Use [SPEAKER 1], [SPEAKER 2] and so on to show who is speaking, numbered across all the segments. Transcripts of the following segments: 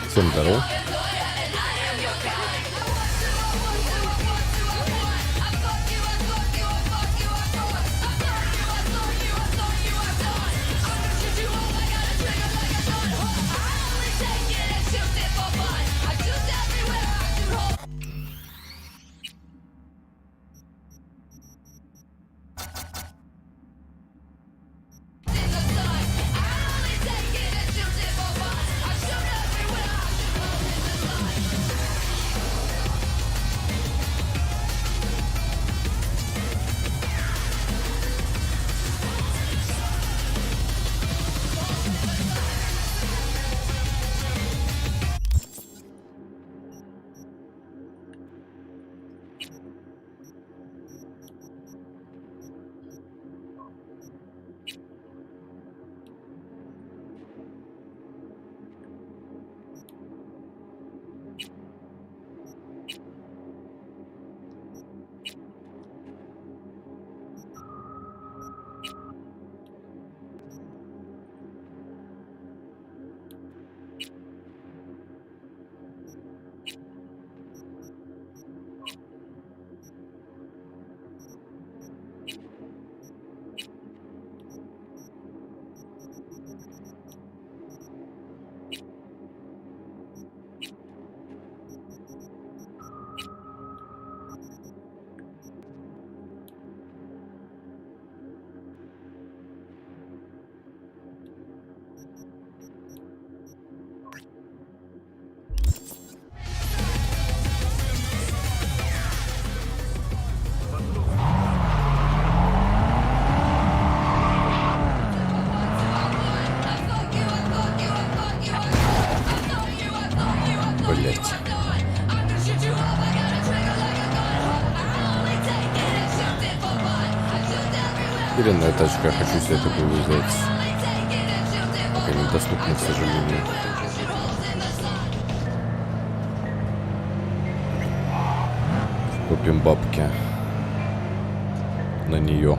[SPEAKER 1] Всем здорово. Блять. Охеренная тачка, я хочу себе такую взять. Пока недоступна, к сожалению. Купим бабки на нее.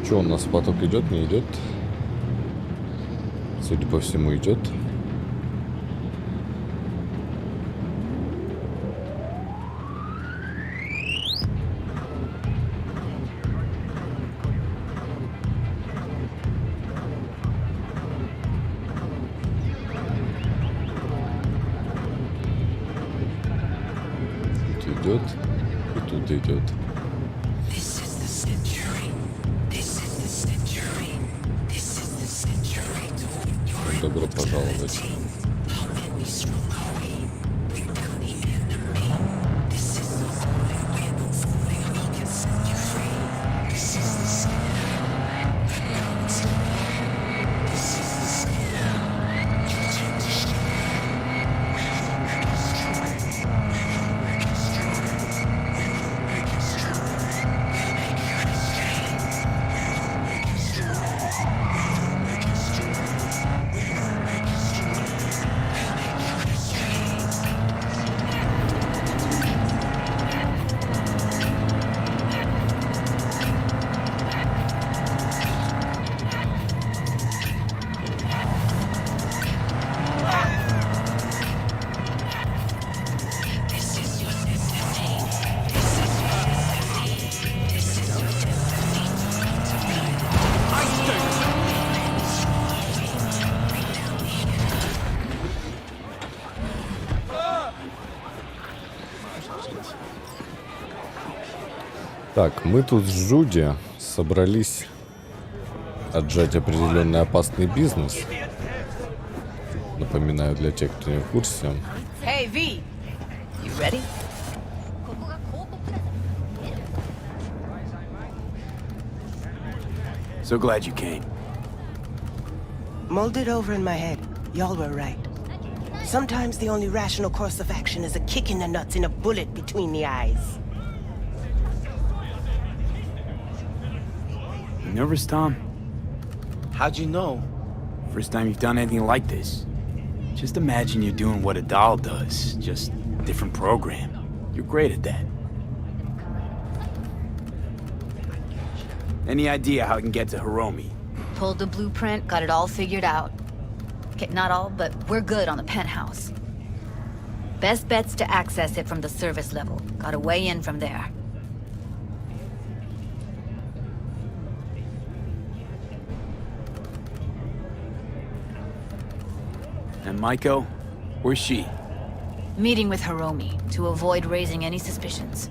[SPEAKER 1] Что у нас, поток идет, не идет? Судя по всему, идет. Тут идет, и тут идет. Добро пожаловать. Так, мы тут с Джуди собрались отжать определенный опасный бизнес. Напоминаю для тех, кто не в курсе.
[SPEAKER 2] Hey, V, you ready?
[SPEAKER 3] So glad you came.
[SPEAKER 4] Mulled it over in my head. Y'all were right. Sometimes the only rational course of action is a kick in the nuts and a bullet between the eyes.
[SPEAKER 3] You nervous, Tom?
[SPEAKER 5] How'd you know?
[SPEAKER 3] First time you've done anything like this. Just imagine you're doing what a doll does, just different program. You're great at that. Any idea how I can get to Hiromi?
[SPEAKER 2] Pulled the blueprint, got it all figured out. Okay, not all, but we're good on the penthouse. Best bet's to access it from the service level. Got a way in from there.
[SPEAKER 3] And Maiko? Where's she?
[SPEAKER 2] Meeting with Hiromi to avoid raising any suspicions.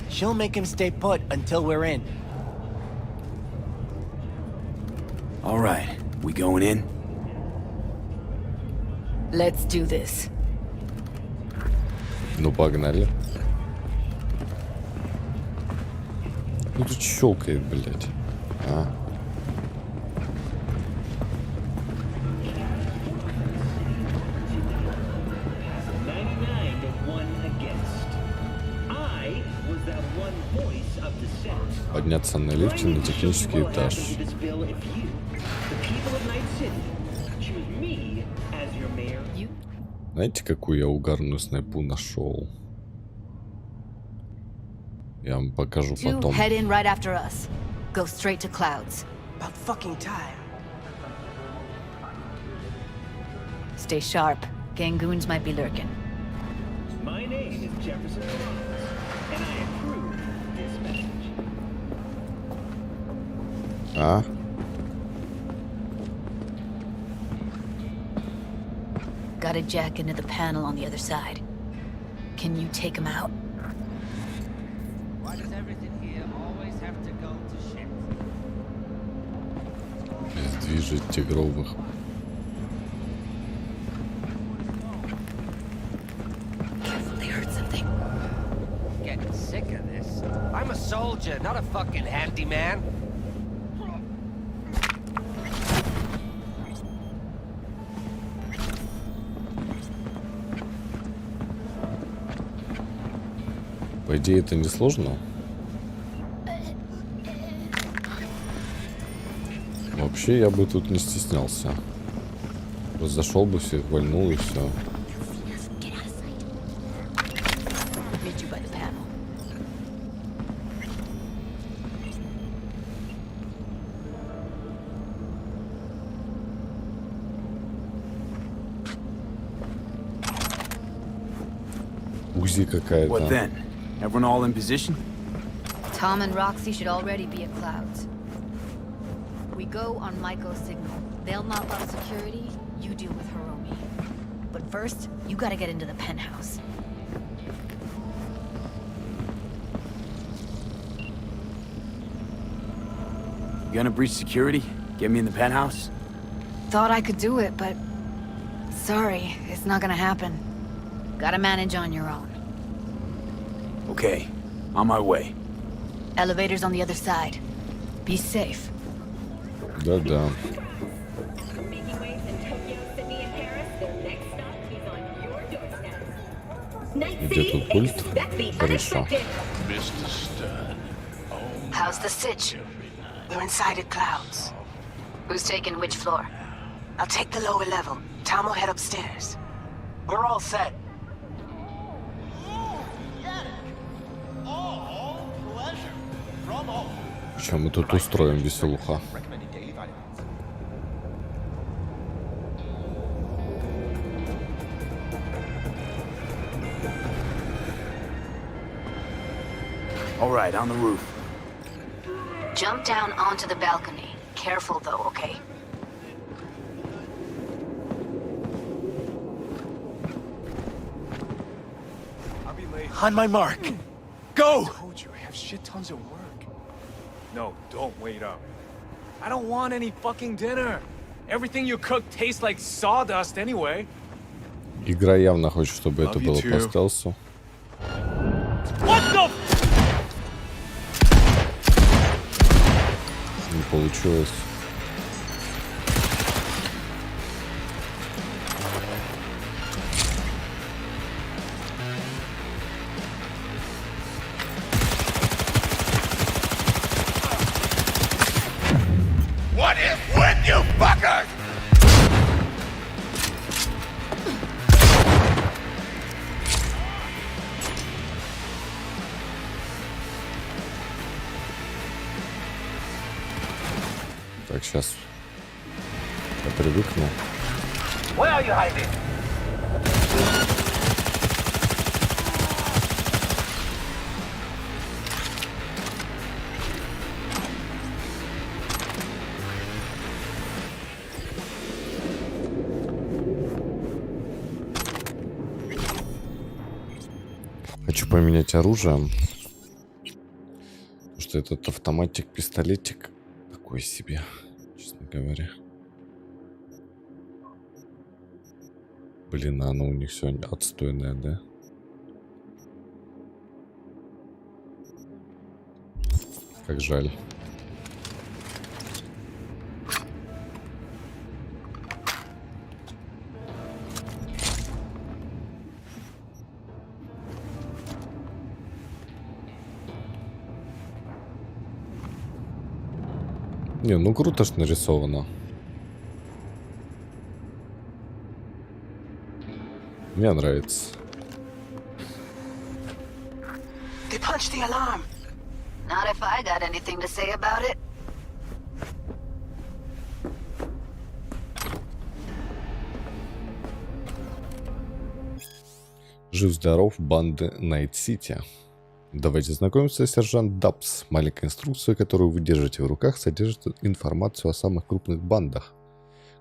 [SPEAKER 5] She'll make him stay put until we're in.
[SPEAKER 3] All right, we going in?
[SPEAKER 2] Let's do this.
[SPEAKER 1] Ну, погнали. Ну, тут щелкает, блядь. А? Подняться на лифте на технический этаж. Знаете, какую я угарную снайпу нашел? Я вам покажу потом.
[SPEAKER 2] Head in right after us. Go straight to clouds.
[SPEAKER 4] About fucking time.
[SPEAKER 2] Stay sharp. Gangoons might be lurking.
[SPEAKER 6] My name is Jefferson Rollins, and I approve this message.
[SPEAKER 1] А?
[SPEAKER 2] Got a jack into the panel on the other side. Can you take him out?
[SPEAKER 6] Why does everything here always have to go to shit?
[SPEAKER 1] Движет тигровых.
[SPEAKER 2] They heard something.
[SPEAKER 6] Getting sick of this. I'm a soldier, not a fucking handyman.
[SPEAKER 1] По идее, это не сложно. Вообще, я бы тут не стеснялся. Просто зашел бы, всех вальнул и все.
[SPEAKER 2] Meet you by the panel.
[SPEAKER 1] УЗИ
[SPEAKER 3] What
[SPEAKER 1] какая-то.
[SPEAKER 3] then? Everyone all in position?
[SPEAKER 2] Tom and Roxy should already be at clouds. We go on Maiko's signal. They'll mop up security, you deal with Hiromi. But first, you gotta get into the penthouse.
[SPEAKER 3] You gonna breach security? Get me in the penthouse?
[SPEAKER 2] Thought I could do it, but... Sorry, it's not gonna happen. Gotta manage on your own.
[SPEAKER 3] Okay, on my way.
[SPEAKER 2] Elevator's on the other side. Be safe.
[SPEAKER 1] Да-да.
[SPEAKER 7] Making waves in Tokyo, Sydney, and Paris. The next stop is on your doorstep. Night
[SPEAKER 1] Где
[SPEAKER 7] City,
[SPEAKER 1] тут пульт?
[SPEAKER 7] expect the
[SPEAKER 1] Хорошо.
[SPEAKER 7] unexpected.
[SPEAKER 2] How's the sitch?
[SPEAKER 4] We're inside at clouds.
[SPEAKER 2] Who's taking which floor?
[SPEAKER 4] I'll take the lower level. Tom will head upstairs.
[SPEAKER 5] We're all set.
[SPEAKER 1] Что мы тут устроим веселуха?
[SPEAKER 3] All right, on the roof.
[SPEAKER 2] Jump down onto the balcony. Careful though, okay?
[SPEAKER 5] On my mark. Go!
[SPEAKER 8] Told you, I have shit tons of work. No, don't wait up. I don't want any fucking dinner. Everything you cook tastes like sawdust anyway.
[SPEAKER 1] Игра явно хочет, чтобы это
[SPEAKER 8] Love you
[SPEAKER 1] было
[SPEAKER 8] too.
[SPEAKER 1] по стелсу.
[SPEAKER 8] What the?
[SPEAKER 1] Не получилось.
[SPEAKER 5] What is with you fuckers?
[SPEAKER 1] сейчас я привыкну.
[SPEAKER 5] Where are you hiding?
[SPEAKER 1] Хочу поменять оружие. Потому что этот автоматик-пистолетик такой себе, честно говоря. Блин, а оно у них все отстойное, да? Как жаль. Не, ну круто ж нарисовано. Мне нравится.
[SPEAKER 4] They punched the alarm.
[SPEAKER 2] Not if I got anything to say about it.
[SPEAKER 1] Жив-здоров, банды Найт-Сити. Давайте знакомиться, сержант Дабс. Маленькая инструкция, которую вы держите в руках, содержит информацию о самых крупных бандах.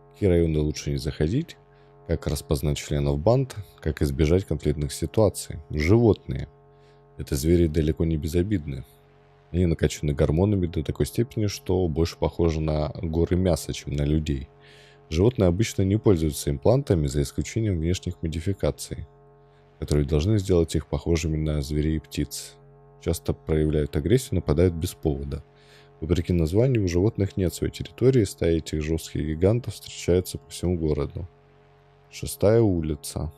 [SPEAKER 1] В какие районы лучше не заходить, как распознать членов банд, как избежать конфликтных ситуаций. Животные. Это звери далеко не безобидны. Они накачаны гормонами до такой степени, что больше похожи на горы мяса, чем на людей. Животные обычно не пользуются имплантами, за исключением внешних модификаций, которые должны сделать их похожими на зверей и птиц. Часто проявляют агрессию, нападают без повода. Вопреки названию, у животных нет своей территории, стаи этих жестких гигантов встречаются по всему городу. 6-я улица.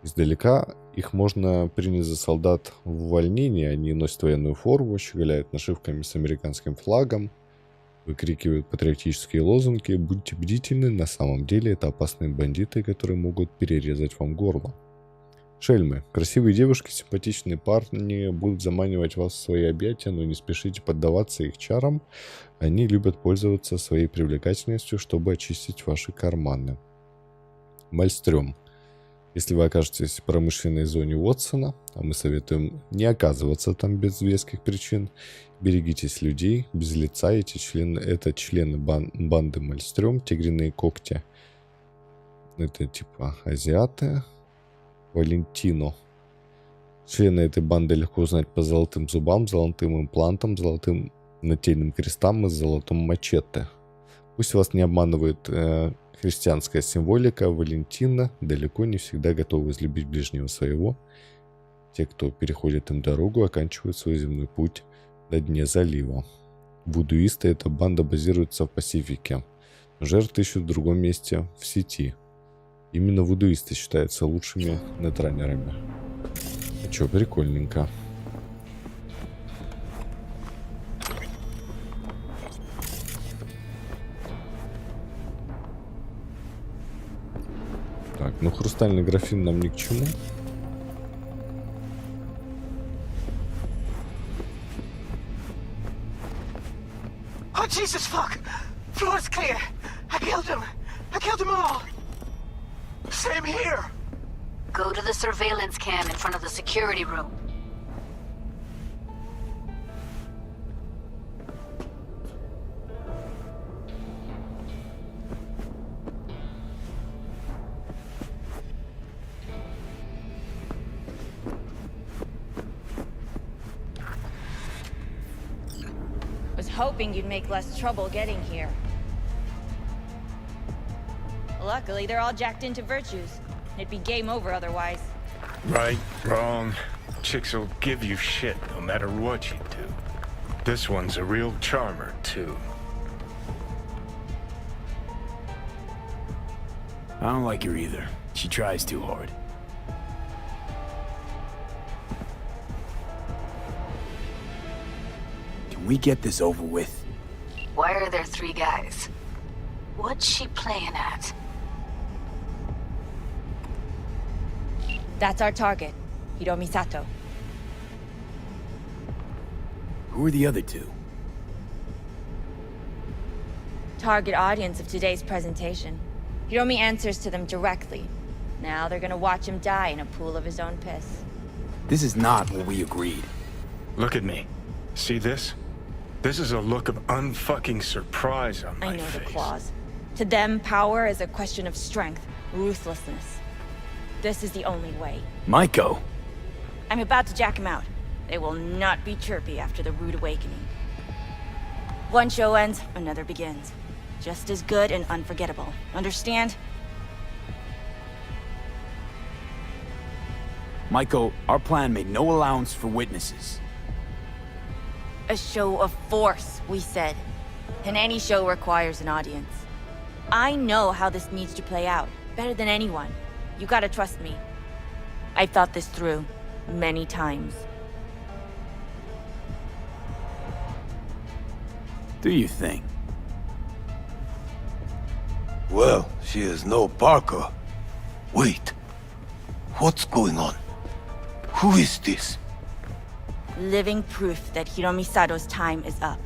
[SPEAKER 1] Издалека их можно принять за солдат в увольнении. Они носят военную форму, щеголяют нашивками с американским флагом, выкрикивают патриотические лозунги. Будьте бдительны, на самом деле это опасные бандиты, которые могут перерезать вам горло. Шельмы. Красивые девушки, симпатичные парни будут заманивать вас в свои объятия, но не спешите поддаваться их чарам. Они любят пользоваться своей привлекательностью, чтобы очистить ваши карманы. Мальстрём. Если вы окажетесь в промышленной зоне Уотсона, а мы советуем не оказываться там без веских причин, берегитесь людей без лица. Это члены банды Мальстрём, тигриные когти. Это типа азиаты. Валентино. Члены этой банды легко узнать по золотым зубам, золотым имплантам, золотым нательным крестам и золотым мачете. Пусть вас не обманывает христианская символика, Валентина далеко не всегда готовы возлюбить ближнего своего. Те, кто переходит им дорогу, оканчивают свой земной путь на дне залива. Вудуисты — эта банда базируется в Пасифике. Жертв ищут в другом месте, в сети. Именно вудуисты считаются лучшими нетранерами. А чё, прикольненько. Так, ну хрустальный графин нам ни к чему.
[SPEAKER 4] Oh, Jesus, fuck! Floor's clear. I killed him. I killed them all. Same here.
[SPEAKER 2] Go to the surveillance cam in front of the security room.
[SPEAKER 9] Was hoping you'd make less trouble getting here. Luckily, they're all jacked into virtues. It'd be game over otherwise.
[SPEAKER 5] Right, wrong. Chicks will give you shit no matter what you do. This one's a real charmer, too.
[SPEAKER 3] I don't like her either. She tries too hard. Can we get this over with?
[SPEAKER 2] Why are there 3 guys? What's she playing at?
[SPEAKER 9] That's our target, Hiromi Sato.
[SPEAKER 3] Who are the other two?
[SPEAKER 9] target audience of today's presentation. Hiromi answers to them directly. Now they're gonna watch him die in a pool of his own piss.
[SPEAKER 3] This is not what we agreed.
[SPEAKER 5] Look at me. See this? This is a look of unfucking surprise on my
[SPEAKER 9] I know
[SPEAKER 5] face.
[SPEAKER 9] the claws. To them, power is a question of strength, ruthlessness. This is the only way.
[SPEAKER 3] Maiko!
[SPEAKER 9] I'm about to jack him out. They will not be chirpy after the rude awakening. One show ends, another begins. Just as good and unforgettable. Understand?
[SPEAKER 3] Maiko, our plan made no allowance for witnesses.
[SPEAKER 9] A show of force, we said. And any show requires an audience. I know how this needs to play out, better than anyone. You gotta trust me. I've thought this through, many times.
[SPEAKER 3] Do you think?
[SPEAKER 10] Well, she is no Parker. Wait. What's going on? Who is this?
[SPEAKER 9] Living proof that Hiromi Sato's time is up.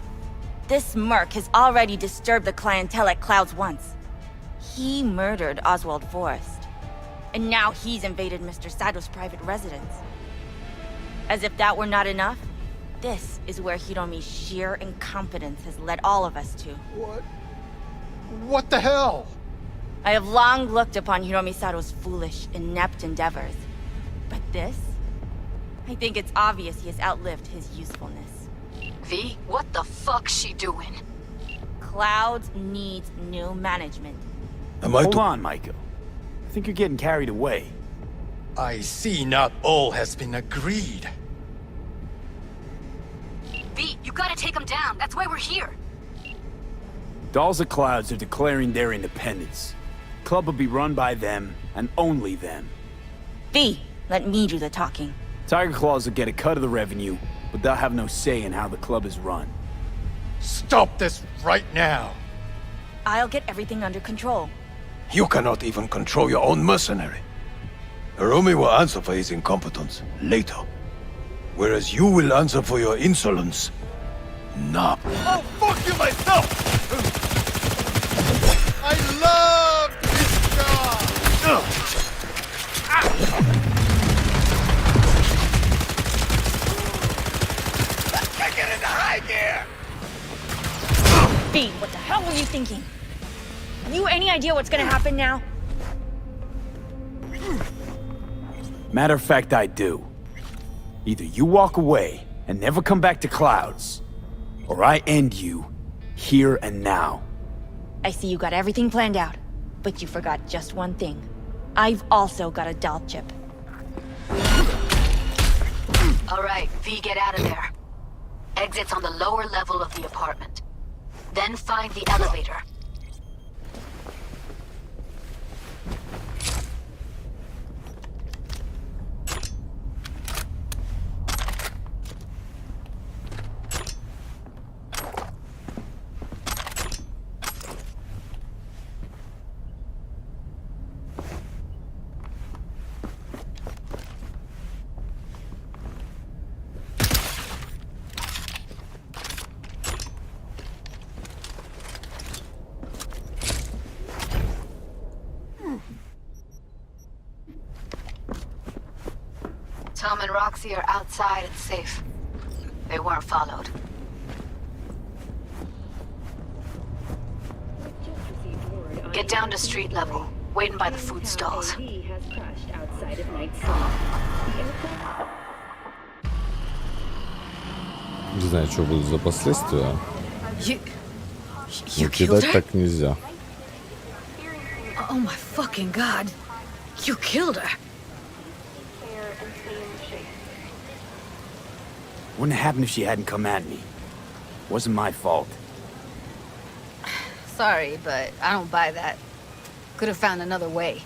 [SPEAKER 9] This merc has already disturbed the clientele at Clouds once. He murdered Oswald Forrest. And now he's invaded Mr. Sato's private residence. As if that were not enough, this is where Hiromi's sheer incompetence has led all of us to.
[SPEAKER 11] What the hell?
[SPEAKER 9] I have long looked upon Hiromi Sato's foolish, inept endeavors. But this? I think it's obvious he has outlived his usefulness.
[SPEAKER 2] V, what the fuck's she doing?
[SPEAKER 9] Clouds needs new management.
[SPEAKER 3] Hold on, Maiko. I think you're getting carried away.
[SPEAKER 11] I see not all has been agreed.
[SPEAKER 2] V, you gotta take him down. That's why we're here.
[SPEAKER 3] Dolls of Clouds are declaring their independence. Club will be run by them, and only them.
[SPEAKER 9] V, let me do the talking.
[SPEAKER 3] Tiger Claws will get a cut of the revenue, but they'll have no say in how the club is run.
[SPEAKER 11] Stop this right now.
[SPEAKER 9] I'll get everything under control.
[SPEAKER 10] You cannot even control your own mercenary. Hiromi will answer for his incompetence later. Whereas you will answer for your insolence now.
[SPEAKER 11] Oh, fuck you myself! I love this job! Let's take it into high gear!
[SPEAKER 9] V, what the hell were you thinking? Have you any idea what's gonna happen now?
[SPEAKER 3] Matter of fact, I do. Either you walk away and never come back to Clouds, or I end you here and now.
[SPEAKER 9] I see you got everything planned out, but you forgot just one thing. I've also got a doll chip.
[SPEAKER 2] All right, V, get out of there. Exit's on the lower level of the apartment. Then find the elevator. Tom and Roxy are outside and safe. They weren't followed. Get down to street level, waiting by the food stalls.
[SPEAKER 7] Has crashed outside of Night City.
[SPEAKER 1] Не знаю, что будут за последствия.
[SPEAKER 2] You killed
[SPEAKER 1] Кидать
[SPEAKER 2] her?
[SPEAKER 1] так нельзя.
[SPEAKER 2] Oh my fucking god. You killed her.
[SPEAKER 3] Wouldn't have happened if she hadn't come at me. Wasn't my fault.
[SPEAKER 2] Sorry, but I don't buy that. Could have found another way.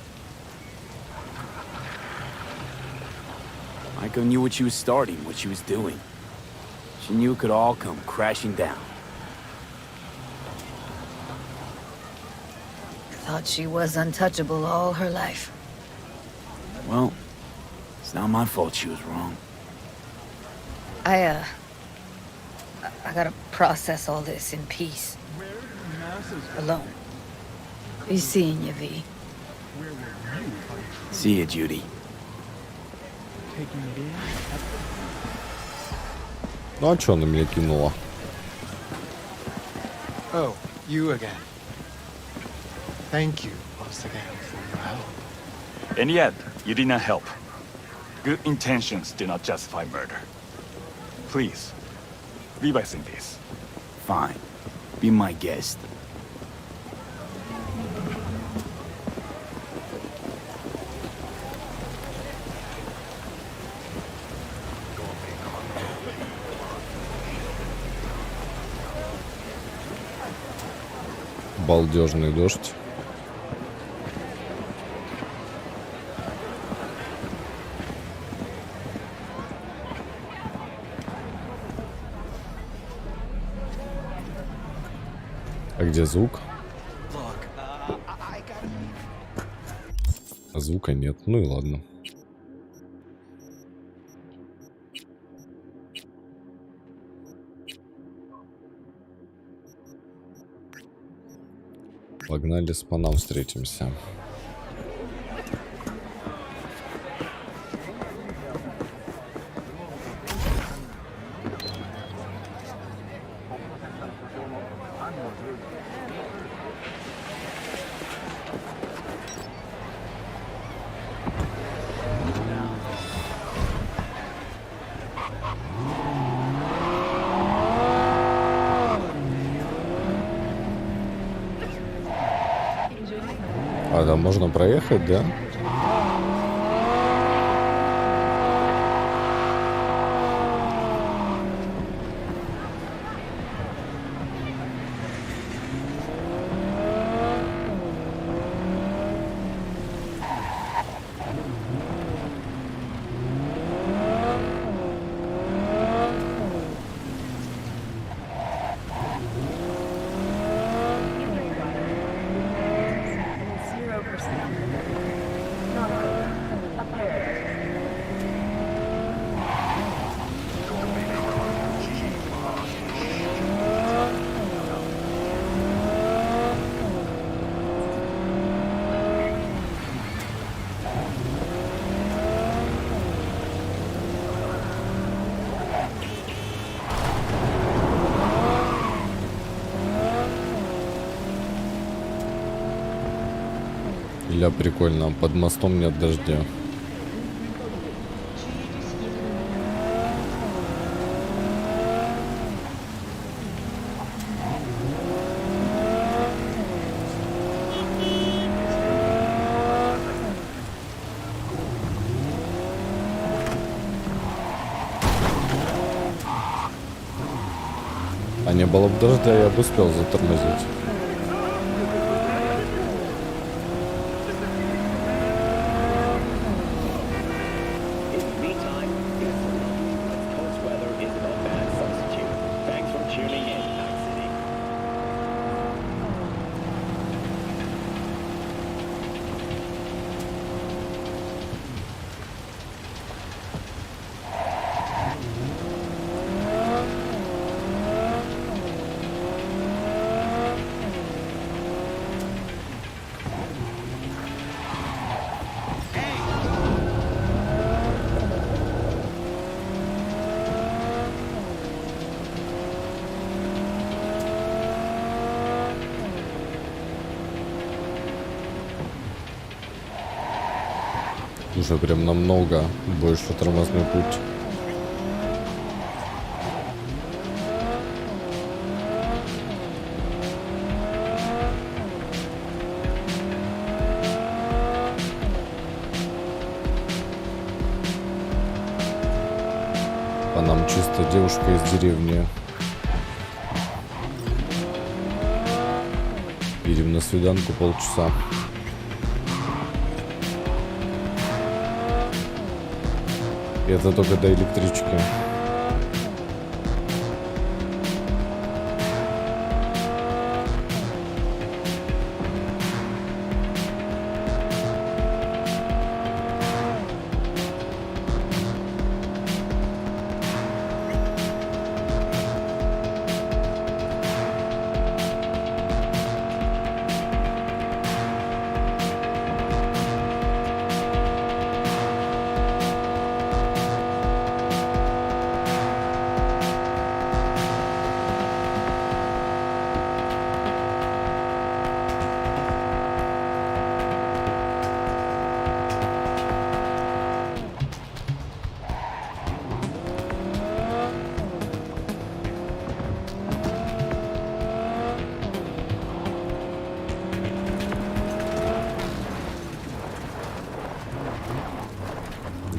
[SPEAKER 3] Maiko knew what she was starting, what she was doing. She knew it could all come crashing down.
[SPEAKER 2] Thought she was untouchable all her life.
[SPEAKER 3] Well, it's not my fault she was wrong.
[SPEAKER 2] I gotta process all this in peace.
[SPEAKER 8] Where did the mass
[SPEAKER 2] Alone. Be seeing you, V.
[SPEAKER 3] See you, Judy.
[SPEAKER 1] Ну а чё она меня кинула?
[SPEAKER 11] Oh, you again. Thank you once again for your help.
[SPEAKER 12] And yet, you did not help. Good intentions do not justify murder. Please, leave us in peace.
[SPEAKER 3] Fine. Be my guest.
[SPEAKER 1] Балдежный дождь. А где звук? Звука нет. Ну и ладно. Погнали с паном встретимся. А там можно проехать, да? Ля, прикольно. Под мостом нет дождя. А не было бы дождя, я бы успел затормозить. Уже прям намного больше тормозной путь. А нам чисто девушка из деревни. Едем на свиданку полчаса. И это только до электрички.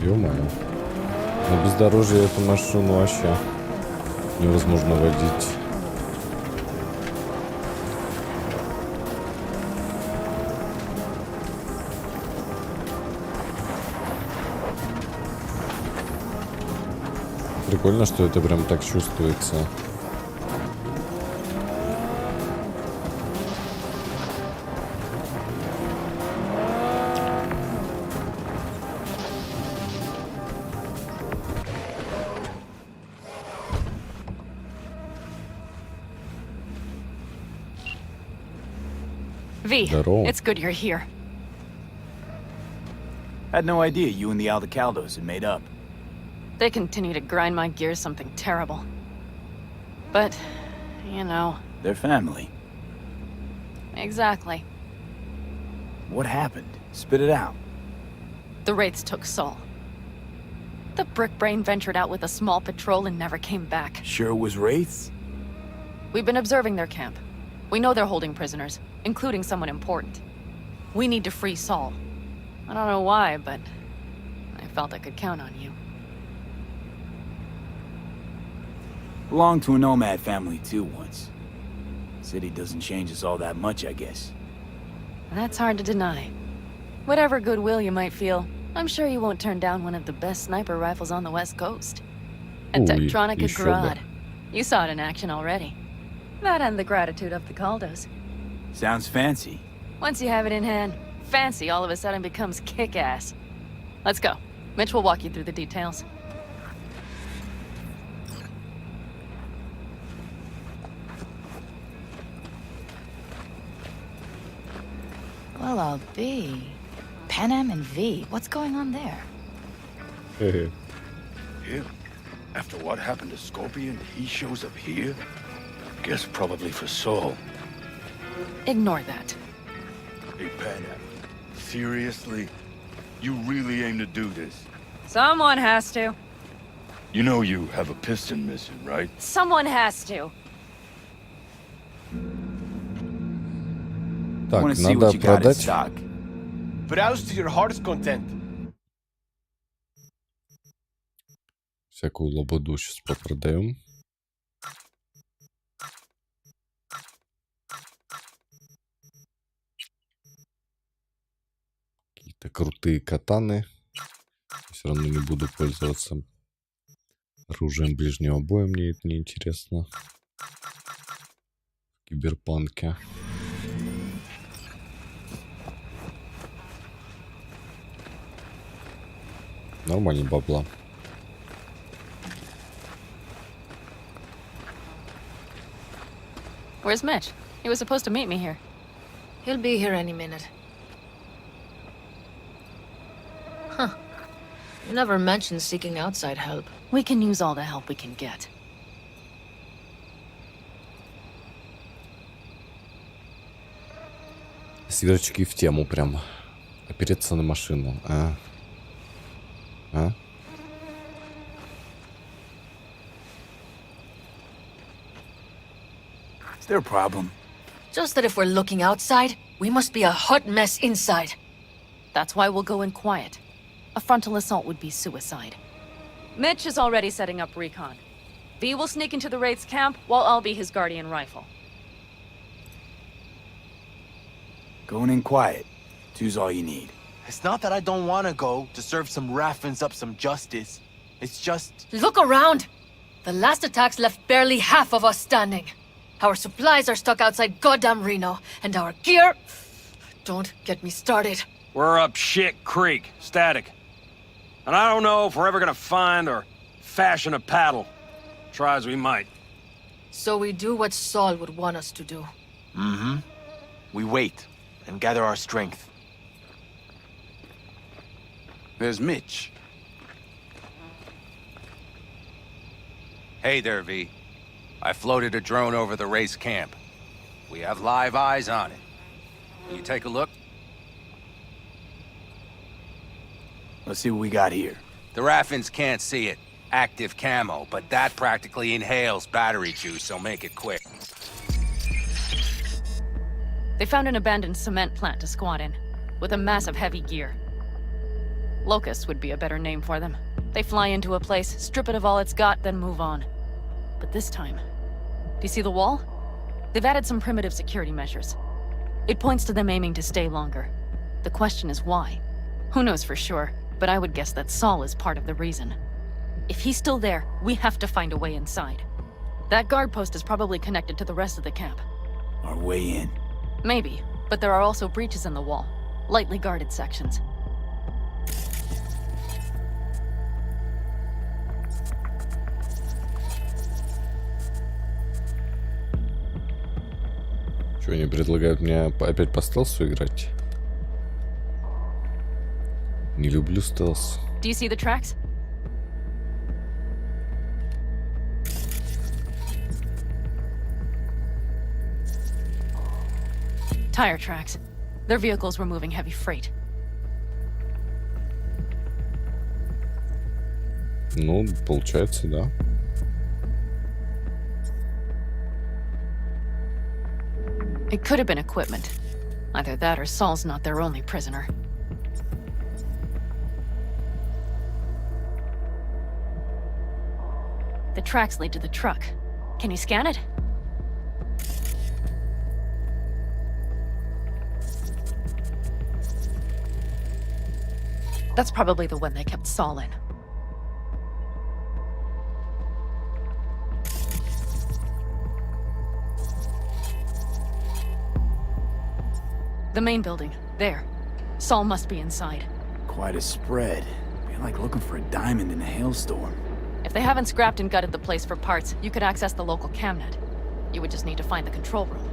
[SPEAKER 1] Ё-моё. На бездорожье эту машину вообще невозможно водить. Прикольно, что это прям так чувствуется.
[SPEAKER 13] V,
[SPEAKER 1] Здорово.
[SPEAKER 13] it's good you're here.
[SPEAKER 3] Had no idea you and the Aldecaldos had made up.
[SPEAKER 13] They continue to grind my gears something terrible. But, you know.
[SPEAKER 3] They're family.
[SPEAKER 13] Exactly.
[SPEAKER 3] What happened? Spit it out.
[SPEAKER 13] The Wraiths took Saul. The brick brain ventured out with a small patrol and never came back.
[SPEAKER 3] Sure it was Wraiths?
[SPEAKER 13] We've been observing their camp. We know they're holding prisoners, including someone important. We need to free Saul. I don't know why, but I felt I could count on you.
[SPEAKER 3] Belonged to a nomad family too once. City doesn't change us all that much, I guess.
[SPEAKER 13] That's hard to deny. Whatever goodwill you might feel, I'm sure you won't turn down one of the best sniper rifles on the West Coast. A
[SPEAKER 1] Ooh,
[SPEAKER 13] Tektronica
[SPEAKER 1] еще бы.
[SPEAKER 13] Grad. You saw it in action already. That and the gratitude of the Caldos.
[SPEAKER 3] Sounds fancy.
[SPEAKER 13] Once you have it in hand, fancy all of a sudden becomes kick-ass. Let's go. Mitch will walk you through the details.
[SPEAKER 2] Well, I'll be. Panem and V, what's going on there?
[SPEAKER 10] Him? After what happened to Scorpion, he shows up here? Guess probably for Saul.
[SPEAKER 13] Ignore that.
[SPEAKER 10] Hey, Panem. Seriously? You really aim to do this?
[SPEAKER 13] Someone has to.
[SPEAKER 10] You know you have a piston missing, right?
[SPEAKER 13] Someone has to.
[SPEAKER 1] Так,
[SPEAKER 3] Wanna see
[SPEAKER 1] надо
[SPEAKER 3] what you got in
[SPEAKER 1] продать.
[SPEAKER 3] stock.
[SPEAKER 11] Browse to your heart's content.
[SPEAKER 1] Всякую лободу сейчас попродаем. Какие-то крутые катаны. Все равно не буду пользоваться оружием ближнего боя, мне это не интересно. В киберпанке. Нормально бабла.
[SPEAKER 13] Where's Mitch? He was supposed to meet me here.
[SPEAKER 2] He'll be here any minute. Huh. You never mentioned seeking outside help.
[SPEAKER 13] We can use all the help we can get.
[SPEAKER 1] Сверчки в тему прям. Опереться на машину. А?
[SPEAKER 3] Is there a problem?
[SPEAKER 2] Just that if we're looking outside, we must be a hot mess inside.
[SPEAKER 13] That's why we'll go in quiet. A frontal assault would be suicide. Mitch is already setting up recon. V will sneak into the Wraith's camp, while I'll be his guardian rifle.
[SPEAKER 3] Going in quiet. Two's all you need.
[SPEAKER 11] It's not that I don't want to go to serve some Raffins up some justice. It's just...
[SPEAKER 2] Look around! The last attacks left barely half of us standing. Our supplies are stuck outside goddamn Reno, and our gear... Don't get me started.
[SPEAKER 14] We're up shit creek, static. And I don't know if we're ever gonna find or fashion a paddle. Try as we might.
[SPEAKER 2] So we do what Saul would want us to do.
[SPEAKER 11] Mm-hmm. We wait and gather our strength.
[SPEAKER 15] There's Mitch. Hey there, V. I floated a drone over the race camp. We have live eyes on it. Will you take a look?
[SPEAKER 3] Let's see what we got here.
[SPEAKER 15] The Raffins can't see it. Active camo, but that practically inhales battery juice, so make it quick.
[SPEAKER 13] They found an abandoned cement plant to squat in, with a massive heavy gear. Locusts would be a better name for them. They fly into a place, strip it of all it's got, then move on. But this time... Do you see the wall? They've added some primitive security measures. It points to them aiming to stay longer. The question is why? Who knows for sure, but I would guess that Saul is part of the reason. If he's still there, we have to find a way inside. That guard post is probably connected to the rest of the camp.
[SPEAKER 3] Our way in.
[SPEAKER 13] Maybe, but there are also breaches in the wall. Lightly guarded sections.
[SPEAKER 1] Что, они предлагают мне опять по стелсу играть? Не люблю стелс.
[SPEAKER 13] Do you see the tracks? Tire tracks. Their vehicles were moving heavy freight.
[SPEAKER 1] Ну, получается, да.
[SPEAKER 13] It could have been equipment. Either that or Saul's not their only prisoner. The tracks lead to the truck. Can you scan it? That's probably the one they kept Saul in. The main building. There. Saul must be inside.
[SPEAKER 3] Quite a spread. Be like looking for a diamond in a hailstorm.
[SPEAKER 13] If they haven't scrapped and gutted the place for parts, you could access the local camnet. You would just need to find the control room.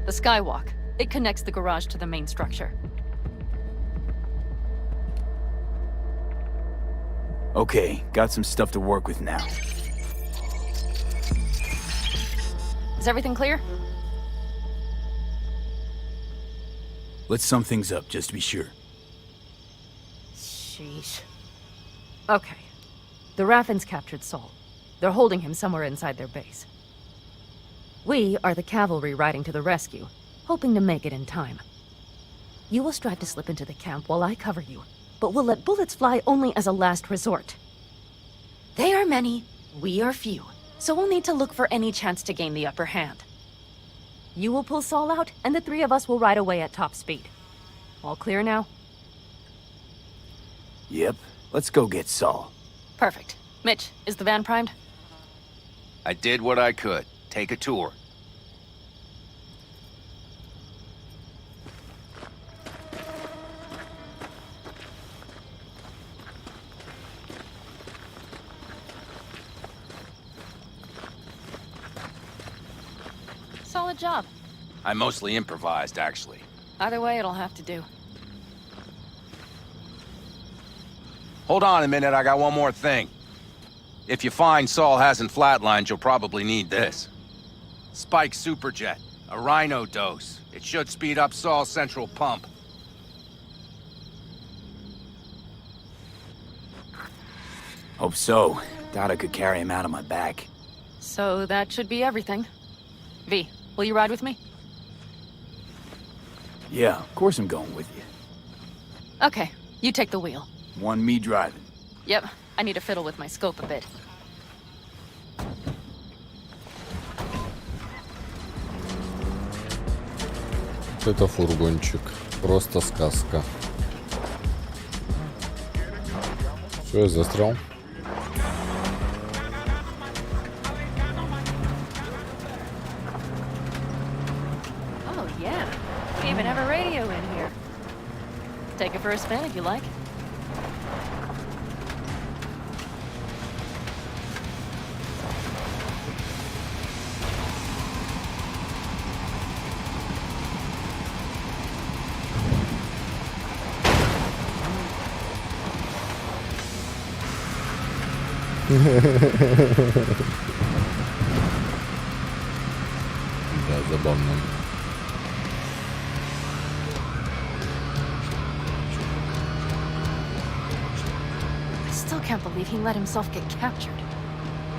[SPEAKER 13] The skywalk. It connects the garage to the main structure.
[SPEAKER 3] Okay, got some stuff to work with now.
[SPEAKER 13] Is everything clear?
[SPEAKER 3] Let's sum things up, just to be sure.
[SPEAKER 13] Sheesh. Okay. The Raffins captured Saul. They're holding him somewhere inside their base. We are the cavalry riding to the rescue, hoping to make it in time. You will strive to slip into the camp while I cover you, but we'll let bullets fly only as a last resort. They are many, we are few, so we'll need to look for any chance to gain the upper hand. You will pull Saul out, and the three of us will ride away at top speed. All clear now?
[SPEAKER 3] Yep, let's go get Saul.
[SPEAKER 13] Perfect. Mitch, is the van primed?
[SPEAKER 15] I did what I could. Take a tour.
[SPEAKER 13] Solid job.
[SPEAKER 15] I mostly improvised, actually.
[SPEAKER 13] Either way, it'll have to do.
[SPEAKER 15] Hold on a minute, I got one more thing. If you find Saul hasn't flatlined, you'll probably need this. Spike Superjet, a Rhino dose. It should speed up Saul's central pump.
[SPEAKER 3] Hope so. Doubt I could carry him out on my back.
[SPEAKER 13] So that should be everything. V, will you ride with me?
[SPEAKER 3] Yeah, of course I'm going with you.
[SPEAKER 13] Okay, you take the wheel.
[SPEAKER 3] One me driving.
[SPEAKER 13] Yep, I need to fiddle with my scope a bit.
[SPEAKER 1] Это фургончик. Просто сказка. Все, я застрял.
[SPEAKER 13] Oh yeah, we even have a radio in here. Take it for a spin if you like.
[SPEAKER 1] Да, забавно.
[SPEAKER 13] I still can't believe he let himself get captured.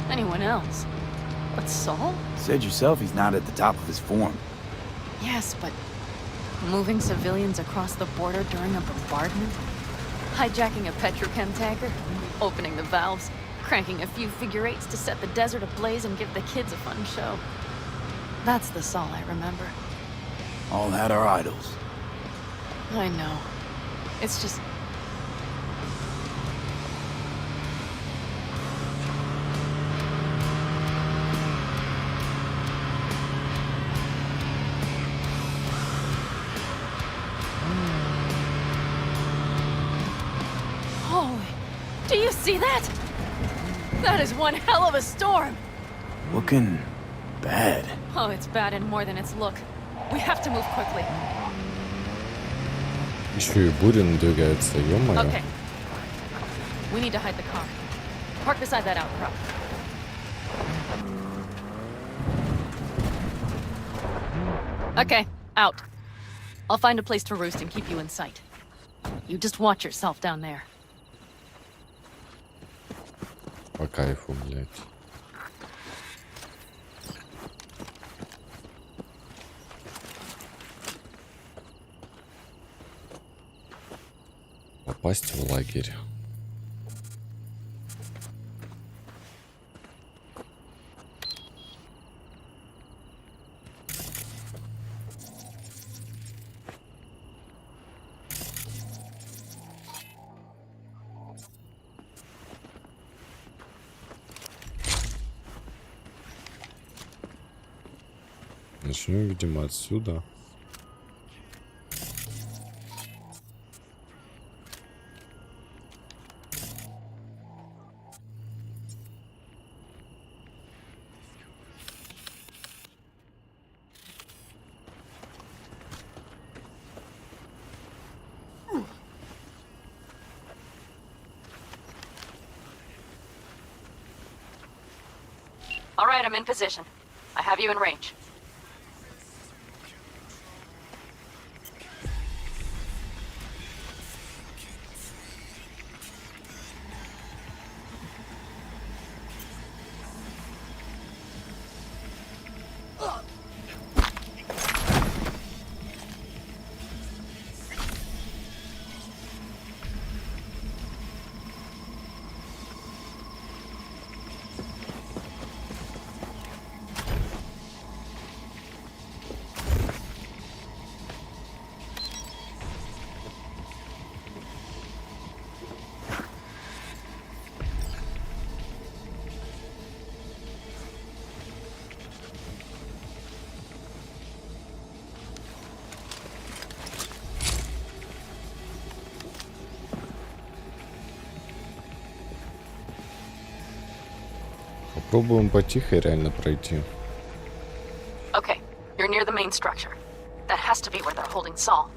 [SPEAKER 13] Anyone else? But Saul?
[SPEAKER 3] Said yourself he's not at the top of his form.
[SPEAKER 13] Yes, but moving civilians across the border during a bombardment? Hijacking a petrochem tanker? Opening the valves? Cranking a few figure eights to set the desert ablaze and give the kids a fun show. That's the Saul I remember.
[SPEAKER 3] All had our idols.
[SPEAKER 13] I know. It's just... Oh, do you see that? That is one hell of a storm!
[SPEAKER 3] Looking bad.
[SPEAKER 13] Oh, it's bad and more than its look. We have to move quickly.
[SPEAKER 1] Еще и буря надвигается, ё-моё.
[SPEAKER 13] Okay. We need to hide the car. Park beside that outcrop. Okay, out. I'll find a place to roost and keep you in sight. You just watch yourself down there.
[SPEAKER 1] По кайфу, блядь. Попасть в лагерь. Начнем, видимо, отсюда.
[SPEAKER 13] All right, I'm in position. I have you in range.
[SPEAKER 1] Попробуем потихо реально пройти.
[SPEAKER 13] Okay, you're near the main structure. That has to be where they're holding Saul.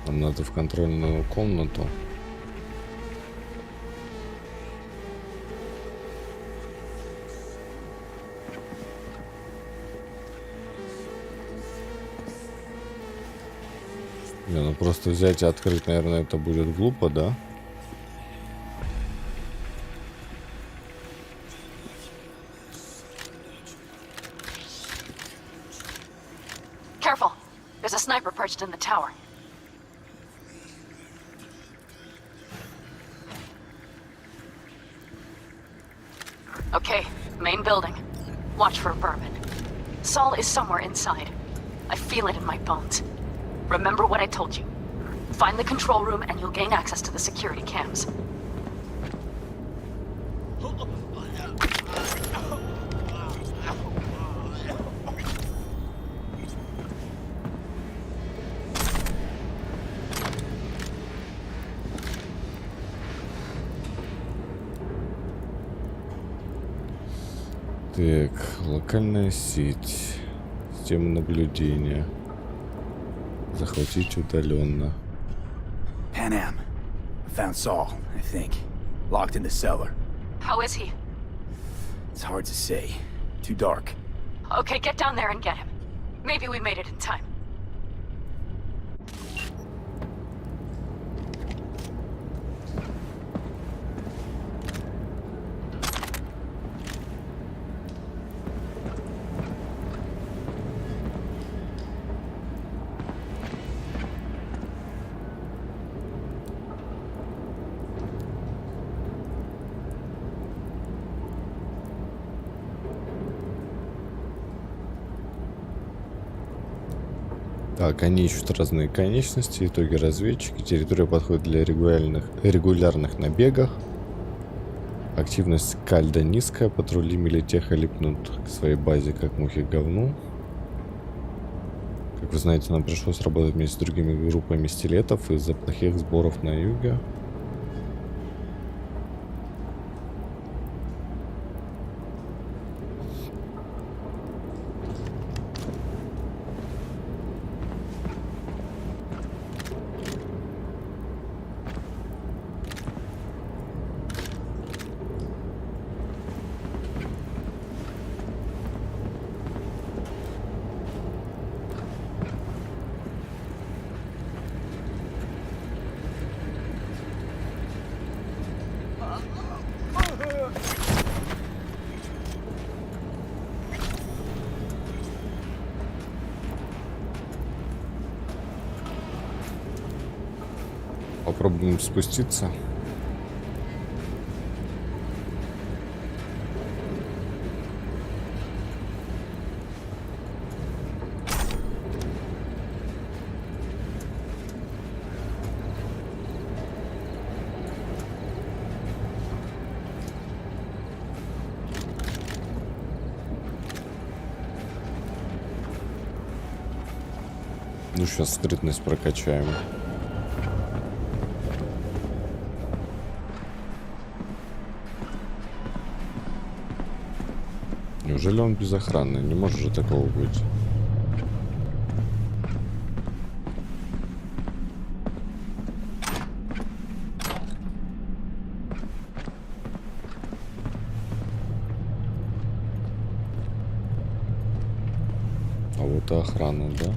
[SPEAKER 1] Нам надо в контрольную комнату. Не, ну просто взять и открыть, наверное, это будет глупо, да?
[SPEAKER 13] Careful. There's a sniper perched in the tower. Okay, main building. Watch for vermin. Saul is somewhere inside. I feel it in my bones. Remember what I told you. Find the control room and you'll gain access to the security cams.
[SPEAKER 1] Так, локальная сеть. Система наблюдения. Захватить удаленно.
[SPEAKER 3] Pan Am. I found Saul, I think. Locked in the cellar.
[SPEAKER 13] How is he?
[SPEAKER 3] It's hard to say. Too dark.
[SPEAKER 13] Okay, get down there and get him. Maybe we made it in time.
[SPEAKER 1] Так, они ищут разные конечности, итоги разведчики. Территория подходит для регулярных набегов. Активность кальда низкая, патрули милитеха липнут к своей базе, как мухи к говну. Как вы знаете, нам пришлось работать вместе с другими группами стилетов из-за плохих сборов на юге. Попробуем спуститься. Ну, сейчас скрытность прокачаем. Неужели он безохранный? Не может же такого быть. А вот и охрана, да?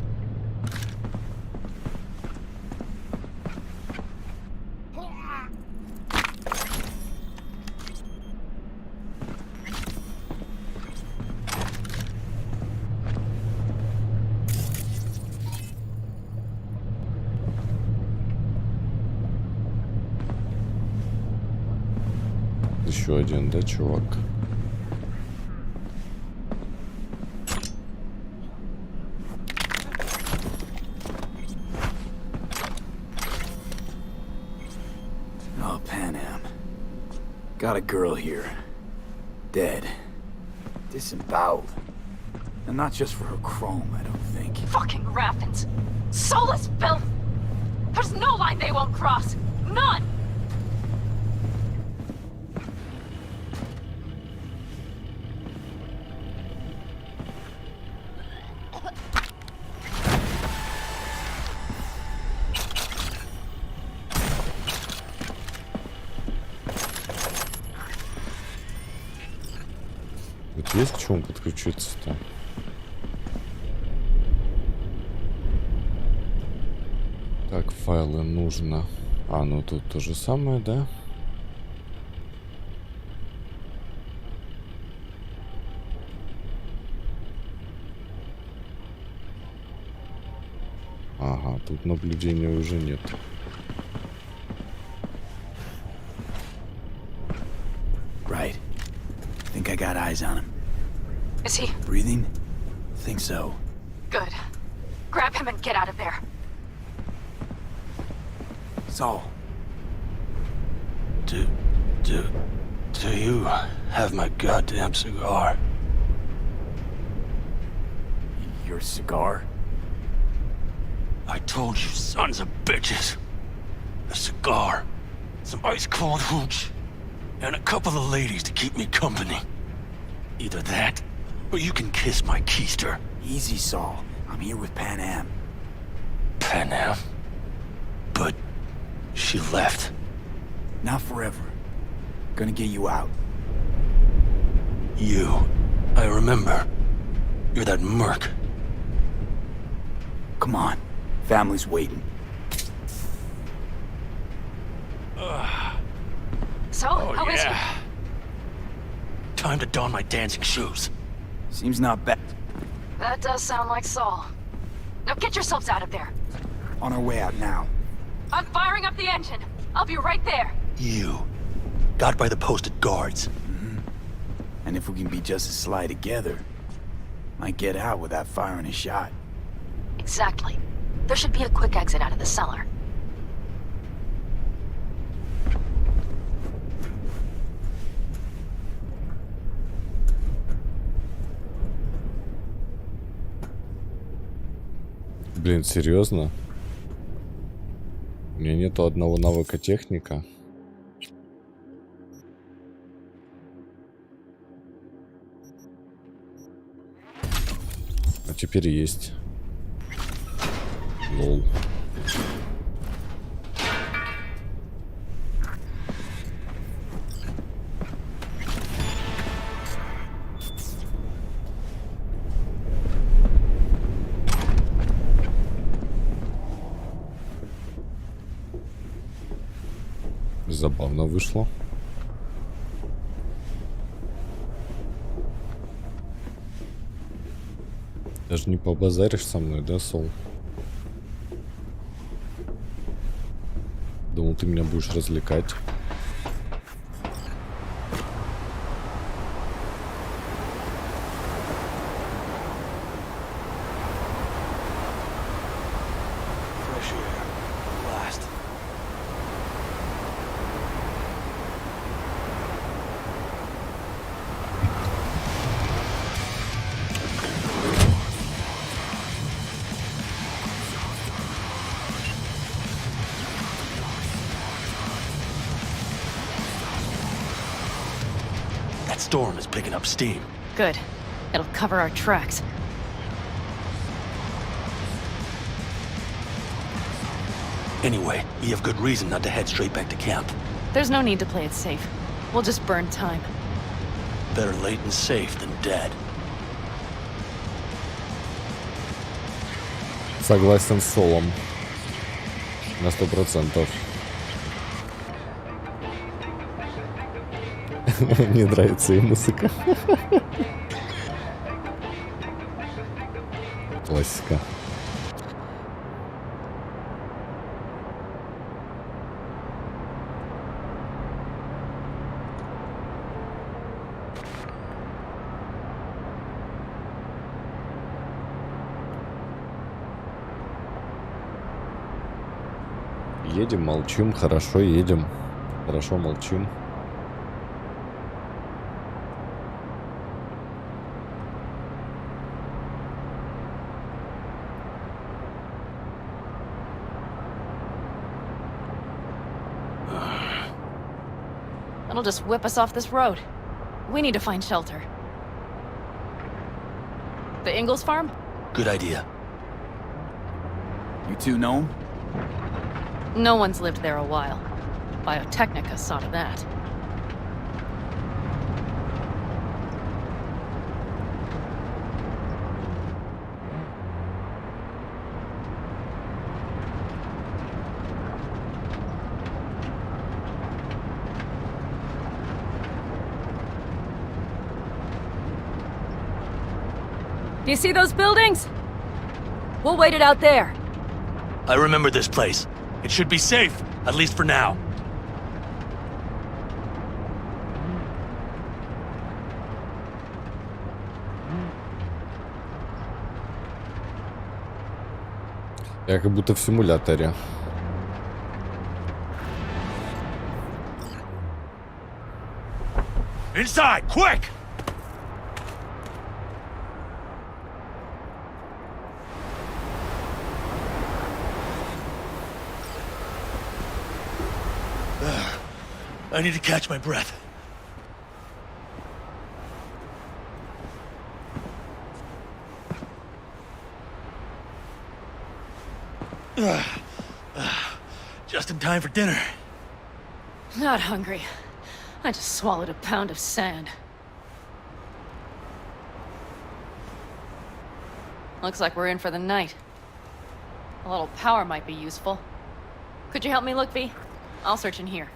[SPEAKER 1] Еще один, да, чувак?
[SPEAKER 3] Oh, Pan Am. Got a girl here. Dead. Disemboweled. And not just for her chrome, I don't think.
[SPEAKER 13] Fucking Raffins! Soulless filth! There's no line they won't cross! None!
[SPEAKER 1] Вот есть к чему подключиться-то? Так, файлы нужно. А, ну тут то же самое, да? Ага, тут наблюдения уже нет.
[SPEAKER 3] Right. Think I got eyes on him.
[SPEAKER 13] Is he?
[SPEAKER 3] Breathing? Think so.
[SPEAKER 13] Good. Grab him and get out of there.
[SPEAKER 3] Saul.
[SPEAKER 10] Do you have my goddamn cigar?
[SPEAKER 3] Your cigar?
[SPEAKER 10] I told you, sons of bitches. A cigar, some ice-cold hooch, and a couple of ladies to keep me company. Either that, But you can kiss my keister.
[SPEAKER 3] Easy, Saul. I'm here with Pan Am.
[SPEAKER 10] Pan Am? But she left.
[SPEAKER 3] Not forever. Gonna get you out.
[SPEAKER 10] You. I remember. You're that merc.
[SPEAKER 3] Come on. Family's waiting.
[SPEAKER 13] So, how is he?
[SPEAKER 10] Time to don my dancing shoes.
[SPEAKER 3] Seems not bad.
[SPEAKER 13] That does sound like Saul. Now get yourselves out of there.
[SPEAKER 3] On our way out now.
[SPEAKER 13] I'm firing up the engine. I'll be right there.
[SPEAKER 10] You. Got by the posted guards.
[SPEAKER 3] And if we can be just as sly together, might get out without firing a shot.
[SPEAKER 13] Exactly. There should be a quick exit out of the cellar.
[SPEAKER 1] Блин, серьезно? У меня нету одного навыка техника. А теперь есть. Лол. Забавно вышло. Даже не побазаришь со мной, да, Сол? Думал, ты меня будешь развлекать.
[SPEAKER 10] That storm is picking up steam.
[SPEAKER 13] Good. It'll cover our tracks.
[SPEAKER 10] Anyway, we have good reason not to head straight back to camp.
[SPEAKER 13] There's no need to play it safe. We'll just burn time.
[SPEAKER 10] Better late and safe than dead.
[SPEAKER 1] Согласен с Солом. На 100%. Мне нравится и музыка. Классика. Едем, молчим, хорошо едем. Хорошо молчим.
[SPEAKER 13] It'll just whip us off this road. We need to find shelter. The Ingalls farm?
[SPEAKER 10] Good idea.
[SPEAKER 3] You two know him?
[SPEAKER 13] No one's lived there a while. Biotechnica saw to that. Do you see those buildings? We'll wait it out there.
[SPEAKER 10] I remember this place. It should be safe, at least for now.
[SPEAKER 1] Я как будто в симуляторе.
[SPEAKER 10] Inside, quick! I need to catch my breath. Just in time for dinner.
[SPEAKER 13] Not hungry. I just swallowed a pound of sand. Looks like we're in for the night. A little power might be useful. Could you help me look, V? I'll search in here.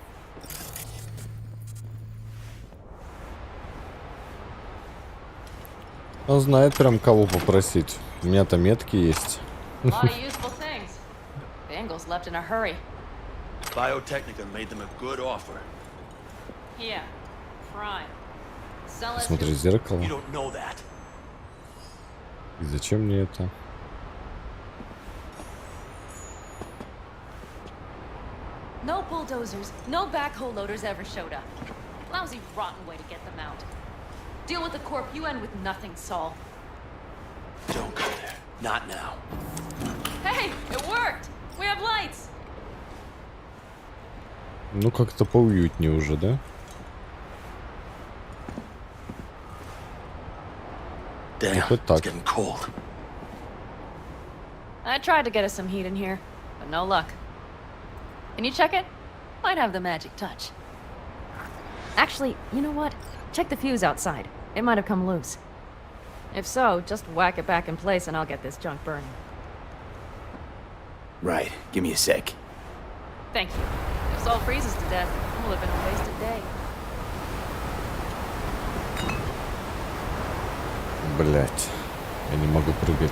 [SPEAKER 1] Он знает прям кого попросить. У меня-то метки есть.
[SPEAKER 13] A lot of useful things. Bangles left in a hurry.
[SPEAKER 10] Biotechnica made them a good offer.
[SPEAKER 13] Yeah. Prime. Sell us
[SPEAKER 1] Смотри, зеркало.
[SPEAKER 10] You don't know that.
[SPEAKER 1] И зачем мне это?
[SPEAKER 13] No bulldozers, no backhoe loaders ever showed up. Lousy, rotten way to get them out. Deal with the corp, you end with nothing, Saul.
[SPEAKER 10] Don't go there. Not now.
[SPEAKER 13] Hey, it worked! We have lights!
[SPEAKER 1] Ну, как-то поуютнее уже, да?
[SPEAKER 10] Damn,
[SPEAKER 1] хоть так.
[SPEAKER 10] it's getting cold.
[SPEAKER 13] I tried to get us some heat in here, but no luck. Can you check it? Might have the magic touch. Actually, you know what? Check the fuse outside. It might have come loose. If so, just whack it back in place and I'll get this junk burning.
[SPEAKER 3] Right. Give me a sec.
[SPEAKER 13] Thank you. If Saul freezes to death, we'll have been a wasted day.
[SPEAKER 1] Блять, я не могу прыгать.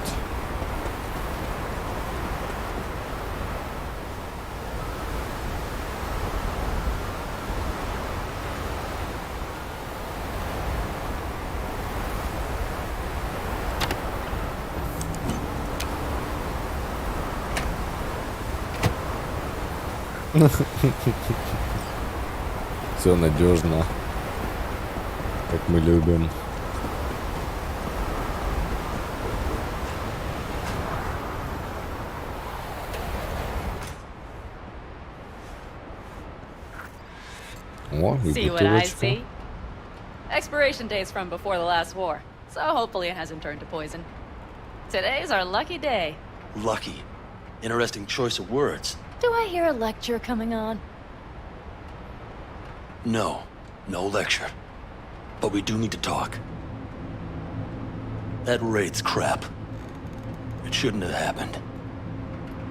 [SPEAKER 1] Все надежно, как мы любим. О, и
[SPEAKER 13] See what I
[SPEAKER 1] бутылочка.
[SPEAKER 13] see? Expiration date's from before the last war, so hopefully it hasn't turned to poison. Today's our lucky day.
[SPEAKER 10] Lucky. Interesting choice of words.
[SPEAKER 13] Do I hear a lecture coming on?
[SPEAKER 10] No. No lecture. But we do need to talk. That raid's crap. It shouldn't have happened.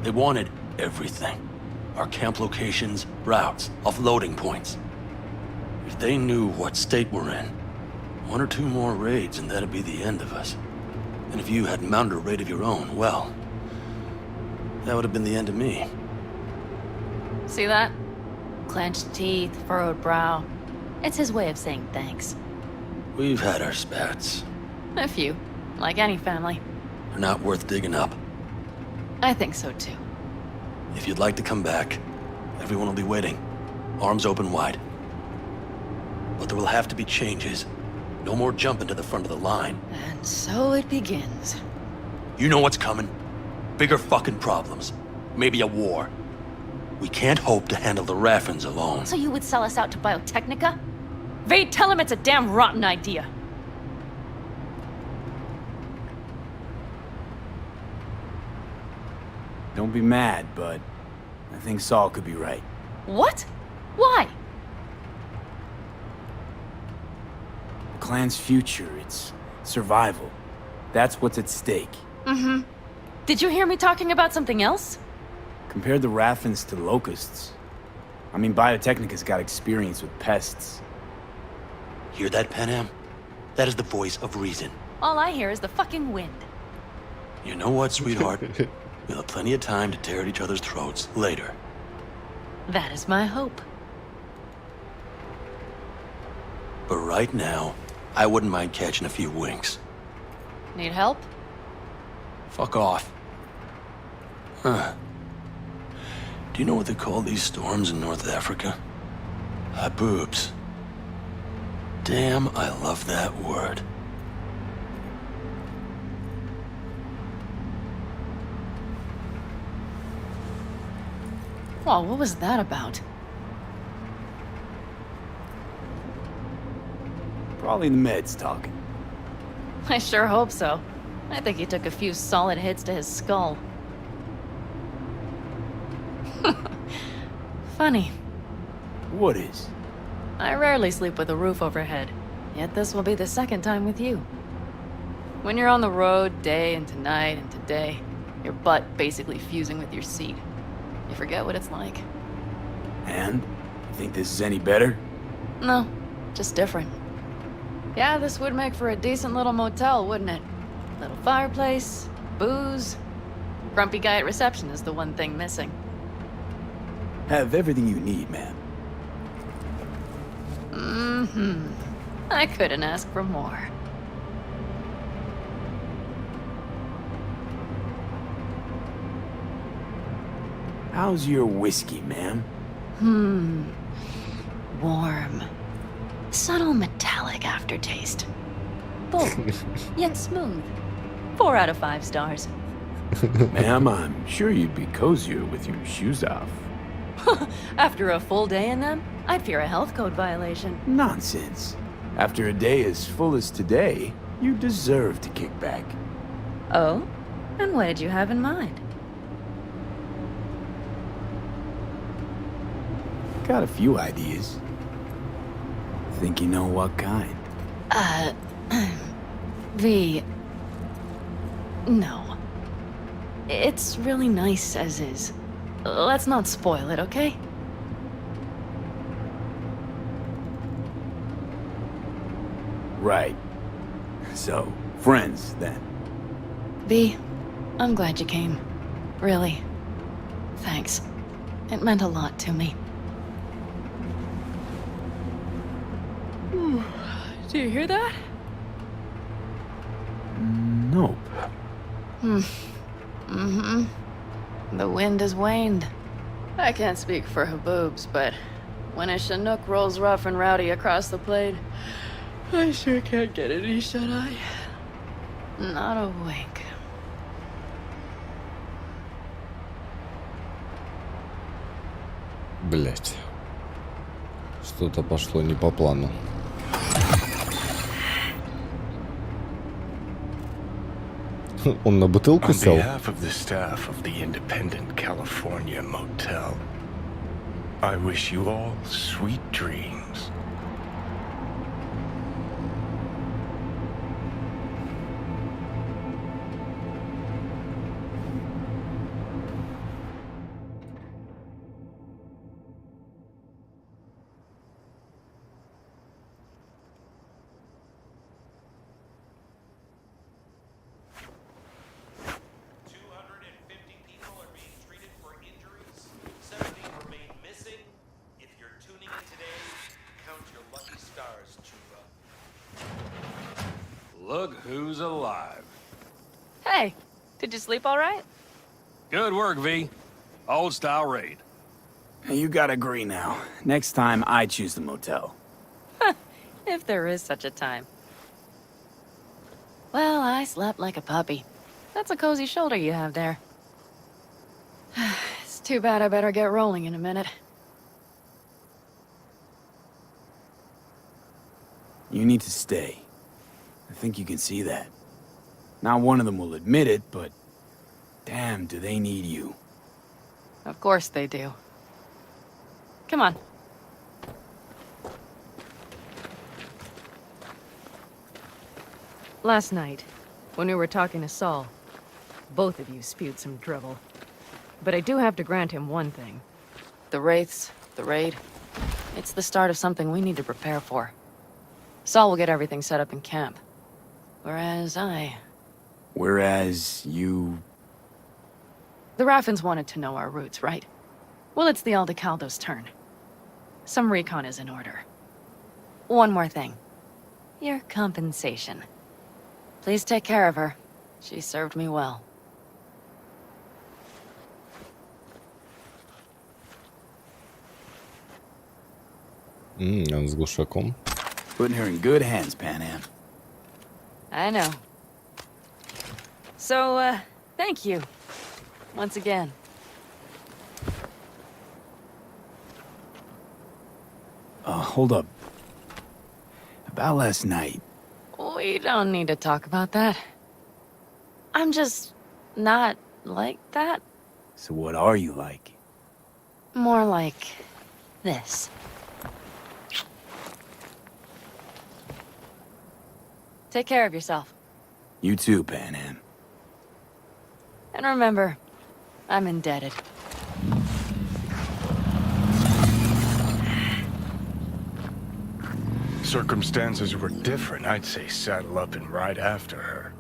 [SPEAKER 10] They wanted everything. Our camp locations, routes, offloading points. If they knew what state we're in, 1 or 2 more raids and that'd be the end of us. And if you had mounted a raid of your own, well, that would have been the end of me.
[SPEAKER 13] See that? Clenched teeth, furrowed brow. It's his way of saying thanks.
[SPEAKER 10] We've had our spats.
[SPEAKER 13] A few, like any family.
[SPEAKER 10] They're not worth digging up.
[SPEAKER 13] I think so too.
[SPEAKER 10] If you'd like to come back, everyone will be waiting. Arms open wide. But there will have to be changes. No more jumping to the front of the line.
[SPEAKER 13] And so it begins.
[SPEAKER 10] You know what's coming. Bigger fucking problems. Maybe a war. We can't hope to handle the Raffins alone.
[SPEAKER 13] So you would sell us out to Biotechnica? Vade, tell him it's a damn rotten idea.
[SPEAKER 3] Don't be mad, but I think Saul could be right.
[SPEAKER 13] What? Why?
[SPEAKER 3] The clan's future, its survival. That's what's at stake.
[SPEAKER 13] Mm-hmm. Did you hear me talking about something else?
[SPEAKER 3] Compared the Raffins to locusts. I mean, Biotechnica's got experience with pests.
[SPEAKER 10] Hear that, Panam? That is the voice of reason.
[SPEAKER 13] All I hear is the fucking wind.
[SPEAKER 10] You know what, sweetheart? We'll have plenty of time to tear at each other's throats later.
[SPEAKER 13] That is my hope.
[SPEAKER 10] But right now, I wouldn't mind catching a few winks.
[SPEAKER 13] Need help?
[SPEAKER 10] Fuck off. Huh. Do you know what they call these storms in North Africa? Haboobs. Damn, I love that word.
[SPEAKER 13] Whoa, what was that about?
[SPEAKER 3] Probably the meds talking.
[SPEAKER 13] I sure hope so. I think he took a few solid hits to his skull. Funny.
[SPEAKER 3] What is?
[SPEAKER 13] I rarely sleep with a roof overhead, yet this will be the second time with you. When you're on the road day into night into day, your butt basically fusing with your seat, you forget what it's like.
[SPEAKER 3] And? You think this is any better?
[SPEAKER 13] No, just different. Yeah, this would make for a decent little motel, wouldn't it? Little fireplace, booze. Grumpy guy at reception is the one thing missing.
[SPEAKER 3] Have everything you need, man.
[SPEAKER 13] Mm-hmm. I couldn't ask for more.
[SPEAKER 3] How's your whiskey, ma'am?
[SPEAKER 13] Warm. Subtle metallic aftertaste. Full, yet smooth. 4 out of 5 stars.
[SPEAKER 3] Ma'am, I'm sure you'd be cozier with your shoes off.
[SPEAKER 13] After a full day in them, I'd fear a health code violation.
[SPEAKER 3] Nonsense. After a day as full as today, you deserve to kick back.
[SPEAKER 13] Oh? And what did you have in mind?
[SPEAKER 3] Got a few ideas. Think you know what kind?
[SPEAKER 13] No. It's really nice as is. Let's not spoil it, okay?
[SPEAKER 3] Right. So, friends, then.
[SPEAKER 13] V, I'm glad you came. Really. Thanks. It meant a lot to me. Do you hear that?
[SPEAKER 3] Nope.
[SPEAKER 13] Mm-hmm. The wind has waned. I can't speak for Haboobs, but when a Chinook rolls rough and rowdy across the plain, I sure can't get any shut-eye. Not a wink.
[SPEAKER 1] Блять. Что-то пошло не по плану. Он на бутылку сел?
[SPEAKER 5] On behalf of the staff of the Independent California Motel, I wish you all sweet dreams.
[SPEAKER 14] Look who's alive.
[SPEAKER 13] Hey, did you sleep all right?
[SPEAKER 14] Good work, V. Old-style raid.
[SPEAKER 3] You gotta agree now. Next time, I choose the motel.
[SPEAKER 13] If there is such a time. Well, I slept like a puppy. That's a cozy shoulder you have there. It's too bad I better get rolling in a minute.
[SPEAKER 3] You need to stay. I think you can see that. Not one of them will admit it, but damn, do they need you.
[SPEAKER 13] Of course they do. Come on. Last night, when we were talking to Saul, both of you spewed some drivel. But I do have to grant him one thing. The Wraiths, the raid, it's the start of something we need to prepare for. Saul will get everything set up in camp. Whereas
[SPEAKER 3] you...
[SPEAKER 13] The Raffins wanted to know our routes, right? Well, it's the Aldecaldo's turn. Some recon is in order. One more thing. Your compensation. Please take care of her. She served me well.
[SPEAKER 1] Он с глушаком.
[SPEAKER 3] Putting her in good hands, Pan Am.
[SPEAKER 13] I know. So, thank you. Once again.
[SPEAKER 3] Hold up. About last night.
[SPEAKER 13] We don't need to talk about that. I'm just not like that.
[SPEAKER 3] So what are you like?
[SPEAKER 13] More like this. Take care of yourself.
[SPEAKER 3] You too, Pan Am.
[SPEAKER 13] And remember, I'm indebted.
[SPEAKER 5] Circumstances were different, I'd say saddle up and ride after her.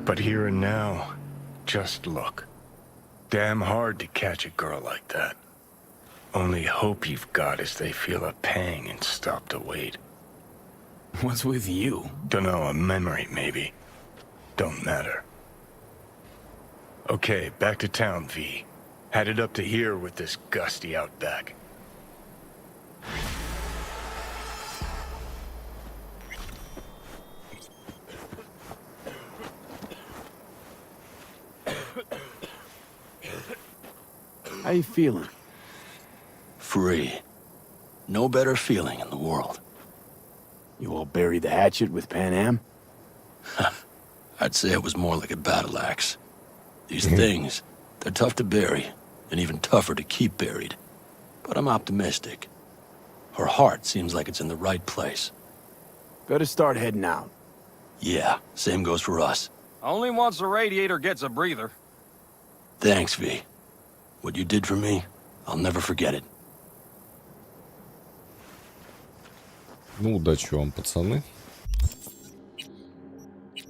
[SPEAKER 5] But here and now, just look. Damn hard to catch a girl like that. Only hope you've got is they feel a pang and stop to wait.
[SPEAKER 3] What's with you?
[SPEAKER 5] Dunno, a memory maybe. Don't matter. Okay, back to town, V. Headed up to here with this gusty outback.
[SPEAKER 3] How you feeling?
[SPEAKER 10] Free. No better feeling in the world.
[SPEAKER 3] You all buried the hatchet with Pan Am?
[SPEAKER 10] I'd say it was more like a battle axe. These things, they're tough to bury, and even tougher to keep buried. But I'm optimistic. Her heart seems like it's in the right place.
[SPEAKER 3] Better start heading out.
[SPEAKER 10] Yeah, same goes for us.
[SPEAKER 14] Only once the radiator gets a breather.
[SPEAKER 10] Thanks, V. What you did for me, I'll never forget it.
[SPEAKER 1] Ну, удачи вам, пацаны.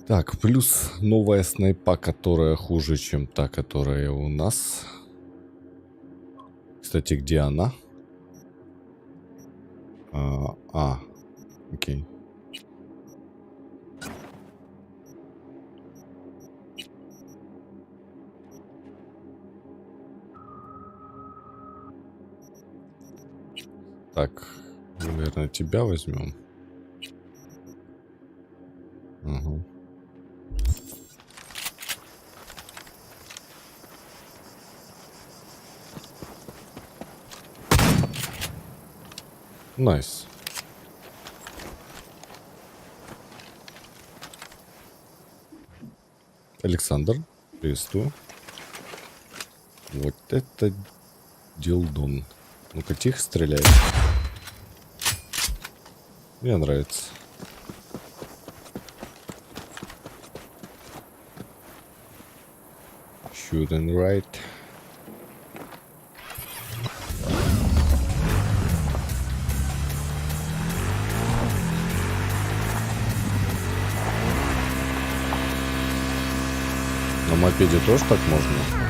[SPEAKER 1] Так, плюс новая снайпа, которая хуже, чем та, которая у нас. Кстати, где она? Окей. Так, наверное, тебя возьмем. Ага. Найс. Александр, приветствую. Вот это дилдон. Ну-ка, тихо стреляй. Мне нравится. Shooting right. На мопеде тоже так можно?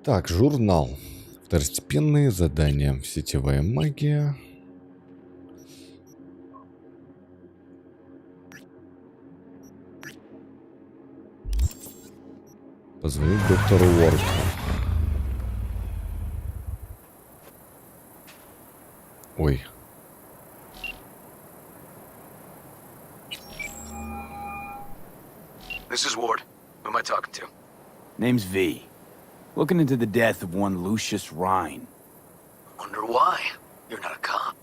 [SPEAKER 1] Так, журнал. Второстепенные задания. Сетевая магия. Позвонить доктору Уорку. Ой.
[SPEAKER 3] This is Ward. Who am I talking to? Name's V. Looking into the death of one Lucius Rhine.
[SPEAKER 10] Wonder why? You're not a cop.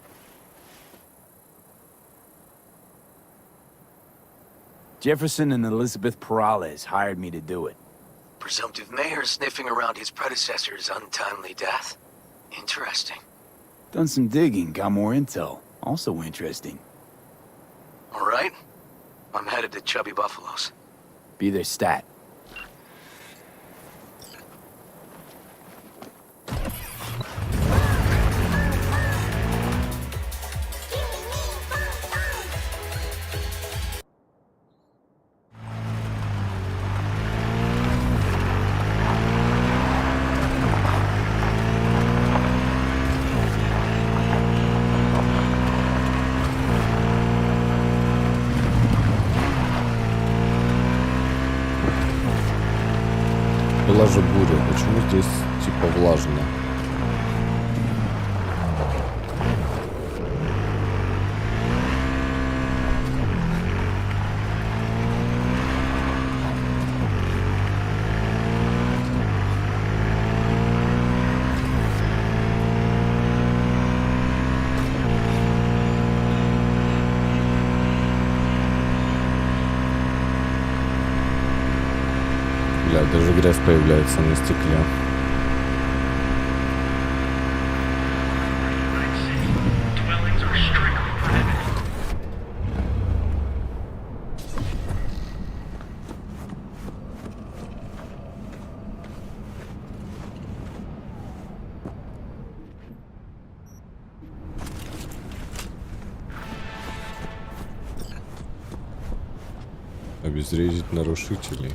[SPEAKER 3] Jefferson and Elizabeth Perales hired me to do it.
[SPEAKER 10] Presumptive mayor sniffing around his predecessor's untimely death. Interesting.
[SPEAKER 3] Done some digging, got more intel. Also interesting.
[SPEAKER 10] All right. I'm headed to Chubby Buffalo's.
[SPEAKER 3] Be their stat.
[SPEAKER 1] Была же буря. Почему здесь типа влажно? Даже грязь появляется на стекле. Обезвредить нарушителей.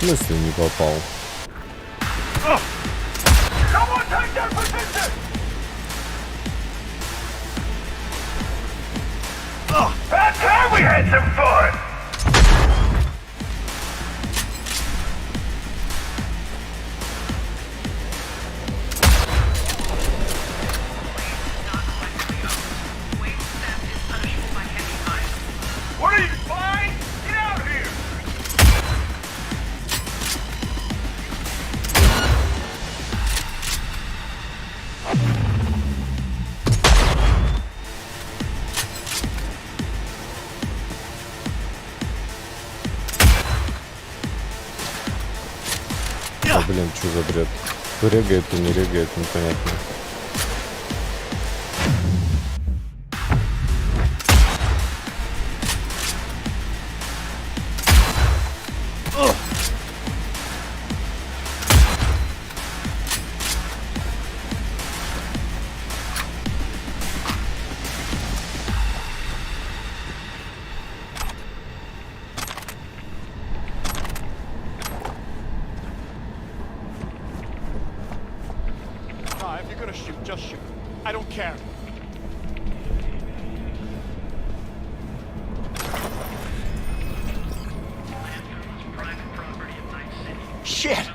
[SPEAKER 1] В смысле не попал?
[SPEAKER 16] About time we had some fun! What are you, fine? Get out of here!
[SPEAKER 1] А, блин, что за бред? То регает, то не регает, непонятно.
[SPEAKER 16] If you're gonna shoot, just shoot. I don't care.
[SPEAKER 11] Shit!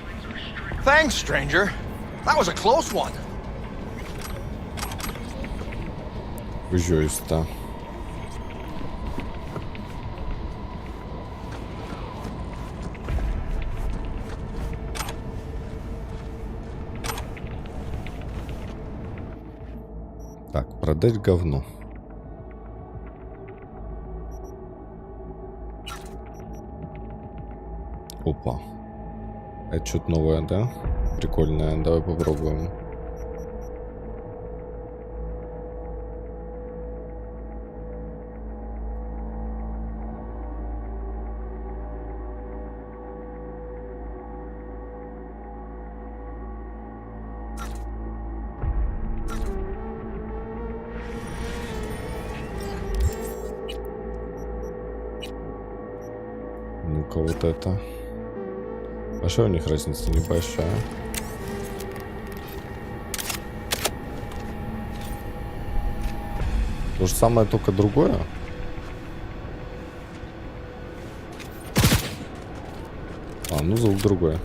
[SPEAKER 11] Thanks, stranger. That was a close one.
[SPEAKER 1] Жёстко. Так, продать говно. Опа. Это что-то новое, да? Прикольное. Давай попробуем. Ну-ка, вот это. А что у них разница небольшая? То же самое, только другое? А, ну звук другой.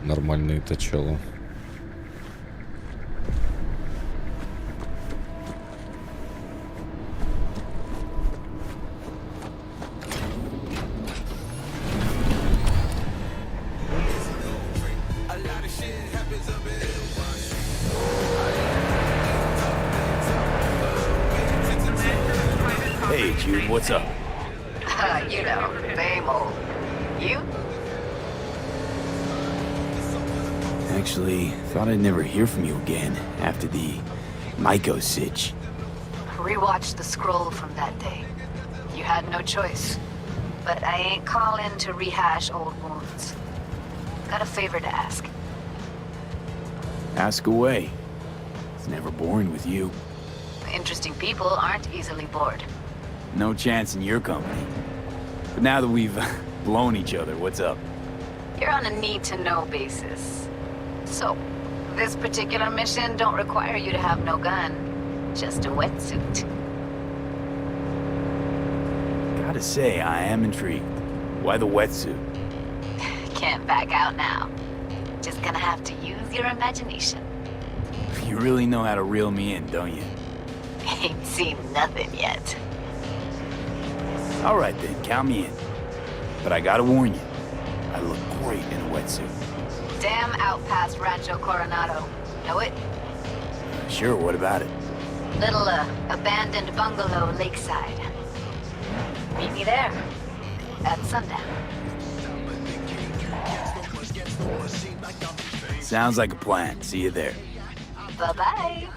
[SPEAKER 1] Нормальные-то челы.
[SPEAKER 3] Hey, Jude, what's up?
[SPEAKER 2] You know, same old. You?
[SPEAKER 3] Actually, thought I'd never hear from you again after the Myko sitch.
[SPEAKER 2] Rewatched the scroll from that day. You had no choice. But I ain't calling to rehash old wounds. Got a favor to ask.
[SPEAKER 3] Ask away. It's never boring with you.
[SPEAKER 2] Interesting people aren't easily bored.
[SPEAKER 3] No chance in your company. But now that we've blown each other, what's up?
[SPEAKER 2] You're on a need-to-know basis. So, this particular mission don't require you to have no gun. Just a wetsuit.
[SPEAKER 3] Gotta say, I am intrigued. Why the wetsuit?
[SPEAKER 2] Can't back out now. Just gonna have to use your imagination.
[SPEAKER 3] You really know how to reel me in, don't you?
[SPEAKER 2] Ain't seen nothing yet.
[SPEAKER 3] All right then, count me in. But I gotta warn you, I look great in a wetsuit.
[SPEAKER 2] Damn out past Rancho Coronado. Know it?
[SPEAKER 3] Sure, what about it?
[SPEAKER 2] Little, abandoned bungalow lakeside. Meet me there. At sundown.
[SPEAKER 3] Sounds like a plan. See you there.
[SPEAKER 2] Bye-bye.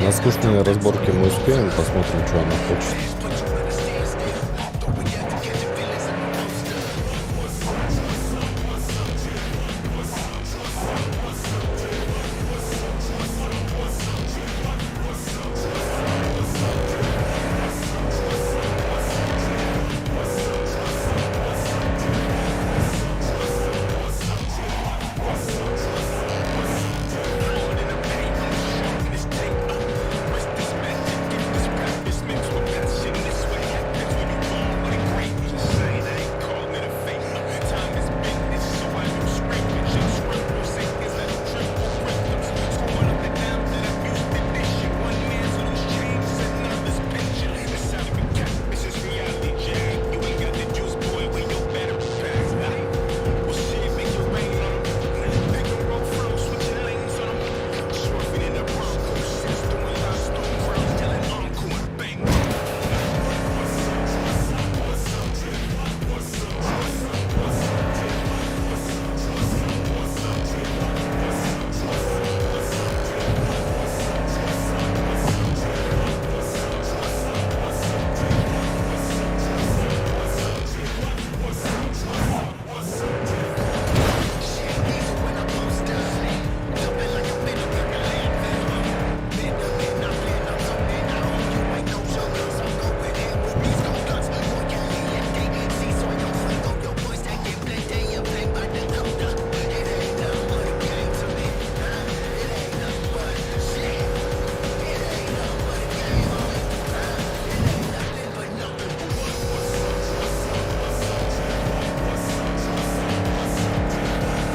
[SPEAKER 1] На скучные разборки мы успеем, посмотрим, что она хочет.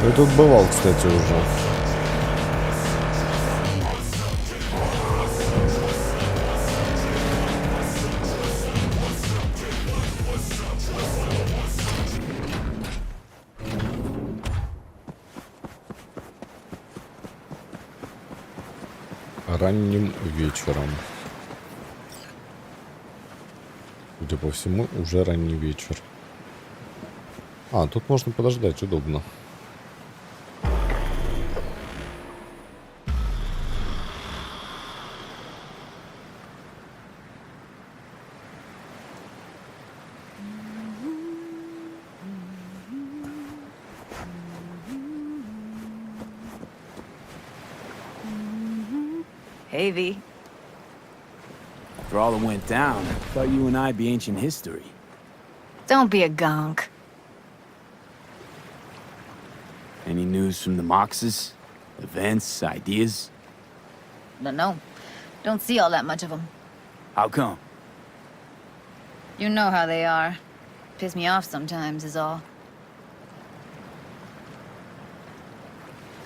[SPEAKER 1] Я тут бывал, кстати, уже. Ранним вечером. Судя по всему, уже ранний вечер. А, тут можно подождать, удобно.
[SPEAKER 2] Hey, V.
[SPEAKER 3] After all that went down, I thought you and I'd be ancient history.
[SPEAKER 2] Don't be a gonk.
[SPEAKER 3] Any news from the Moxes? Events, ideas?
[SPEAKER 2] No. Don't see all that much of them.
[SPEAKER 3] How come?
[SPEAKER 2] You know how they are. Piss me off sometimes is all.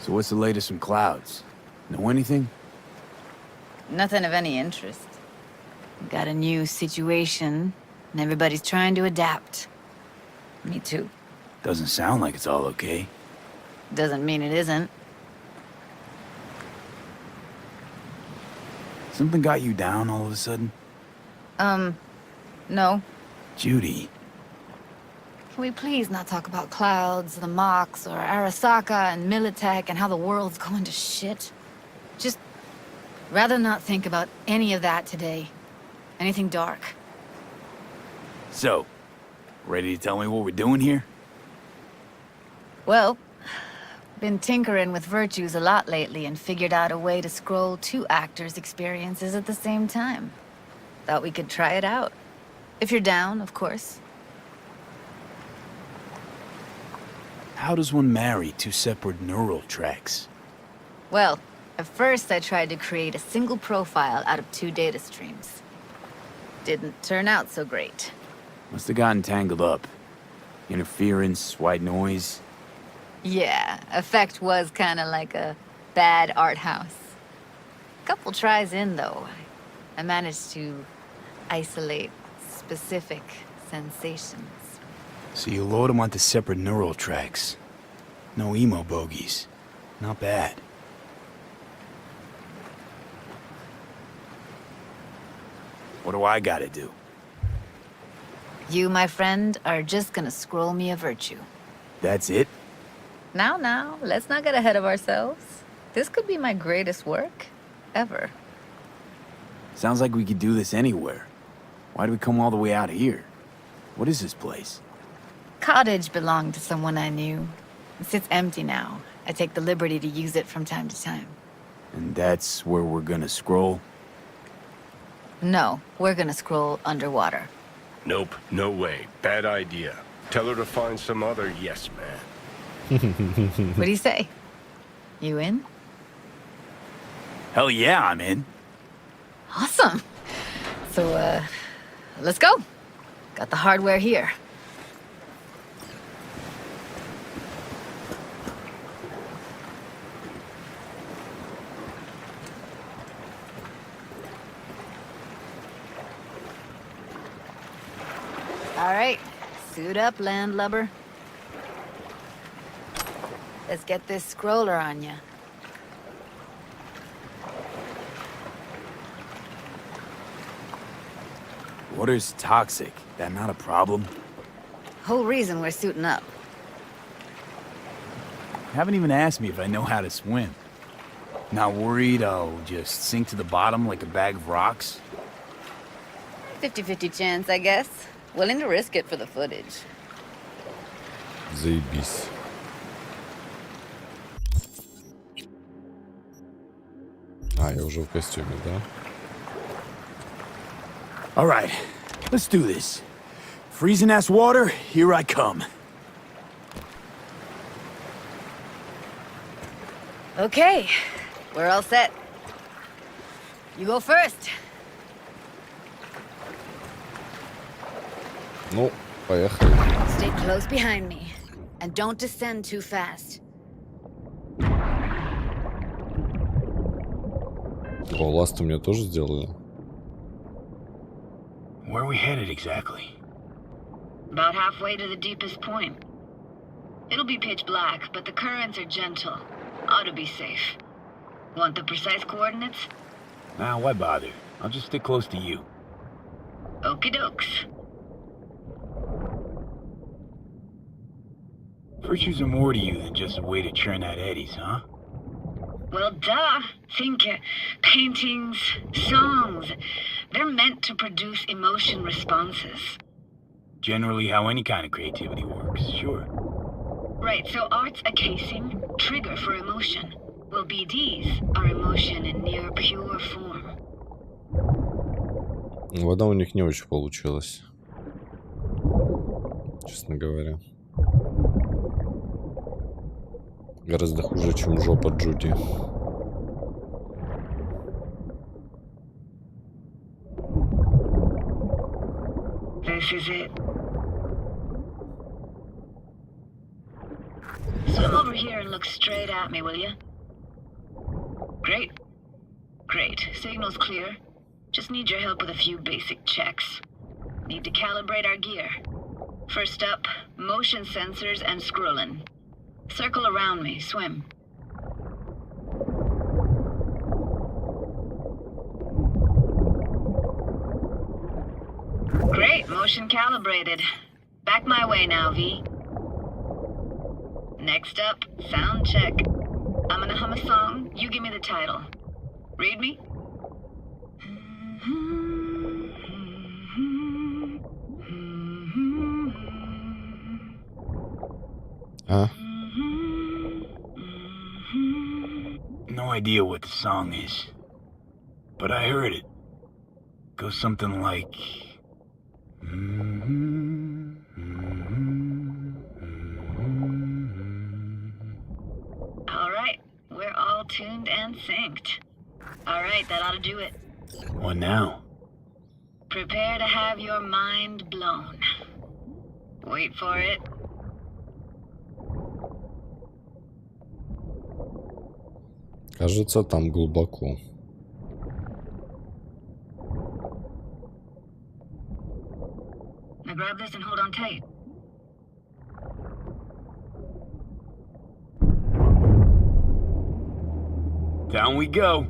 [SPEAKER 3] So what's the latest from Clouds? Know anything?
[SPEAKER 2] Nothing of any interest. Got a new situation, and everybody's trying to adapt. Me too.
[SPEAKER 3] Doesn't sound like it's all okay.
[SPEAKER 2] Doesn't mean it isn't.
[SPEAKER 3] Something got you down all of a sudden?
[SPEAKER 2] No.
[SPEAKER 3] Judy.
[SPEAKER 2] Can we please not talk about Clouds, the Mox, or Arasaka and Militech and how the world's going to shit? Just rather not think about any of that today. Anything dark.
[SPEAKER 3] So, ready to tell me what we're doing here?
[SPEAKER 2] Well, been tinkering with virtues a lot lately and figured out a way to scroll 2 actors' experiences at the same time. Thought we could try it out. If you're down, of course.
[SPEAKER 3] How does one marry 2 separate neural tracks?
[SPEAKER 2] Well, at first I tried to create a single profile out of 2 data streams. Didn't turn out so great.
[SPEAKER 3] Must have gotten tangled up. Interference, white noise.
[SPEAKER 2] Yeah, effect was kind of like a bad art house. Couple tries in, though, I managed to isolate specific sensations.
[SPEAKER 3] So you load them onto separate neural tracks. No emo bogies. Not bad. What do I gotta do?
[SPEAKER 2] You, my friend, are just gonna scroll me a virtue.
[SPEAKER 3] That's it?
[SPEAKER 2] Now, let's not get ahead of ourselves. This could be my greatest work ever.
[SPEAKER 3] Sounds like we could do this anywhere. Why'd we come all the way out here? What is this place?
[SPEAKER 2] Cottage belonged to someone I knew. It sits empty now. I take the liberty to use it from time to time.
[SPEAKER 3] And that's where we're gonna scroll?
[SPEAKER 2] No, we're gonna scroll underwater.
[SPEAKER 5] Nope, no way. Bad idea. Tell her to find some other yes man.
[SPEAKER 2] What do you say? You in?
[SPEAKER 3] Hell yeah, I'm in.
[SPEAKER 2] Awesome. So, let's go. Got the hardware here. All right, suit up, landlubber. Let's get this scroller on ya.
[SPEAKER 3] Water's toxic. That not a problem?
[SPEAKER 2] Whole reason we're suiting up.
[SPEAKER 3] Haven't even asked me if I know how to swim. Not worried I'll just sink to the bottom like a bag of rocks?
[SPEAKER 2] 50-50 chance, I guess. Willing to risk it for the footage.
[SPEAKER 1] Заебись. А, я уже в костюме, да?
[SPEAKER 3] All right, let's do this. Freezing ass water, here I come.
[SPEAKER 2] Okay, we're all set. You go first.
[SPEAKER 1] Ну, поехали.
[SPEAKER 2] Stay close behind me. And don't descend too fast.
[SPEAKER 1] О, ласт у меня тоже сделали.
[SPEAKER 3] Where are we headed exactly?
[SPEAKER 17] About halfway to the deepest point. It'll be pitch black, but the currents are gentle. Ought to be safe. Want the precise coordinates?
[SPEAKER 3] Nah, why bother? I'll just stick close to you.
[SPEAKER 17] Okie dokes.
[SPEAKER 3] Virtues are more to you than just a way to churn out eddies, huh?
[SPEAKER 17] Well, duh. Think paintings, songs. They're meant to produce emotion responses.
[SPEAKER 3] Generally how any kind of creativity works, sure.
[SPEAKER 17] Right, so art's a casing, trigger for emotion. Well, BDs are emotion in near pure form.
[SPEAKER 1] Вода у них не очень получилась. Честно говоря. Гораздо хуже, чем жопа Джуди.
[SPEAKER 17] This is it. Swim over here and look straight at me, will you? Great. Great. Signal's clear. Just need your help with a few basic checks. Need to calibrate our gear. First up, motion sensors and scrolling. Circle around me. Swim. Great. Motion calibrated. Back my way now, V. Next up, sound check. I'm gonna hum a song. You give me the title. Read me?
[SPEAKER 1] А?
[SPEAKER 3] No idea what the song is, but I heard it. Goes something like...
[SPEAKER 17] All right, we're all tuned and synced. All right, that ought to do it.
[SPEAKER 3] What now?
[SPEAKER 17] Prepare to have your mind blown. Wait for it.
[SPEAKER 1] Кажется, там глубоко.
[SPEAKER 17] Now grab this and hold on tight.
[SPEAKER 3] Down we go.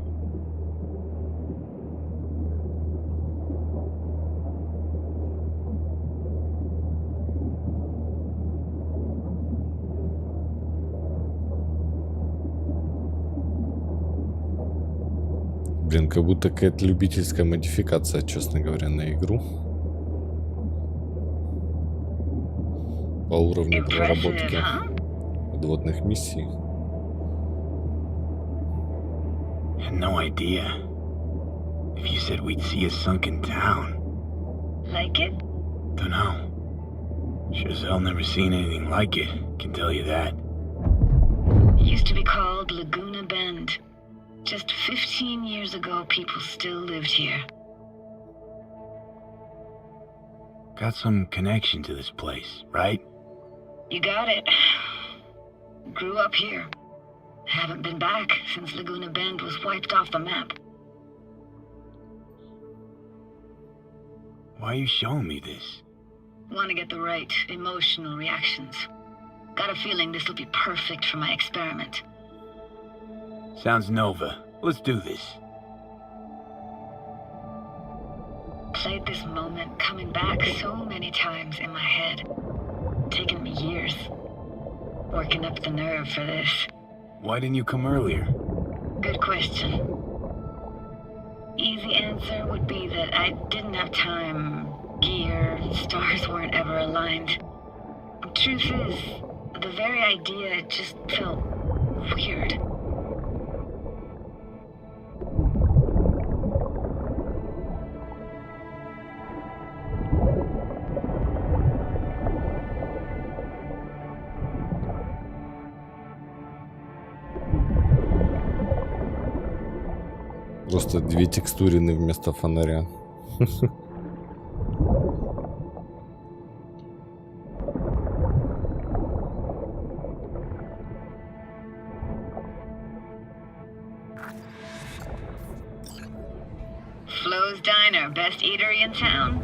[SPEAKER 1] Блин, как будто какая-то любительская модификация, честно говоря, на игру. По уровню проработки подводных миссий.
[SPEAKER 3] Had no idea. If you said we'd see a sunken town.
[SPEAKER 17] Like it?
[SPEAKER 3] Dunno. Sure as hell never seen anything like it, can tell you that.
[SPEAKER 17] Used to be called Laguna Bend. Just 15 years ago, people still lived here.
[SPEAKER 3] Got some connection to this place, right?
[SPEAKER 17] You got it. Grew up here. Haven't been back since Laguna Bend was wiped off the map.
[SPEAKER 3] Why are you showing me this?
[SPEAKER 17] Want to get the right emotional reactions. Got a feeling this will be perfect for my experiment.
[SPEAKER 3] Sounds Nova. Let's do this.
[SPEAKER 17] Played this moment coming back so many times in my head. Taken me years. Working up the nerve for this.
[SPEAKER 3] Why didn't you come earlier?
[SPEAKER 17] Good question. Easy answer would be that I didn't have time, gear, stars weren't ever aligned. Truth is, the very idea just felt weird.
[SPEAKER 1] Просто две текстурины вместо фонаря.
[SPEAKER 17] Flo's Diner, best eatery in town.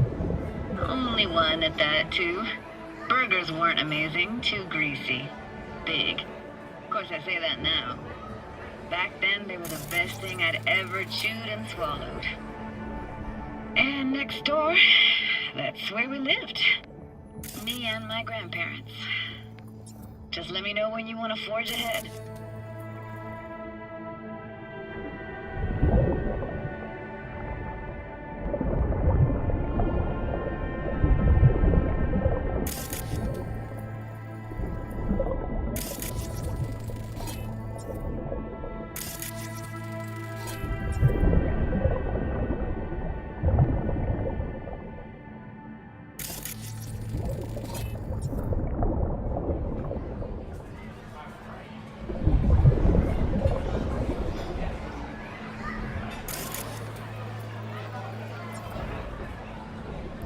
[SPEAKER 17] Only one at that, too. Burgers weren't amazing, too greasy. Big. Of course, I say that now. Back then, they were the best thing I'd ever chewed and swallowed. And next door, that's where we lived. Me and my grandparents. Just let me know when you want to forge ahead.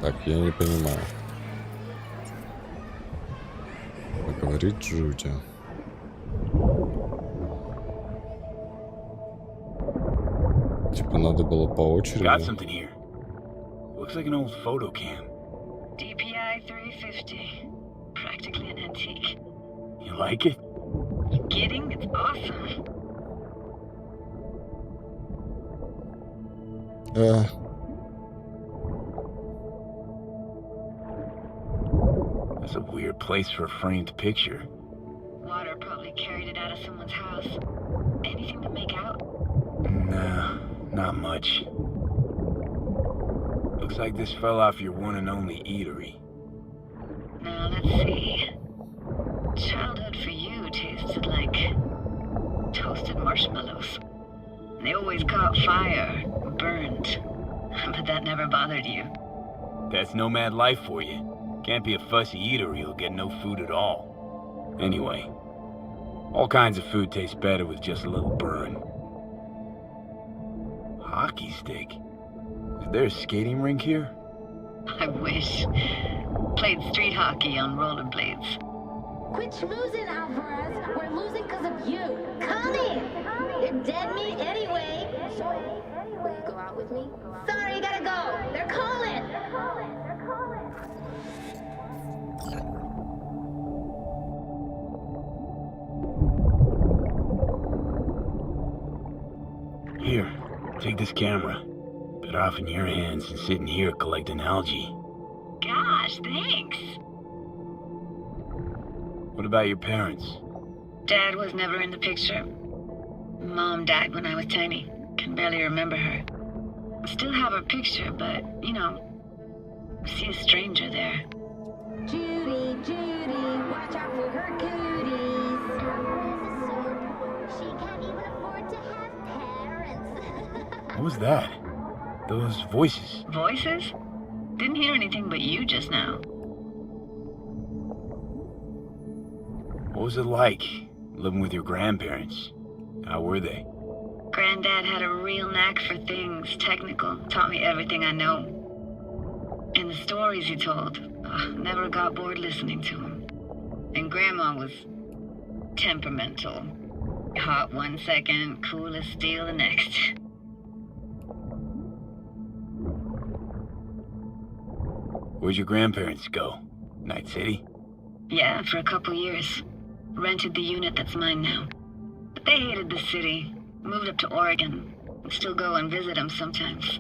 [SPEAKER 1] Так, я не понимаю. Поговорить Джуди. Типа надо было по очереди.
[SPEAKER 3] Got something here. Looks like an old photo cam.
[SPEAKER 17] DPI 350. Practically an antique.
[SPEAKER 3] You like it?
[SPEAKER 17] You kidding? It's awesome.
[SPEAKER 3] That's a weird place for a framed picture.
[SPEAKER 17] Water probably carried it out of someone's house. Anything to make out?
[SPEAKER 3] Nah, not much. Looks like this fell off your one and only eatery.
[SPEAKER 17] Now, let's see. Childhood for you tasted like toasted marshmallows. They always caught fire, burned. But that never bothered you.
[SPEAKER 3] That's nomad life for you. Can't be a fussy eater or you'll get no food at all. Anyway, all kinds of food tastes better with just a little burn. Hockey stick? Is there a skating rink here?
[SPEAKER 17] I wish. Played street hockey on rollerblades.
[SPEAKER 7] Quit schmoozing, Alvarez. We're losing because of you. Come in. You're dead meat anyway. Will you go out with me? Sorry, gotta go. They're calling.
[SPEAKER 3] Here, take this camera. Better off in your hands than sitting here collecting algae.
[SPEAKER 17] Gosh, thanks.
[SPEAKER 3] What about your parents?
[SPEAKER 17] Dad was never in the picture. Mom died when I was tiny. Can barely remember her. Still have her picture, but, you know, see a stranger there.
[SPEAKER 7] Judy, watch out for her cooties. She can't even afford to have parents.
[SPEAKER 3] What was that? Those voices.
[SPEAKER 17] Voices? Didn't hear anything but you just now.
[SPEAKER 3] What was it like, living with your grandparents? How were they?
[SPEAKER 17] Granddad had a real knack for things technical. Taught me everything I know. And the stories he told, never got bored listening to him. And Grandma was temperamental. Hot one second, cool as steel the next.
[SPEAKER 3] Where'd your grandparents go? Night City?
[SPEAKER 17] Yeah, for a couple years. Rented the unit that's mine now. But they hated the city. Moved up to Oregon. Still go and visit them sometimes.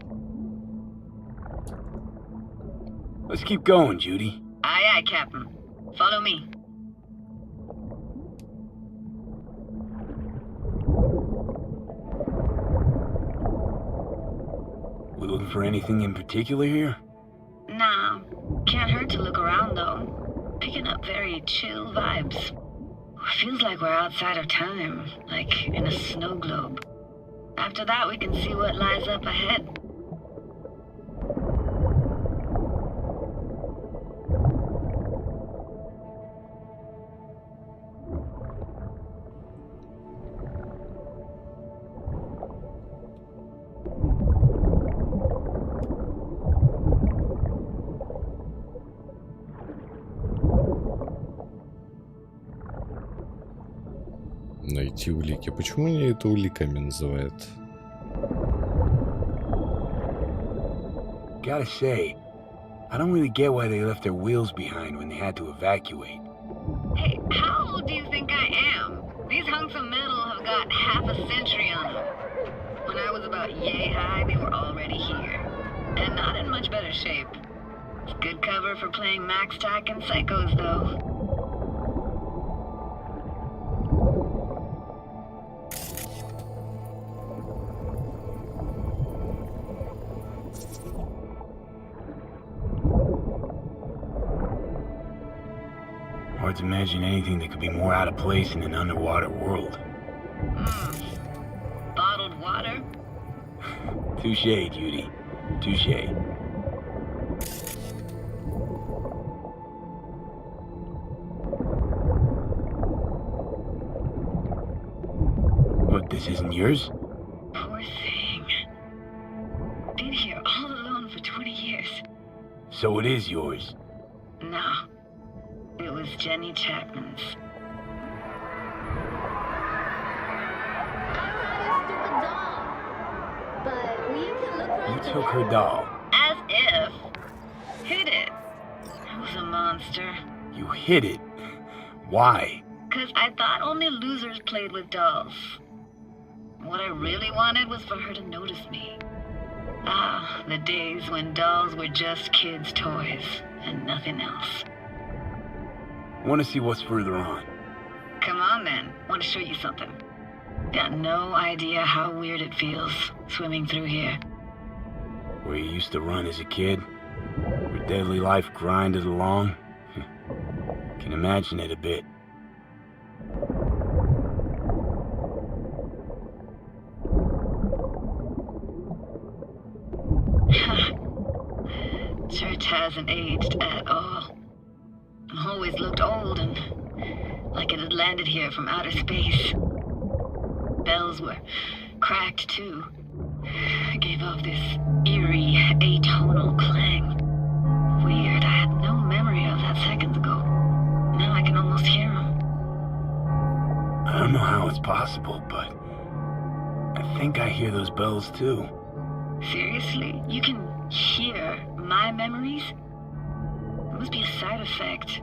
[SPEAKER 3] Let's keep going, Judy.
[SPEAKER 17] Aye, aye, Captain. Follow me.
[SPEAKER 3] We looking for anything in particular here?
[SPEAKER 17] Nah. Can't hurt to look around, though. Picking up very chill vibes. Feels like we're outside of time, like in a snow globe. After that, we can see what lies up ahead.
[SPEAKER 1] Найти улики. Почему они это уликами называют?
[SPEAKER 3] Gotta say, I don't really get why they left their wheels behind when they had to evacuate.
[SPEAKER 17] Hey, how old do you think I am? These hunks of metal have got half a century on them. When I was about yay high, they were already here. And not in much better shape. It's good cover for playing Max Tack and Psychos, though.
[SPEAKER 3] Hard to imagine anything that could be more out of place in an underwater world.
[SPEAKER 17] Bottled water?
[SPEAKER 3] Touché, Judy. Touché. What, this isn't yours?
[SPEAKER 17] Poor thing. Been here all alone for 20 years.
[SPEAKER 3] So it is yours.
[SPEAKER 17] No. It was Jenny Chapman's.
[SPEAKER 3] You took her doll.
[SPEAKER 17] As if. Hid it. I was a monster.
[SPEAKER 3] You hid it. Why?
[SPEAKER 17] 'Cause I thought only losers played with dolls. What I really wanted was for her to notice me. Ah, the days when dolls were just kids' toys and nothing else.
[SPEAKER 3] Want to see what's further on?
[SPEAKER 17] Come on then. Want to show you something. Got no idea how weird it feels swimming through here.
[SPEAKER 3] Where you used to run as a kid? Where daily life grinded along? Can imagine it a bit.
[SPEAKER 17] Church hasn't aged at all. Always looked old and like it had landed here from outer space. Bells were cracked too. Gave off this eerie, atonal clang. Weird, I had no memory of that seconds ago. Now I can almost hear him.
[SPEAKER 3] I don't know how it's possible, but I think I hear those bells too.
[SPEAKER 17] Seriously? You can hear my memories? It must be a side effect.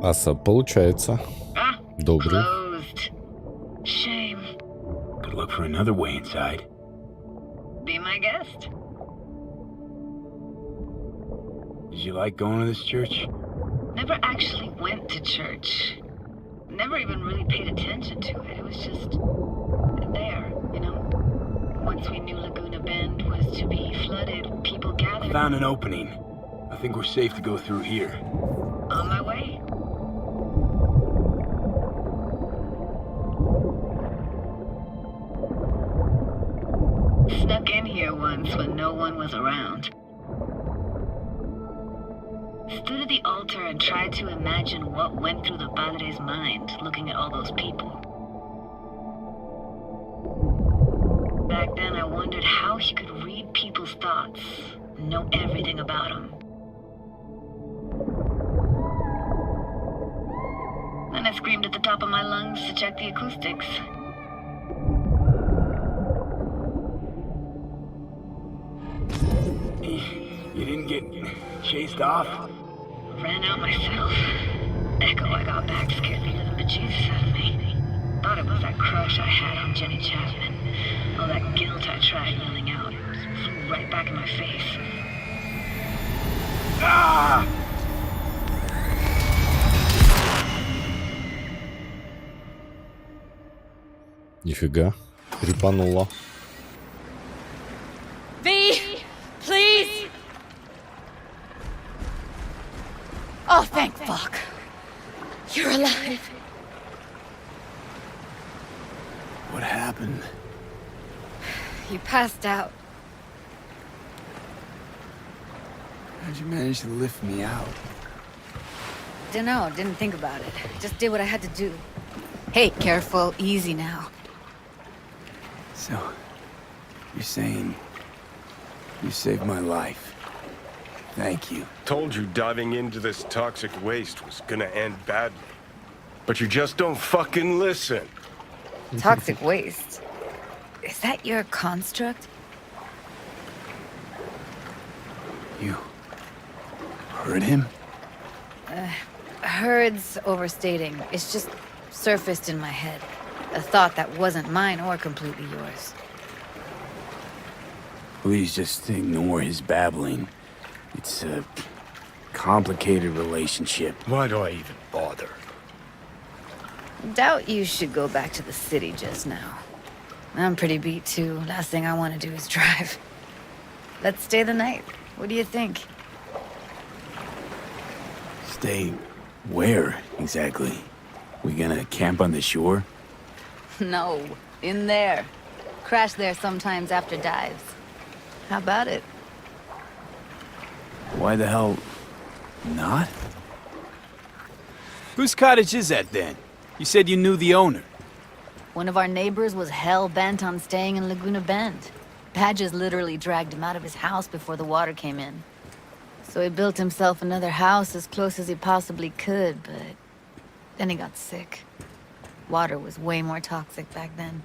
[SPEAKER 1] Аса, получается. Добрый.
[SPEAKER 17] Closed. Shame.
[SPEAKER 3] Could look for another way inside.
[SPEAKER 17] Be my guest.
[SPEAKER 3] Did you like going to this church?
[SPEAKER 17] Never actually went to church. Never even really paid attention to it. It was just there, you know? Once we knew Laguna Bend was to be flooded, people gathered.
[SPEAKER 3] I found an opening. I think we're safe to go through here.
[SPEAKER 17] On my way. Snuck in here once when no one was around. Stood at the altar and tried to imagine what went through the Padre's mind looking at all those people. Back then I wondered how he could read people's thoughts and know everything about them. Then I screamed at the top of my lungs to check the acoustics.
[SPEAKER 3] You didn't get chased off?
[SPEAKER 17] Ran out myself. Echo I got back scared the living bejesus out of me. Thought it was that crush I had on Jenny Chapman. All that guilt I tried yelling out. Flew right back in my face.
[SPEAKER 3] Ah!
[SPEAKER 1] Нифига. Трепанула.
[SPEAKER 9] V, please! Oh, thank fuck. You're alive.
[SPEAKER 3] What happened?
[SPEAKER 2] You passed out.
[SPEAKER 3] How'd you manage to lift me out?
[SPEAKER 2] Dunno, didn't think about it. Just did what I had to do. Hey, careful, easy now.
[SPEAKER 3] So, you're saying you saved my life. Thank you.
[SPEAKER 5] Told you diving into this toxic waste was gonna end badly. But you just don't fucking listen.
[SPEAKER 2] Toxic waste? Is that your construct?
[SPEAKER 3] You heard him?
[SPEAKER 2] Heard's overstating. It's just surfaced in my head. A thought that wasn't mine or completely yours.
[SPEAKER 3] Please just ignore his babbling. It's a complicated relationship.
[SPEAKER 5] Why do I even bother?
[SPEAKER 2] Doubt you should go back to the city just now. I'm pretty beat too. Last thing I want to do is drive. Let's stay the night. What do you think?
[SPEAKER 3] Stay where exactly? We gonna camp on the shore?
[SPEAKER 2] No, in there. Crash there sometimes after dives. How about it?
[SPEAKER 3] Why the hell not? Whose cottage is that then? You said you knew the owner.
[SPEAKER 2] One of our neighbors was hell-bent on staying in Laguna Bend. Badges literally dragged him out of his house before the water came in. So he built himself another house as close as he possibly could, but then he got sick. Water was way more toxic back then.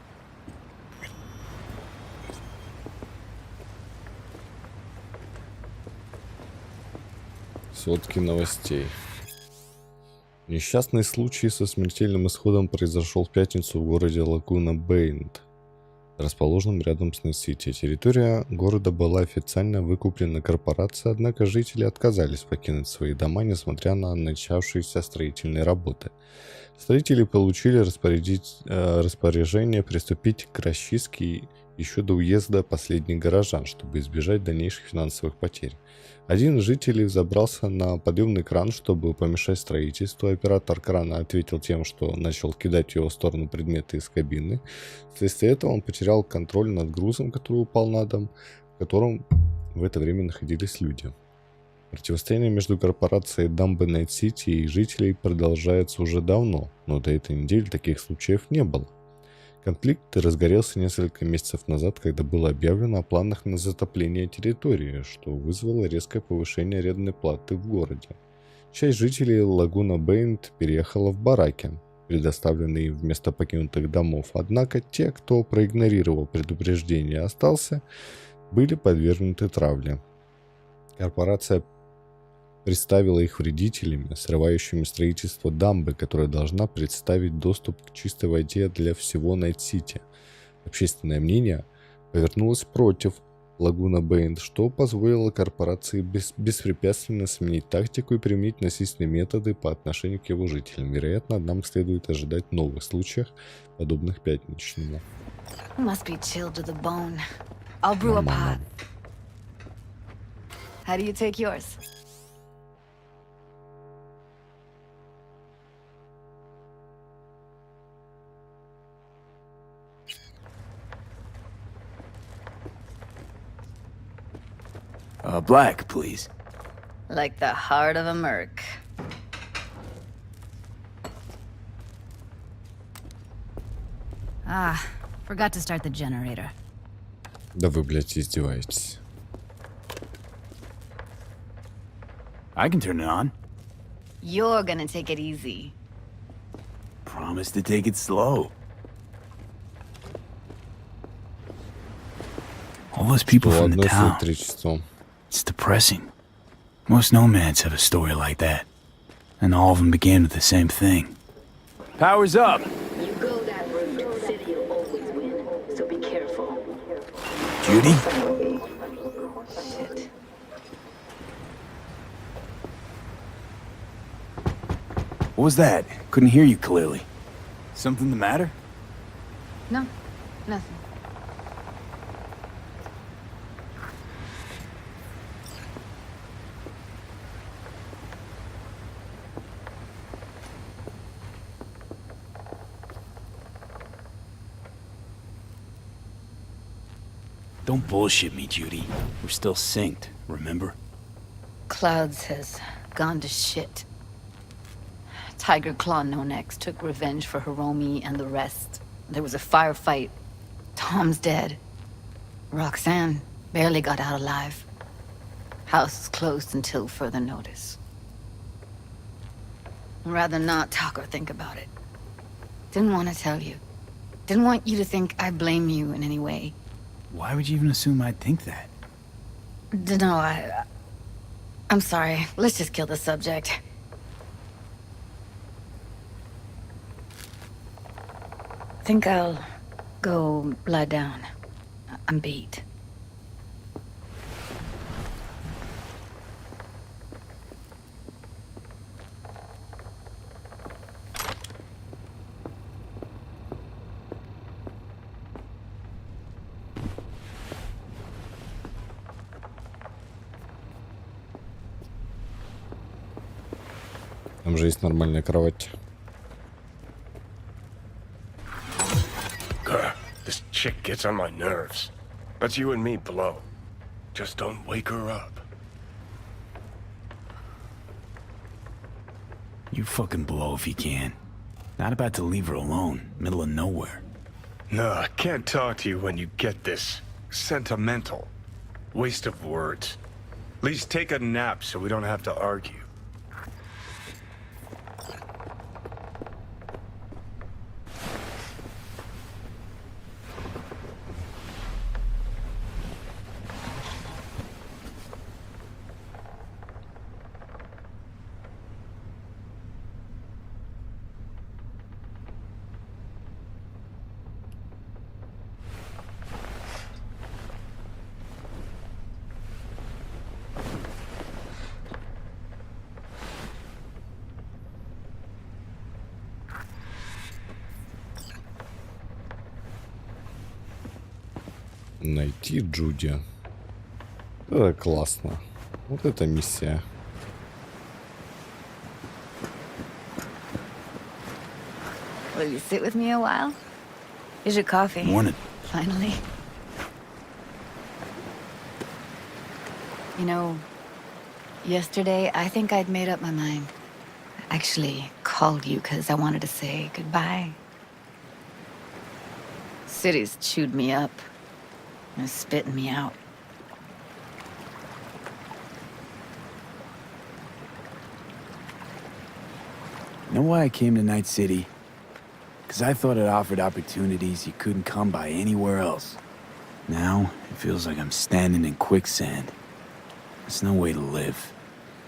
[SPEAKER 1] Сводки новостей. Несчастный случай со смертельным исходом произошел в пятницу в городе Лагуна-Бейнд, расположенном рядом с Найт-Сити. Территория города была официально выкуплена корпорацией, однако жители отказались покинуть свои дома, несмотря на начавшиеся строительные работы. Строители получили распоряжение приступить к расчистке еще до уезда последних горожан, чтобы избежать дальнейших финансовых потерь. Один из жителей забрался на подъемный кран, чтобы помешать строительству. Оператор крана ответил тем, что начал кидать в его сторону предметы из кабины. Вследствие этого он потерял контроль над грузом, который упал на дом, в котором в это время находились люди. Противостояние между корпорацией дамбы Найт-Сити и жителей продолжается уже давно, но до этой недели таких случаев не было. Конфликт разгорелся несколько месяцев назад, когда было объявлено о планах на затопление территории, что вызвало резкое повышение арендной платы в городе. Часть жителей Лагуна Бейнд переехала в бараки, предоставленные им вместо покинутых домов, однако те, кто проигнорировал предупреждение и остался, были подвергнуты травле. Корпорация представила их вредителями, срывающими строительство дамбы, которая должна представить доступ к чистой воде для всего Найт-Сити. Общественное мнение повернулось против Лагуна Бейнд, что позволило корпорации беспрепятственно сменить тактику и применить насильственные методы по отношению к его жителям. Вероятно, нам следует ожидать новых случаев, подобных пятничному.
[SPEAKER 2] Must be chilled to the bone. I'll brew a pot. How do you take yours?
[SPEAKER 3] Black, please.
[SPEAKER 2] Like the heart of a merc. Ah, forgot to start the generator.
[SPEAKER 1] Да вы, блядь, издеваетесь.
[SPEAKER 3] I can turn it on.
[SPEAKER 2] You're gonna take it easy.
[SPEAKER 3] Promise to take it slow. All those people from the town. It's depressing. Most nomads have a story like that. And all of them begin with the same thing. Power's up!
[SPEAKER 7] You go that route, city will always win, so be careful.
[SPEAKER 3] Judy?
[SPEAKER 2] Shit.
[SPEAKER 3] What was that? Couldn't hear you clearly. Something the matter?
[SPEAKER 2] No, nothing.
[SPEAKER 3] Don't bullshit me, Judy. We're still synced, remember?
[SPEAKER 2] Clouds has gone to shit. Tiger Claw No Next took revenge for Hiromi and the rest. There was a firefight. Tom's dead. Roxanne barely got out alive. House is closed until further notice. I'd rather not talk or think about it. Didn't want to tell you. Didn't want you to think I blame you in any way.
[SPEAKER 3] Why would you even assume I'd think that?
[SPEAKER 2] No, I'm sorry. Let's just kill the subject. Think I'll go lie down. I'm beat.
[SPEAKER 1] Там же есть нормальная кровать.
[SPEAKER 5] This chick gets on my nerves. Let's you and me blow. Just don't wake her up.
[SPEAKER 3] You fucking blow if you can. Not about to leave her alone, middle of nowhere.
[SPEAKER 5] No, I can't talk to you when you get this sentimental. Waste of words. At least take a nap so we don't have to argue.
[SPEAKER 1] Найти Джуди. Это классно. Вот это миссия.
[SPEAKER 2] Will you sit with me a while? Here's your coffee.
[SPEAKER 3] Morning.
[SPEAKER 2] Finally. You know, yesterday I think I'd made up my mind. I actually called you because I wanted to say goodbye. City's chewed me up. And is spitting me out.
[SPEAKER 3] Know why I came to Night City? Because I thought it offered opportunities you couldn't come by anywhere else. Now, it feels like I'm standing in quicksand. There's no way to live.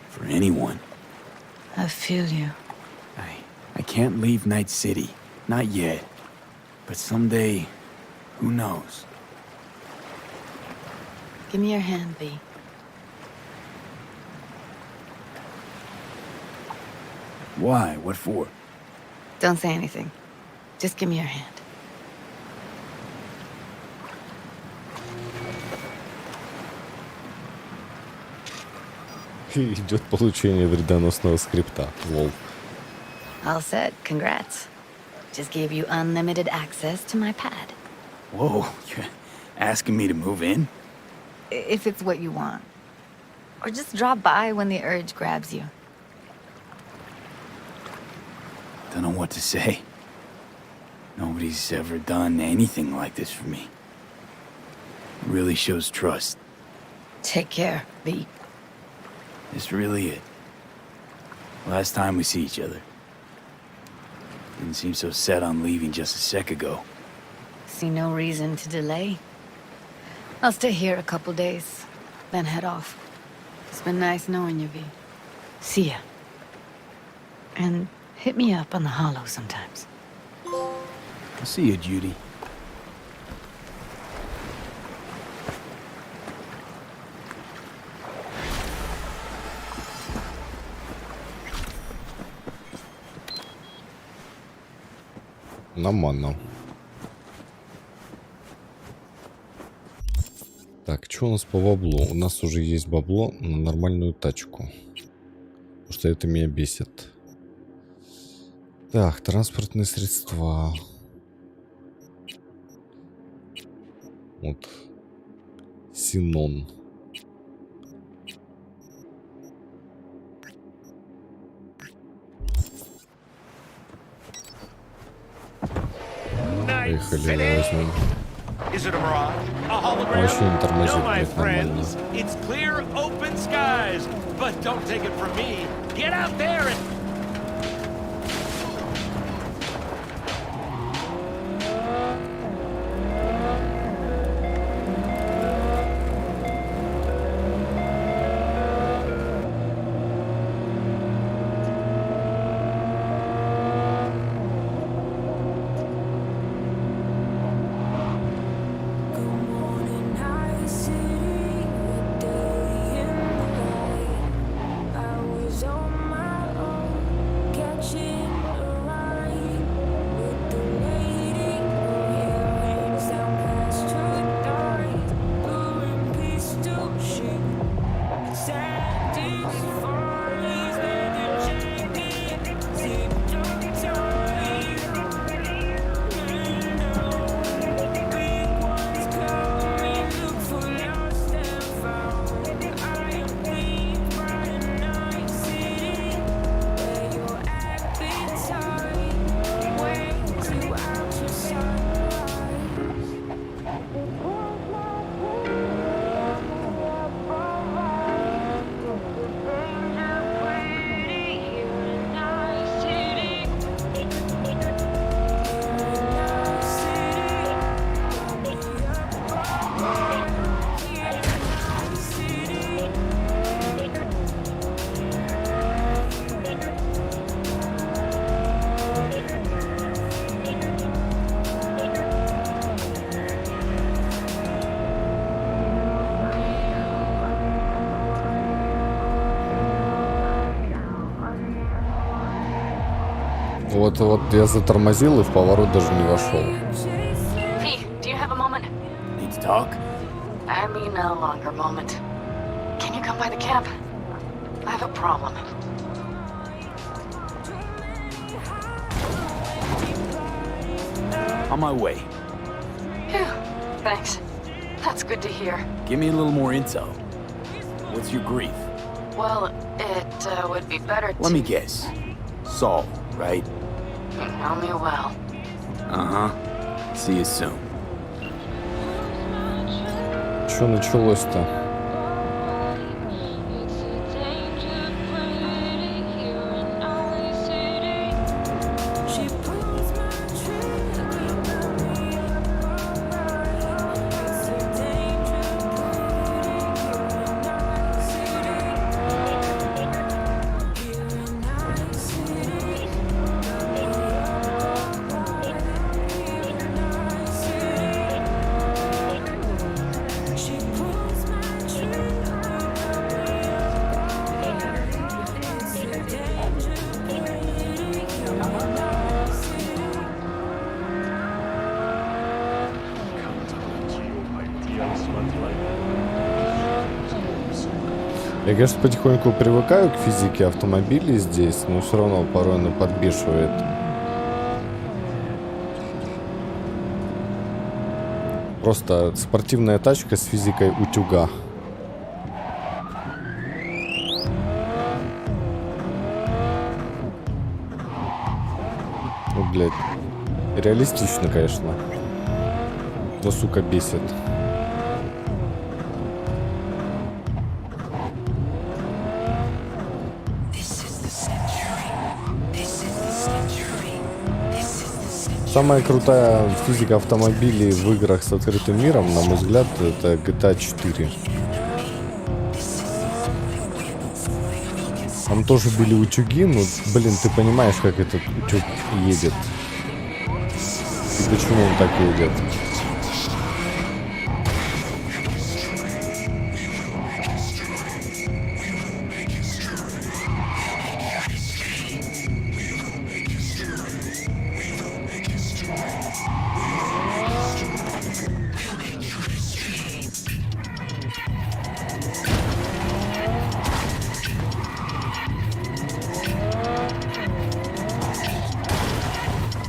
[SPEAKER 3] For anyone.
[SPEAKER 2] I feel you.
[SPEAKER 3] I can't leave Night City. Not yet. But someday, who knows?
[SPEAKER 2] Give me your hand, V.
[SPEAKER 3] Why? What for?
[SPEAKER 2] Don't say anything. Just give me your hand.
[SPEAKER 1] Идет получение вредоносного скрипта. Лол.
[SPEAKER 2] All set. Congrats. Just gave you unlimited access to my pad.
[SPEAKER 3] Whoa, you're asking me to move in?
[SPEAKER 2] If it's what you want. Or just drop by when the urge grabs you.
[SPEAKER 3] Don't know what to say. Nobody's ever done anything like this for me. It really shows trust.
[SPEAKER 2] Take care, V.
[SPEAKER 3] This really it. Last time we see each other. Didn't seem so set on leaving just a sec ago.
[SPEAKER 2] See no reason to delay. I'll stay here a couple days, then head off. It's been nice knowing you, V. See ya. And hit me up on the holo sometimes.
[SPEAKER 3] I'll see you, Judy.
[SPEAKER 1] Нормально. Так, что у нас по баблу? У нас уже есть бабло на нормальную тачку. Потому что это меня бесит. Так, транспортные средства. Вот. Синон. Поехали, возьмем.
[SPEAKER 18] Is it a mirage? A hologram?
[SPEAKER 1] Вообще не тормозит,
[SPEAKER 18] No, my
[SPEAKER 1] блядь, нормально.
[SPEAKER 18] friends. It's clear, open skies. But don't take it from me. Get out there and...
[SPEAKER 1] Вот я затормозил и в поворот даже не вошел.
[SPEAKER 13] Hey, do you have a moment?
[SPEAKER 3] Need to talk?
[SPEAKER 13] I mean a longer moment. Can you come by the camp? I have a problem.
[SPEAKER 3] On my way.
[SPEAKER 13] Phew, thanks. That's good to hear.
[SPEAKER 3] Give me a little more intel. What's your grief?
[SPEAKER 13] Well, it would be better to...
[SPEAKER 3] Let me guess. Saul, right?
[SPEAKER 13] You know me well.
[SPEAKER 3] Uh-huh. See you soon.
[SPEAKER 1] Что началось-то? Я, конечно, потихоньку привыкаю к физике автомобилей здесь, но все равно порой она подбешивает. Просто спортивная тачка с физикой утюга. Ну, блядь. Реалистично, конечно. Но, сука, бесит. Самая крутая физика автомобилей в играх с открытым миром, на мой взгляд, это GTA 4. Там тоже были утюги, но, блин, ты понимаешь, как этот утюг едет. И почему он так едет.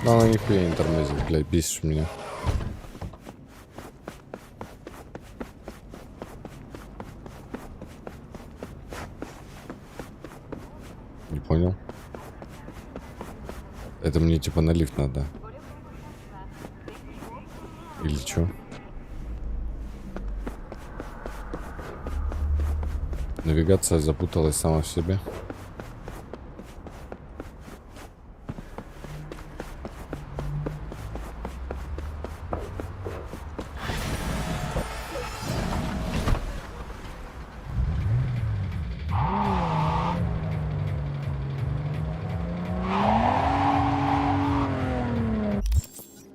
[SPEAKER 1] Но она нихуя не тормозит, блядь, бесишь меня. Не понял. Это мне типа на лифт надо. Или чё? Навигация запуталась сама в себе.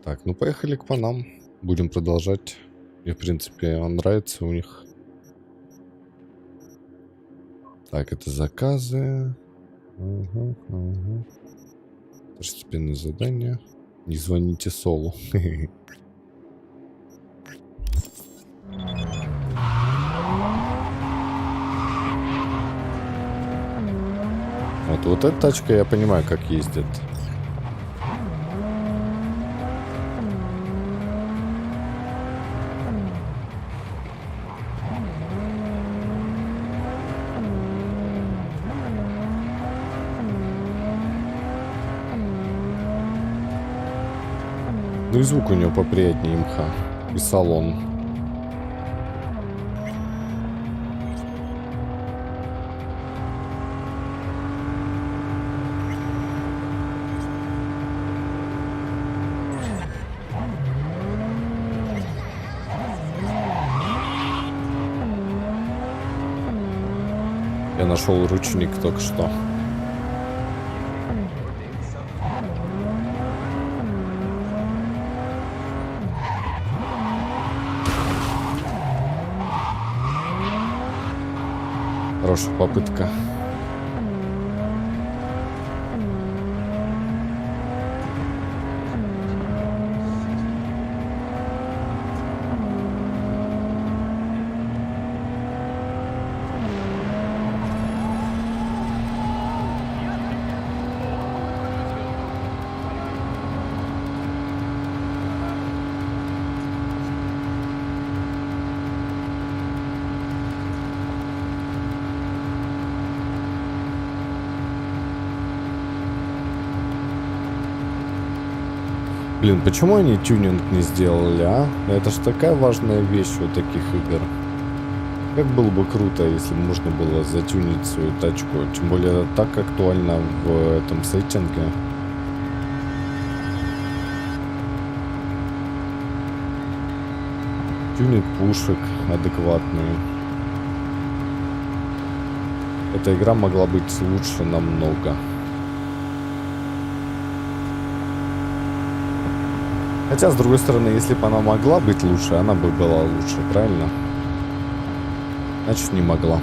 [SPEAKER 1] Так, ну поехали к панам. Будем продолжать. Мне, в принципе, он нравится у них. Так, это заказы. Угу. Второстепенное задание. Не звоните Солу. Вот эта тачка, я понимаю, как ездит. Ну и звук у него поприятнее имха. И салон. Я нашел ручник только что. Хорошая попытка. Блин, почему они тюнинг не сделали, а? Это ж такая важная вещь у таких игр. Как было бы круто, если бы можно было затюнить свою тачку. Тем более это так актуально в этом сеттинге. Тюнинг пушек адекватный. Эта игра могла быть лучше намного. Хотя, с другой стороны, если бы она могла быть лучше, она бы была лучше, правильно? Значит, не могла.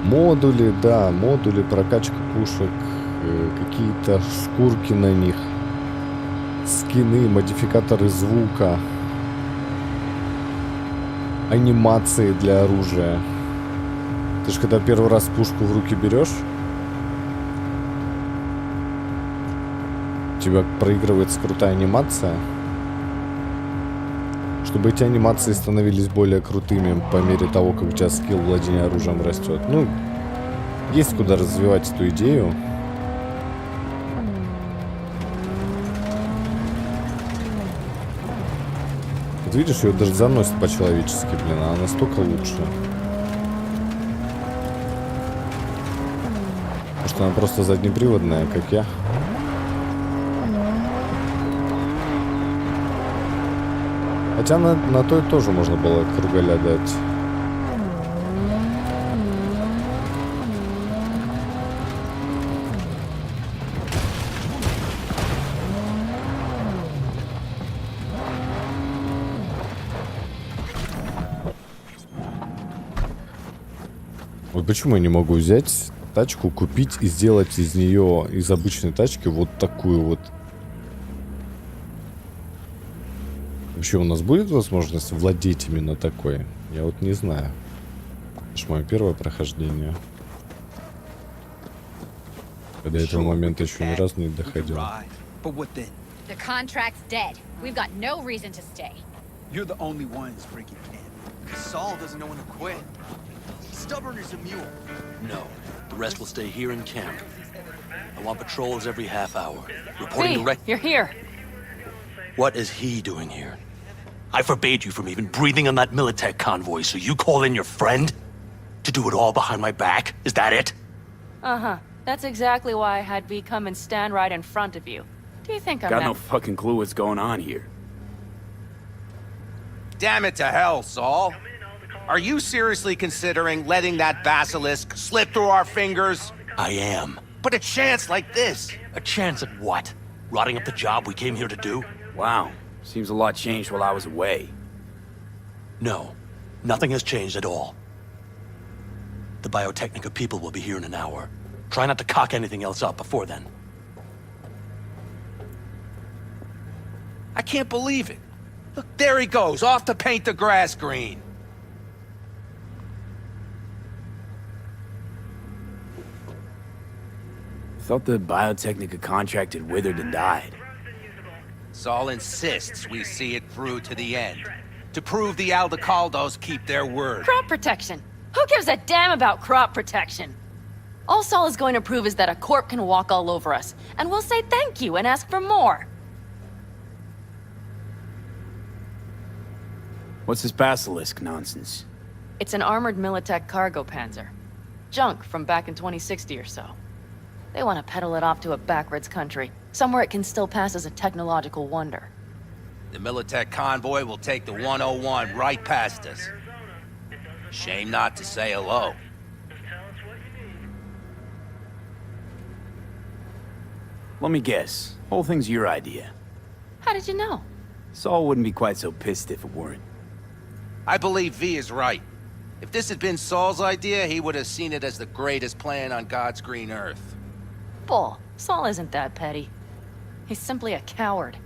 [SPEAKER 1] Модули, да, модули, прокачка пушек, какие-то шкурки на них, скины, модификаторы звука, анимации для оружия. Ты же когда первый раз пушку в руки берешь, у тебя проигрывается крутая анимация. Чтобы эти анимации становились более крутыми по мере того, как у тебя скилл владения оружием растет. Ну, есть куда развивать эту идею. Вот видишь, ее даже заносит по-человечески, блин, она настолько лучше. Может, она просто заднеприводная, как я. Хотя на той тоже можно было кругаля дать. Вот почему я не могу взять тачку, купить и сделать из нее, из обычной тачки, вот такую вот. Вообще у нас будет возможность владеть именно такой? Я вот не знаю. Это ж мое первое прохождение. До этого момента еще ни разу не доходил.
[SPEAKER 2] The contract's dead. We've got no reason to stay.
[SPEAKER 11] You're the only ones breaking in. Saul doesn't know when to quit. He's stubborn as a mule.
[SPEAKER 10] No, the rest will stay here in camp. I want patrols every half hour. Reporting direct.
[SPEAKER 13] You're here.
[SPEAKER 10] What is he doing here? I forbade you from even breathing on that Militech convoy, so you call in your friend? To do it all behind my back? Is that it?
[SPEAKER 13] Uh-huh. That's exactly why I had V come and stand right in front of you. Do you think I'm
[SPEAKER 3] Got no fucking clue what's going on here.
[SPEAKER 15] Damn it to hell, Saul. Are you seriously considering letting that basilisk slip through our fingers?
[SPEAKER 10] I am.
[SPEAKER 15] But a chance like this.
[SPEAKER 10] A chance at what? Rotting up the job we came here to do?
[SPEAKER 3] Wow. Seems a lot changed while I was away.
[SPEAKER 10] No. Nothing has changed at all. The Biotechnica people will be here in an hour. Try not to cock anything else up before then.
[SPEAKER 15] I can't believe it. Look, there he goes, off to paint the grass green.
[SPEAKER 3] Thought the Biotechnica contract had withered and died.
[SPEAKER 15] Saul insists we see it through to the end. To prove the Aldecaldos keep their word.
[SPEAKER 13] Crop protection. Who gives a damn about crop protection? All Saul is going to prove is that a corp can walk all over us, and we'll say thank you and ask for more.
[SPEAKER 3] What's this basilisk nonsense?
[SPEAKER 13] It's an armored Militech cargo panzer. Junk from back in 2060 or so. They want to peddle it off to a backwards country, somewhere it can still pass as a technological wonder.
[SPEAKER 15] The Militech convoy will take the 101 right past us. Shame not to say hello.
[SPEAKER 3] Let me guess. Whole thing's your idea.
[SPEAKER 13] How did you know?
[SPEAKER 3] Saul wouldn't be quite so pissed if it weren't.
[SPEAKER 15] I believe V is right. If this had been Saul's idea, he would have seen it as the greatest plan on God's green earth.
[SPEAKER 13] Bull. Saul isn't that petty. He's simply a coward.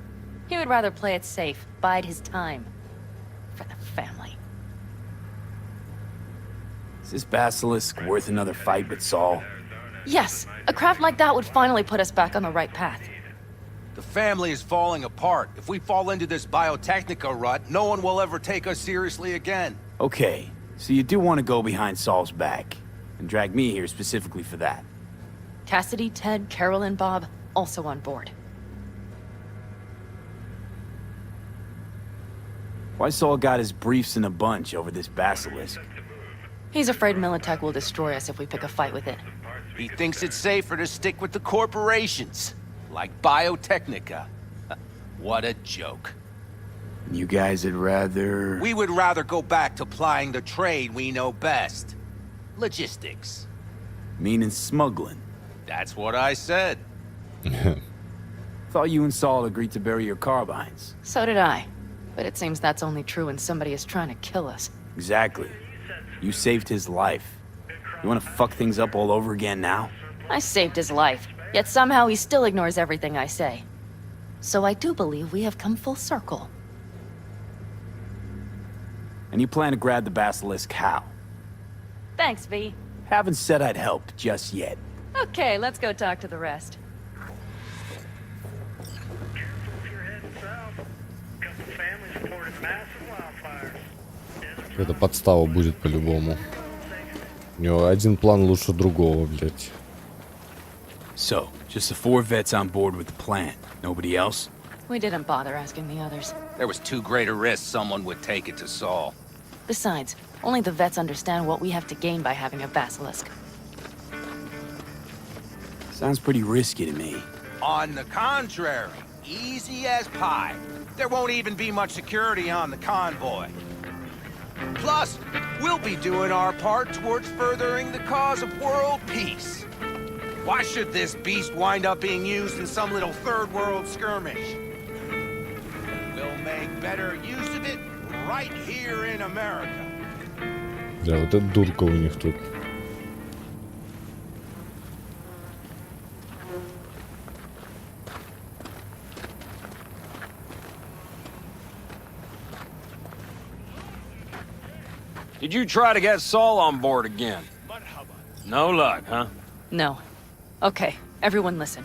[SPEAKER 13] He would rather play it safe, bide his time. For the family.
[SPEAKER 3] Is this basilisk worth another fight with Saul?
[SPEAKER 13] Yes, a craft like that would finally put us back on the right path.
[SPEAKER 15] The family is falling apart. If we fall into this Biotechnica rut, no one will ever take us seriously again.
[SPEAKER 3] Okay, so you do want to go behind Saul's back, and drag me here specifically for that.
[SPEAKER 13] Cassidy, Ted, Carol, and Bob also on board.
[SPEAKER 3] Why Saul got his briefs in a bunch over this basilisk?
[SPEAKER 13] He's afraid Militech will destroy us if we pick a fight with it.
[SPEAKER 15] He thinks it's safer to stick with the corporations, like Biotechnica. What a joke.
[SPEAKER 3] You guys would rather...
[SPEAKER 15] We would rather go back to plying the trade we know best. Logistics.
[SPEAKER 3] Meaning smuggling.
[SPEAKER 15] That's what I said.
[SPEAKER 3] Thought you and Saul agreed to bury your carbines.
[SPEAKER 13] So did I. But it seems that's only true when somebody is trying to kill us.
[SPEAKER 3] Exactly. You saved his life. You want to fuck things up all over again now?
[SPEAKER 13] I saved his life, yet somehow he still ignores everything I say. So I do believe we have come full circle.
[SPEAKER 3] And you plan to grab the basilisk how?
[SPEAKER 13] Thanks, V.
[SPEAKER 3] Haven't said I'd help just yet.
[SPEAKER 13] Okay, let's go talk to the rest.
[SPEAKER 1] Это подстава будет по-любому. У него один план лучше другого, блядь.
[SPEAKER 3] So, just the 4 vets on board with the plan. Nobody else?
[SPEAKER 13] We didn't bother asking the others.
[SPEAKER 15] There was too great a risk someone would take it to Saul.
[SPEAKER 13] Besides, only the vets understand what we have to gain by having a basilisk.
[SPEAKER 3] Sounds pretty risky to me.
[SPEAKER 15] On the contrary, easy as pie. There won't even be much security on the convoy. Plus, we'll be doing our part towards furthering the cause of world peace. Why should this beast wind up being used in some little third world skirmish? We'll make better use of it right here in America.
[SPEAKER 1] Да, вот это дурка у них тут.
[SPEAKER 14] Did you try to get Saul on board again? No luck, huh?
[SPEAKER 13] No. Okay, everyone listen.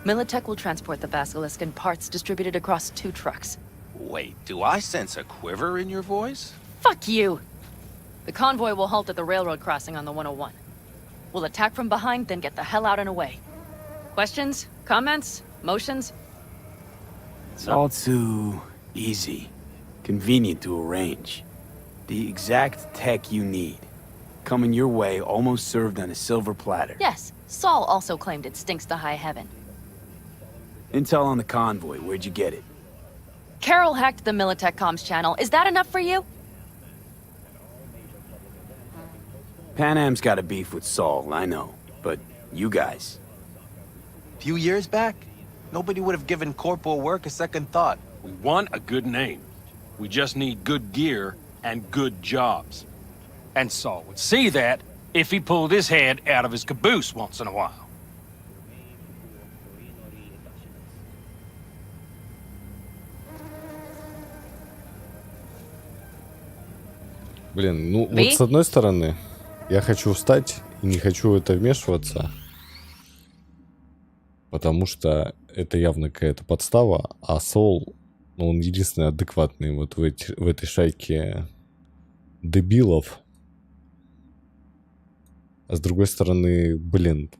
[SPEAKER 13] Militech will transport the basilisk in parts distributed across 2 trucks.
[SPEAKER 15] Wait, do I sense a quiver in your voice?
[SPEAKER 13] Fuck you! The convoy will halt at the railroad crossing on the 101. We'll attack from behind, then get the hell out and away. Questions? Comments? Motions?
[SPEAKER 3] It's all too easy. Convenient to arrange. The exact tech you need. Coming your way, almost served on a silver platter.
[SPEAKER 13] Yes, Saul also claimed it stinks to high heaven.
[SPEAKER 3] Intel on the convoy, where'd you get it?
[SPEAKER 13] Carol hacked the Militech comms channel. Is that enough for you?
[SPEAKER 3] Pan Am's got a beef with Saul, I know. But you guys...
[SPEAKER 11] Few years back, nobody would have given corporal work a second thought.
[SPEAKER 14] We want a good name. We just need good gear and good jobs. And Saul would see that if he pulled his head out of his caboose once in a while.
[SPEAKER 1] Блин, ну вот с одной стороны, я хочу встать и не хочу в это вмешиваться, потому что это явно какая-то подстава, а Сол, ну, он единственный адекватный вот в этой шайке дебилов. А с другой стороны, блин,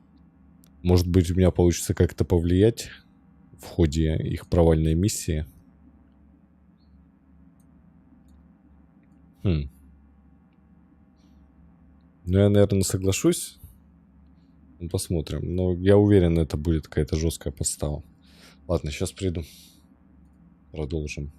[SPEAKER 1] может быть, у меня получится как-то повлиять в ходе их провальной миссии. Ну, я, наверное, соглашусь. Посмотрим. Но я уверен, это будет какая-то жесткая подстава. Ладно, сейчас приду. Продолжим.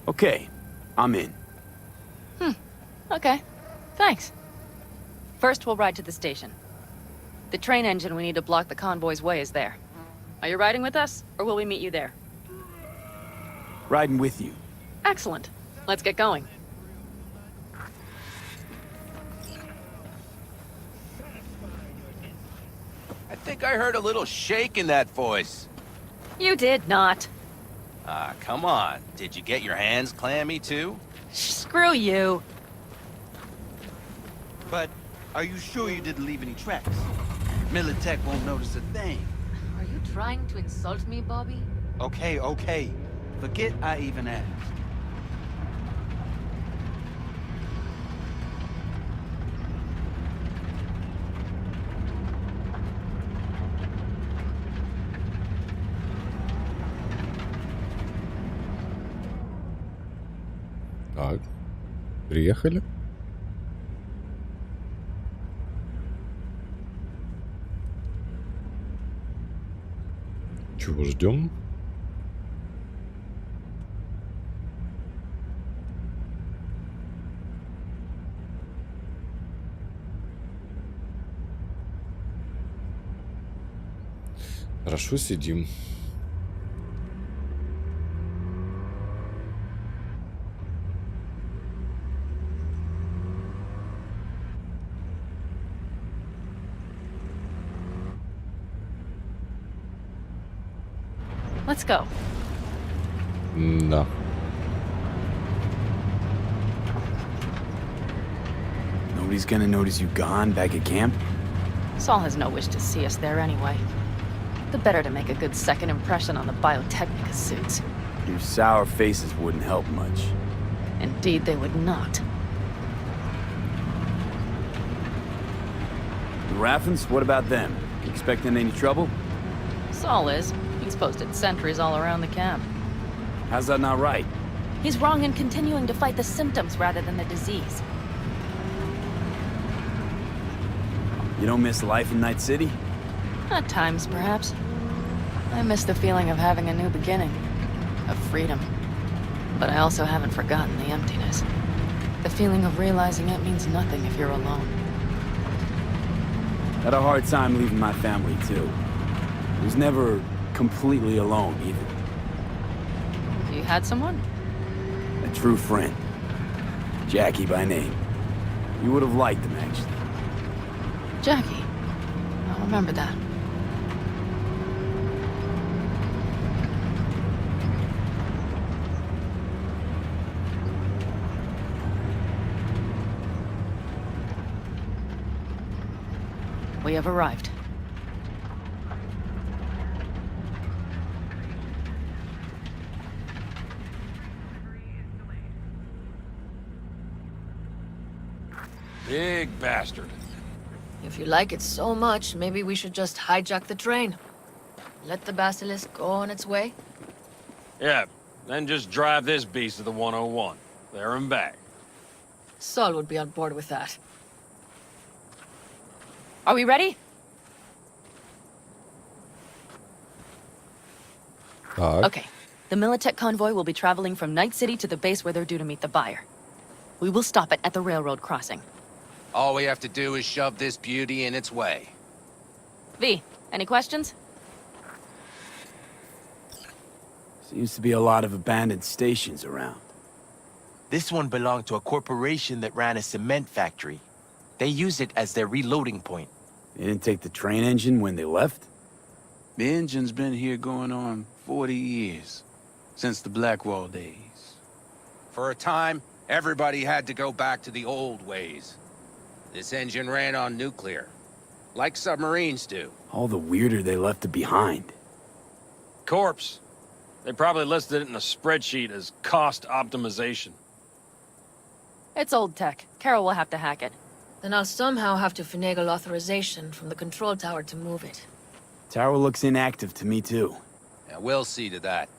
[SPEAKER 3] Okay, I'm in.
[SPEAKER 13] Okay. Thanks. First, we'll ride to the station. The train engine we need to block the convoy's way is there. Are you riding with us, or will we meet you there?
[SPEAKER 3] Riding with you.
[SPEAKER 13] Excellent. Let's get going.
[SPEAKER 15] I think I heard a little shake in that voice.
[SPEAKER 13] You did not.
[SPEAKER 15] Ah, come on. Did you get your hands clammy too?
[SPEAKER 13] Screw you.
[SPEAKER 11] But are you sure you didn't leave any tracks? Militech won't notice a thing.
[SPEAKER 13] Are you trying to insult me, Bobby?
[SPEAKER 11] Okay, okay. Forget I even asked.
[SPEAKER 1] Так, приехали. Чего ждем? Хорошо сидим.
[SPEAKER 13] Let's go.
[SPEAKER 1] Да.
[SPEAKER 3] Nobody's gonna notice you gone back at camp?
[SPEAKER 13] Saul has no wish to see us there anyway. The better to make a good second impression on the Biotechnica suits.
[SPEAKER 3] Your sour faces wouldn't help much.
[SPEAKER 13] Indeed, they would not.
[SPEAKER 3] The Raffens, what about them? You expecting any trouble?
[SPEAKER 13] Saul is. He's posted sentries all around the camp.
[SPEAKER 3] How's that not right?
[SPEAKER 13] He's wrong in continuing to fight the symptoms rather than the disease.
[SPEAKER 3] You don't miss life in Night City?
[SPEAKER 13] At times, perhaps. I miss the feeling of having a new beginning. Of freedom. But I also haven't forgotten the emptiness. The feeling of realizing it means nothing if you're alone.
[SPEAKER 3] Had a hard time leaving my family, too. I was never completely alone, either.
[SPEAKER 13] You had someone?
[SPEAKER 3] A true friend. Jackie by name. You would have liked him, actually.
[SPEAKER 13] Jackie. I'll remember that. We have arrived.
[SPEAKER 14] Big bastard.
[SPEAKER 2] If you like it so much, maybe we should just hijack the train. Let the basilisk go on its way.
[SPEAKER 14] Yeah, then just drive this beast to the 101. There and back.
[SPEAKER 2] Saul would be on board with that.
[SPEAKER 13] Are we ready? Okay. The Militech convoy will be traveling from Night City to the base where they're due to meet the buyer. We will stop it at the railroad crossing.
[SPEAKER 15] All we have to do is shove this beauty in its way.
[SPEAKER 13] V, any questions?
[SPEAKER 3] Seems to be a lot of abandoned stations around.
[SPEAKER 11] This one belonged to a corporation that ran a cement factory. They used it as their reloading point.
[SPEAKER 3] They didn't take the train engine when they left?
[SPEAKER 19] The engine's been here going on 40 years. Since the Blackwall days.
[SPEAKER 15] For a time, everybody had to go back to the old ways. This engine ran on nuclear, like submarines do.
[SPEAKER 3] All the weirder they left it behind.
[SPEAKER 14] Corpse. They probably listed it in a spreadsheet as cost optimization.
[SPEAKER 13] It's old tech. Carol will have to hack it.
[SPEAKER 2] Then I'll somehow have to finagle authorization from the control tower to move it.
[SPEAKER 3] Tower looks inactive to me, too.
[SPEAKER 15] Yeah, we'll see to that.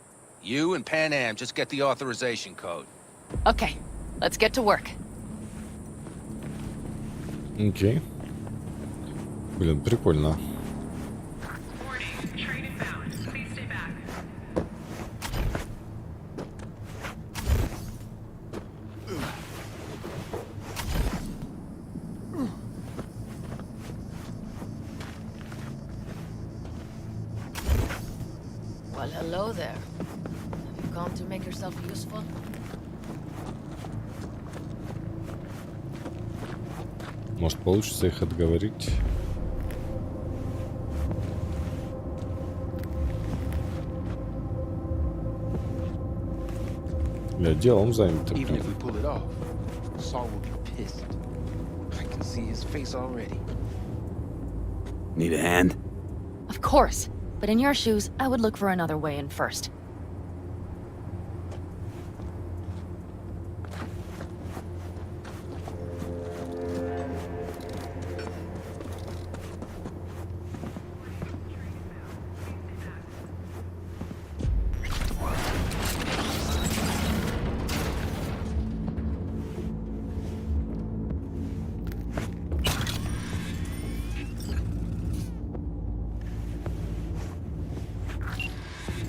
[SPEAKER 15] You and Pan Am just get the authorization code.
[SPEAKER 13] Okay, let's get to work.
[SPEAKER 1] Окей. Блин, прикольно.
[SPEAKER 2] Well, hello there. Have you come to make yourself useful?
[SPEAKER 1] Может, получится их отговорить? Я делом занят.
[SPEAKER 3] Even if we pull it off, Saul will be pissed. I can see his face already. Need a hand?
[SPEAKER 13] Of course. But in your shoes, I would look for another way in first.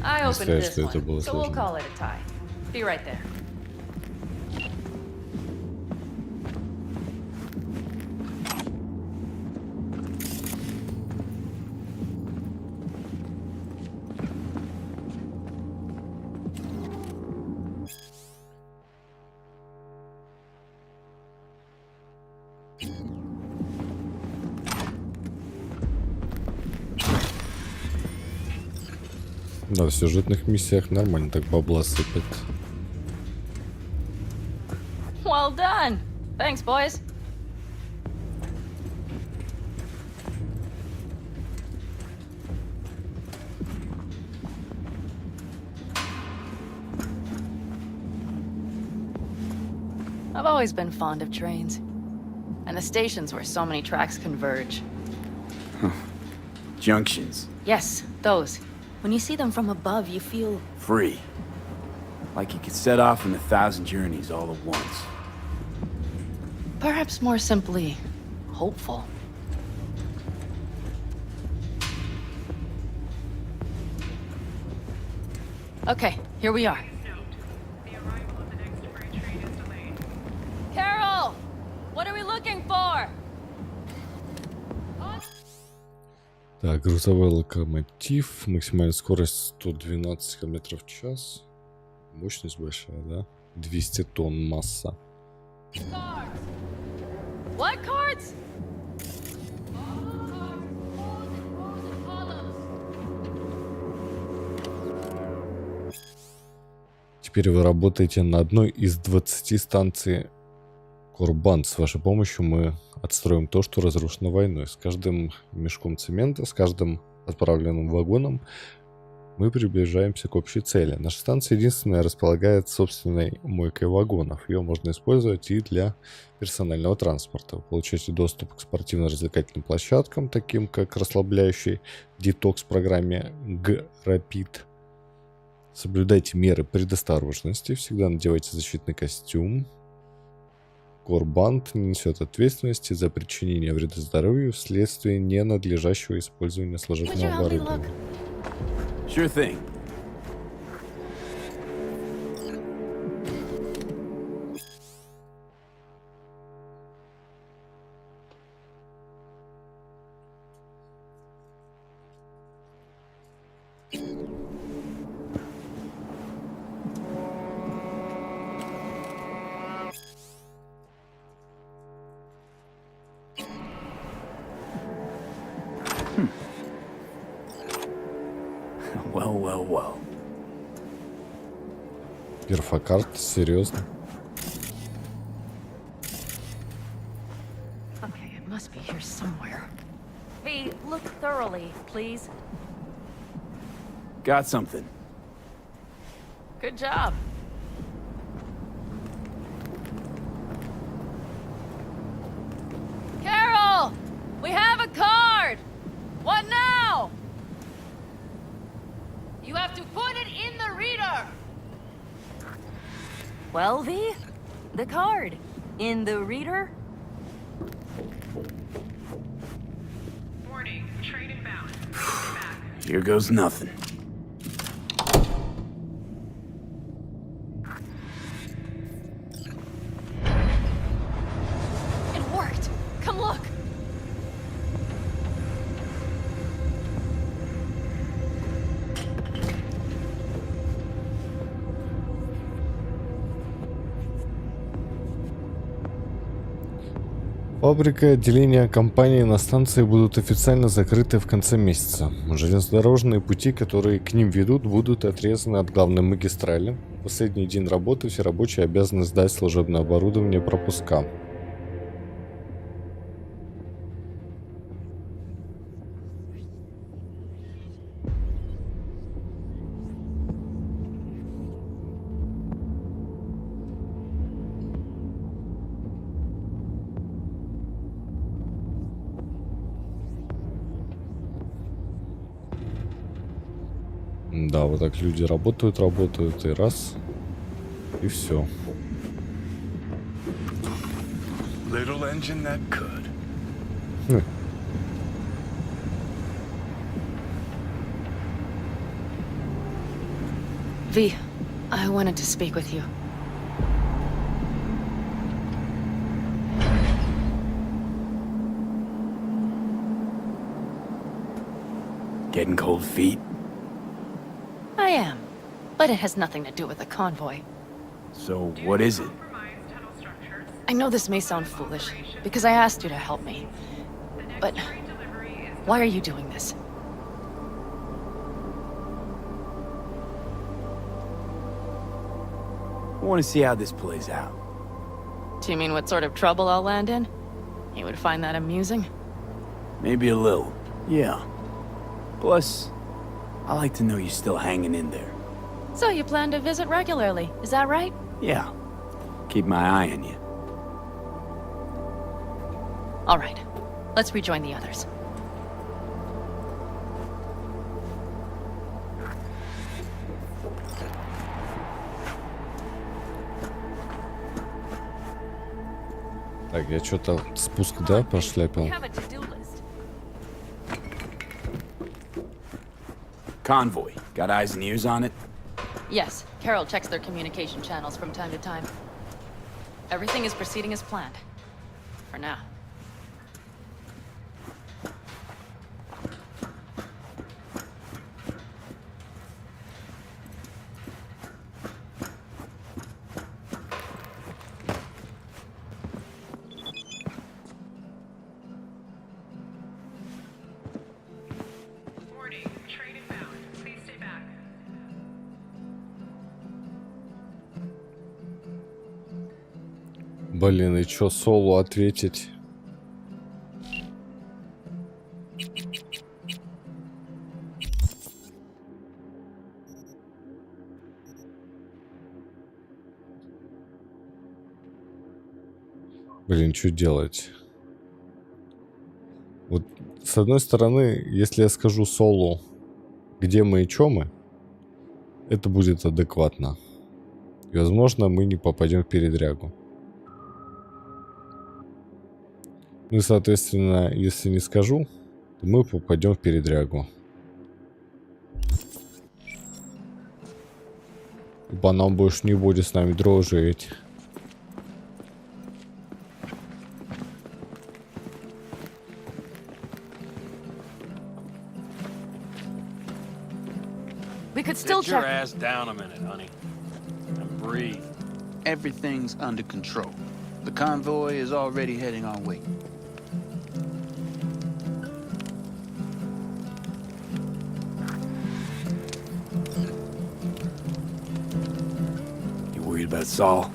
[SPEAKER 13] I opened this one, so we'll call it a tie. Be right there.
[SPEAKER 1] Да, в сюжетных миссиях нормально так бабла сыпет.
[SPEAKER 13] Well done. Thanks, boys. I've always been fond of trains. And the stations where so many tracks converge.
[SPEAKER 3] Junctions.
[SPEAKER 13] Yes, those. When you see them from above, you feel...
[SPEAKER 3] Free. Like you could set off on 1,000 journeys all at once.
[SPEAKER 13] Perhaps more simply, hopeful. Okay, here we are. Carol! What are we looking for?
[SPEAKER 1] Так, грузовой локомотив, максимальная скорость 112 км в час. Мощность большая, да? 200 тонн масса.
[SPEAKER 13] What cards?
[SPEAKER 1] Теперь вы работаете на одной из 20 станций Корбан. С вашей помощью мы отстроим то, что разрушено войной. С каждым мешком цемента, с каждым отправленным вагоном мы приближаемся к общей цели. Наша станция единственная располагает собственной мойкой вагонов. Ее можно использовать и для персонального транспорта. Вы получаете доступ к спортивно-развлекательным площадкам, таким как расслабляющий детокс-программе G-Rapid. Соблюдайте меры предосторожности, всегда надевайте защитный костюм. Корбанд не несет ответственности за причинение вреда здоровью вследствие ненадлежащего использования служебного оборудования.
[SPEAKER 3] Sure thing. Well.
[SPEAKER 1] Перфокарт, серьезно?
[SPEAKER 13] Okay, it must be here somewhere. V, look thoroughly, please.
[SPEAKER 3] Got something.
[SPEAKER 13] Good job. Carol! We have a card! What now? You have to put it in the reader! Well, V? The card. In the reader?
[SPEAKER 20] Warning, train inbound.
[SPEAKER 3] Here goes nothing.
[SPEAKER 13] It worked! Come look!
[SPEAKER 1] Фабрика и отделения компании на станции будут официально закрыты в конце месяца. Железнодорожные пути, которые к ним ведут, будут отрезаны от главной магистрали. В последний день работы все рабочие обязаны сдать служебное оборудование пропуска. Да, вот так люди работают, и раз, и все.
[SPEAKER 5] Little engine that could.
[SPEAKER 13] V, I wanted to speak with you.
[SPEAKER 3] Getting cold feet?
[SPEAKER 13] I am, but it has nothing to do with the convoy.
[SPEAKER 3] So what is it?
[SPEAKER 13] I know this may sound foolish, because I asked you to help me. But why are you doing this?
[SPEAKER 3] I want to see how this plays out.
[SPEAKER 13] Do you mean what sort of trouble I'll land in? You would find that amusing?
[SPEAKER 3] Maybe a little, yeah. Plus, I like to know you're still hanging in there.
[SPEAKER 13] So you plan to visit regularly, is that right?
[SPEAKER 3] Yeah. Keep my eye on you.
[SPEAKER 13] All right. Let's rejoin the others.
[SPEAKER 1] Так, я что-то спуск, да, пошляпил?
[SPEAKER 3] Convoy. Got eyes and ears on it?
[SPEAKER 13] Yes, Carol checks their communication channels from time to time. Everything is proceeding as planned. For now.
[SPEAKER 1] Блин, и чё Солу ответить? Блин, что делать? Вот, с одной стороны, если я скажу Солу, где мы и чё мы, это будет адекватно. И, возможно, мы не попадем в передрягу. Ну и, соответственно, если не скажу, то мы попадем в передрягу. Ибо нам больше не будет с нами дружить.
[SPEAKER 13] We could still
[SPEAKER 14] Sit your
[SPEAKER 13] check.
[SPEAKER 14] ass down a minute, honey. And breathe.
[SPEAKER 3] Everything's under control. The convoy is already heading our way. You worried about Saul?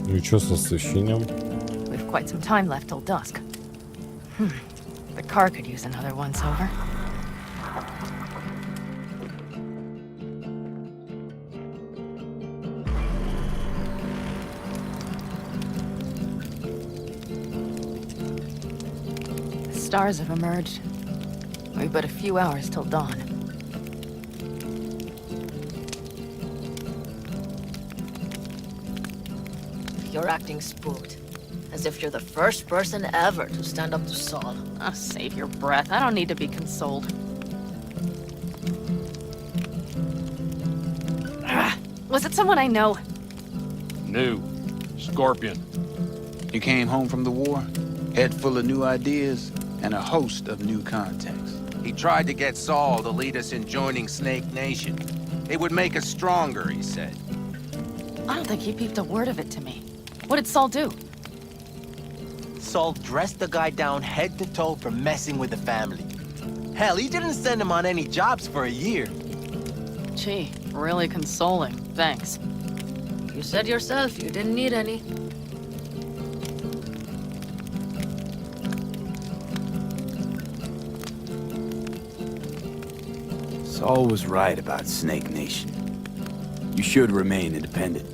[SPEAKER 1] Ну и чё с освещением?
[SPEAKER 13] We've quite some time left till dusk. The car could use another once-over. The stars have emerged. We've but a few hours till dawn.
[SPEAKER 2] You're acting spooked. As if you're the first person ever to stand up to Saul.
[SPEAKER 13] Oh, save your breath. I don't need to be consoled. Was it someone I know?
[SPEAKER 14] New. Scorpion.
[SPEAKER 3] You came home from the war, head full of new ideas, and a host of new contacts.
[SPEAKER 15] He tried to get Saul to lead us in joining Snake Nation. It would make us stronger, he said.
[SPEAKER 13] I don't think he peeped a word of it to me. What did Saul do?
[SPEAKER 11] Saul dressed the guy down head to toe for messing with the family. Hell, he didn't send him on any jobs for a year.
[SPEAKER 13] Gee, really consoling. Thanks.
[SPEAKER 2] You said yourself you didn't need any.
[SPEAKER 3] Saul was right about Snake Nation. You should remain independent.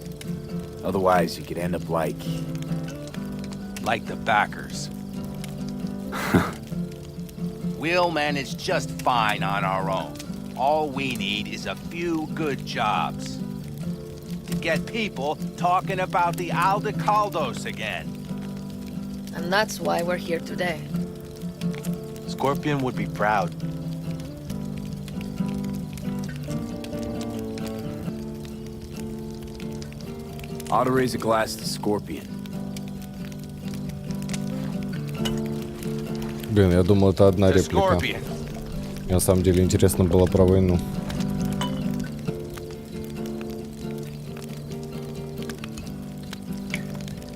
[SPEAKER 3] Otherwise, you could end up like
[SPEAKER 15] the backers. We'll manage just fine on our own. All we need is a few good jobs. To get people talking about the Aldecaldos again.
[SPEAKER 2] And that's why we're here today.
[SPEAKER 11] Scorpion would be proud.
[SPEAKER 3] ought to raise a glass to Scorpion.
[SPEAKER 1] Блин, я думал, это одна реплика. Мне на самом деле интересно было про войну.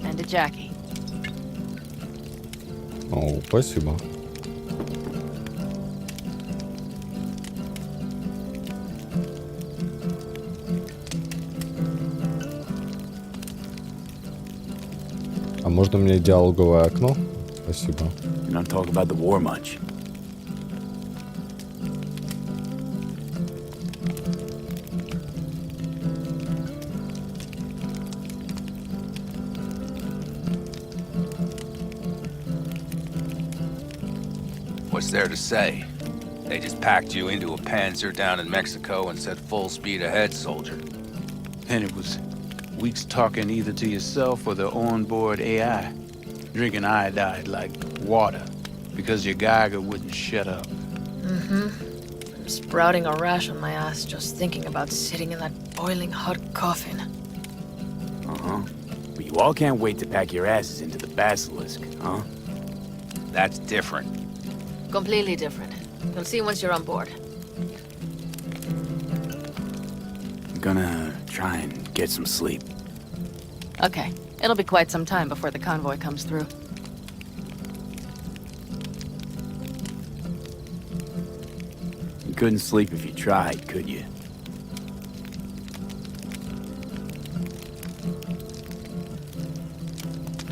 [SPEAKER 13] And a Jackie.
[SPEAKER 1] О, спасибо. А можно мне диалоговое окно? Спасибо.
[SPEAKER 3] You don't talk about the war much.
[SPEAKER 15] What's there to say? They just packed you into a Panzer down in Mexico and said full speed ahead, soldier.
[SPEAKER 3] And it was weeks talking either to yourself or the onboard AI. Drinking iodide like water because your Geiger wouldn't shut up.
[SPEAKER 2] Mm-hmm. I'm sprouting a rash on my ass just thinking about sitting in that boiling hot coffin.
[SPEAKER 3] Uh-huh. But you all can't wait to pack your asses into the Basilisk, huh?
[SPEAKER 15] That's different.
[SPEAKER 2] Completely different. You'll see once you're on board.
[SPEAKER 3] I'm gonna try and get some sleep.
[SPEAKER 13] Okay. It'll be quite some time before the convoy comes through.
[SPEAKER 3] You couldn't sleep if you tried, could you?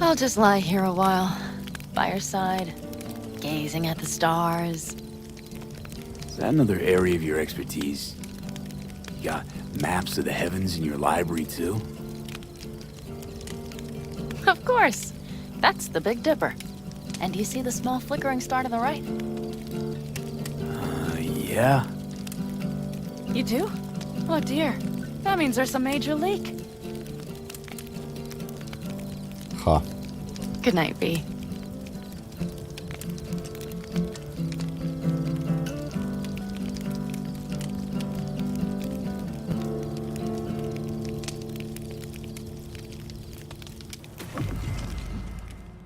[SPEAKER 13] I'll just lie here a while, by your side, gazing at the stars.
[SPEAKER 3] Is that another area of your expertise? You got maps of the heavens in your library, too?
[SPEAKER 13] Of course. That's the Big Dipper. And do you see the small flickering star to the right?
[SPEAKER 3] Yeah.
[SPEAKER 13] You do? Oh dear. That means there's a major leak.
[SPEAKER 1] Ха.
[SPEAKER 13] Good night, V.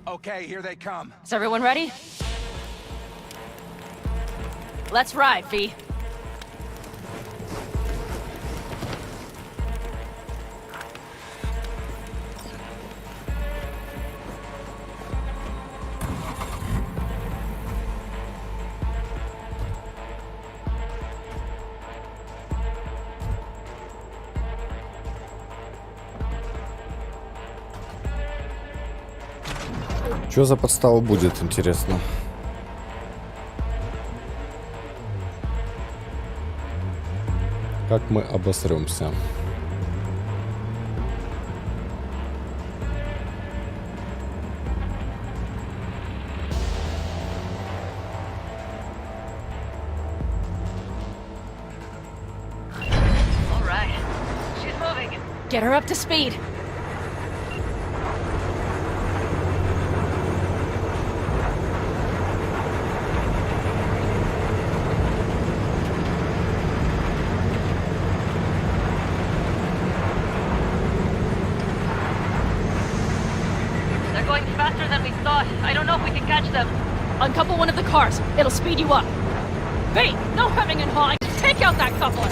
[SPEAKER 15] Okay, here they come.
[SPEAKER 13] Is everyone ready? Let's ride, V.
[SPEAKER 1] Что за подстава будет, интересно? Как мы обосремся?
[SPEAKER 13] All right. She's moving. Get her up to speed. Uncouple one of the cars. It'll speed you up. V, no hemming and hawing. Take out that coupler.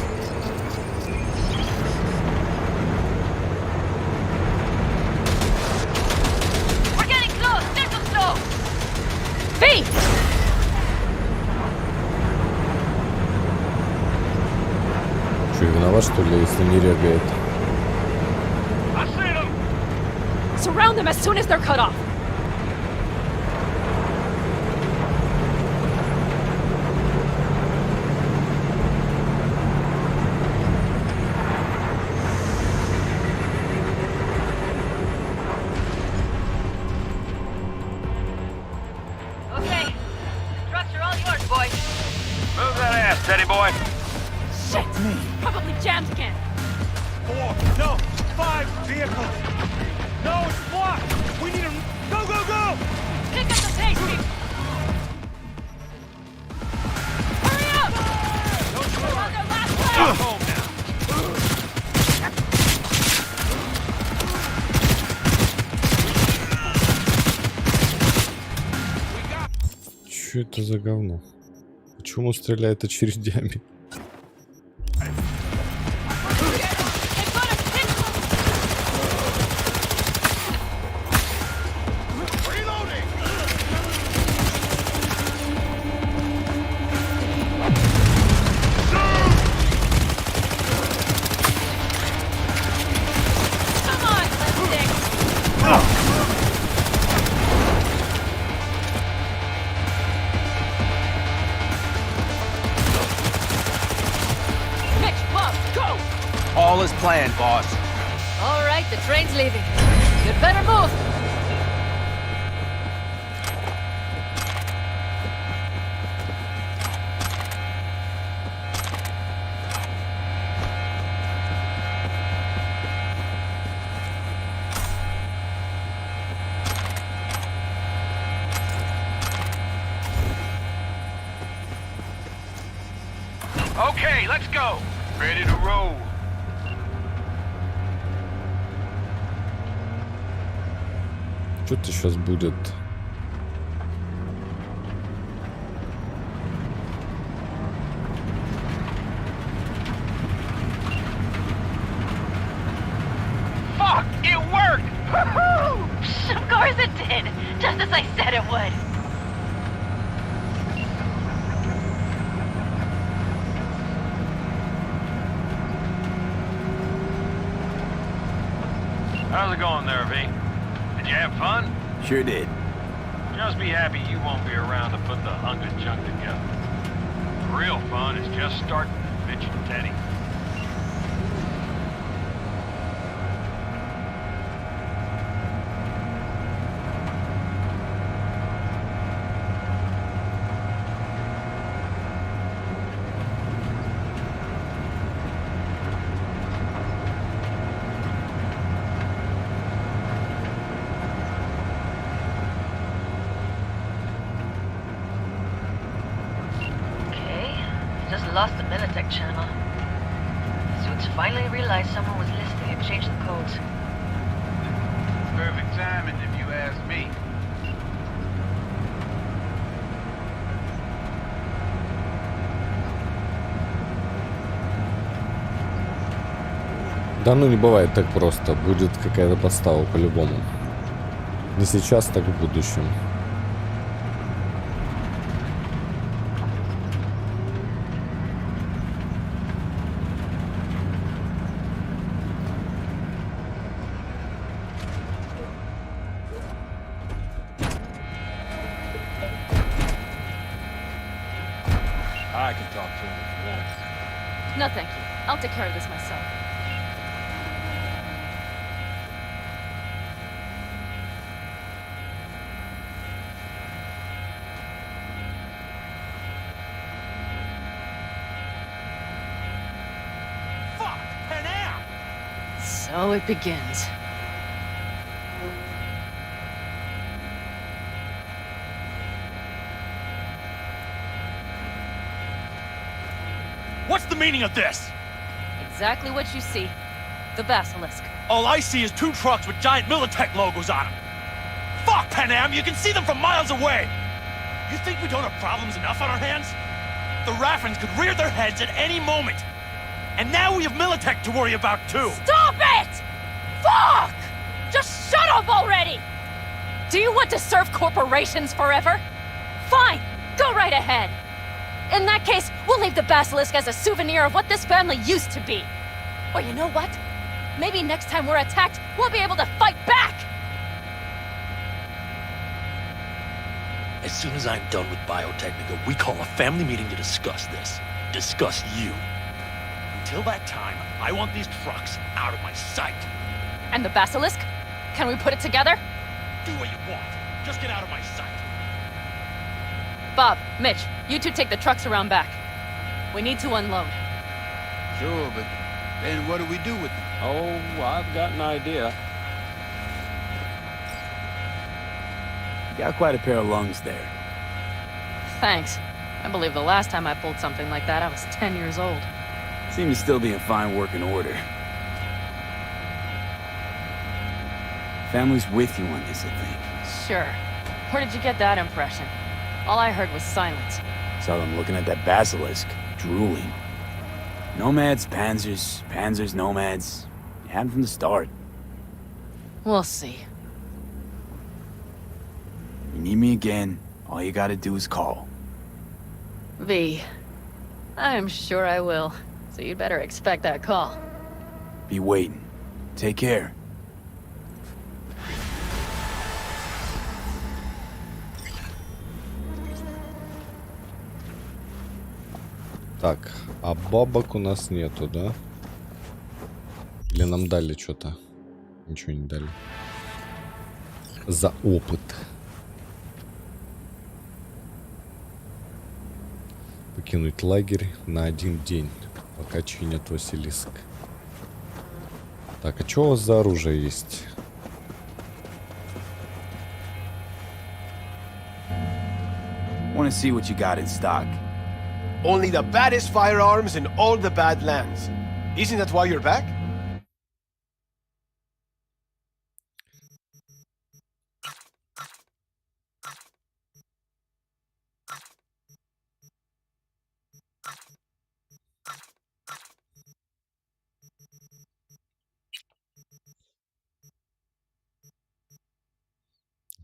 [SPEAKER 1] голова, что ли, если не регает?
[SPEAKER 13] Surround them as soon as they're cut off.
[SPEAKER 9] Okay, trucks are all yours, boy.
[SPEAKER 14] Move that ass, Teddy boy.
[SPEAKER 13] Shit! Probably jammed again.
[SPEAKER 16] 4, no, 5 vehicles. No, it's blocked. We need to go, go, go.
[SPEAKER 13] Pick up the pace, people. Hurry up! We're on their last lap.
[SPEAKER 16] Home now.
[SPEAKER 1] Что это за говно? Почему стреляет очередями?
[SPEAKER 15] All is planned, boss.
[SPEAKER 13] All right, the train's leaving. You'd better move.
[SPEAKER 14] Okay, let's go. Ready to roll.
[SPEAKER 1] Что-то сейчас будет.
[SPEAKER 9] Fuck! It worked! Woohoo! Of course it did! Just as I said it would.
[SPEAKER 14] How's it going there, V? Did you have fun?
[SPEAKER 3] Sure did.
[SPEAKER 14] Just be happy you won't be around to put the hunk of junk together. The real fun is just starting, Mitch and Teddy.
[SPEAKER 9] Lost the Militech channel. Suits finally realized someone was listening and changed the codes.
[SPEAKER 15] Perfect timing, if you ask me.
[SPEAKER 1] Да ну не бывает так просто. Будет какая-то подстава по-любому. Не сейчас, так в будущем.
[SPEAKER 14] I can talk to him if you want.
[SPEAKER 13] No, thank you. I'll take care of this myself.
[SPEAKER 16] Fuck! An air!
[SPEAKER 13] So it begins.
[SPEAKER 16] What's the meaning of this?
[SPEAKER 13] Exactly what you see. The Basilisk.
[SPEAKER 16] All I see is 2 trucks with giant Militech logos on them. Fuck, Panam! You can see them from miles away! You think we don't have problems enough on our hands? The Raffens could rear their heads at any moment. And now we have Militech to worry about, too.
[SPEAKER 13] Stop it! Fuck! Just shut up already! Do you want to serve corporations forever? Fine, go right ahead. In that case, we'll leave the Basilisk as a souvenir of what this family used to be. Or you know what? Maybe next time we're attacked, we'll be able to fight back!
[SPEAKER 16] As soon as I'm done with Biotechnica, we call a family meeting to discuss this. Discuss you. Until that time, I want these trucks out of my sight.
[SPEAKER 13] And the basilisk? Can we put it together?
[SPEAKER 16] Do what you want. Just get out of my sight.
[SPEAKER 13] Bob, Mitch, you two take the trucks around back. We need to unload.
[SPEAKER 19] Sure, but then what do we do with them?
[SPEAKER 14] Oh, I've got an idea.
[SPEAKER 3] You got quite a pair of lungs there.
[SPEAKER 13] Thanks. I believe the last time I pulled something like that, I was 10 years old.
[SPEAKER 3] Seem to still be in fine working order. Family's with you on this, I think.
[SPEAKER 13] Sure. Where did you get that impression? All I heard was silence.
[SPEAKER 3] Saw them looking at that basilisk, drooling. Nomads, panzers, panzers, nomads. You had them from the start.
[SPEAKER 13] We'll see.
[SPEAKER 3] You need me again, all you gotta do is call.
[SPEAKER 13] V. I'm sure I will. So you'd better expect that call.
[SPEAKER 3] Be waiting. Take care.
[SPEAKER 1] Так, а бабок у нас нету, да? Или нам дали что-то? Ничего не дали. За опыт. Покинуть лагерь на 1 день, пока чинят Василиск. Так, а что у вас за оружие есть?
[SPEAKER 3] Wanna see what you got in stock.
[SPEAKER 20] Only the baddest firearms in all the Badlands. Isn't that why you're back?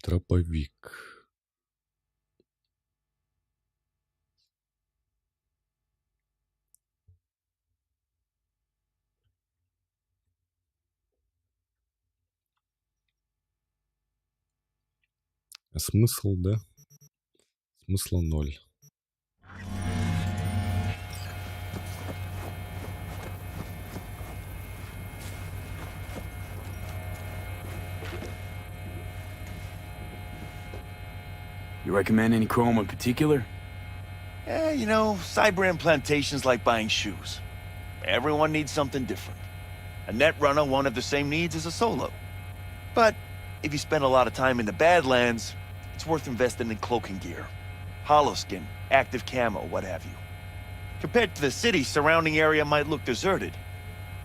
[SPEAKER 1] Дробовик. А смысл, да? Смысла 0.
[SPEAKER 3] You recommend any chrome in particular?
[SPEAKER 18] You know, Cyber plantations like buying shoes. Everyone needs something different. A net runner won't have the same needs as a solo. But if you spend a lot of time in the Badlands, it's worth investing in cloaking gear. Holoskin, active camo, what have you. Compared to the city, surrounding area might look deserted.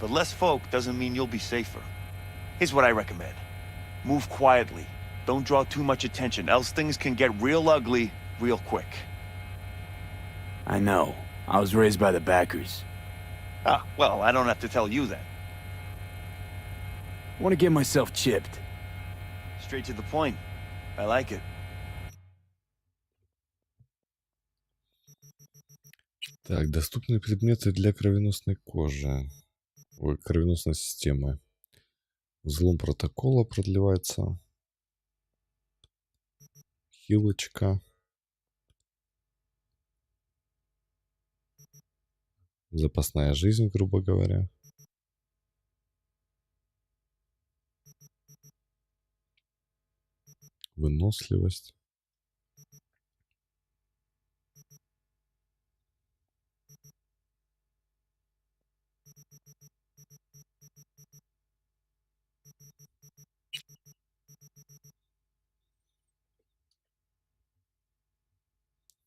[SPEAKER 18] But less folk doesn't mean you'll be safer. Here's what I recommend. Move quietly. Don't draw too much attention, else things can get real ugly real quick.
[SPEAKER 3] I know. I was raised by the backers.
[SPEAKER 18] Ah, well, I don't have to tell you that.
[SPEAKER 3] I want to get myself chipped.
[SPEAKER 18] Straight to the point. I like it.
[SPEAKER 1] Так, доступные предметы для кровеносной кожи. Ой, кровеносной системы. Взлом протокола продлевается. Хилочка. Запасная жизнь, грубо говоря. Выносливость.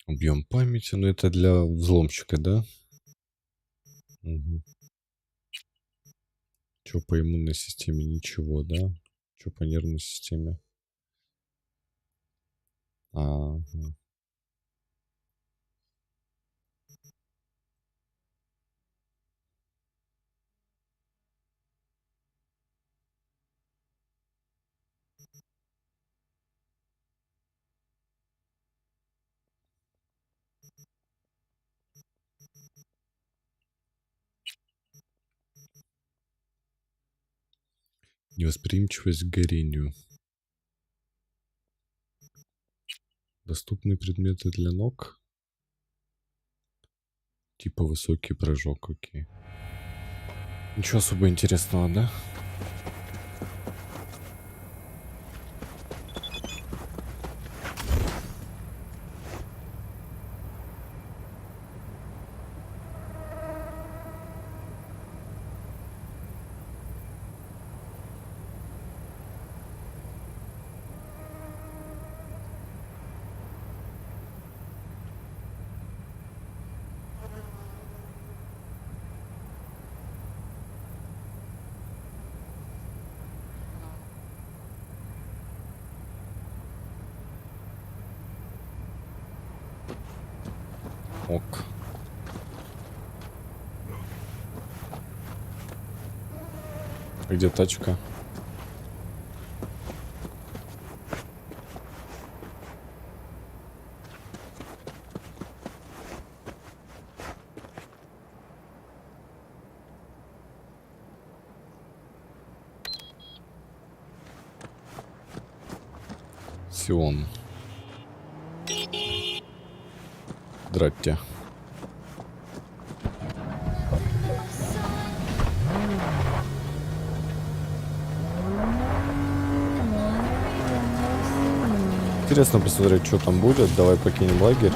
[SPEAKER 1] Объем памяти, но это для взломщика, да? Угу. Что по иммунной системе? Ничего, да? Что по нервной системе? Ага. Невосприимчивость к горению. Доступные предметы для ног. Типа высокий прыжок, окей. Ничего особо интересного, да? Ок. Где тачка? Сион. Здрасте. Интересно посмотреть, что там будет. Давай покинем лагерь.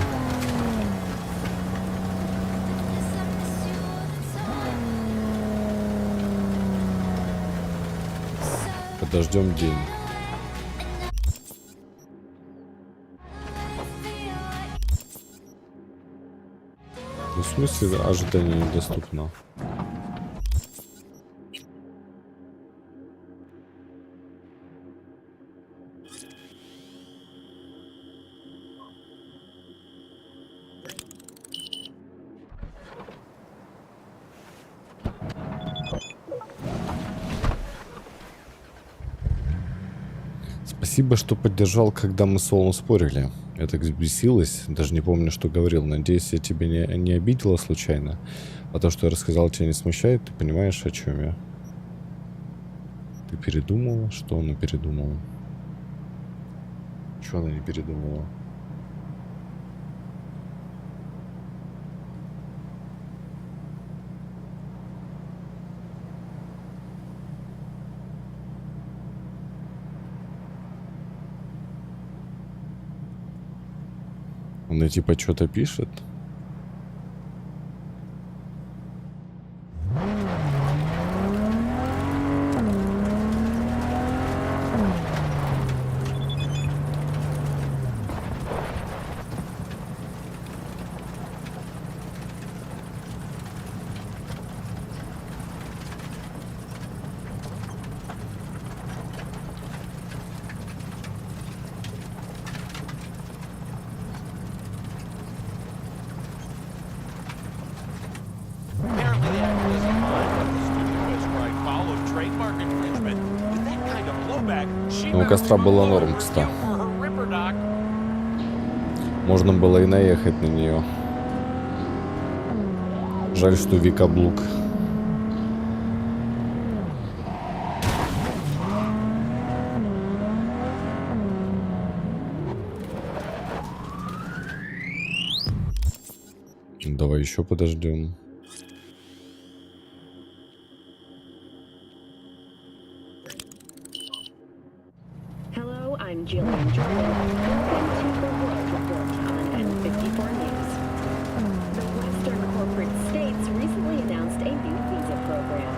[SPEAKER 1] Подождем день. Ну, в смысле, ожидание недоступно. Спасибо, что поддержал, когда мы с Солом спорили. Я так взбесилась, даже не помню, что говорил. Надеюсь, я тебя не обидела случайно. А то, что я рассказал, тебя не смущает? Ты понимаешь, о чем я? Ты передумала? Что она передумала? Чего она не передумала? Она типа что-то пишет? У костра была норм, кстати. Можно было и наехать на нее. Жаль, что Вика Блук. Давай еще подождем.
[SPEAKER 21] I'm Jillian Jordan. Welcome to the World Report on N54 News. The Western corporate states recently announced a new visa program.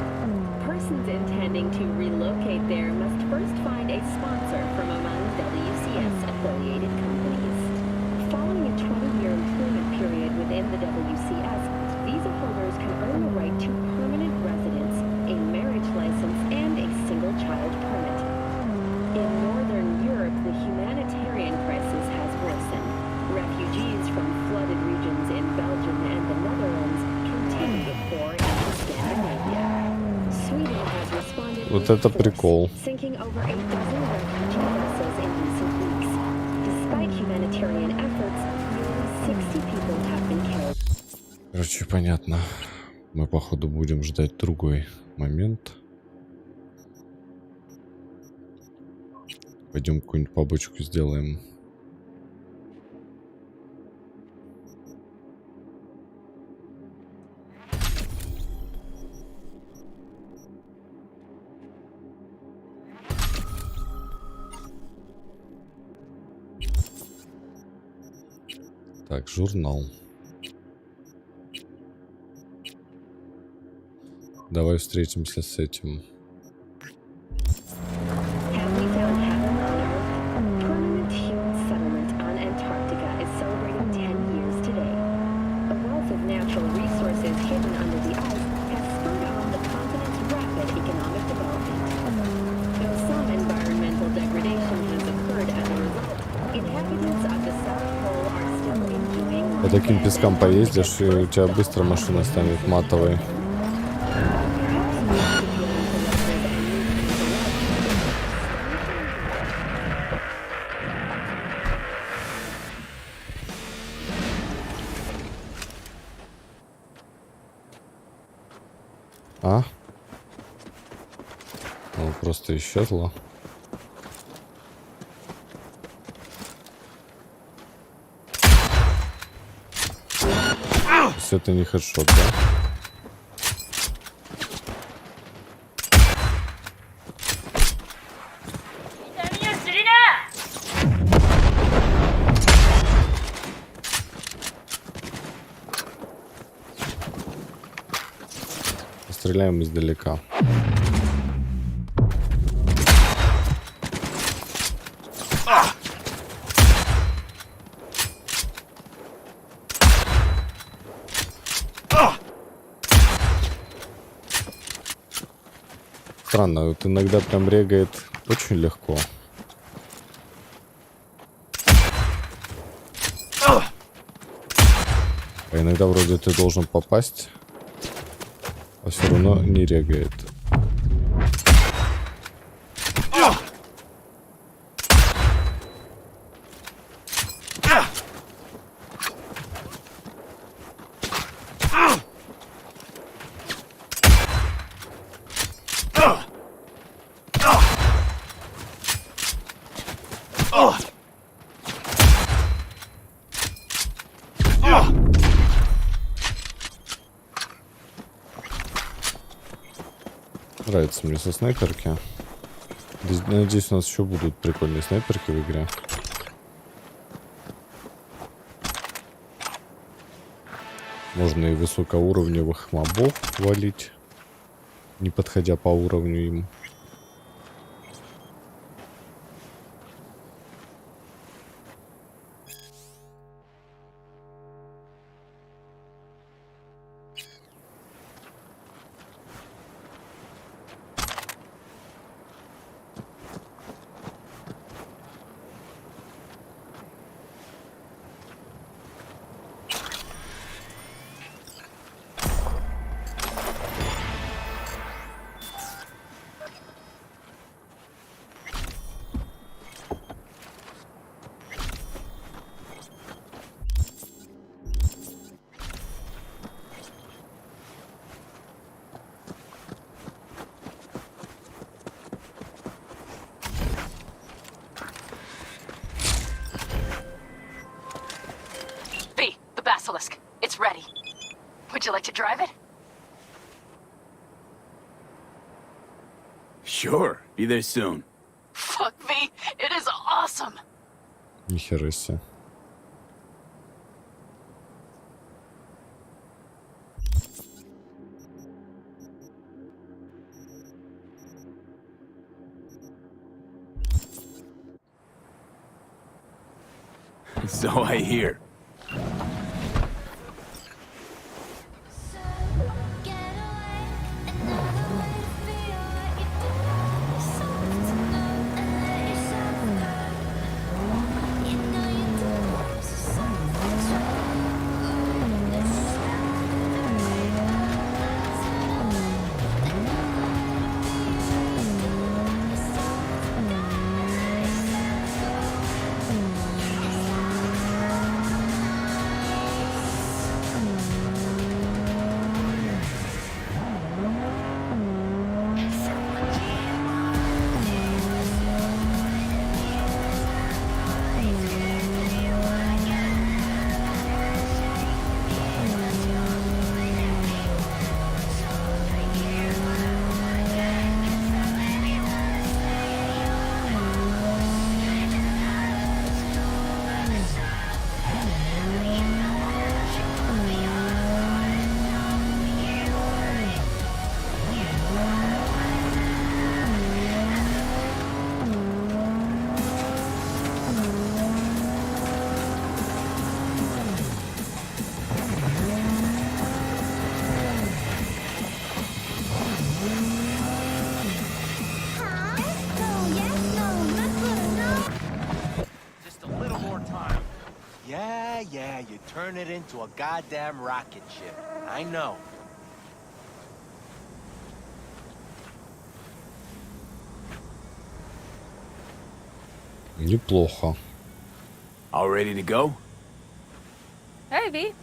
[SPEAKER 21] Persons intending to relocate there must first find a sponsor from among WCS-affiliated companies. Following a 20-year employment period within the WCS, visa holders can earn the right to permanent residence, a marriage license, and a single-child permit. In Northern Europe, the humanitarian crisis has worsened. Refugees from flooded regions in Belgium and the Netherlands continue to pour into Scandinavia. Sweden has responded
[SPEAKER 1] Вот это прикол.
[SPEAKER 21] sinking over 8 dozen refugee vessels in recent weeks. Despite humanitarian efforts, nearly 60 people have been killed.
[SPEAKER 1] Короче, понятно. Мы, походу, будем ждать другой момент. Пойдем какую-нибудь побочку сделаем. Так, журнал. Давай встретимся с этим. По таким пескам поездишь, и у тебя быстро машина станет матовой. А? Ну, просто исчезла. То есть это не хедшот, да? Стреляем издалека. Странно, вот иногда прям регает очень легко. А иногда вроде ты должен попасть, а все равно не регает. Нравится мне со снайперки. Надеюсь, у нас еще будут прикольные снайперки в игре. Можно и высокоуровневых мобов валить, не подходя по уровню им.
[SPEAKER 13] It's ready. Would you like to drive it?
[SPEAKER 3] Sure. Be there soon.
[SPEAKER 13] Fuck V, it is awesome.
[SPEAKER 1] Нихера себе.
[SPEAKER 3] So I hear.
[SPEAKER 11] Yeah, you turn it into a goddamn rocket ship. I know.
[SPEAKER 1] Неплохо.
[SPEAKER 3] All ready to go?
[SPEAKER 13] Hey, V.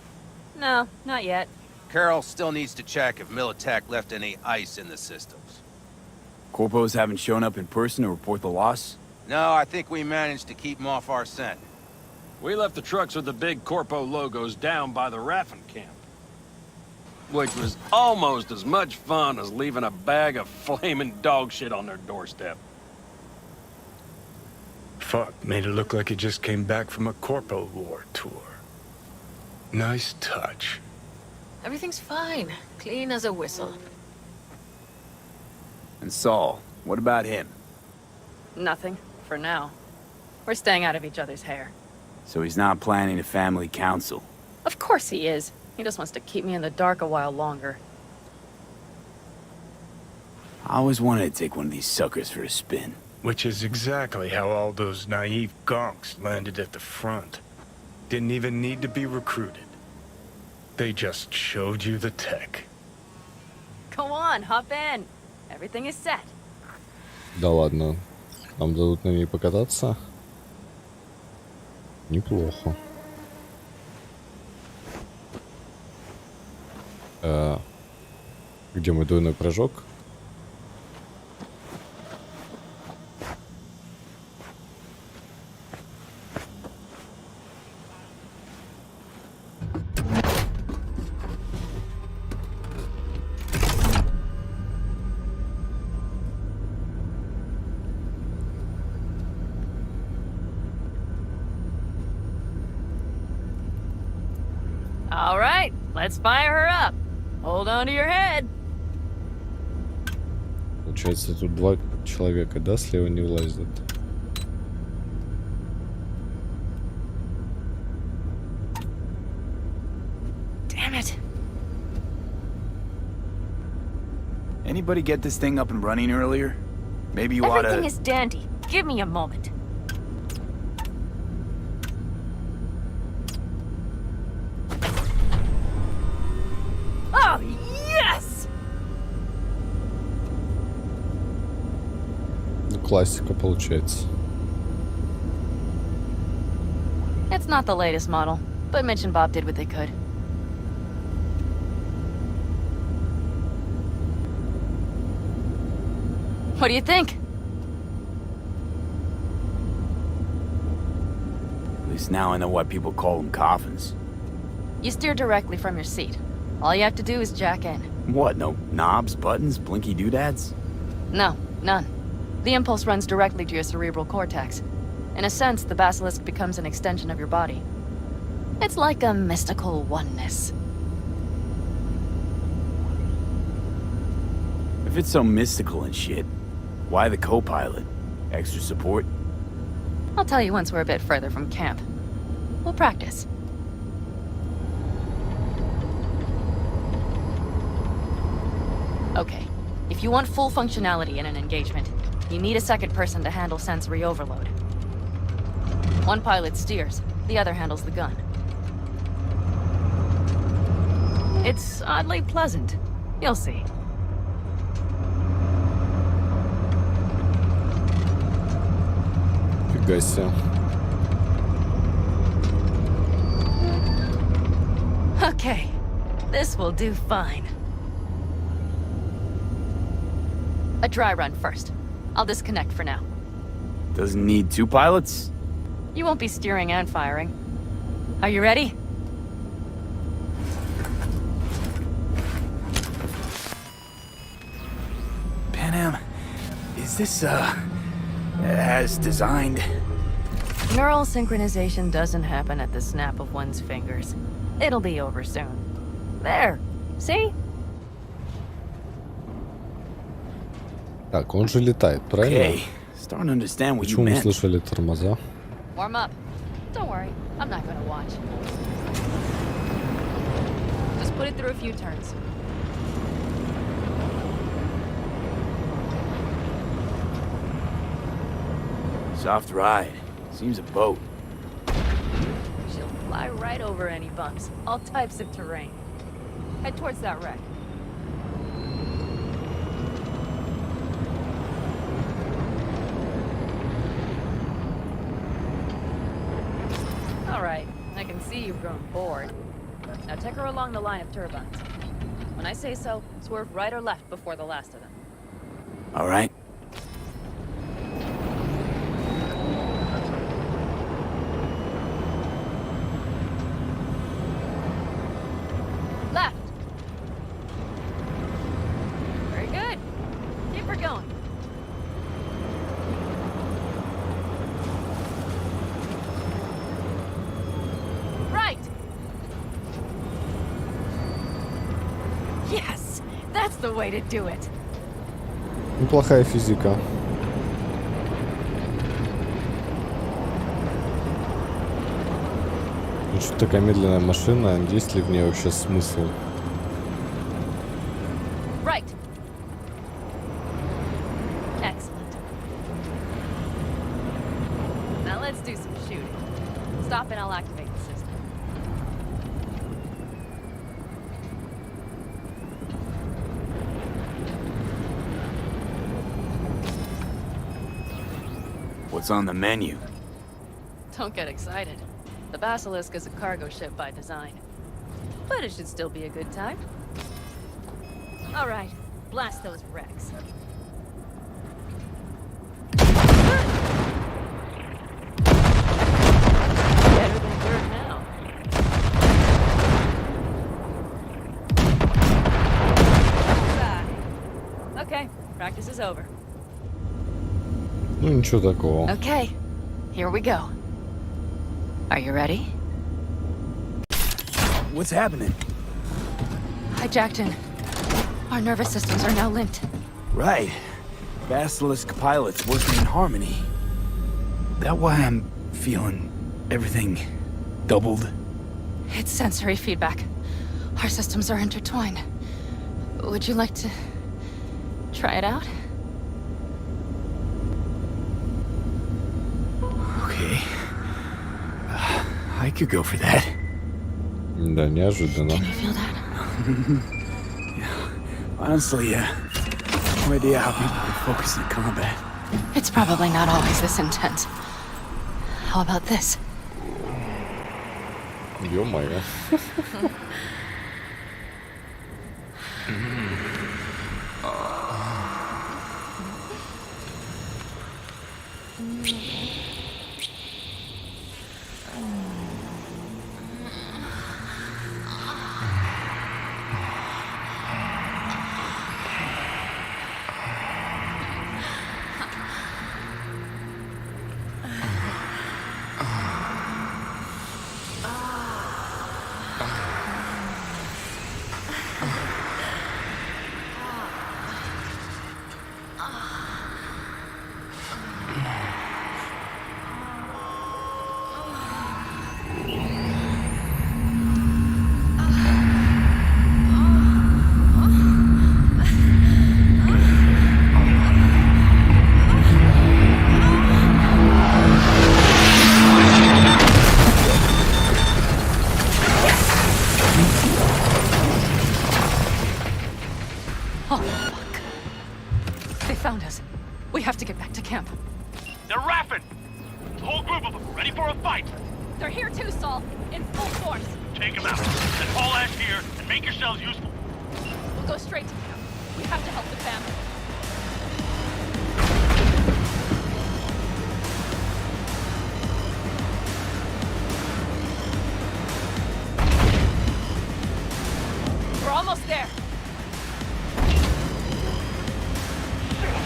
[SPEAKER 13] No, not yet.
[SPEAKER 15] Carol still needs to check if Militech left any ice in the systems.
[SPEAKER 3] Corpos haven't shown up in person to report the loss?
[SPEAKER 15] No, I think we managed to keep them off our scent.
[SPEAKER 14] We left the trucks with the big Corpo logos down by the Raffen camp. Which was almost as much fun as leaving a bag of flaming dog shit on their doorstep.
[SPEAKER 5] Fuck, made it look like he just came back from a Corpo War tour. Nice touch.
[SPEAKER 13] Everything's fine. Clean as a whistle.
[SPEAKER 3] And Saul, what about him?
[SPEAKER 13] Nothing, for now. We're staying out of each other's hair.
[SPEAKER 3] So he's not planning a family council?
[SPEAKER 13] Of course he is. He just wants to keep me in the dark a while longer.
[SPEAKER 3] I always wanted to take one of these suckers for a spin.
[SPEAKER 5] Which is exactly how all those naive gonks landed at the front. Didn't even need to be recruited. They just showed you the tech.
[SPEAKER 13] Go on, hop in. Everything is set.
[SPEAKER 1] Да ладно. Нам дадут на ней покататься. Неплохо. Где мой двойной прыжок?
[SPEAKER 13] All right, let's fire her up. Hold on to your head.
[SPEAKER 1] Получается, тут два человека, да, слева не влазят.
[SPEAKER 13] Damn it.
[SPEAKER 3] Anybody get this thing up and running earlier? Maybe you oughta...
[SPEAKER 13] Everything is dandy. Give me a moment. Oh, yes!
[SPEAKER 1] Ну, классика получается.
[SPEAKER 13] It's not the latest model, but Mitch and Bob did what they could. What do you think?
[SPEAKER 3] At least now I know why people call them coffins.
[SPEAKER 13] You steer directly from your seat. All you have to do is jack in.
[SPEAKER 3] What, no knobs, buttons, blinky doodads?
[SPEAKER 13] No, none. The impulse runs directly to your cerebral cortex. In a sense, the basilisk becomes an extension of your body. It's like a mystical oneness.
[SPEAKER 3] If it's so mystical and shit, why the co-pilot? Extra support?
[SPEAKER 13] I'll tell you once we're a bit further from camp. We'll practice. Okay, if you want full functionality in an engagement, you need a second person to handle sensory overload. One pilot steers, the other handles the gun. It's oddly pleasant. You'll see.
[SPEAKER 1] Фига себе.
[SPEAKER 13] Okay, this will do fine. A dry run first. I'll disconnect for now.
[SPEAKER 3] Doesn't need two pilots?
[SPEAKER 13] You won't be steering and firing. Are you ready?
[SPEAKER 3] Panam, is this, as designed?
[SPEAKER 13] Neural synchronization doesn't happen at the snap of one's fingers. It'll be over soon. There. See?
[SPEAKER 1] Так, он же летает, правильно?
[SPEAKER 3] Okay, starting to understand what you
[SPEAKER 1] Почему мы
[SPEAKER 3] meant.
[SPEAKER 1] слышали тормоза?
[SPEAKER 13] Warm up. Don't worry, I'm not gonna watch. Just put it through a few turns.
[SPEAKER 3] Soft ride. Seems a boat.
[SPEAKER 13] She'll Fly right over any bumps. All types of terrain. Head towards that wreck. All right. I can see you've grown bored. Now take her along the line of turbines. When I say so, swerve right or left before the last of them.
[SPEAKER 3] All right.
[SPEAKER 13] Left. Very good. Keep her going. Right. Yes, that's the way to do it.
[SPEAKER 1] Неплохая физика. Ну что такая медленная машина, есть ли в ней вообще смысл?
[SPEAKER 13] Right. Excellent. Now let's do some shooting. Stop and I'll activate the system.
[SPEAKER 3] What's on the menu?
[SPEAKER 13] Don't get excited. The Basilisk is a cargo ship by design. But it should still be a good time. All right, blast those wrecks. Better than dirt now. Okay, practice is over.
[SPEAKER 1] Ну ничего такого.
[SPEAKER 13] Okay, here we go. Are you ready?
[SPEAKER 3] What's happening?
[SPEAKER 13] Hi, Jackton. Our nervous systems are now linked.
[SPEAKER 3] Right. Basilisk pilots working in harmony. That why I'm feeling everything doubled?
[SPEAKER 13] It's sensory feedback. Our systems are intertwined. Would you like to try it out?
[SPEAKER 3] Okay. I could go for that.
[SPEAKER 1] Да, неожиданно.
[SPEAKER 13] Can you feel that?
[SPEAKER 3] Honestly, no idea how people can focus in combat.
[SPEAKER 13] It's probably not always this intense. How about this?
[SPEAKER 1] Ё-моё.
[SPEAKER 13] Oh, fuck. They found us. We have to get back to camp.
[SPEAKER 16] They're rapping! A whole group of them, ready for a fight!
[SPEAKER 13] They're here too, Saul. In full force.
[SPEAKER 16] Take them out. Then haul ass here and make yourselves useful.
[SPEAKER 13] We'll go straight to camp. We have to help the family. We're almost there.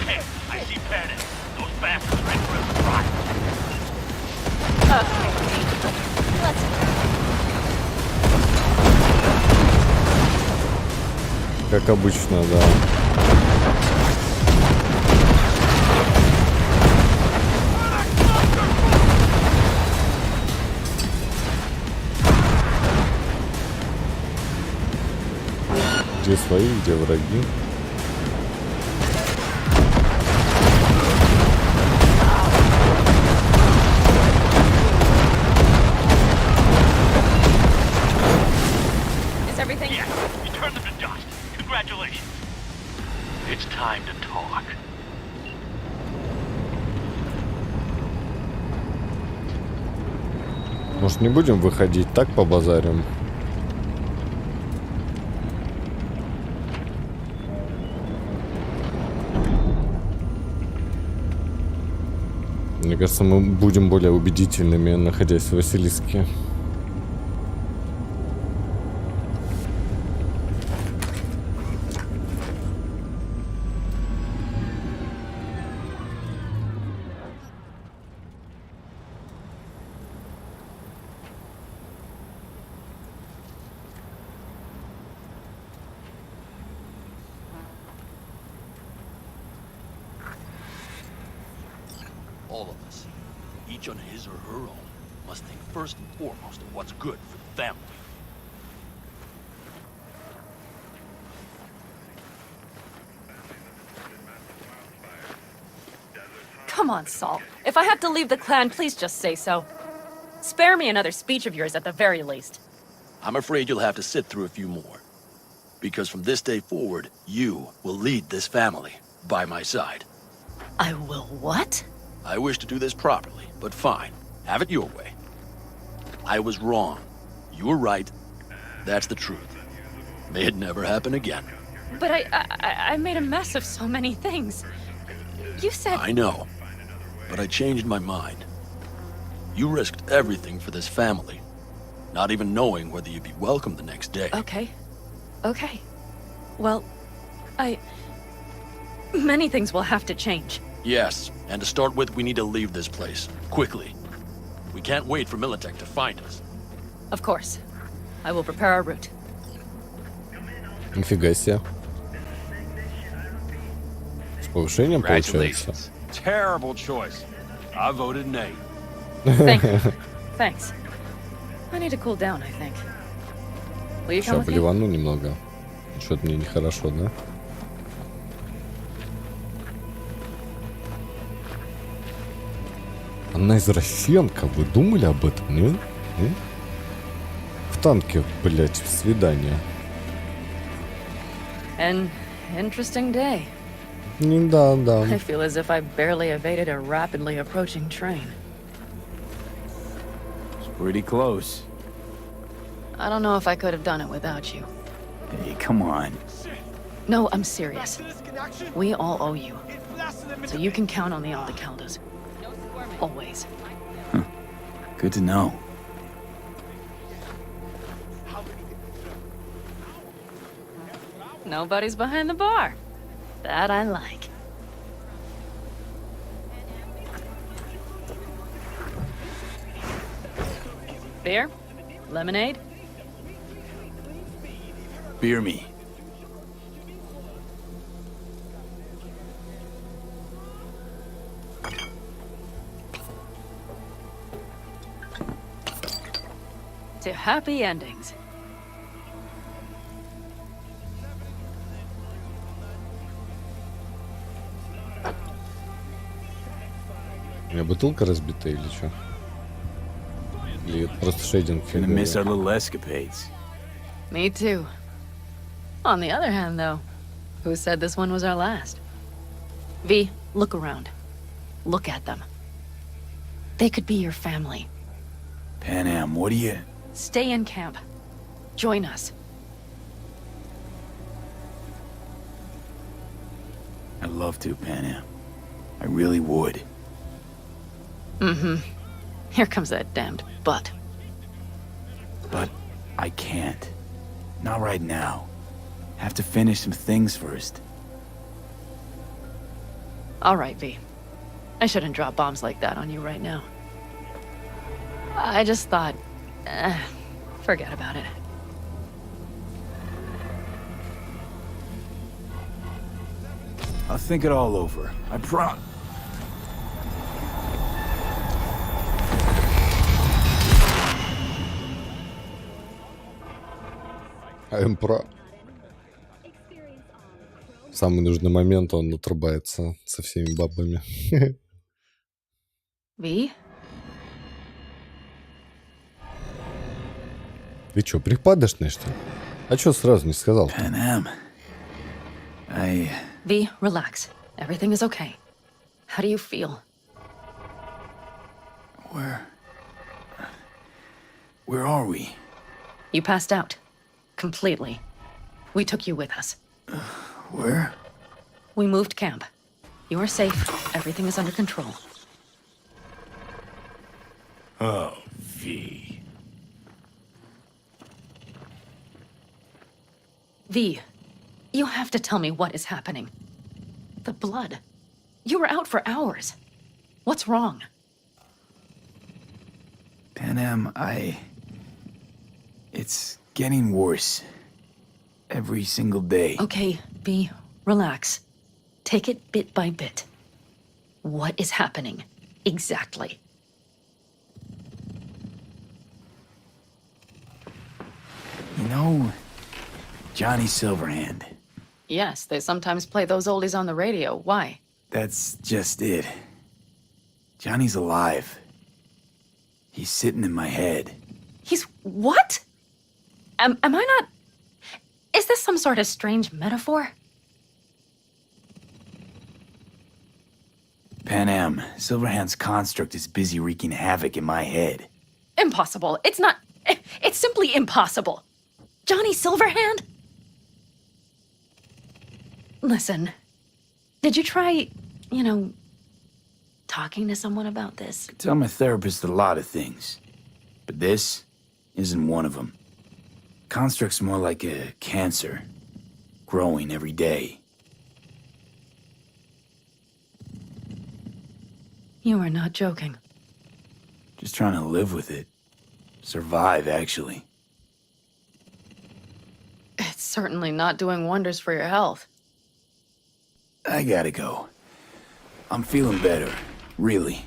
[SPEAKER 16] Okay, I see panic. Those bastards ready for a surprise.
[SPEAKER 13] Let's go.
[SPEAKER 1] Как обычно, да. Где свои, где враги. Может, не будем выходить, так побазарим? Мне кажется, мы будем более убедительными, находясь в Василиске.
[SPEAKER 10] All of us, each on his or her own, must think first and foremost of what's good for the family.
[SPEAKER 13] Come on, Saul. If I have to leave the clan, please just say so. Spare me another speech of yours at the very least.
[SPEAKER 10] I'm afraid you'll have to sit through a few more. Because from this day forward, you will lead this family by my side.
[SPEAKER 13] I will what?
[SPEAKER 10] I wish to do this properly, but fine. Have it your way. I was wrong. You were right. That's the truth. May it never happen again.
[SPEAKER 13] But I made a mess of so many things. You said...
[SPEAKER 10] I know. But I changed my mind. You risked everything for this family. Not even knowing whether you'd be welcome the next day.
[SPEAKER 13] Okay. Okay. Well, many things will have to change.
[SPEAKER 10] Yes, and to start with, we need to leave this place. Quickly. We can't wait for Militech to find us.
[SPEAKER 13] Of course. I will prepare our route.
[SPEAKER 1] Нифига себе. С повышением получается.
[SPEAKER 14] Terrible choice. I voted nay.
[SPEAKER 13] Thank you. Thanks. I need to cool down, I think. Will you come
[SPEAKER 1] Сейчас
[SPEAKER 13] with me?
[SPEAKER 1] блевану немного. Что-то мне нехорошо, да? Она извращенка, вы думали об этом, нет? В танке, блять, свидание.
[SPEAKER 13] An interesting day.
[SPEAKER 1] Да, да.
[SPEAKER 13] I feel as if I barely evaded a rapidly approaching train.
[SPEAKER 3] It's pretty close.
[SPEAKER 13] I don't know if I could have done it without you.
[SPEAKER 3] Hey, come on.
[SPEAKER 13] No, I'm serious. We all owe you. So you can count on the Aldecaldas. Always.
[SPEAKER 3] Good to know.
[SPEAKER 13] Nobody's behind the bar. That I like. Beer? Lemonade?
[SPEAKER 3] Beer me.
[SPEAKER 13] To happy endings.
[SPEAKER 1] У меня бутылка разбита или что? Или это просто шейдинг?
[SPEAKER 3] Gonna miss our little escapades.
[SPEAKER 13] Me too. On the other hand, though, who said this one was our last? V, look around. Look at them. They could be your family.
[SPEAKER 3] Pan Am, what do you...
[SPEAKER 13] Stay in camp. Join us.
[SPEAKER 3] I'd love to, Pan Am. I really would.
[SPEAKER 13] Mm-hmm. Here comes that damned butt.
[SPEAKER 3] But I can't. Not right now. Have to finish some things first.
[SPEAKER 13] All right, V. I shouldn't drop bombs like that on you right now. I just thought... forget about it.
[SPEAKER 3] I'll think it all over. I promise.
[SPEAKER 1] Про. В самый нужный момент он отрубается со всеми бабами.
[SPEAKER 13] V?
[SPEAKER 1] Ты чё, припадочный, что ли? А чё сразу не сказал?
[SPEAKER 3] Pan Am.
[SPEAKER 13] V, relax. Everything is okay. How do you feel?
[SPEAKER 3] Where are we?
[SPEAKER 13] You passed out. Completely. We took you with us.
[SPEAKER 3] Where?
[SPEAKER 13] We moved camp. You are safe. Everything is under control.
[SPEAKER 18] Oh, V.
[SPEAKER 13] V, you have to tell me what is happening. The blood. You were out for hours. What's wrong?
[SPEAKER 3] Panam, It's getting worse. Every single day.
[SPEAKER 13] Okay, V, relax. Take it bit by bit. What is happening? Exactly.
[SPEAKER 3] You know, Johnny Silverhand.
[SPEAKER 13] Yes, they sometimes play those oldies on the radio. Why?
[SPEAKER 3] That's just it. Johnny's alive. He's sitting in my head.
[SPEAKER 13] He's what? Am I not... Is this some sort of strange metaphor?
[SPEAKER 3] Panam, Silverhand's construct is busy wreaking havoc in my head.
[SPEAKER 13] Impossible. It's not... It's simply impossible. Johnny Silverhand? Listen, did you try, talking to someone about this?
[SPEAKER 3] I tell my therapist a lot of things, but this isn't one of them. Construct's more like a cancer, growing every day.
[SPEAKER 13] You are not joking.
[SPEAKER 3] Just trying to live with it. Survive, actually.
[SPEAKER 13] It's certainly not doing wonders for your health.
[SPEAKER 3] I gotta go. I'm feeling better, really.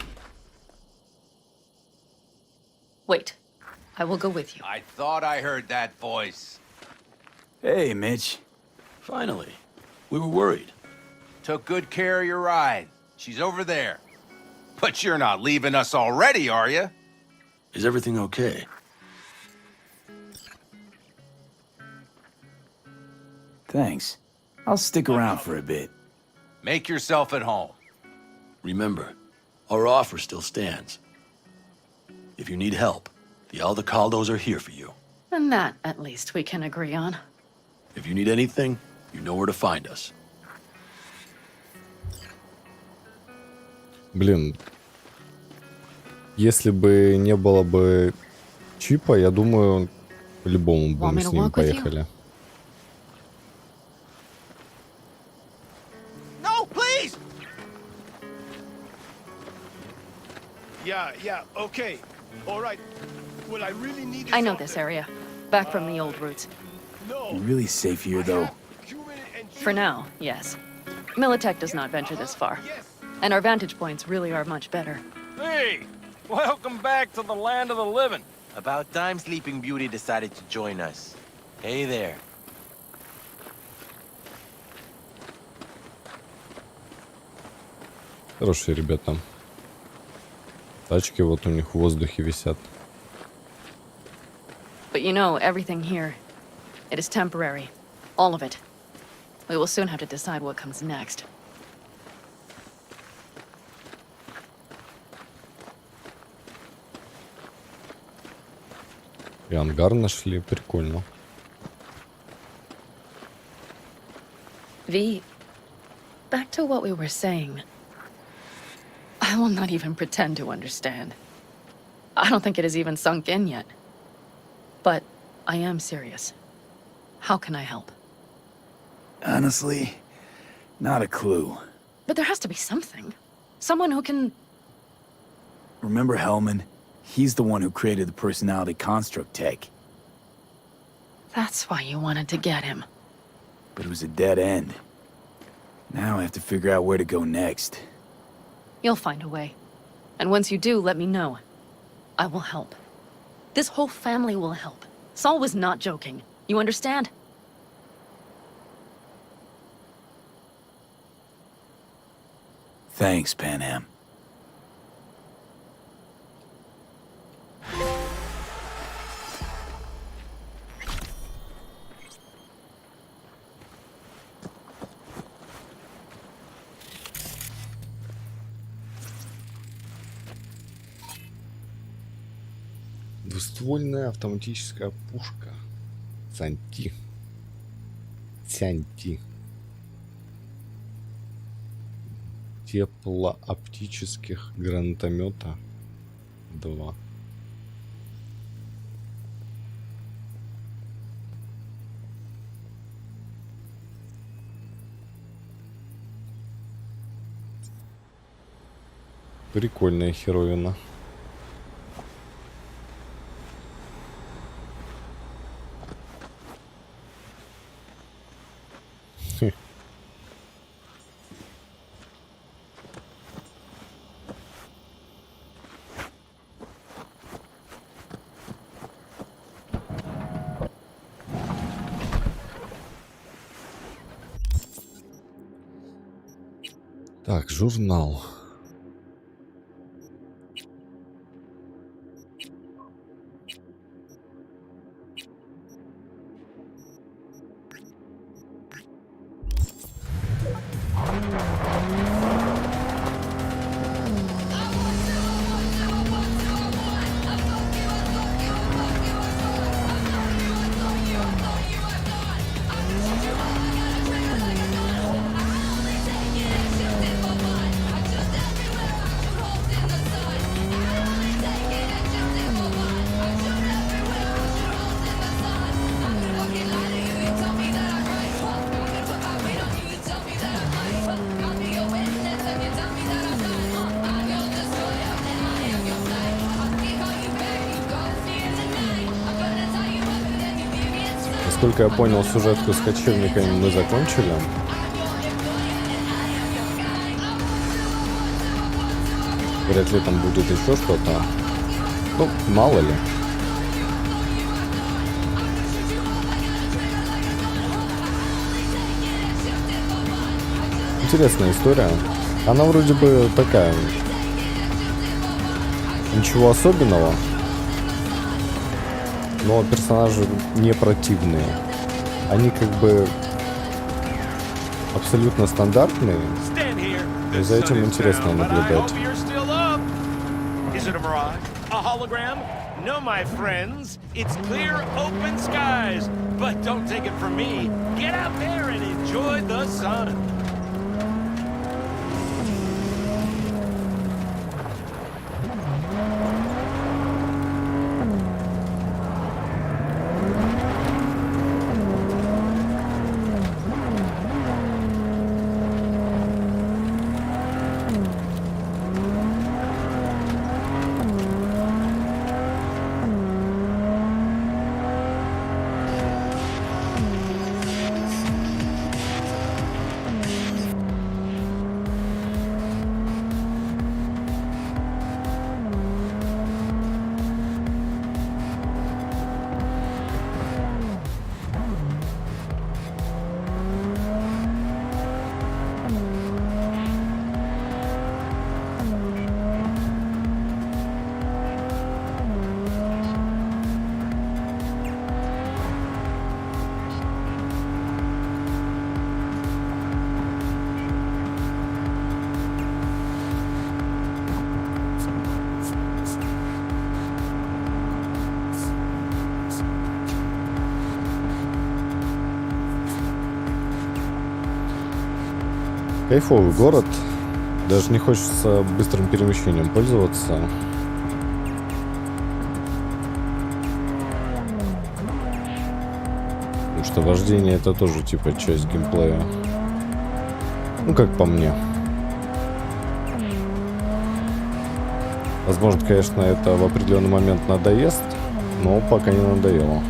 [SPEAKER 13] Wait, I will go with you.
[SPEAKER 15] I thought I heard that voice.
[SPEAKER 3] Hey, Mitch.
[SPEAKER 10] Finally. We were worried.
[SPEAKER 15] Took good care of your ride. She's over there. But you're not leaving us already, are you?
[SPEAKER 10] Is everything okay?
[SPEAKER 3] Thanks. I'll stick around for a bit.
[SPEAKER 15] Make yourself at home.
[SPEAKER 10] Remember, our offer still stands. If you need help, the Aldecaldos are here for you.
[SPEAKER 13] And that, at least, we can agree on.
[SPEAKER 10] If you need anything, you know where to find us.
[SPEAKER 1] Блин, если бы не было бы чипа, я думаю, по-любому бы мы с ним поехали.
[SPEAKER 20] No, please! Yeah, okay. All right. Well, I really need
[SPEAKER 13] I know this area. Back from the old routes.
[SPEAKER 3] You're really safe here, though.
[SPEAKER 13] For now, yes. Militech does not venture this far. And our vantage points really are much better.
[SPEAKER 14] Hey! Welcome back to the land of the living.
[SPEAKER 11] About time Sleeping Beauty decided to join us. Hey there.
[SPEAKER 1] Хорошие ребята. Тачки вот у них в воздухе висят.
[SPEAKER 13] But you know, everything here, it is temporary. All of it. We will soon have to decide what comes next.
[SPEAKER 1] И ангар нашли, прикольно.
[SPEAKER 13] V, back to what we were saying. I will not even pretend to understand. I don't think it has even sunk in yet. But I am serious. How can I help?
[SPEAKER 3] Honestly, not a clue.
[SPEAKER 13] But there has to be something. Someone who can...
[SPEAKER 3] Remember Hellman? He's the one who created the personality construct tech.
[SPEAKER 13] That's why you wanted to get him.
[SPEAKER 3] But it was a dead end. Now I have to figure out where to go next.
[SPEAKER 13] You'll find a way. And once you do, let me know. I will help. This whole family will help. Saul was not joking. You understand?
[SPEAKER 3] Thanks, Panam.
[SPEAKER 1] Двуствольная автоматическая пушка. Цянти. Теплооптических гранатомета 2. Прикольная херовина. Так, журнал. Насколько я понял, сюжетку с кочевниками мы закончили. Вряд ли там будет еще что-то. Ну, мало ли. Интересная история. Она вроде бы такая. Ничего особенного. Но персонажи не противные. Они как бы абсолютно стандартные. И за этим интересно наблюдать.
[SPEAKER 16] Is it a mirage? A hologram? No, my friends. It's clear, open skies. But don't take it from me. Get out there and enjoy the sun.
[SPEAKER 1] Кайфовый город. Даже не хочется быстрым перемещением пользоваться. Потому что вождение это тоже типа часть геймплея. Ну, как по мне. Возможно, конечно, это в определенный момент надоест, но пока не надоело.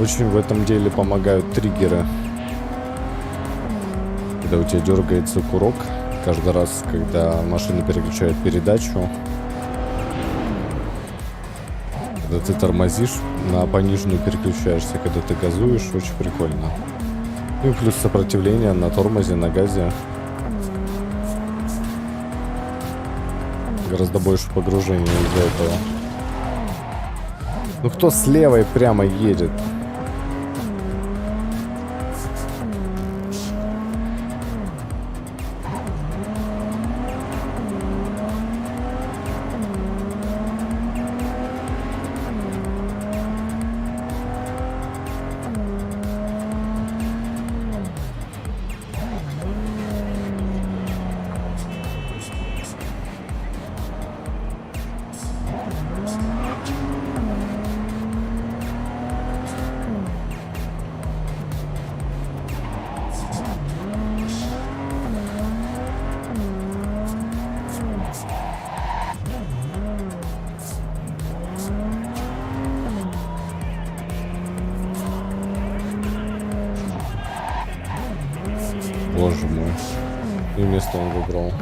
[SPEAKER 1] Очень в этом деле помогают триггеры. Когда у тебя дергается курок, каждый раз, когда машина переключает передачу, когда ты тормозишь, на пониженную переключаешься, когда ты газуешь, очень прикольно. Ну и плюс сопротивление на тормозе, на газе. Гораздо больше погружения из-за этого. Ну кто с левой прямо едет? место он выбрал?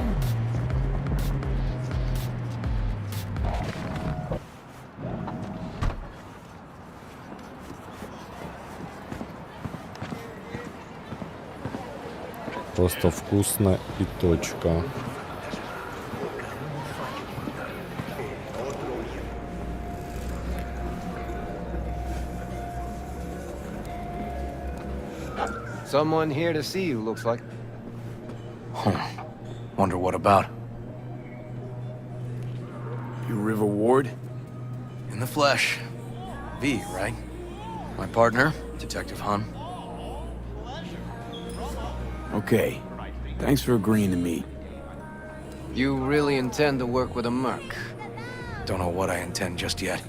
[SPEAKER 1] Просто вкусно и точка.
[SPEAKER 20] Someone here to see you, looks like.
[SPEAKER 8] Wonder what about?
[SPEAKER 3] You River Ward?
[SPEAKER 10] In the flesh. V, right? My partner, Detective Hun.
[SPEAKER 3] Okay. Thanks for agreeing to meet.
[SPEAKER 20] You really intend to work with a merc?
[SPEAKER 10] Don't know what I intend just yet.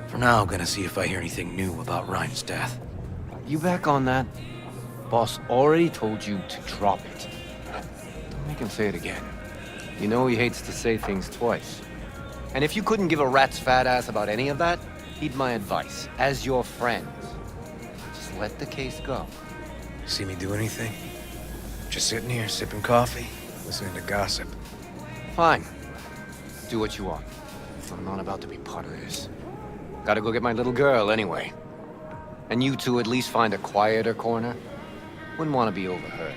[SPEAKER 10] For now, I'm gonna see if I hear anything new about Ryan's death.
[SPEAKER 20] You back on that? Boss already told you to drop it. Don't make him say it again. You know he hates to say things twice. And if you couldn't give a rat's fat ass about any of that, heed my advice. As your friend, just let the case go.
[SPEAKER 8] See me do anything? Just sitting here, sipping coffee, listening to gossip.
[SPEAKER 20] Fine. Do what you want. I'm not about to be part of this. Gotta go get my little girl anyway. And you two at least find a quieter corner. Wouldn't want to be overheard.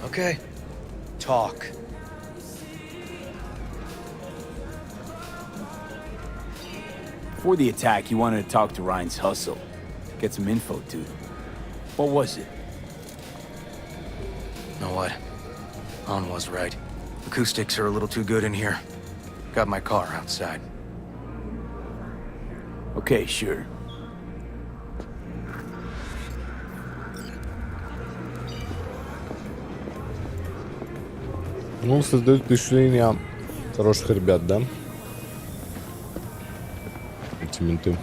[SPEAKER 8] Okay. Talk.
[SPEAKER 3] Before the attack, you wanted to talk to Ryan's hustle. Get some info, dude. What was it?
[SPEAKER 10] Know what? Han was right. Acoustics are a little too good in here. Got my car outside.
[SPEAKER 3] Okay, sure.
[SPEAKER 1] Ну, создает впечатление хороших ребят, да? Эти менты.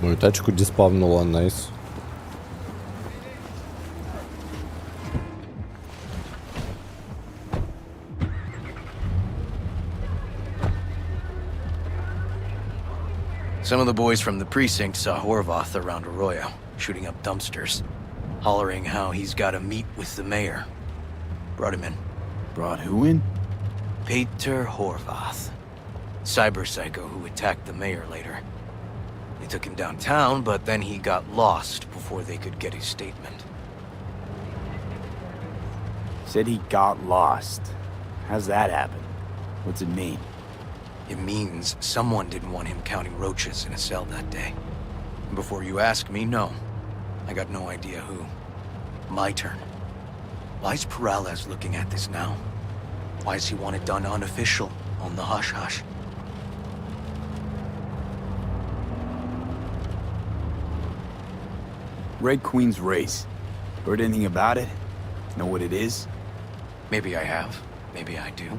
[SPEAKER 1] Мою тачку диспавнула, найс.
[SPEAKER 10] Some of the boys from the precinct saw Horvath around Arroyo, shooting up dumpsters, hollering how he's got to meet with the mayor. Brought him in.
[SPEAKER 3] Brought who in?
[SPEAKER 10] Peter Horvath. Cyber psycho who attacked the mayor later. They took him downtown, but then he got lost before they could get his statement.
[SPEAKER 3] Said he got lost. How's that happen? What's it mean?
[SPEAKER 10] It means someone didn't want him counting roaches in a cell that day. And before you ask me, no. I got no idea who. My turn. Why's Peralez looking at this now? Why does he want it done unofficial, on the hush-hush?
[SPEAKER 3] Red Queen's race. Heard anything about it? Know what it is?
[SPEAKER 10] Maybe I have. Maybe I do.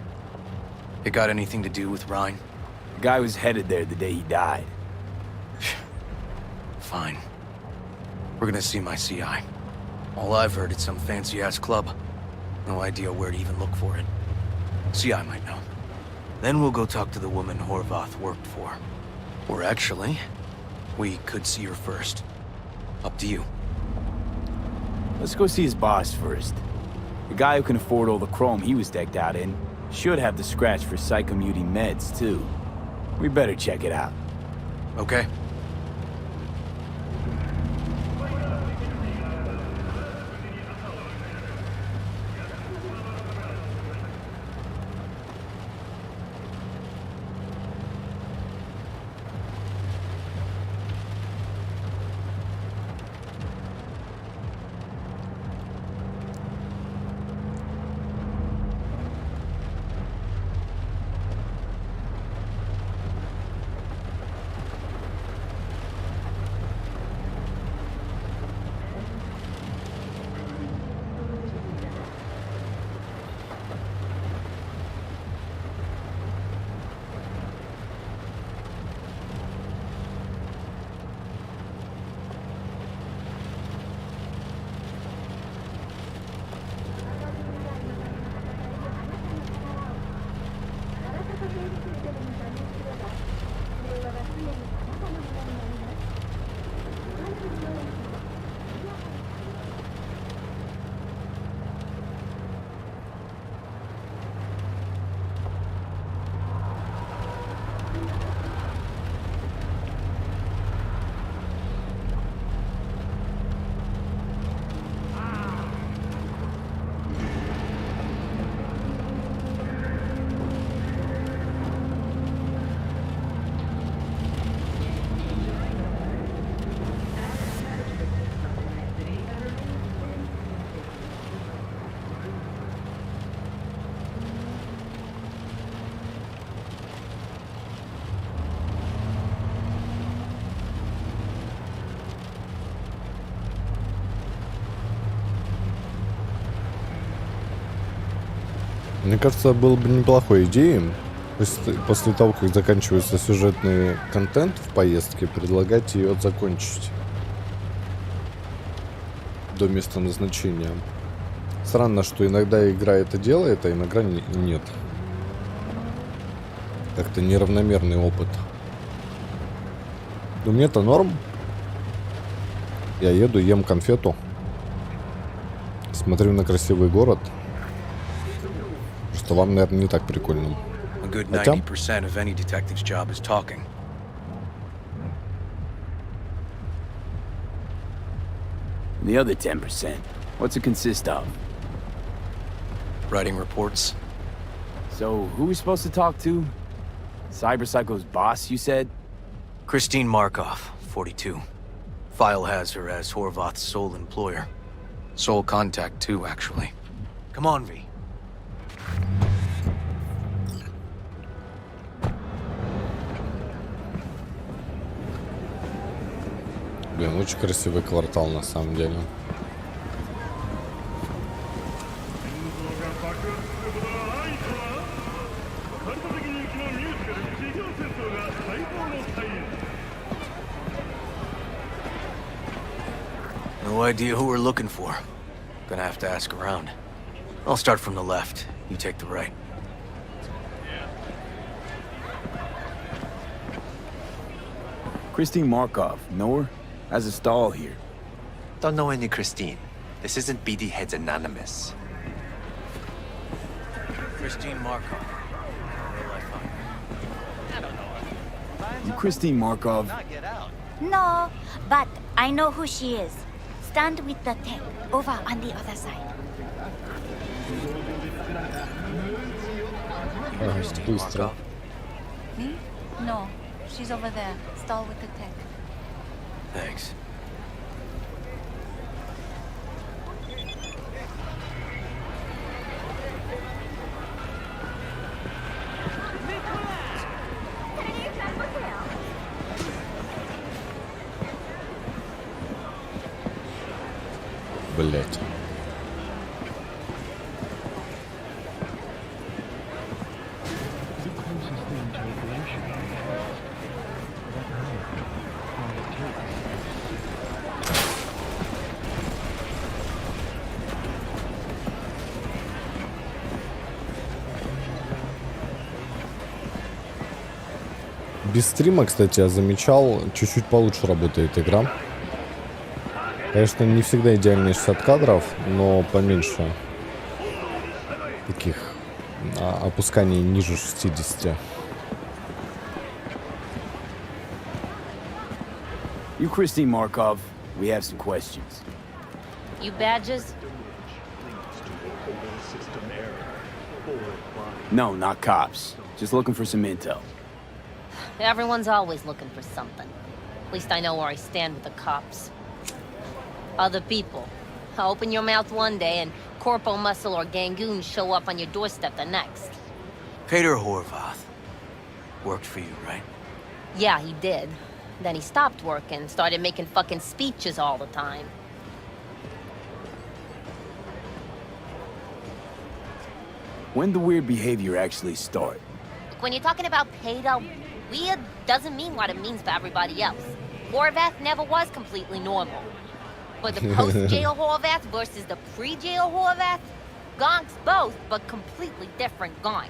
[SPEAKER 10] It got anything to do with Ryan?
[SPEAKER 3] The guy was headed there the day he died.
[SPEAKER 10] Fine. We're gonna see my CI. All I've heard is some fancy-ass club. No idea where to even look for it. CI might know. Then we'll go talk to the woman Horvath worked for. Or actually, we could see her first. Up to you.
[SPEAKER 3] Let's go see his boss first. The guy who can afford all the chrome he was decked out in should have the scratch for psychomuty meds, too. We better check it out.
[SPEAKER 10] Okay.
[SPEAKER 1] Мне кажется, было бы неплохой идеей, после того, как заканчивается сюжетный контент в поездке, предлагать ее закончить до места назначения. Странно, что иногда игра это делает, а иногда нет. Как-то неравномерный опыт. Но мне-то норм. Я еду, ем конфету. Смотрю на красивый город. Что вам, наверное, не так прикольно.
[SPEAKER 6] A good
[SPEAKER 1] Хотя...
[SPEAKER 6] 90% of any detective's job is talking.
[SPEAKER 3] The other 10%, what's it consist of?
[SPEAKER 6] Writing reports.
[SPEAKER 3] So, who are we supposed to talk to? Cyberpsycho's boss, you said?
[SPEAKER 6] Christine Markov, 42. File has her as Horvath's sole employer. Sole contact, too, actually. Come on, V.
[SPEAKER 1] Блин, очень красивый квартал на самом деле.
[SPEAKER 6] No idea who we're looking for. Gonna have to ask around. I'll start from the left. You take the right.
[SPEAKER 3] Christine Markov, know her? Has a stall here.
[SPEAKER 11] Don't know any Christine. This isn't BD Heads Anonymous.
[SPEAKER 6] Christine Markov. Where will I find her? I don't know her.
[SPEAKER 3] You Christine Markov?
[SPEAKER 9] No, but I know who she is. Stand with the tech, over on the other side.
[SPEAKER 1] Быстро.
[SPEAKER 9] Me? No, she's over there. Stall with the tech.
[SPEAKER 6] Thanks.
[SPEAKER 1] Блять. Без стрима, кстати, я замечал, чуть-чуть получше работает игра. Конечно, не всегда идеальные 60 кадров, но поменьше таких опусканий ниже 60.
[SPEAKER 3] You Christine Markov, we have some questions.
[SPEAKER 22] You badges?
[SPEAKER 3] No, not cops. Just looking for some intel.
[SPEAKER 22] Everyone's always looking for something. At least I know where I stand with the cops. Other people. Open your mouth one day and Corpo Muscle or Gangoon show up on your doorstep the next.
[SPEAKER 6] Peter Horvath. Worked for you, right?
[SPEAKER 22] Yeah, he did. Then he stopped working, started making fucking speeches all the time.
[SPEAKER 3] When did the weird behavior actually start?
[SPEAKER 22] When you're talking about pedo, weird doesn't mean what it means for everybody else. Horvath never was completely normal. But the post-jail Horvath versus the pre-jail Horvath? Gonks both, but completely different gonks.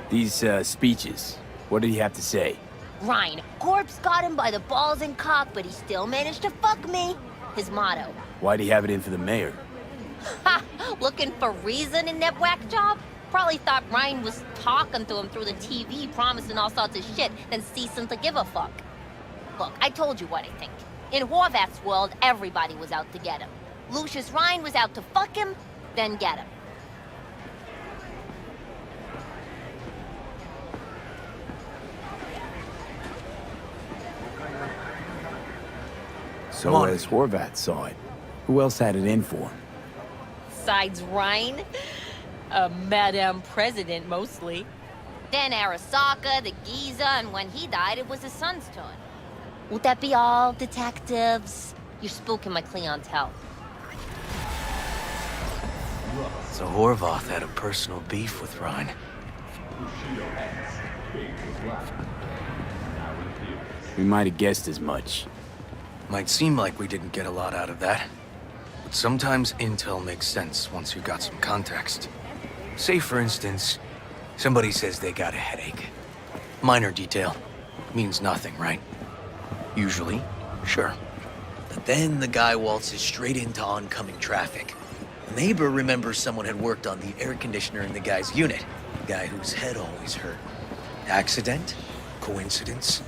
[SPEAKER 3] These, speeches, what did he have to say?
[SPEAKER 22] Ryan, Corpse got him by the balls and cock, but he still managed to fuck me. His motto.
[SPEAKER 3] Why'd he have it in for the mayor?
[SPEAKER 22] Ha! Looking for reason in that whack job? Probably thought Ryan was talking to him through the TV, promising all sorts of shit, then ceasing to give a fuck. Look, I told you what I think. In Horvath's world, everybody was out to get him. Lucius Ryan was out to fuck him, then get him.
[SPEAKER 3] So as Horvath saw it, who else had it in for him?
[SPEAKER 22] Besides Ryan, a Madame President mostly. Then Arasaka, the Giza, and when he died, it was his son's turn. Would that be all, detectives? You're spooking my clientele.
[SPEAKER 6] So Horvath had a personal beef with Rhine.
[SPEAKER 3] We might have guessed as much.
[SPEAKER 6] Might seem like we didn't get a lot out of that. But sometimes intel makes sense once you've got some context. Say, for instance, somebody says they got a headache. Minor detail. Means nothing, right? Usually, sure. But then the guy waltzes straight into oncoming traffic. A neighbor remembers someone had worked on the air conditioner in the guy's unit. The guy whose head always hurt. Accident? Coincidence?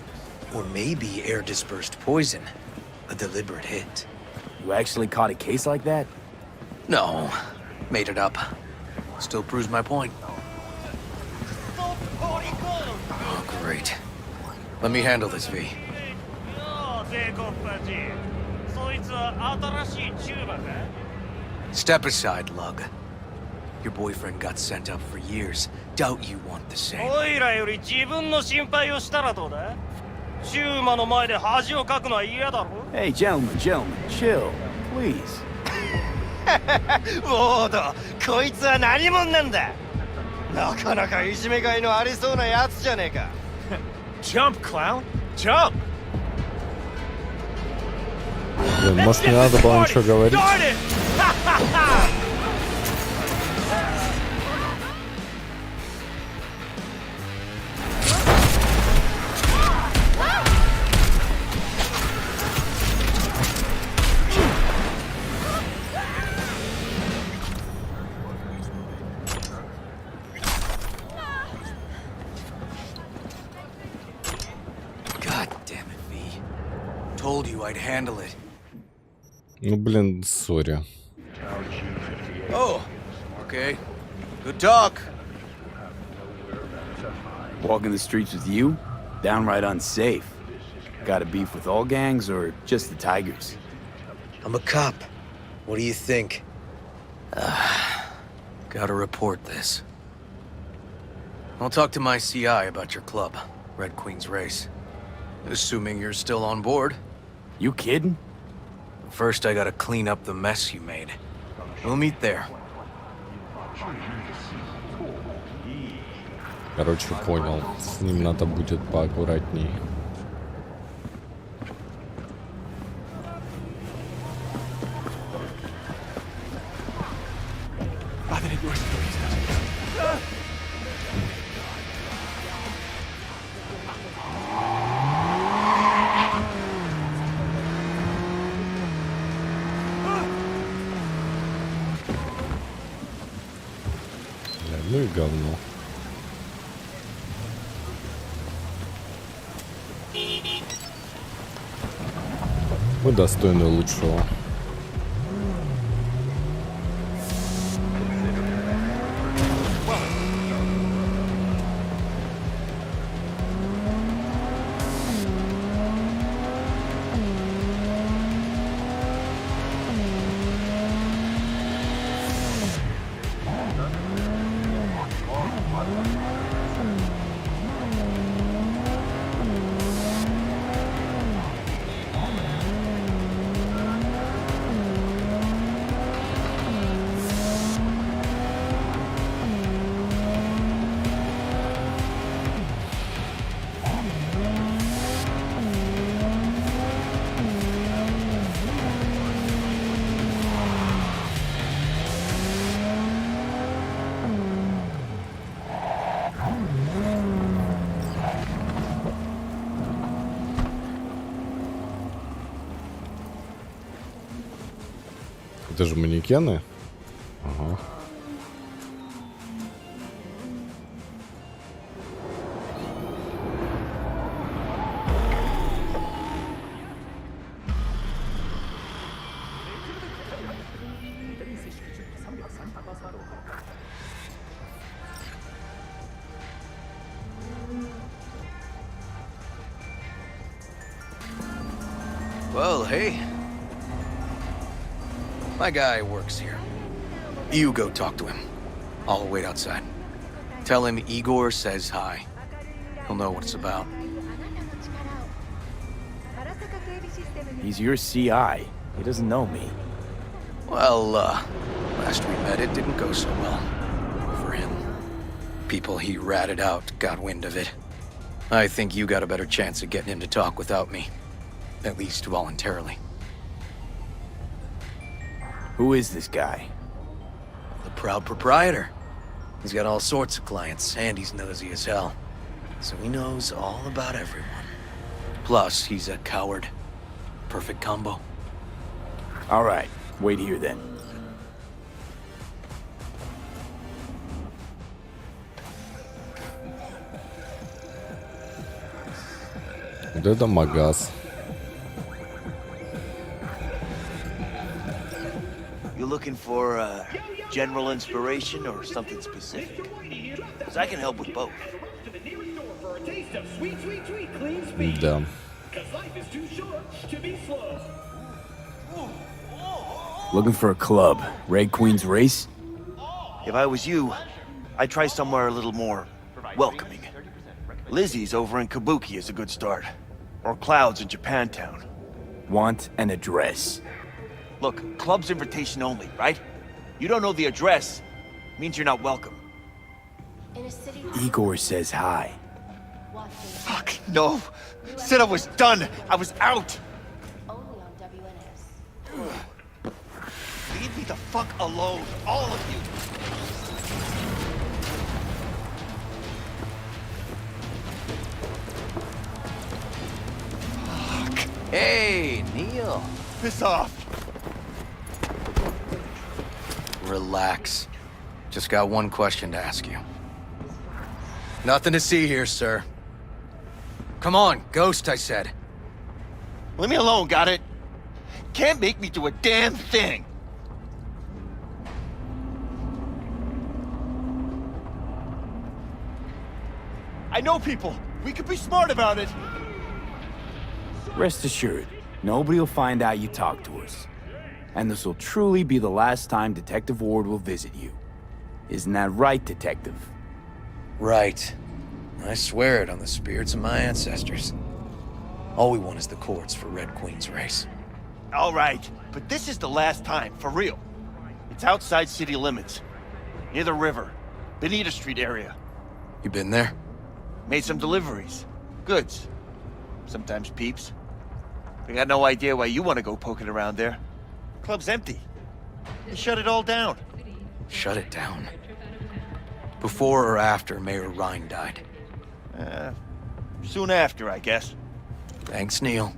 [SPEAKER 6] Or maybe air-dispersed poison. A deliberate hit.
[SPEAKER 3] You actually caught a case like that?
[SPEAKER 6] No. Made it up. Still proves my point. Oh, great. Let me handle this, V. Step aside, Lug. Your boyfriend got sent up for years. Doubt you want the same.
[SPEAKER 3] Hey, gentlemen, chill, please.
[SPEAKER 11] ウォード、こいつは何者なんだ。なかなかいじめがいのありそうなやつじゃねえか。
[SPEAKER 8] Jump, clown! Jump!
[SPEAKER 1] Блин, может, не надо было ничего говорить?
[SPEAKER 6] God damn it, V. Told you I'd handle it.
[SPEAKER 1] Ну, блин, сори.
[SPEAKER 6] Oh, okay. Good talk.
[SPEAKER 3] Walking the streets with you? Downright unsafe. Got a beef with all gangs or just the Tigers?
[SPEAKER 6] I'm a cop. What do you think? Gotta report this. I'll talk to my CI about your club, Red Queen's Race. Assuming you're still on board.
[SPEAKER 3] You kidding?
[SPEAKER 6] First, I gotta clean up the mess you made. We'll meet there.
[SPEAKER 1] Короче, понял. С ним надо будет поаккуратней. Ну и говно. Мы достойны лучшего. Это же манекены? Ага.
[SPEAKER 6] Well, hey. My guy works here. You go talk to him. I'll wait outside. Tell him Igor says hi. He'll know what it's about.
[SPEAKER 3] He's your CI. He doesn't know me.
[SPEAKER 6] Well, Last we met, it didn't go so well. For him. People he ratted out got wind of it. I think you got a better chance of getting him to talk without me. At least voluntarily.
[SPEAKER 3] Who is this guy?
[SPEAKER 6] The proud proprietor. He's got all sorts of clients, and he's nosy as hell. So he knows all about everyone. Plus, he's a coward. Perfect combo.
[SPEAKER 3] All right, wait here then.
[SPEAKER 1] Вот это магаз.
[SPEAKER 18] You looking for general inspiration or something specific? Because I can help with both.
[SPEAKER 1] Да.
[SPEAKER 3] Looking for a club. Red Queen's Race?
[SPEAKER 18] If I was you, I'd try somewhere a little more welcoming. Lizzie's over in Kabuki is a good start. Or Cloud's in Japantown.
[SPEAKER 3] Want an address.
[SPEAKER 18] Look, club's invitation only, right? You don't know the address, means you're not welcome.
[SPEAKER 3] Igor says hi.
[SPEAKER 18] Fuck, no. Said I was done. I was out. Leave me the fuck alone, all of you. Fuck.
[SPEAKER 6] Hey, Neil.
[SPEAKER 18] Piss off.
[SPEAKER 6] Relax. Just got one question to ask you. Nothing to see here, sir. Come on, Ghost, I said.
[SPEAKER 18] Leave me alone, got it? Can't make me do a damn thing. I know people. We could be smart about it.
[SPEAKER 3] Rest assured, nobody will find out you talked to us. And this will truly be the last time Detective Ward will visit you. Isn't that right, Detective?
[SPEAKER 6] Right. I swear it on the spirits of my ancestors. All we want is the courts for Red Queen's Race.
[SPEAKER 18] All right, but this is the last time, for real. It's outside city limits. Near the river. Benita Street area.
[SPEAKER 6] You been there?
[SPEAKER 18] Made some deliveries. Goods. Sometimes peeps. I got no idea why you want to go poking around there. Club's empty. You shut it all down.
[SPEAKER 6] Shut it down. Before or after Mayor Rhine died?
[SPEAKER 18] Soon after, I guess.
[SPEAKER 6] Thanks, Neil.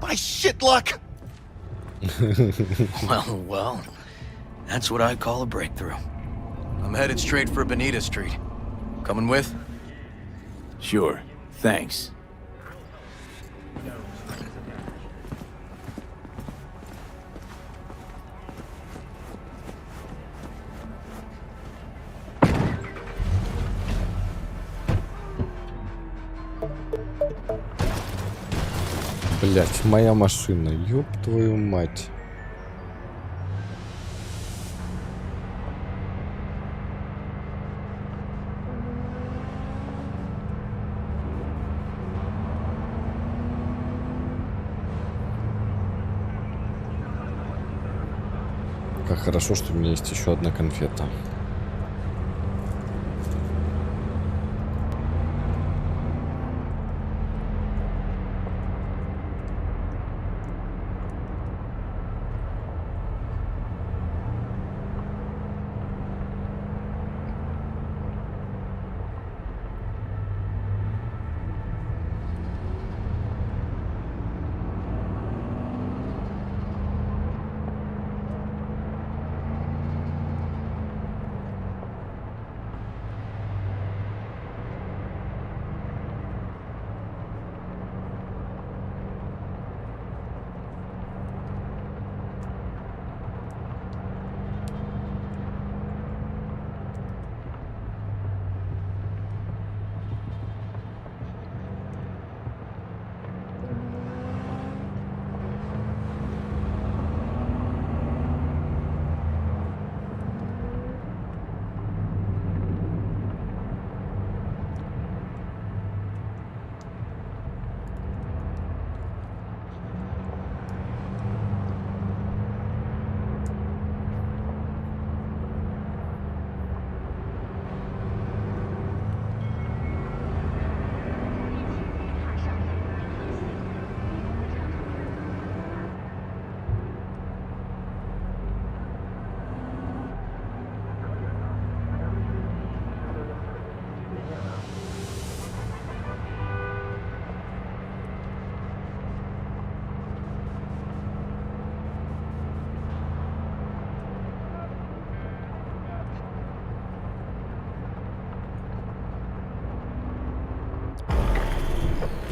[SPEAKER 18] My shit luck!
[SPEAKER 6] Well, that's what I call a breakthrough. I'm headed straight for Benita Street. Coming with?
[SPEAKER 3] Sure, thanks.
[SPEAKER 1] Блять, моя машина, ёб твою мать. Как хорошо, что у меня есть еще одна конфета.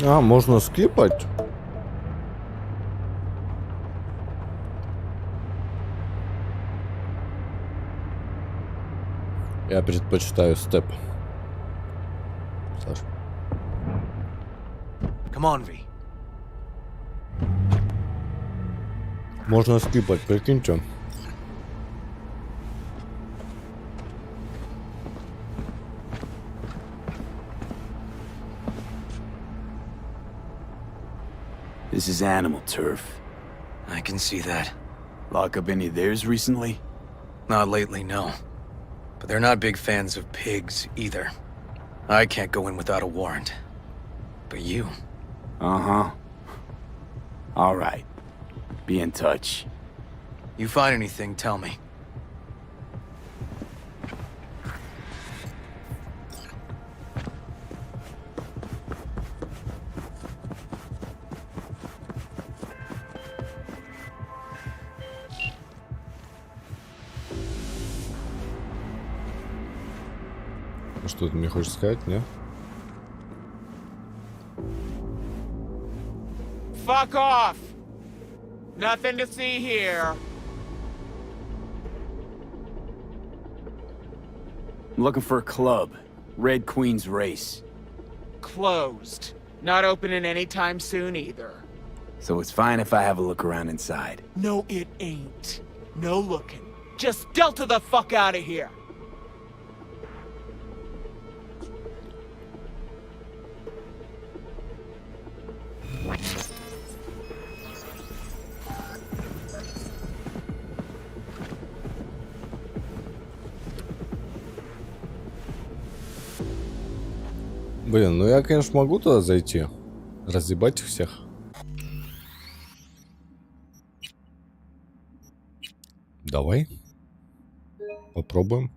[SPEAKER 1] А, можно скипать? Я предпочитаю степ. Саш.
[SPEAKER 6] Come on, V.
[SPEAKER 1] Можно скипать, прикиньте.
[SPEAKER 3] This is animal turf.
[SPEAKER 6] I can see that.
[SPEAKER 3] Lock up any of theirs recently?
[SPEAKER 6] Not lately, no. But they're not big fans of pigs either. I can't go in without a warrant. But you...
[SPEAKER 3] Uh-huh. All right. Be in touch.
[SPEAKER 6] You find anything, tell me.
[SPEAKER 1] Что ты мне хочешь сказать, не?
[SPEAKER 4] Fuck off! Nothing to see here.
[SPEAKER 3] I'm looking for a club. Red Queen's Race.
[SPEAKER 4] Closed. Not opening anytime soon either.
[SPEAKER 3] So it's fine if I have a look around inside.
[SPEAKER 4] No, it ain't. No looking. Just Delta the fuck out of here.
[SPEAKER 1] Блин, ну я, конечно, могу туда зайти. Разъебать их всех. Давай. Попробуем.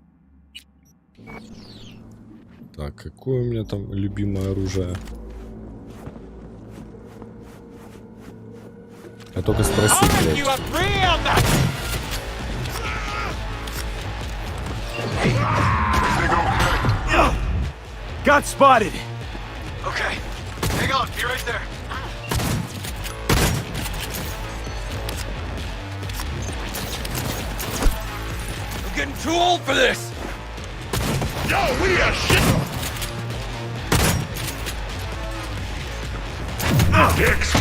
[SPEAKER 1] Так, какое у меня там любимое оружие? Я только спросить, блядь.
[SPEAKER 3] Got spotted!
[SPEAKER 6] Okay. Hang on, be right there. I'm getting too old for this!
[SPEAKER 16] Yo, we are shit! Dicks!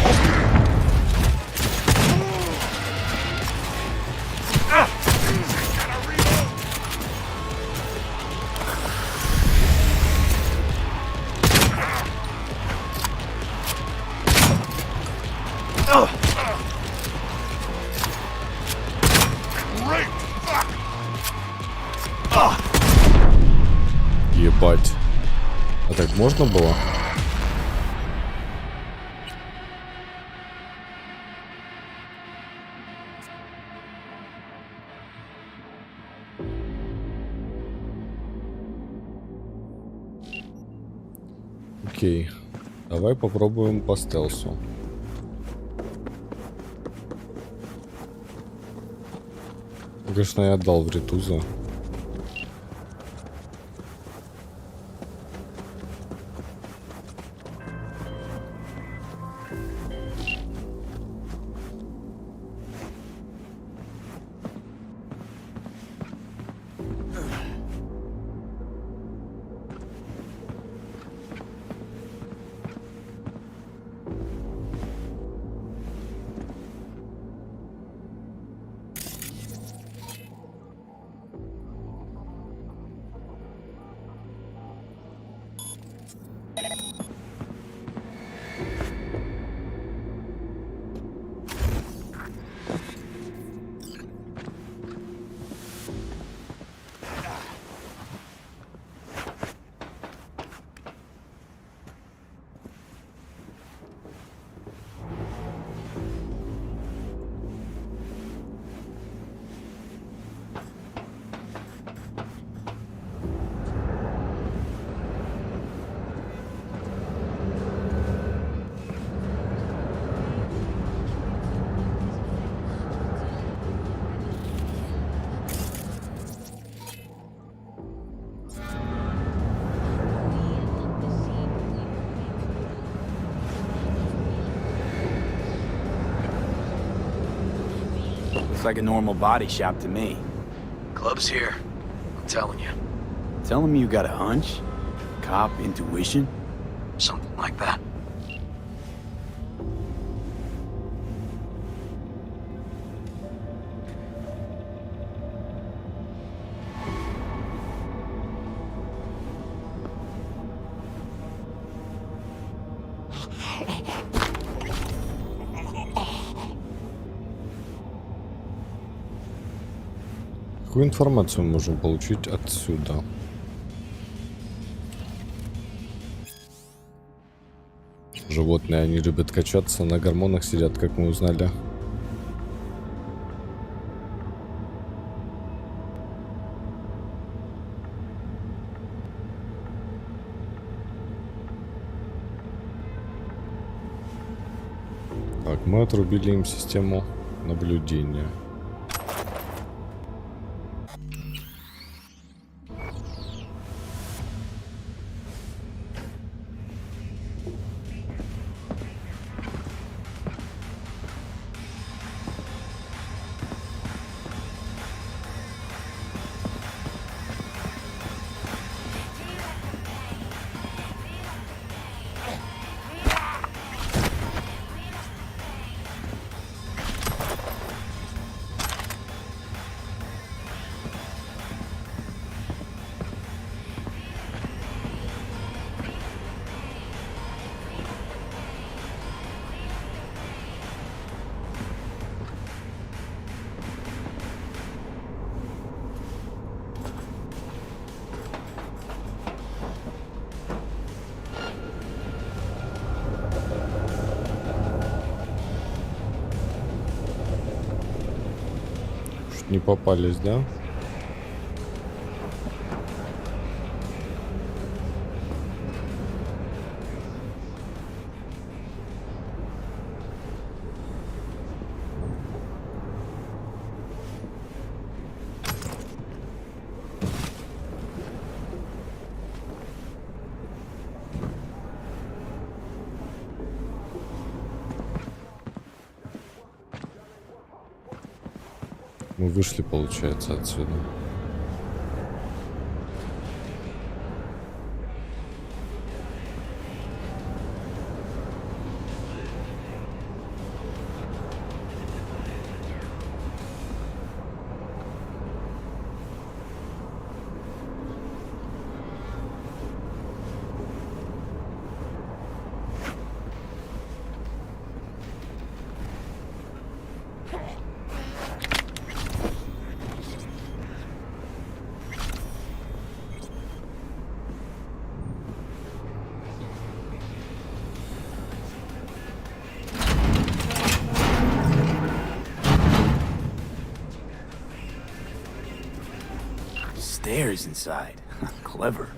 [SPEAKER 1] Ебать. А так можно было? Окей. Давай попробуем по стелсу. Конечно, я отдал в ритуза.
[SPEAKER 3] Looks like a normal body shop to me.
[SPEAKER 6] Club's here. I'm telling you.
[SPEAKER 3] Telling me you got a hunch? Cop intuition?
[SPEAKER 6] Something like that.
[SPEAKER 1] Какую информацию мы можем получить отсюда? Животные, они любят качаться, на гормонах сидят, как мы узнали. Так, мы отрубили им систему наблюдения. Не попались, да? Мы вышли, получается, отсюда.
[SPEAKER 3] Stairs inside. Clever.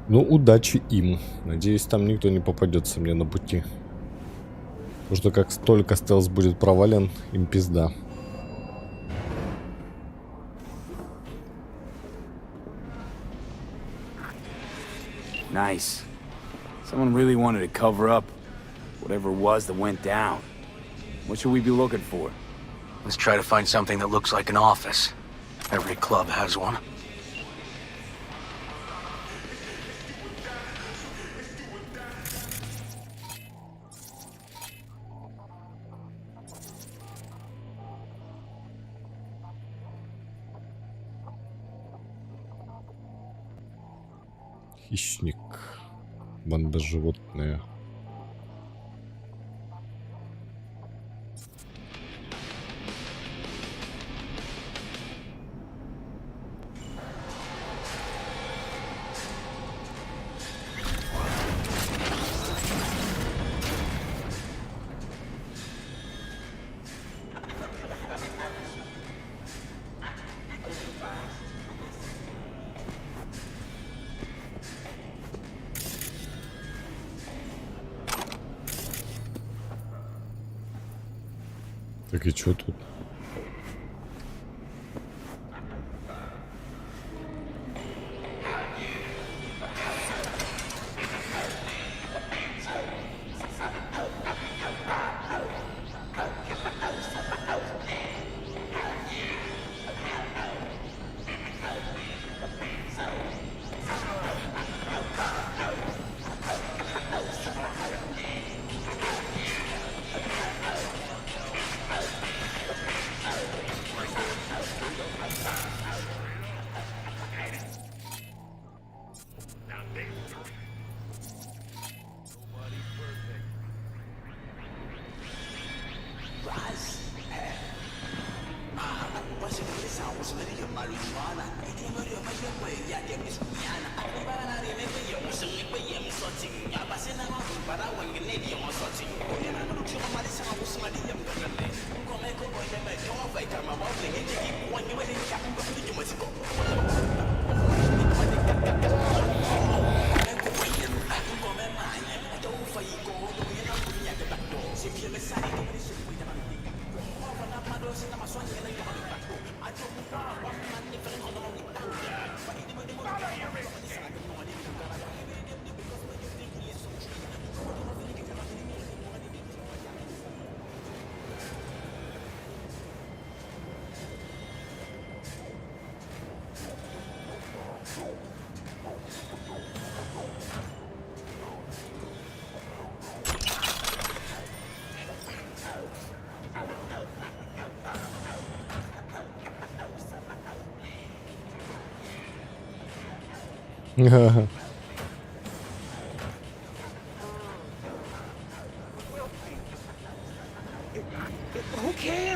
[SPEAKER 1] Ну, удачи им. Надеюсь, там никто не попадется мне на пути. Потому что как только стелс будет провален, им пизда.
[SPEAKER 3] Nice. Someone really wanted to cover up whatever it was that went down. What should we be looking for?
[SPEAKER 6] Let's try to find something that looks like an office. Every club has one.
[SPEAKER 1] Хищник. Банда животные. Так и чё тут?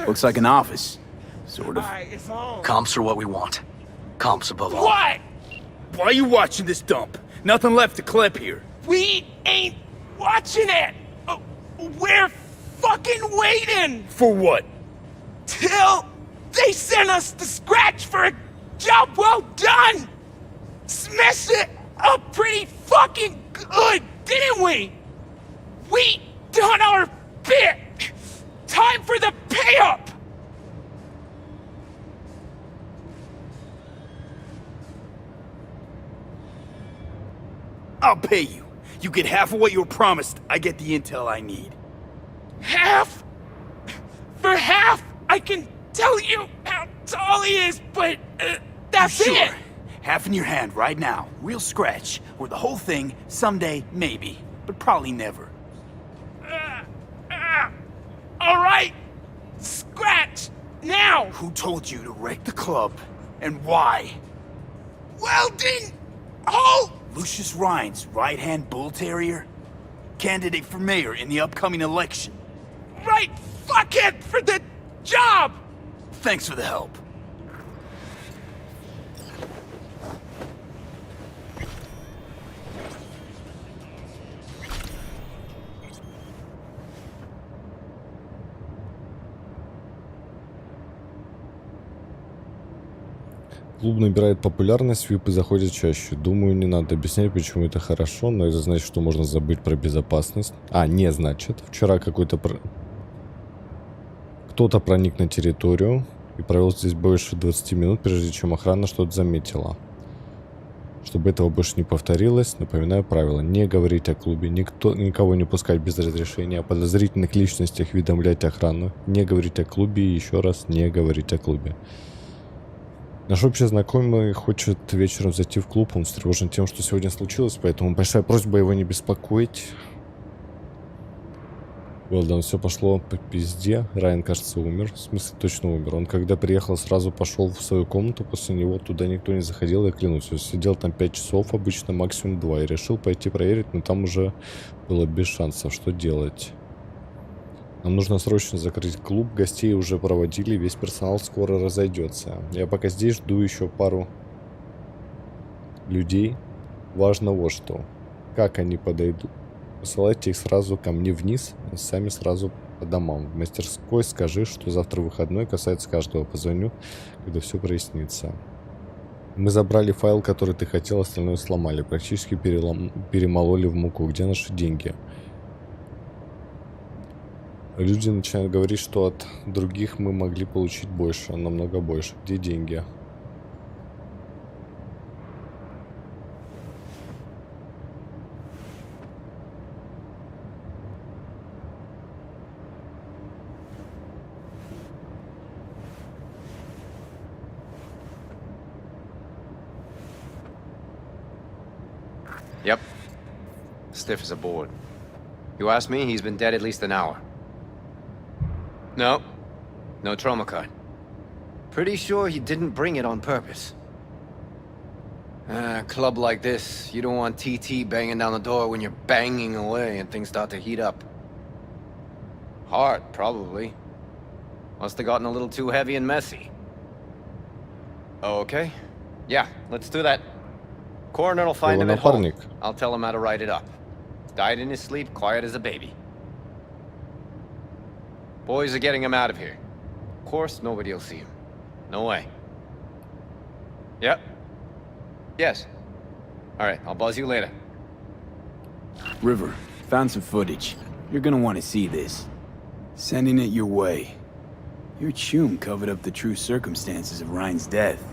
[SPEAKER 3] Looks like an office. Sort of.
[SPEAKER 16] Comps are what we want. Comps above all.
[SPEAKER 3] What? Why are you watching this dump? Nothing left to clip here.
[SPEAKER 4] We ain't watching it! We're fucking waiting!
[SPEAKER 3] For what?
[SPEAKER 4] Till they send us the scratch for a job well done! Smashed it up pretty fucking good, didn't we? We done our bit! Time for the pay-up!
[SPEAKER 3] I'll pay you. You get half of what you were promised, I get the intel I need.
[SPEAKER 4] Half? For half, I can tell you how tall he is, but that's
[SPEAKER 3] sure?
[SPEAKER 4] it!
[SPEAKER 3] Half in your hand right now, real scratch, or the whole thing, someday, maybe, but probably never.
[SPEAKER 4] All right, scratch, now!
[SPEAKER 3] Who told you to wreck the club, and why?
[SPEAKER 4] Weldon Holt!
[SPEAKER 3] Lucius Rhines, right-hand bull terrier? Candidate for mayor in the upcoming election.
[SPEAKER 4] Right fuckhead for the job!
[SPEAKER 3] Thanks for the help.
[SPEAKER 1] Клуб набирает популярность, випы заходят чаще. Думаю, не надо объяснять, почему это хорошо, но это значит, что можно забыть про безопасность. А, не значит. Вчера кто-то проник на территорию и провел здесь больше 20 минут, прежде чем охрана что-то заметила. Чтобы этого больше не повторилось, напоминаю правила. Не говорить о клубе, никого не пускать без разрешения, о подозрительных личностях уведомлять охрану, не говорить о клубе и еще раз не говорить о клубе. Наш общий знакомый хочет вечером зайти в клуб, он встревожен тем, что сегодня случилось, поэтому большая просьба его не беспокоить. Уэлдон, все пошло по пизде. Райан, кажется, умер. В смысле, точно умер. Он, когда приехал, сразу пошел в свою комнату. После него туда никто не заходил, я клянусь. Он сидел там 5 часов, обычно максимум 2. И решил пойти проверить, но там уже было без шансов. Что делать? Нам нужно срочно закрыть клуб. Гостей уже проводили, весь персонал скоро разойдется. Я пока здесь жду еще пару людей. Важно вот что. Как они подойдут. Посылайте их сразу ко мне вниз, а сами сразу по домам. В мастерской скажи, что завтра выходной, касается каждого. Позвоню, когда все прояснится. Мы забрали файл, который ты хотел, остальное сломали. Практически перемололи в муку. Где наши деньги? Люди начинают говорить, что от других мы могли получить больше, намного больше. Где деньги?
[SPEAKER 20] Yep. Stiff as a board. You ask me, he's been dead at least an hour. No. No trauma card. Pretty sure he didn't bring it on purpose. A club like this, you don't want TT banging down the door when you're banging away and things start to heat up. Heart, probably. Must have gotten a little too heavy and messy. Okay. Yeah, let's do that. Coroner will find him at home. I'll tell him how to write it up. Died in his sleep, quiet as a baby. Boys are getting him out of here. Of course, nobody will see him. No way. Yep. Yes. Alright, I'll buzz you later.
[SPEAKER 3] River, found some footage. You're gonna want to see this. Sending it your way. Your chum covered up the true circumstances of Ryan's death.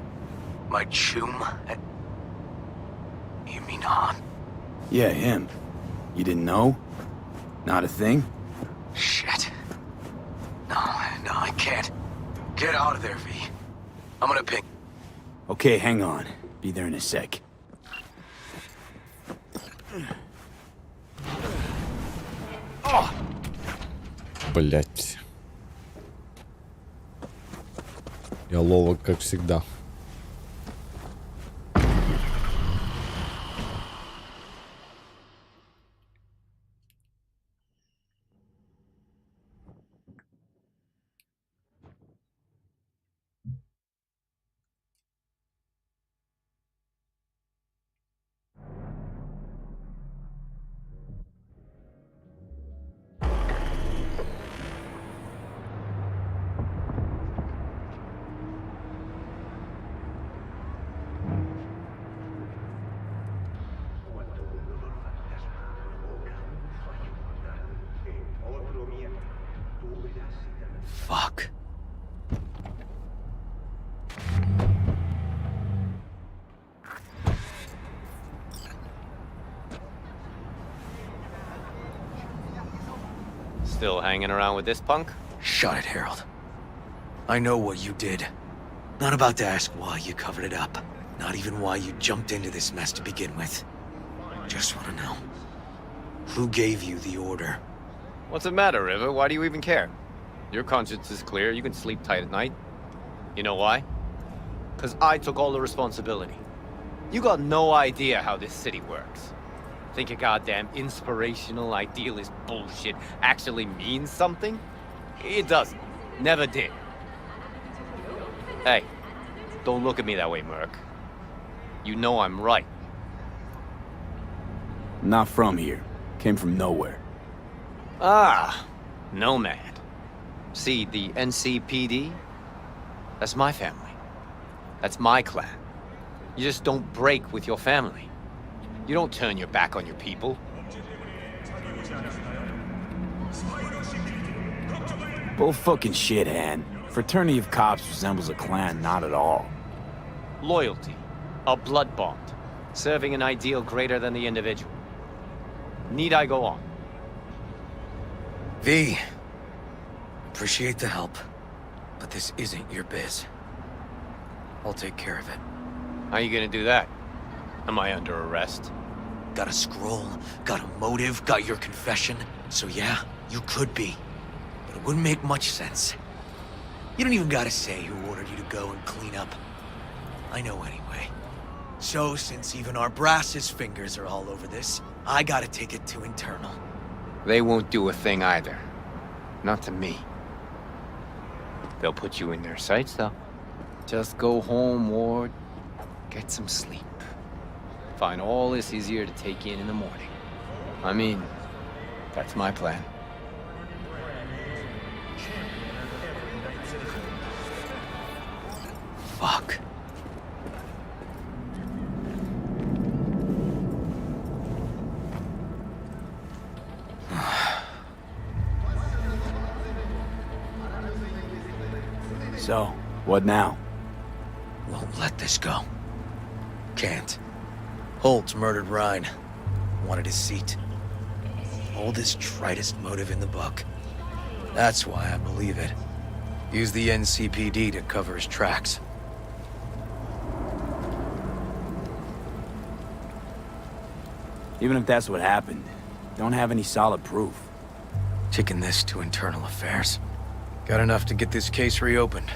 [SPEAKER 6] My chum? You mean Han?
[SPEAKER 3] Yeah, him. You didn't know? Not a thing?
[SPEAKER 6] Shit. No, I can't. Get out of there, V. I'm gonna ping.
[SPEAKER 3] Okay, hang on. Be there in a sec.
[SPEAKER 1] Блять. Я ловок, как всегда.
[SPEAKER 6] Fuck.
[SPEAKER 20] Still hanging around with this punk?
[SPEAKER 6] Shut it, Harold. I know what you did. Not about to ask why you covered it up. Not even why you jumped into this mess to begin with. Just want to know. Who gave you the order?
[SPEAKER 20] What's the matter, River? Why do you even care? Your conscience is clear, you can sleep tight at night. You know why? Because I took all the responsibility. You got no idea how this city works. Think a goddamn inspirational, idealist bullshit actually means something? It doesn't. Never did. Hey, don't look at me that way, Merc. You know I'm right.
[SPEAKER 3] Not from here. Came from nowhere.
[SPEAKER 20] Ah, Nomad. See, the NCPD? That's my family. That's my clan. You just don't break with your family. You don't turn your back on your people.
[SPEAKER 3] Bull fucking shit, Han. Fraternity of cops resembles a clan, not at all.
[SPEAKER 20] Loyalty. A blood bond. Serving an ideal greater than the individual. Need I go on?
[SPEAKER 6] V. Appreciate the help, but this isn't your biz. I'll take care of it.
[SPEAKER 20] How you gonna do that? Am I under arrest?
[SPEAKER 6] Got a scroll, got a motive, got your confession. So yeah, you could be. But it wouldn't make much sense. You don't even gotta say who ordered you to go and clean up. I know anyway. So since even our brass's fingers are all over this, I gotta take it to internal.
[SPEAKER 20] They won't do a thing either. Not to me. They'll put you in their sights, though. Just go home, Ward. Get some sleep. Find all this easier to take in the morning. I mean, that's my plan.
[SPEAKER 6] Fuck.
[SPEAKER 3] So, what now?
[SPEAKER 6] Won't let this go. Can't. Holtz murdered Rhine. Wanted his seat. Oldest, tritest motive in the book. That's why I believe it. Use the NCPD to cover his tracks.
[SPEAKER 3] Even if that's what happened, don't have any solid proof.
[SPEAKER 6] Kicking this to internal affairs. Got enough to get this case reopened.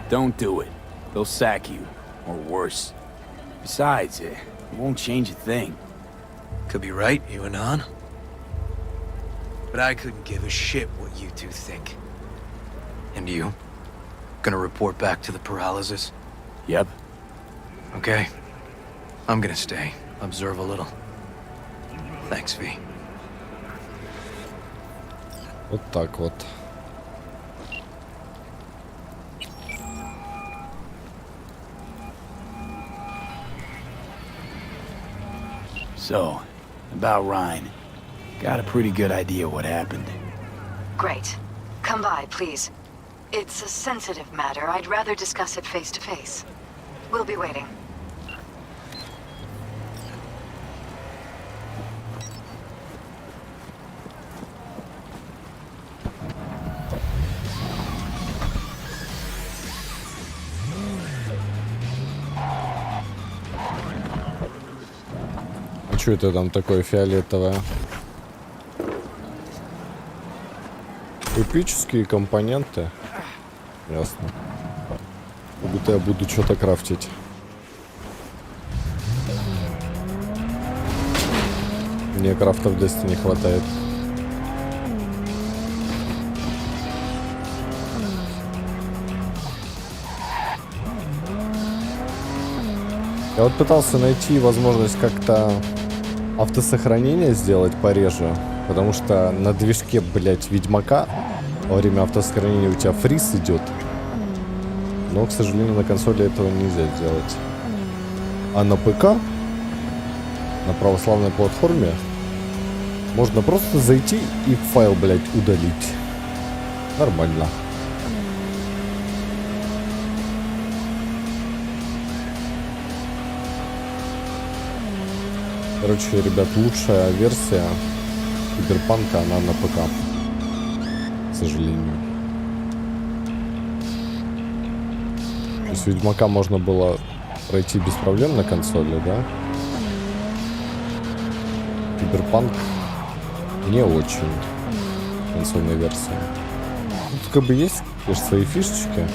[SPEAKER 3] Don't do it. They'll sack you. Or worse. Besides, it won't change a thing.
[SPEAKER 6] Could be right, you and Anon. But I couldn't give a shit what you two think. And you? Gonna report back to the paralysis?
[SPEAKER 3] Yep.
[SPEAKER 6] Okay. I'm gonna stay. Observe a little. Thanks, V.
[SPEAKER 1] Вот так вот.
[SPEAKER 3] So, about Rhine. Got a pretty good idea what happened.
[SPEAKER 12] Great. Come by, please. It's a sensitive matter. I'd rather discuss it face to face. We'll be waiting.
[SPEAKER 1] А что это там такое фиолетовое? Эпические компоненты. Ясно. Как будто я буду что-то крафтить. Мне крафта в Destiny не хватает. Я вот пытался найти возможность как-то автосохранение сделать пореже, потому что на движке, блять, Ведьмака во время автосохранения у тебя фриз идет. Но, к сожалению, на консоли этого нельзя сделать. А на ПК, на православной платформе, можно просто зайти и файл, блять, удалить. Нормально. Короче, ребят, лучшая версия Киберпанка, она на ПК. К сожалению. То есть Ведьмака можно было пройти без проблем на консоли, да? Киберпанк не очень. Консольная версия. Тут как бы есть, конечно, свои фишечки.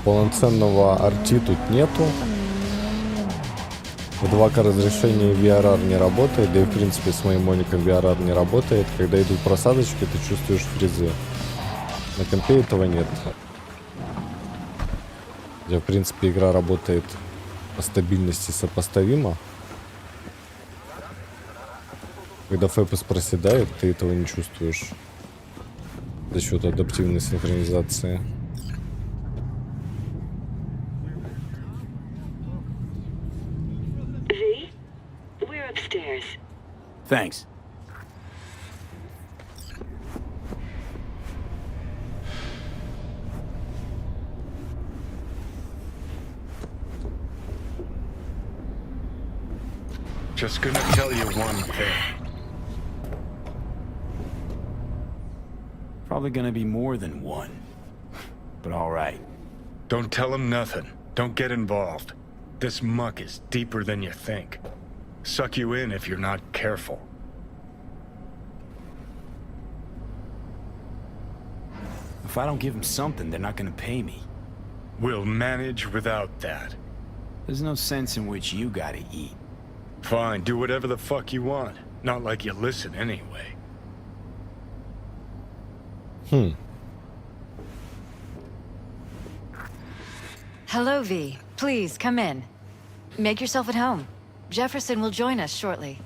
[SPEAKER 1] Полноценного арти тут нету. В 2К разрешение VRR не работает, да и в принципе с моим моником VRR не работает. Когда идут просадочки, ты чувствуешь фризы. На компе этого нет. Где в принципе игра работает по стабильности сопоставимо. Когда FPS проседает, ты этого не чувствуешь за счет адаптивной синхронизации.
[SPEAKER 3] Thanks.
[SPEAKER 5] Just gonna tell you one thing.
[SPEAKER 3] Probably gonna be more than one. But alright.
[SPEAKER 5] Don't tell him nothing. Don't get involved. This muck is deeper than you think. Suck you in if you're not careful.
[SPEAKER 3] If I don't give them something, they're not gonna pay me.
[SPEAKER 5] We'll manage without that.
[SPEAKER 3] There's no sense in which you gotta eat.
[SPEAKER 5] Fine, do whatever the fuck you want. Not like you listen anyway.
[SPEAKER 2] Hello, V. Please, come in. Make yourself at home. Jefferson will join us shortly.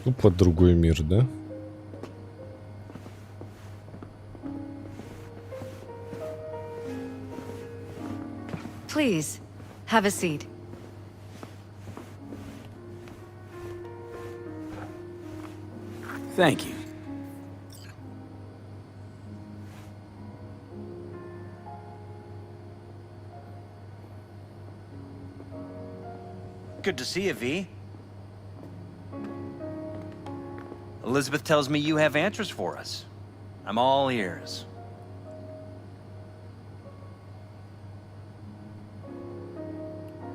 [SPEAKER 1] Ну, под другой мир, да?
[SPEAKER 2] Please, have a seat.
[SPEAKER 3] Thank you.
[SPEAKER 11] Good to see you, V. Elizabeth tells me you have answers for us. I'm all ears.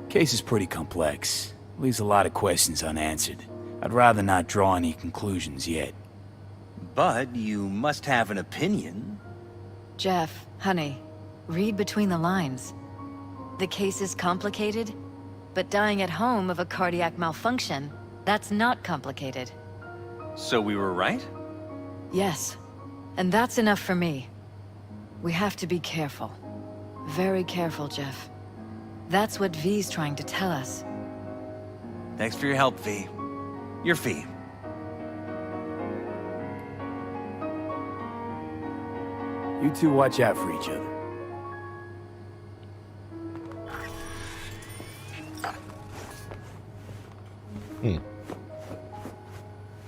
[SPEAKER 3] Case is pretty complex. Leaves a lot of questions unanswered. I'd rather not draw any conclusions yet.
[SPEAKER 11] But you must have an opinion.
[SPEAKER 2] Jeff, honey, read between the lines. The case is complicated, but dying at home of a cardiac malfunction, that's not complicated.
[SPEAKER 11] So we were right?
[SPEAKER 2] Yes, and that's enough for me. We have to be careful. Very careful, Jeff. That's what V's trying to tell us.
[SPEAKER 11] Thanks for your help, V. Your fee.
[SPEAKER 3] You two watch out for each other.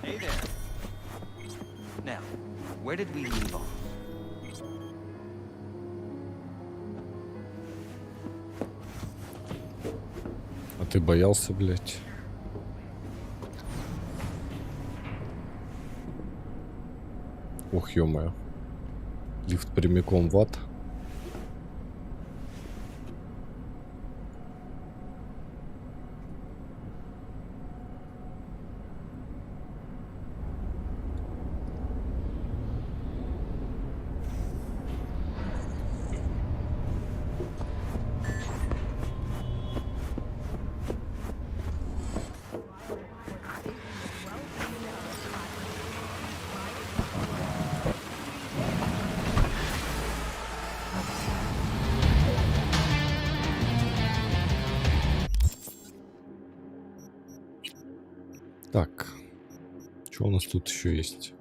[SPEAKER 11] Hey there. Now, where did we leave off?
[SPEAKER 1] А ты боялся, блядь? Ох, ё-моё. Лифт прямиком в ад. Так, что у нас тут еще есть?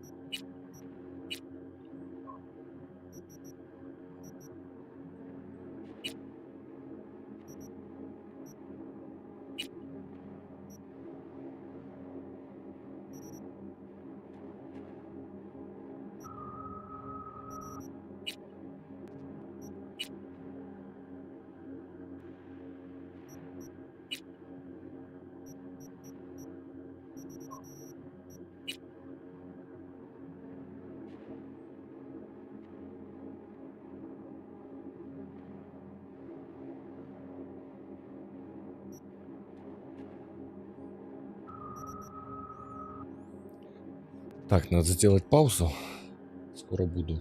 [SPEAKER 1] Так, надо сделать паузу. Скоро буду.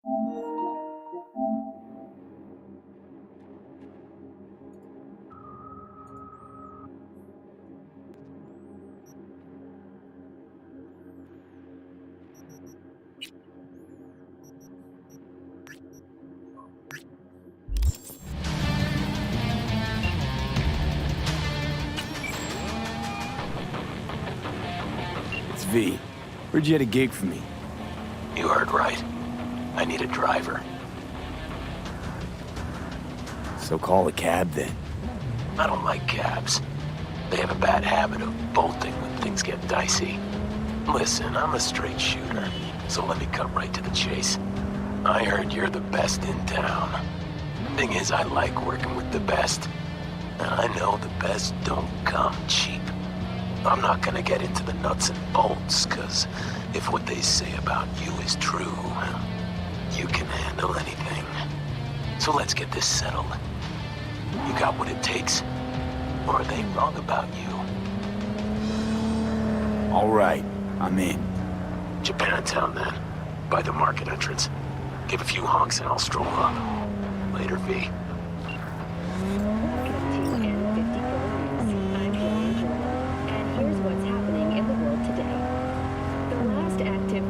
[SPEAKER 3] It's V. Heard you had a gig for me.
[SPEAKER 10] You heard right. I need a driver.
[SPEAKER 3] So call a cab then.
[SPEAKER 10] I don't like cabs. They have a bad habit of bolting when things get dicey. Listen, I'm a straight shooter, so let me cut right to the chase. I heard you're the best in town. Thing is, I like working with the best. And I know the best don't come cheap. I'm not gonna get into the nuts and bolts, cause if what they say about you is true, you can handle anything. So let's get this settled. You got what it takes? Or are they wrong about you?
[SPEAKER 3] All right, I'm in.
[SPEAKER 10] Japantown then, by the market entrance. Give a few honks and I'll stroll up. Later, V.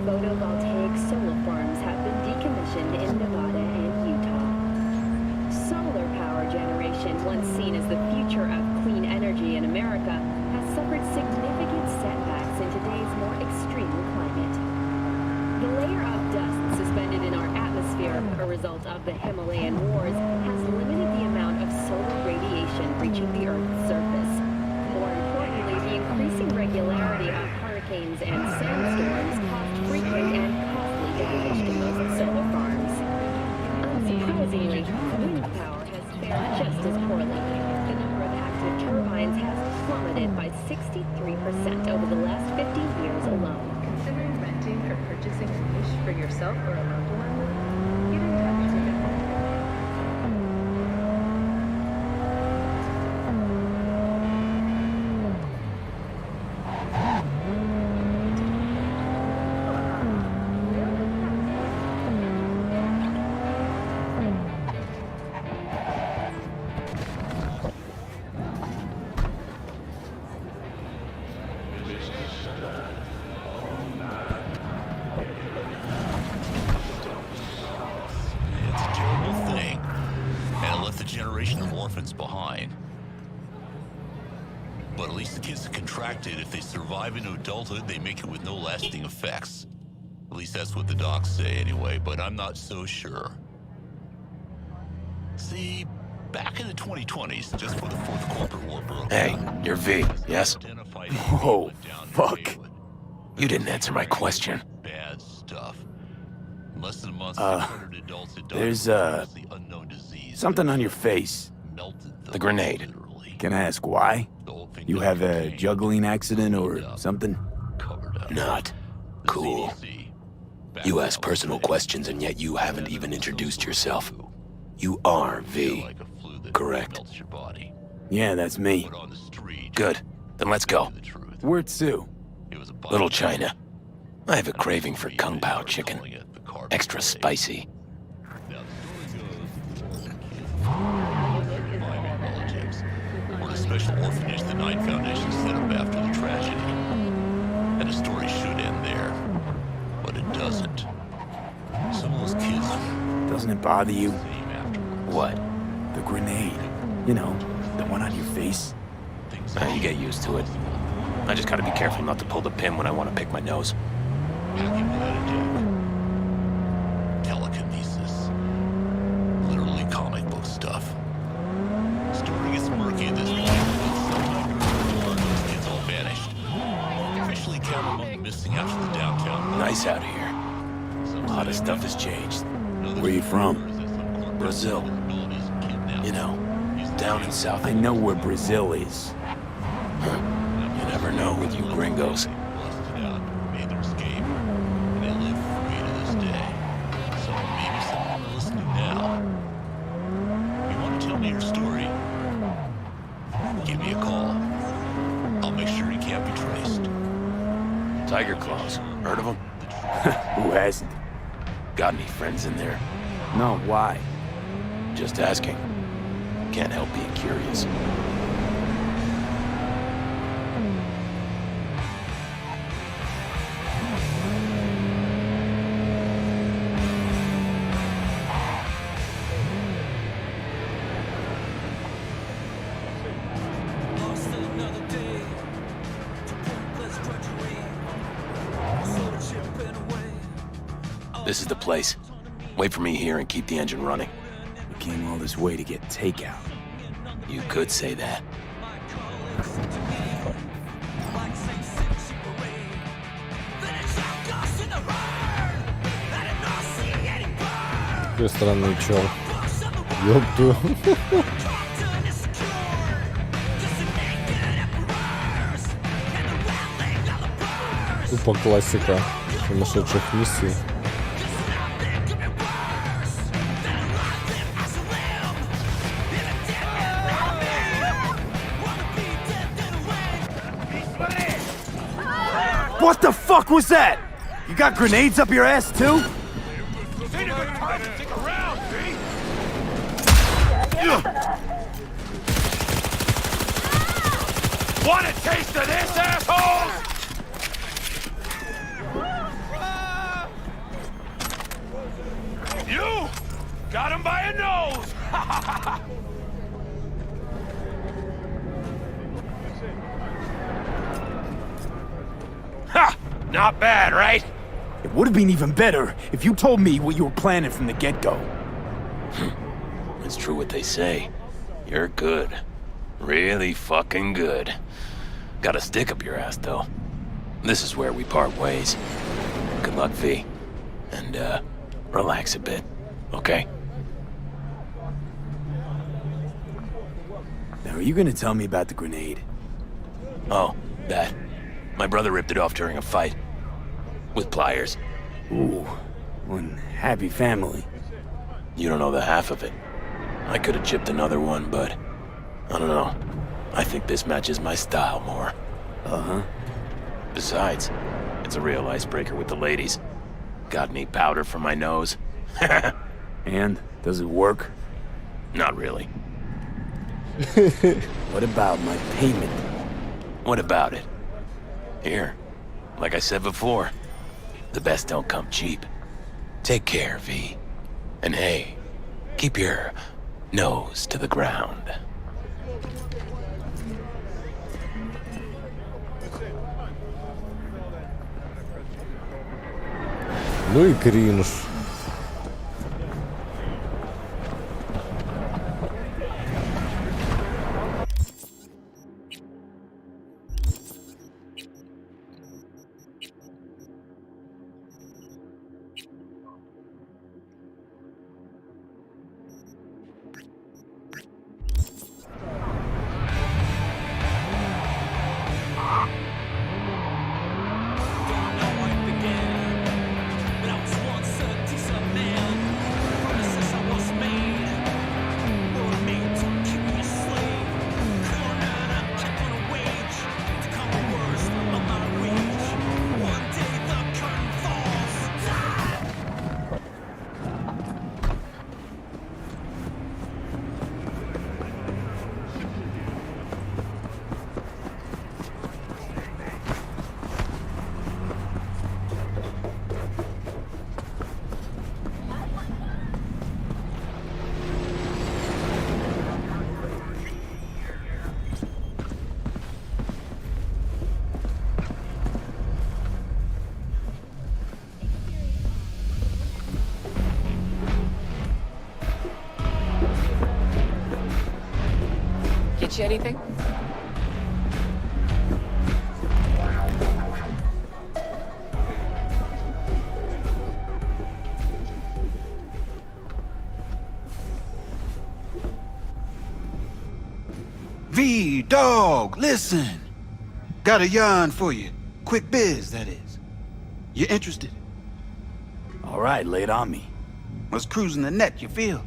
[SPEAKER 21] Photovoltaic solar farms have been decommissioned in Nevada and Utah. Solar power generation, once seen as the future of clean energy in America, has suffered significant setbacks in today's more extreme climate. The layer of dust suspended in our atmosphere, a result of the Himalayan wars, has limited the amount of solar radiation reaching the Earth's surface. More importantly, the increasing regularity of hurricanes and sandstorms caused frequent and costly damage to most solar farms. Unsurprisingly, wind power has fared just as poorly. The number of active turbines has plummeted by 63% over the last 50 years alone.
[SPEAKER 7] Considering renting or purchasing a niche for yourself or a loved one? Get in touch with them.
[SPEAKER 17] Behind. But at least the kids are contracted. If they survive into adulthood, they make it with no lasting effects. At least that's what the docs say anyway, but I'm not so sure. See, back in the 2020s, just before the fourth corporate war broke
[SPEAKER 10] Hey,
[SPEAKER 17] out,
[SPEAKER 10] you're V, yes?
[SPEAKER 3] Oh, fuck.
[SPEAKER 10] You didn't answer my question.
[SPEAKER 17] bad stuff. In less than a month,
[SPEAKER 3] Uh,
[SPEAKER 17] 600 adults had died
[SPEAKER 3] There's,
[SPEAKER 17] from the unknown disease.
[SPEAKER 3] something on your face.
[SPEAKER 10] The grenade.
[SPEAKER 3] Can I ask why? You have a juggling accident or something?
[SPEAKER 10] Not cool. You ask personal questions and yet you haven't even introduced yourself. You are V, correct?
[SPEAKER 3] Yeah, that's me.
[SPEAKER 10] Good. Then let's go.
[SPEAKER 3] Where to?
[SPEAKER 10] Little China. I have a craving for Kung Pao chicken. Extra spicy.
[SPEAKER 17] Or a special orphanage the Nine Foundation set up after the tragedy. And the story should end there, but it doesn't. Some of those kids...
[SPEAKER 3] Doesn't it bother you?
[SPEAKER 10] What?
[SPEAKER 3] The grenade. You know, the one on your face.
[SPEAKER 10] You get used to it. I just gotta be careful not to pull the pin when I want to pick my nose.
[SPEAKER 17] Telekinesis. Literally comic book stuff. Story gets murky at this point, but those kids all vanished. Officially count among the missing after the downtown.
[SPEAKER 10] Nice out here. A lot of stuff has changed.
[SPEAKER 3] Where you from?
[SPEAKER 10] Brazil. You know, down in South.
[SPEAKER 3] I know where Brazil is.
[SPEAKER 10] You never know with you gringos.
[SPEAKER 17] Made their escape. And they live free to this day. So maybe someone are listening now. You want to tell me your story? Give me a call. I'll make sure he can't be traced.
[SPEAKER 10] Tiger claws. Heard of them?
[SPEAKER 3] Who hasn't?
[SPEAKER 10] Got any friends in there?
[SPEAKER 3] No, why?
[SPEAKER 10] Just asking. Can't help being curious. This is the place. Wait for me here and keep the engine running.
[SPEAKER 3] We came all this way to get takeout.
[SPEAKER 10] You could say that.
[SPEAKER 1] Какой странный чел. Ёпту. Тупо классика сумасшедших миссий.
[SPEAKER 3] What the fuck was that? You got grenades up your ass too?
[SPEAKER 4] Want a taste of this, assholes? You got him by a nose. Ha! Not bad, right?
[SPEAKER 3] It would have been even better if you told me what you were planning from the get-go.
[SPEAKER 10] It's true what they say. You're good. Really fucking good. Got a stick up your ass, though. This is where we part ways. Good luck, V. And, relax a bit, okay?
[SPEAKER 3] Now, are you gonna tell me about the grenade?
[SPEAKER 10] Oh, that. My brother ripped it off during a fight. With pliers.
[SPEAKER 3] Ooh, one happy family.
[SPEAKER 10] You don't know the half of it. I could have chipped another one, but... I don't know. I think this matches my style more.
[SPEAKER 3] Uh-huh.
[SPEAKER 10] Besides, it's a real icebreaker with the ladies. Got any powder for my nose?
[SPEAKER 3] And? Does it work?
[SPEAKER 10] Not really.
[SPEAKER 3] What about my payment?
[SPEAKER 10] What about it? Here, like I said before, the best don't come cheap. Take care, V. And hey, keep your nose to the ground.
[SPEAKER 1] Ну и кринж.
[SPEAKER 15] Get you anything?
[SPEAKER 19] V, dog, listen. Got a yarn for you. Quick biz, that is. You interested?
[SPEAKER 3] All right, lay it on me.
[SPEAKER 19] Was cruising the net, you feel?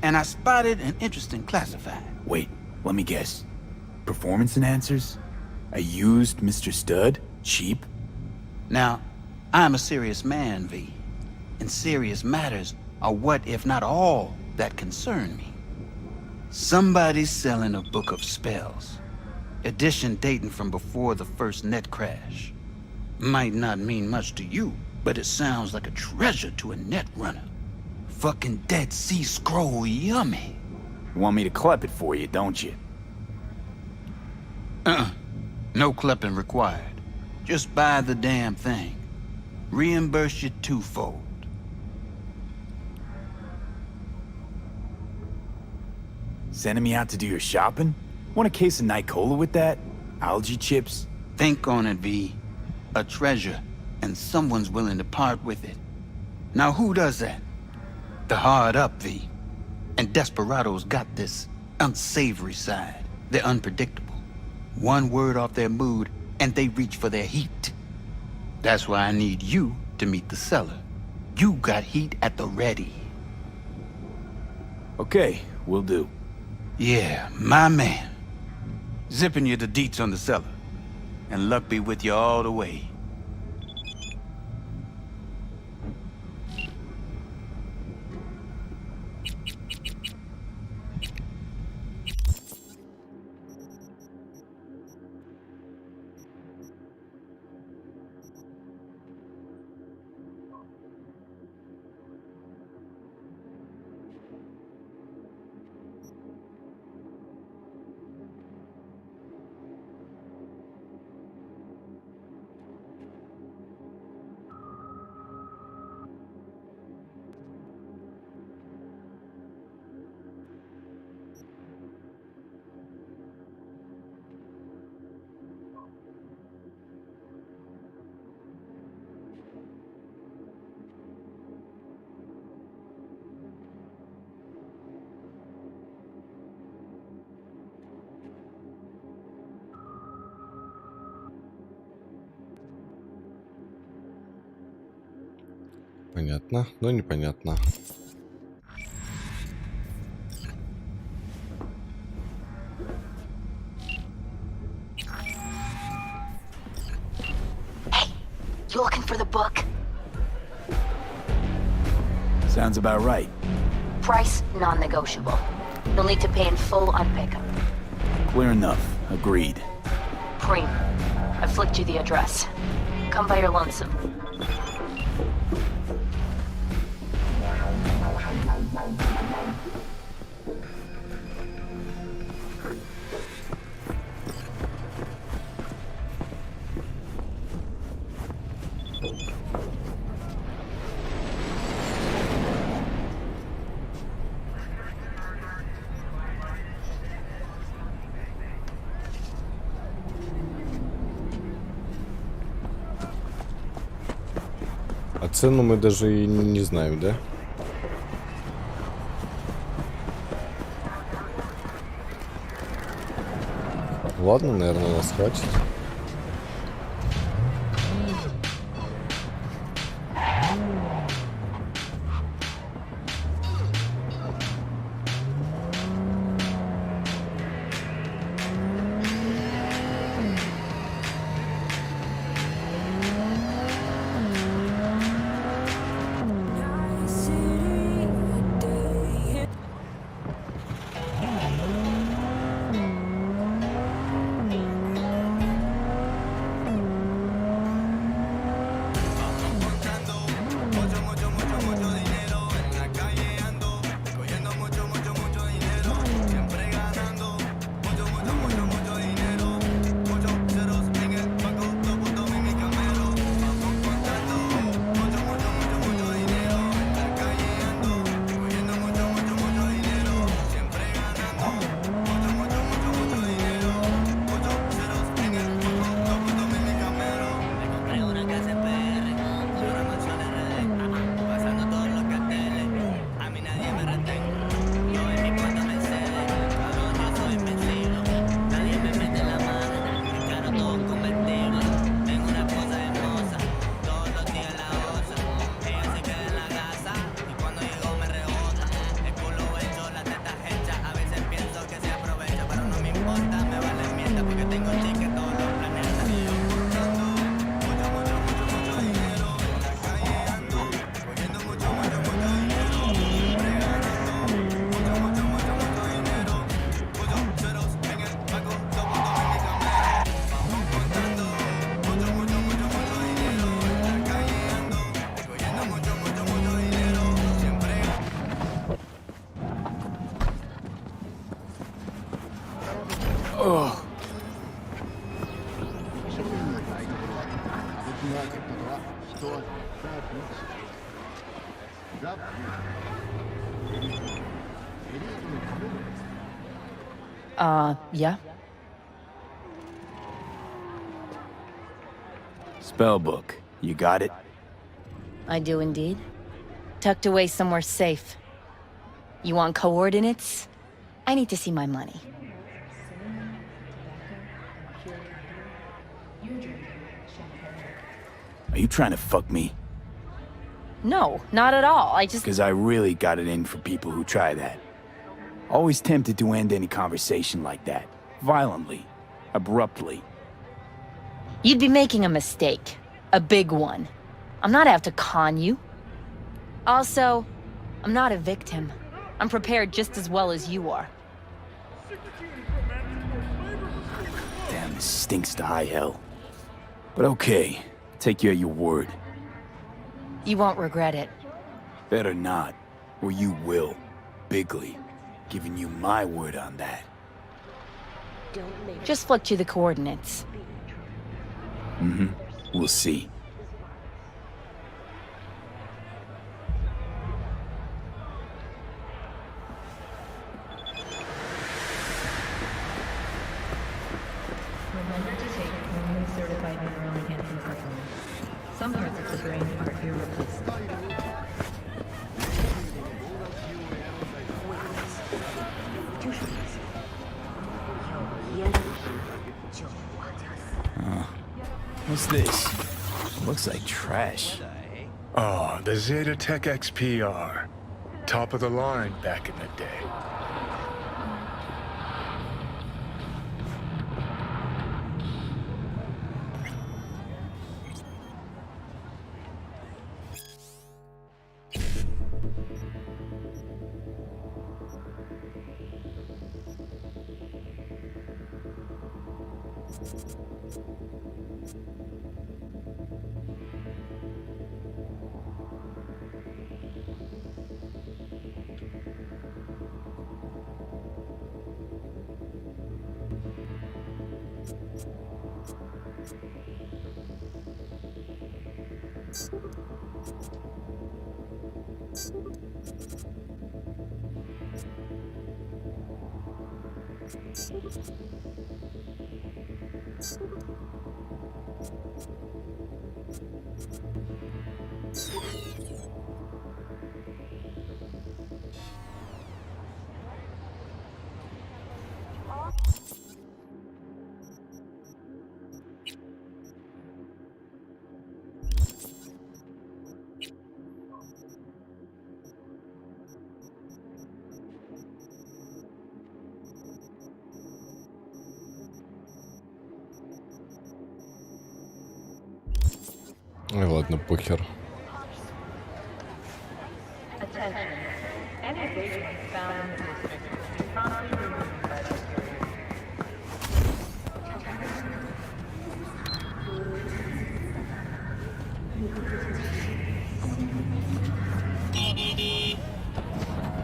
[SPEAKER 19] And I spotted an interesting classified.
[SPEAKER 3] Wait, let me guess. Performance enhancers? A used Mr. Stud? Cheap?
[SPEAKER 19] Now, I'm a serious man, V. and serious matters are what, if not all, that concern me. Somebody's selling a book of spells. Edition dating from before the first net crash. Might not mean much to you, but it sounds like a treasure to a net runner. Fucking Dead Sea Scroll yummy.
[SPEAKER 3] You want me to clip it for you, don't you?
[SPEAKER 19] No clipping required. Just buy the damn thing. Reimburse you twofold.
[SPEAKER 3] Sending me out to do your shopping? Want a case of Nicola with that? Algae chips?
[SPEAKER 19] Think on it, V. A treasure, and someone's willing to part with it. Now who does that? The hard up, V. And Desperados got this unsavory side. They're unpredictable. One word off their mood, and they reach for their heat. That's why I need you to meet the seller. You got heat at the ready.
[SPEAKER 3] Okay, will do.
[SPEAKER 19] Yeah, my man. Zipping you the deets on the seller. And luck be with you all the way.
[SPEAKER 1] Понятно, но непонятно.
[SPEAKER 12] You looking for the book?
[SPEAKER 3] Sounds about right.
[SPEAKER 12] Price non-negotiable. You'll need to pay in full on pickup.
[SPEAKER 3] Clear enough. Agreed.
[SPEAKER 12] Preem, I flicked you the address. Come by your lonesome.
[SPEAKER 1] А цену мы даже и не знаем, да? Ладно, наверное, нас хватит.
[SPEAKER 15] Yeah?
[SPEAKER 3] Spellbook. You got it?
[SPEAKER 15] I do indeed. Tucked away somewhere safe. You want coordinates? I need to see my money.
[SPEAKER 3] Are you trying to fuck me?
[SPEAKER 15] No, not at all. I just...
[SPEAKER 3] Because I really got it in for people who try that. Always tempted to end any conversation like that. Violently. Abruptly.
[SPEAKER 15] You'd be making a mistake. A big one. I'm not out to con you. Also, I'm not a victim. I'm prepared just as well as you are.
[SPEAKER 3] Damn, this stinks to high hell. But okay, take you at your word.
[SPEAKER 15] You won't regret it.
[SPEAKER 3] Better not, or you will. Bigly. Giving you my word on that.
[SPEAKER 15] Just flicked you the coordinates.
[SPEAKER 3] Mm-hmm. We'll see.
[SPEAKER 7] Remember to take only certified mineral enhancing supplements. Some parts of the brain are irreplaceable.
[SPEAKER 3] What's this? Looks like trash.
[SPEAKER 5] Oh, the Zeta Tech XPR. Top of the line back in the day.
[SPEAKER 1] Ой, ладно, похер.
[SPEAKER 7] Attention. Any vagrants found in this district promptly removed by the security.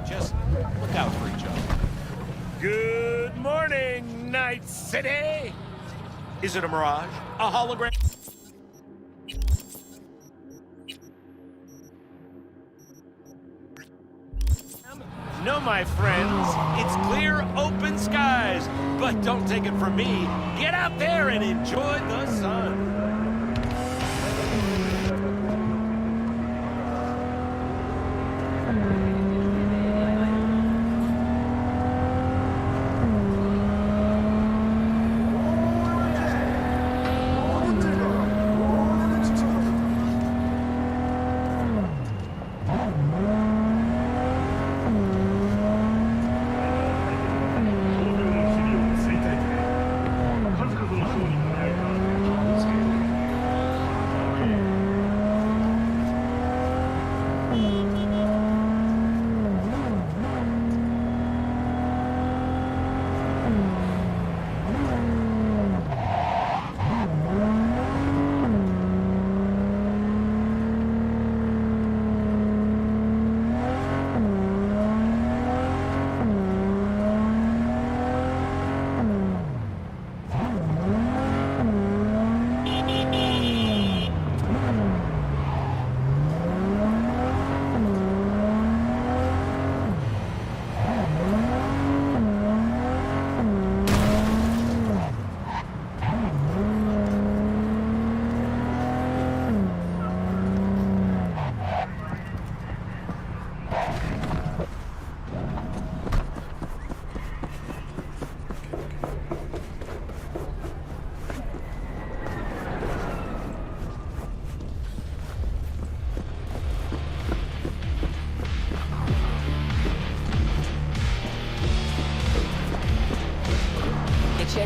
[SPEAKER 4] Just look out for each other. Good morning, Night City! Is it a mirage? A hologram? No, my friends, it's clear, open skies. But don't take it from me. Get out there and enjoy the sun.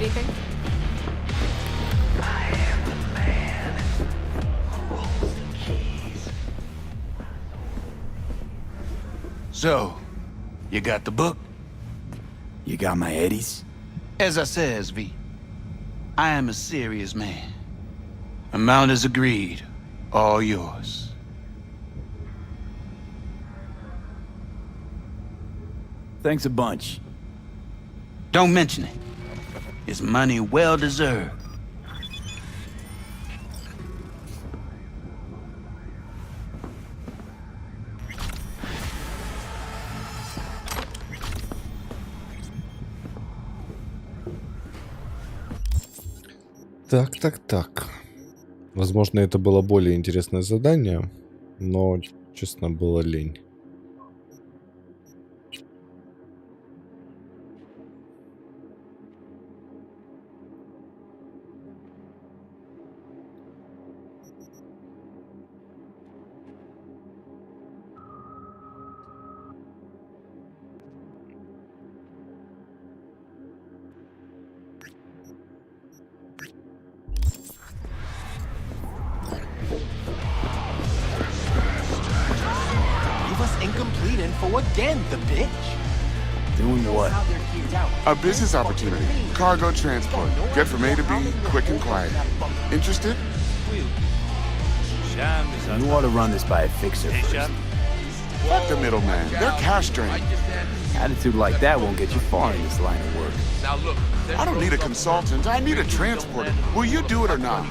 [SPEAKER 2] anything?
[SPEAKER 3] So, you got the book? You got my eddies?
[SPEAKER 19] As I says, V, I am a serious man. Amount is agreed. All yours.
[SPEAKER 3] Thanks a bunch.
[SPEAKER 19] Don't mention it. It's money well deserved.
[SPEAKER 1] Так. Возможно, это было более интересное задание, но, честно, было лень.
[SPEAKER 11] Leave us incomplete info again, the bitch.
[SPEAKER 3] Doing what?
[SPEAKER 13] A business opportunity. Cargo transport. Get from A to B, quick and quiet. Interested?
[SPEAKER 3] You ought to run this by a fixer first.
[SPEAKER 13] Fuck the middleman. They're cash drained.
[SPEAKER 3] Attitude like that won't get you far in this line of work.
[SPEAKER 13] I don't need a consultant. I need a transporter. Will you do it or not?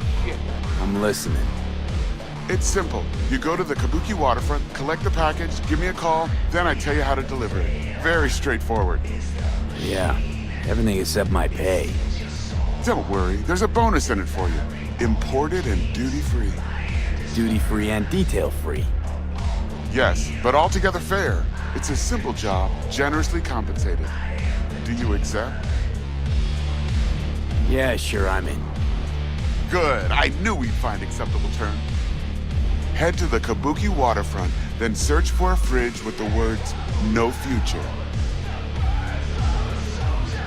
[SPEAKER 3] I'm listening.
[SPEAKER 13] It's simple. You go to the Kabuki waterfront, collect the package, give me a call, then I tell you how to deliver it. Very straightforward.
[SPEAKER 3] Yeah, everything except my pay.
[SPEAKER 13] Don't worry, there's a bonus in it for you. Imported and duty-free.
[SPEAKER 3] Duty-free and detail-free.
[SPEAKER 13] Yes, but altogether fair. It's a simple job, generously compensated. Do you accept?
[SPEAKER 3] Yeah, sure, I'm in.
[SPEAKER 13] Good, I knew we'd find acceptable terms. Head to the Kabuki waterfront, then search for a fridge with the words, "No future."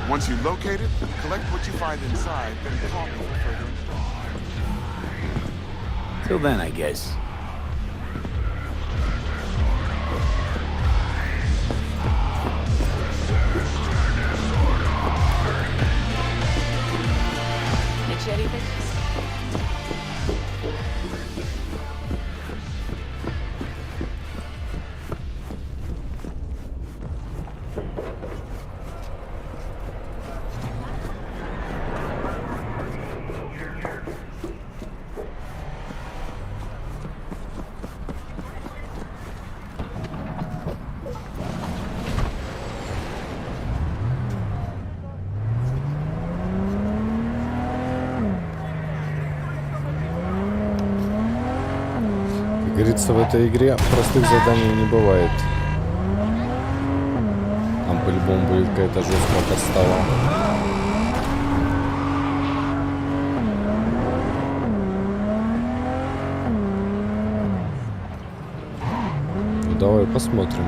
[SPEAKER 13] Once you locate it, collect what you find inside, then call me for further instructions.
[SPEAKER 3] Till then, I guess.
[SPEAKER 2] Get you anything?
[SPEAKER 1] Как говорится, в этой игре простых заданий не бывает. Там по-любому будет какая-то жесткая подстава. Ну, давай посмотрим.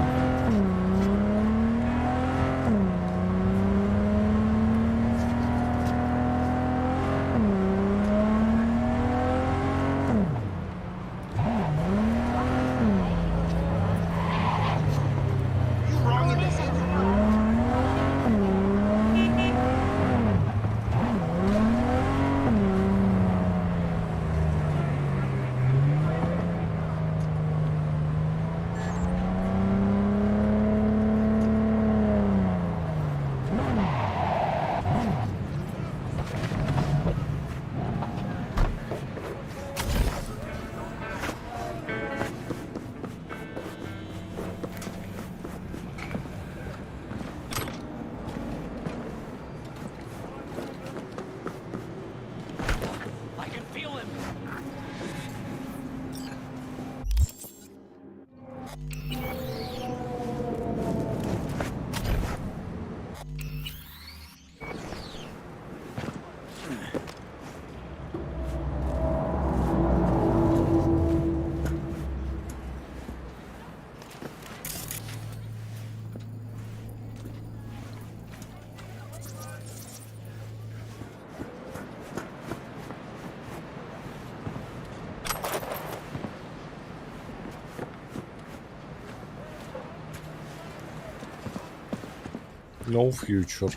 [SPEAKER 1] No future.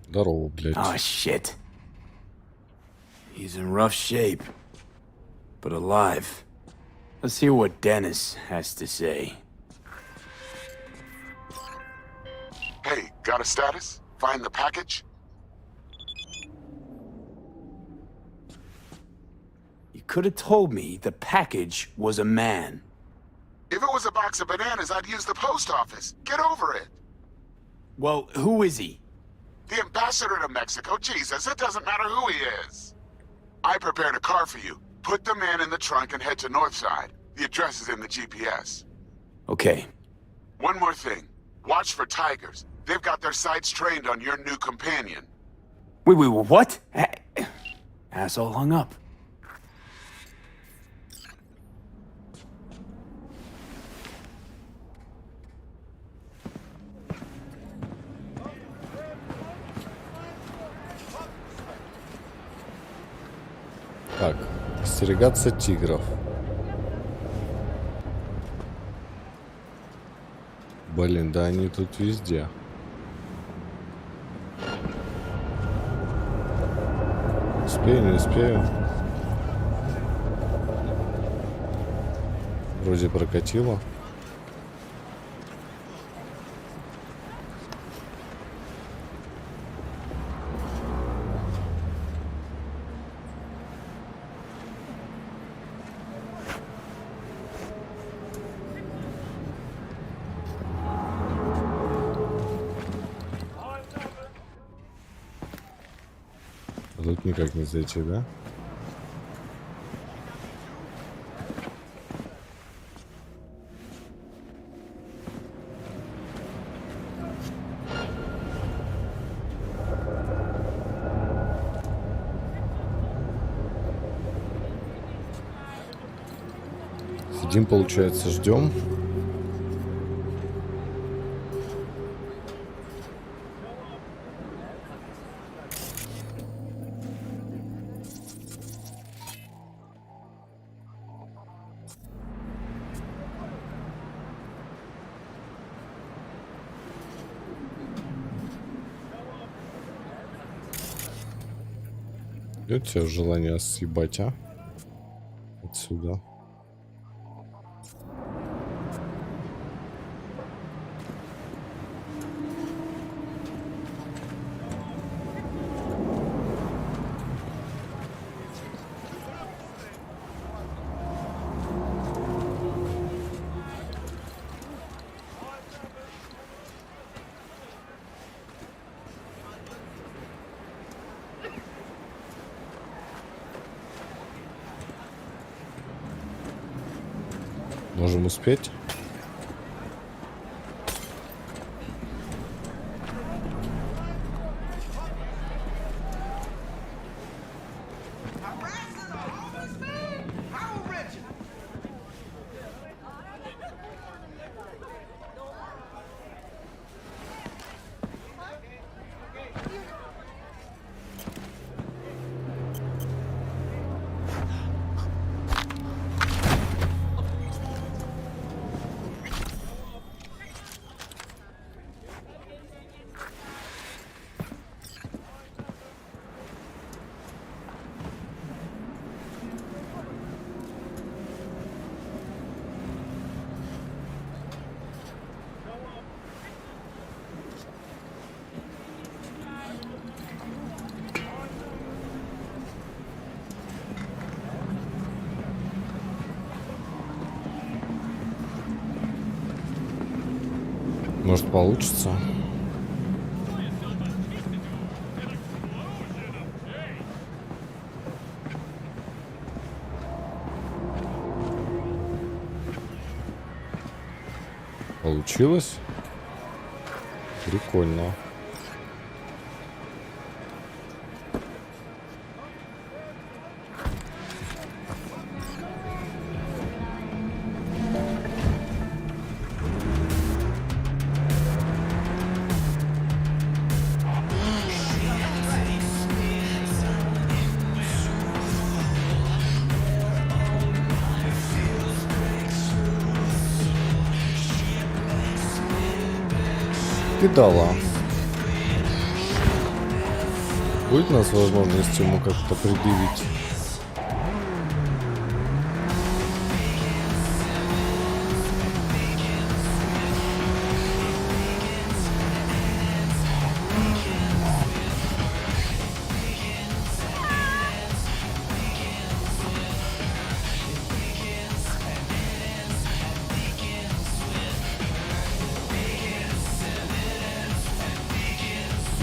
[SPEAKER 1] Здорово, блядь.
[SPEAKER 3] Oh, shit. He's in rough shape, but alive. Let's hear what Dennis has to say.
[SPEAKER 13] Hey, got a status? Find the package?
[SPEAKER 3] You could have told me the package was a man.
[SPEAKER 13] If it was a box of bananas, I'd use the post office. Get over it.
[SPEAKER 3] Well, who is he?
[SPEAKER 13] The ambassador to Mexico. Jesus, it doesn't matter who he is. I prepared a car for you. Put the man in the trunk and head to Northside. The address is in the GPS.
[SPEAKER 3] Okay.
[SPEAKER 13] One more thing. Watch for tigers. They've got their sights trained on your new companion.
[SPEAKER 3] Wait, what? Asshole hung up.
[SPEAKER 1] Так, остерегаться тигров. Блин, да они тут везде. Успею, не успею. Вроде прокатило. Тут никак не зайти, да? Сидим, получается, ждем. Идет тебе желание съебать, а? Отсюда. Можем успеть. Может, получится. Получилось? Прикольно. педала. Будет у нас возможность ему как-то предъявить?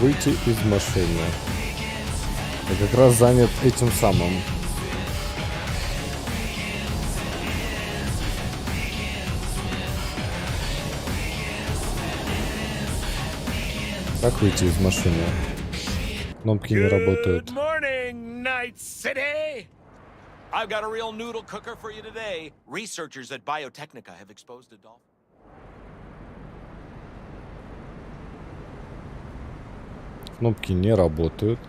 [SPEAKER 1] Выйти из машины. Я как раз занят этим самым. Как выйти из машины? Кнопки не работают.
[SPEAKER 4] Good morning, Night City! I've got a real noodle cooker for you today. Researchers at Biotechnica have exposed a dolphin.
[SPEAKER 1] Кнопки не работают.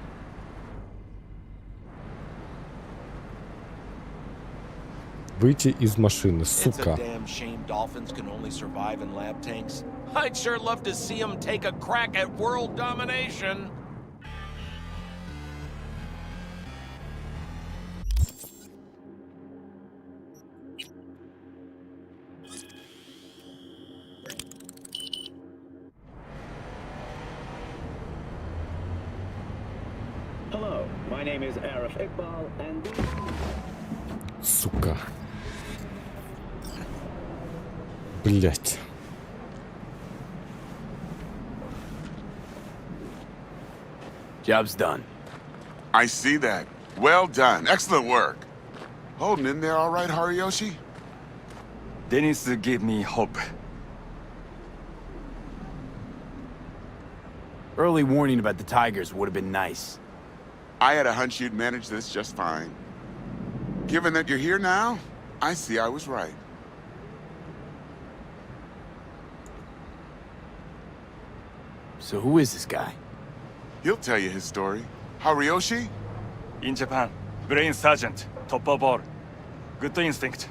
[SPEAKER 1] Выйти из машины, сука.
[SPEAKER 4] It's a damn shame dolphins can only survive in lab tanks. I'd sure love to see them take a crack at world domination.
[SPEAKER 9] Hello, my name is Arif Iqbal, and
[SPEAKER 1] Сука. Блять.
[SPEAKER 18] Job's done.
[SPEAKER 13] I see that. Well done. Excellent work. Holding in there all right, Hariyoshi?
[SPEAKER 14] Dennis gave me hope.
[SPEAKER 18] Early warning about the Tigers would have been nice.
[SPEAKER 13] I had a hunch you'd manage this just fine. Given that you're here now, I see I was right.
[SPEAKER 18] So who is this guy?
[SPEAKER 13] He'll tell you his story. Hariyoshi?
[SPEAKER 14] In Japan, Brain Sergeant, top of all. Good instinct.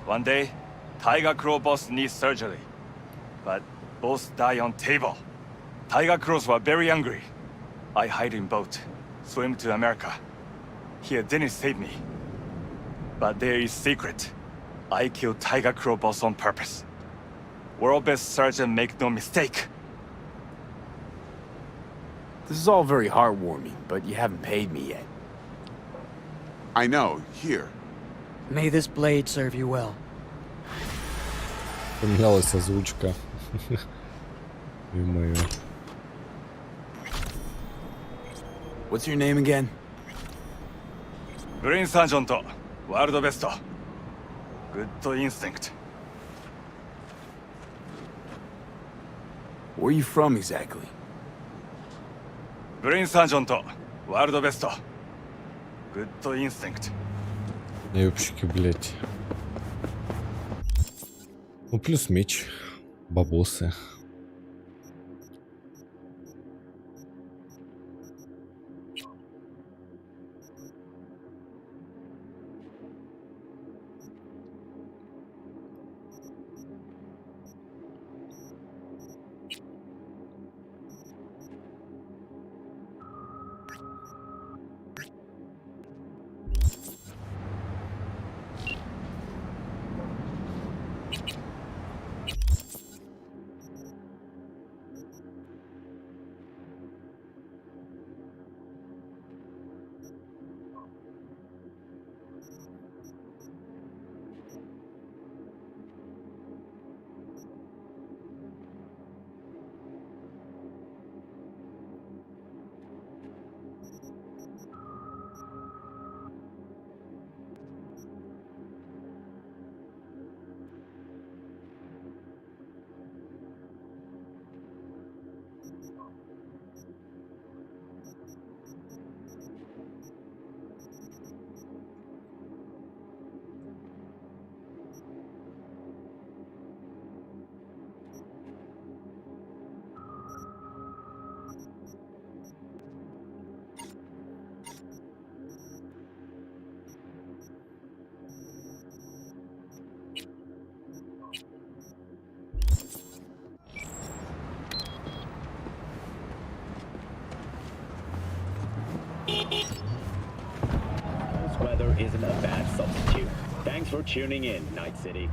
[SPEAKER 14] One day, Tiger Claw boss needs surgery. But both die on table. Tiger Claws were very angry. I hide in boat, swim to America. Here, Dennis saved me. But there is secret. I killed Tiger Claw boss on purpose. World best surgeon, make no mistake.
[SPEAKER 18] This is all very heartwarming, but you haven't paid me yet.
[SPEAKER 13] I know. Here.
[SPEAKER 23] May this blade serve you well.
[SPEAKER 1] Поменялась озвучка. Ё-моё.
[SPEAKER 18] What's your name again?
[SPEAKER 14] Brain Sergeant, world best. Good instinct.
[SPEAKER 18] Where are you from exactly?
[SPEAKER 14] Brain Sergeant, world best. Good instinct.
[SPEAKER 1] Ёпчики, блять. Ну, плюс меч. Бабосы.
[SPEAKER 9] Thanks for tuning in, Night City.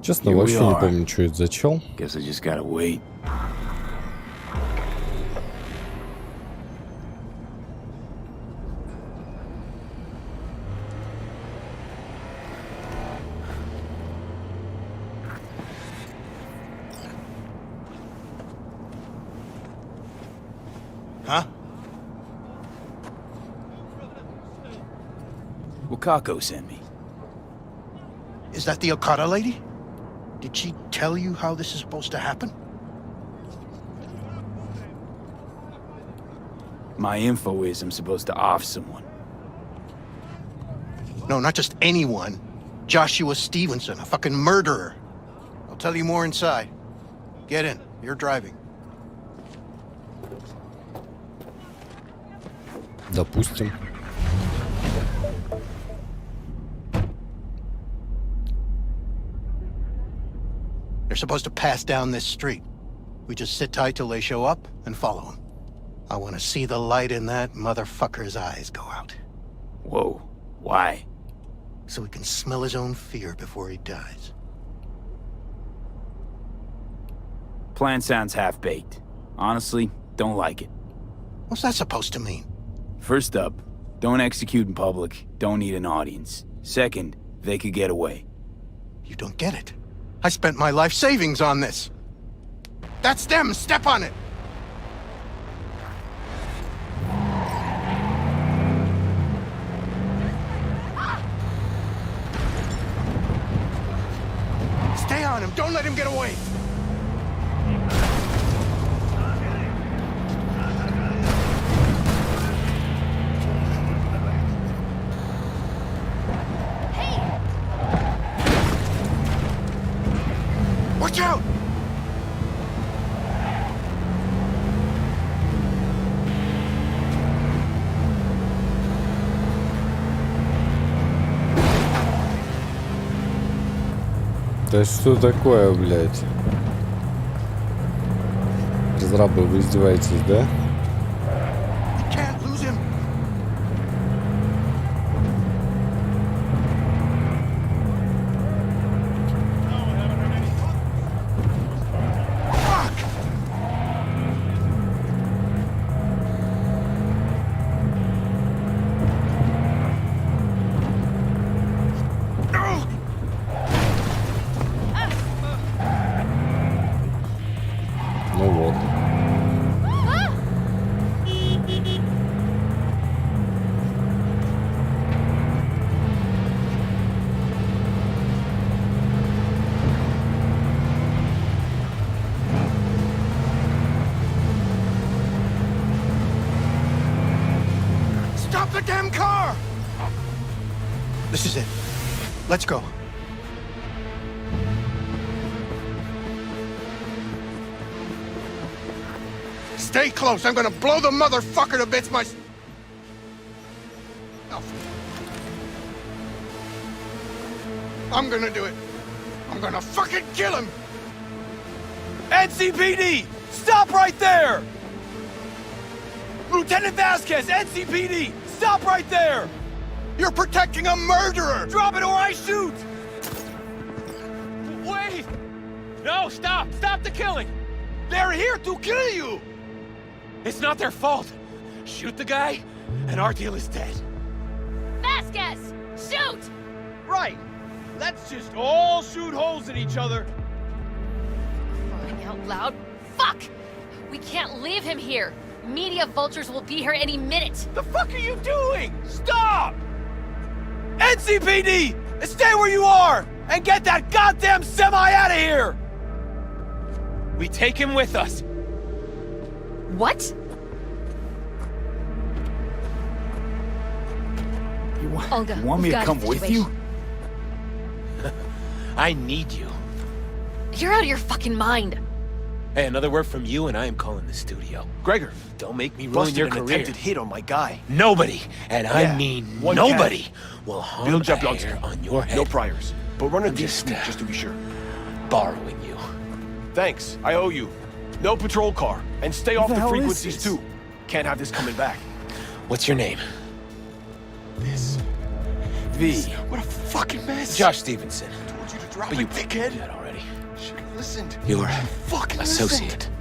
[SPEAKER 1] Честно, вообще не помню, что это за чел.
[SPEAKER 3] Guess I just gotta wait.
[SPEAKER 11] Huh?
[SPEAKER 3] Wakako sent me.
[SPEAKER 10] Is that the Okada lady? Did she tell you how this is supposed to happen?
[SPEAKER 3] My info is I'm supposed to off someone.
[SPEAKER 10] No, not just anyone. Joshua Stevenson, a fucking murderer. I'll tell you more inside. Get in. You're driving.
[SPEAKER 1] Допустим.
[SPEAKER 10] They're supposed to pass down this street. We just sit tight till they show up and follow them. I want to see the light in that motherfucker's eyes go out.
[SPEAKER 3] Whoa. Why?
[SPEAKER 10] So he can smell his own fear before he dies.
[SPEAKER 3] Plan sounds half-baked. Honestly, don't like it.
[SPEAKER 10] What's that supposed to mean?
[SPEAKER 3] First up, don't execute in public. Don't need an audience. Second, they could get away.
[SPEAKER 10] You don't get it. I spent my life savings on this. That's them. Step on it.
[SPEAKER 4] on him. Don't let him get away. Watch out!
[SPEAKER 1] Да что такое, блядь? Разрабы, вы издеваетесь, да?
[SPEAKER 4] Can't lose him.
[SPEAKER 1] Ну вот.
[SPEAKER 4] Stop the damn car! This is it. Let's go. Stay close. I'm gonna blow the motherfucker to bits my... Oh. I'm gonna do it. I'm gonna fucking kill him!
[SPEAKER 18] NCPD! Stop right there! Lieutenant Vasquez, NCPD! Stop right there!
[SPEAKER 4] You're protecting a murderer!
[SPEAKER 18] Drop it or I shoot! Wait! No, stop! Stop the killing! They're here to kill you! It's not their fault. Shoot the guy, and our deal is dead.
[SPEAKER 15] Vasquez! Shoot!
[SPEAKER 18] Right. Let's just all shoot holes in each other.
[SPEAKER 15] Crying out loud. Fuck! We can't leave him here. Media vultures will be here any minute.
[SPEAKER 18] The fuck are you doing? Stop! NCPD! Stay where you are! And get that goddamn semi out of here! We take him with us.
[SPEAKER 15] What? Olga,
[SPEAKER 3] You want me
[SPEAKER 15] we've
[SPEAKER 3] to
[SPEAKER 15] got a
[SPEAKER 3] come with you?
[SPEAKER 18] I need you.
[SPEAKER 15] You're out of your fucking mind.
[SPEAKER 18] Hey, another word from you and I am calling the studio. Gregor, don't make me ruin your career.
[SPEAKER 11] Attempted hit on my guy.
[SPEAKER 18] Nobody, and I mean nobody, will harm
[SPEAKER 11] Bill
[SPEAKER 18] a
[SPEAKER 11] Jablonski.
[SPEAKER 18] hair on your head.
[SPEAKER 11] No priors. But run a
[SPEAKER 18] I'm
[SPEAKER 11] deep
[SPEAKER 18] just,
[SPEAKER 11] sweep just to be sure.
[SPEAKER 18] Borrowing you.
[SPEAKER 11] Thanks. I owe you. No patrol car. And stay off
[SPEAKER 18] the
[SPEAKER 11] the
[SPEAKER 18] hell is
[SPEAKER 11] frequencies
[SPEAKER 18] this?
[SPEAKER 11] too. Can't have this coming back.
[SPEAKER 18] What's your name?
[SPEAKER 11] This.
[SPEAKER 3] V.
[SPEAKER 11] What a fucking mess.
[SPEAKER 18] Josh Stevenson.
[SPEAKER 11] Told you to drop
[SPEAKER 18] But
[SPEAKER 11] it,
[SPEAKER 18] you
[SPEAKER 11] dickhead.
[SPEAKER 18] that already.
[SPEAKER 11] Should've listened.
[SPEAKER 18] Your
[SPEAKER 11] Fucking
[SPEAKER 18] associate.
[SPEAKER 11] listened.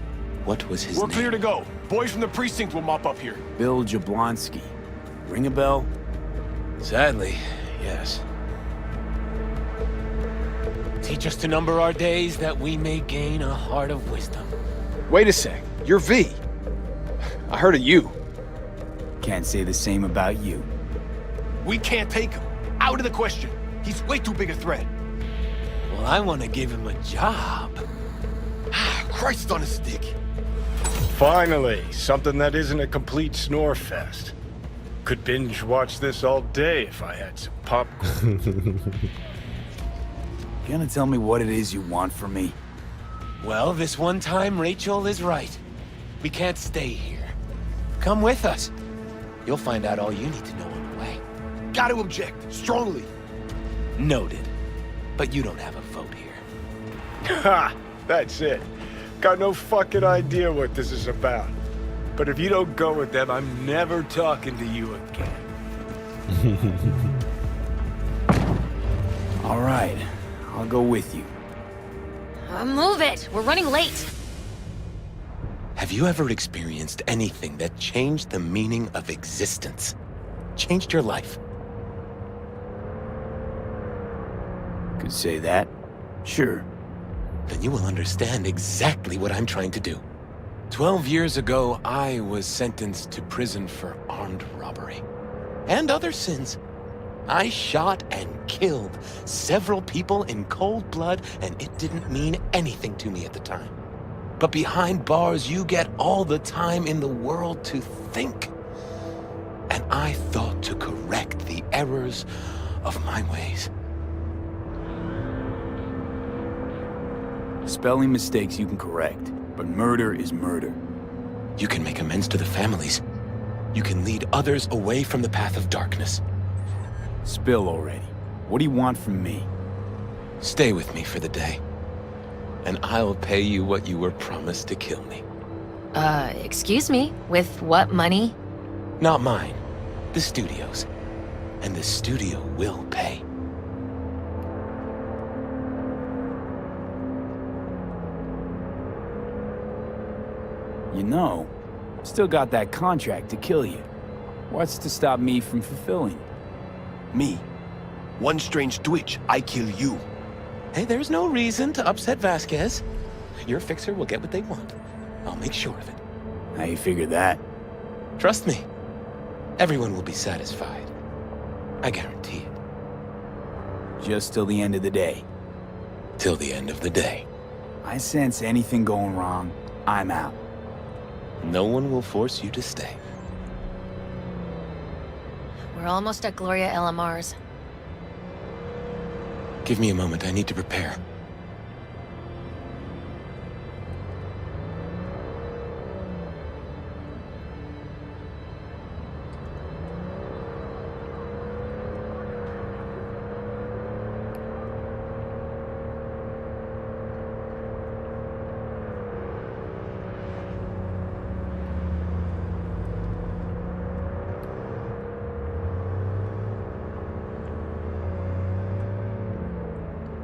[SPEAKER 18] What was his
[SPEAKER 11] We're
[SPEAKER 18] name?
[SPEAKER 11] clear to go. Boys from the precinct will mop up here.
[SPEAKER 3] Bill Jablonski. Ring a bell?
[SPEAKER 18] Sadly, yes. Teach us to number our days that we may gain a heart of wisdom.
[SPEAKER 8] Wait a sec. You're V. I heard of you.
[SPEAKER 3] Can't say the same about you.
[SPEAKER 11] We can't take him. Out of the question. He's way too big a threat.
[SPEAKER 18] Well, I want to give him a job.
[SPEAKER 11] Christ on a stick.
[SPEAKER 5] Finally, something that isn't a complete snore fest. Could binge watch this all day if I had some popcorn.
[SPEAKER 3] Gonna tell me what it is you want from me?
[SPEAKER 18] Well, this one time Rachel is right. We can't stay here. Come with us. You'll find out all you need to know on the way.
[SPEAKER 11] Gotta object. Strongly.
[SPEAKER 18] Noted. But you don't have a vote here.
[SPEAKER 5] Ha! That's it. Got no fucking idea what this is about. But if you don't go with them, I'm never talking to you again.
[SPEAKER 3] All right, I'll go with you.
[SPEAKER 15] Move it! We're running late.
[SPEAKER 6] Have you ever experienced anything that changed the meaning of existence? Changed your life?
[SPEAKER 3] Could say that. Sure.
[SPEAKER 6] Then you will understand exactly what I'm trying to do.
[SPEAKER 18] 12 years ago, I was sentenced to prison for armed robbery.
[SPEAKER 6] And other sins.
[SPEAKER 11] I shot and killed several people in cold blood, and it didn't mean anything to me at the time. But behind bars, you get all the time in the world to think. And I thought to correct the errors of my ways.
[SPEAKER 3] Spelling mistakes you can correct, but murder is murder.
[SPEAKER 11] You can make amends to the families. You can lead others away from the path of darkness.
[SPEAKER 3] Spill already. What do you want from me?
[SPEAKER 11] Stay with me for the day, and I'll pay you what you were promised to kill me.
[SPEAKER 15] Excuse me? With what money?
[SPEAKER 11] Not mine. The studio's. And the studio will pay.
[SPEAKER 3] You know, still got that contract to kill you. What's to stop me from fulfilling?
[SPEAKER 18] Me. One strange twitch, I kill you.
[SPEAKER 11] Hey, there's no reason to upset Vasquez. Your fixer will get what they want. I'll make sure of it.
[SPEAKER 3] How you figure that?
[SPEAKER 11] Trust me. Everyone will be satisfied. I guarantee it.
[SPEAKER 3] Just till the end of the day.
[SPEAKER 11] Till the end of the day.
[SPEAKER 3] I sense anything going wrong, I'm out.
[SPEAKER 11] No one will force you to stay.
[SPEAKER 15] We're almost at Gloria LMR's.
[SPEAKER 11] Give me a moment, I need to prepare.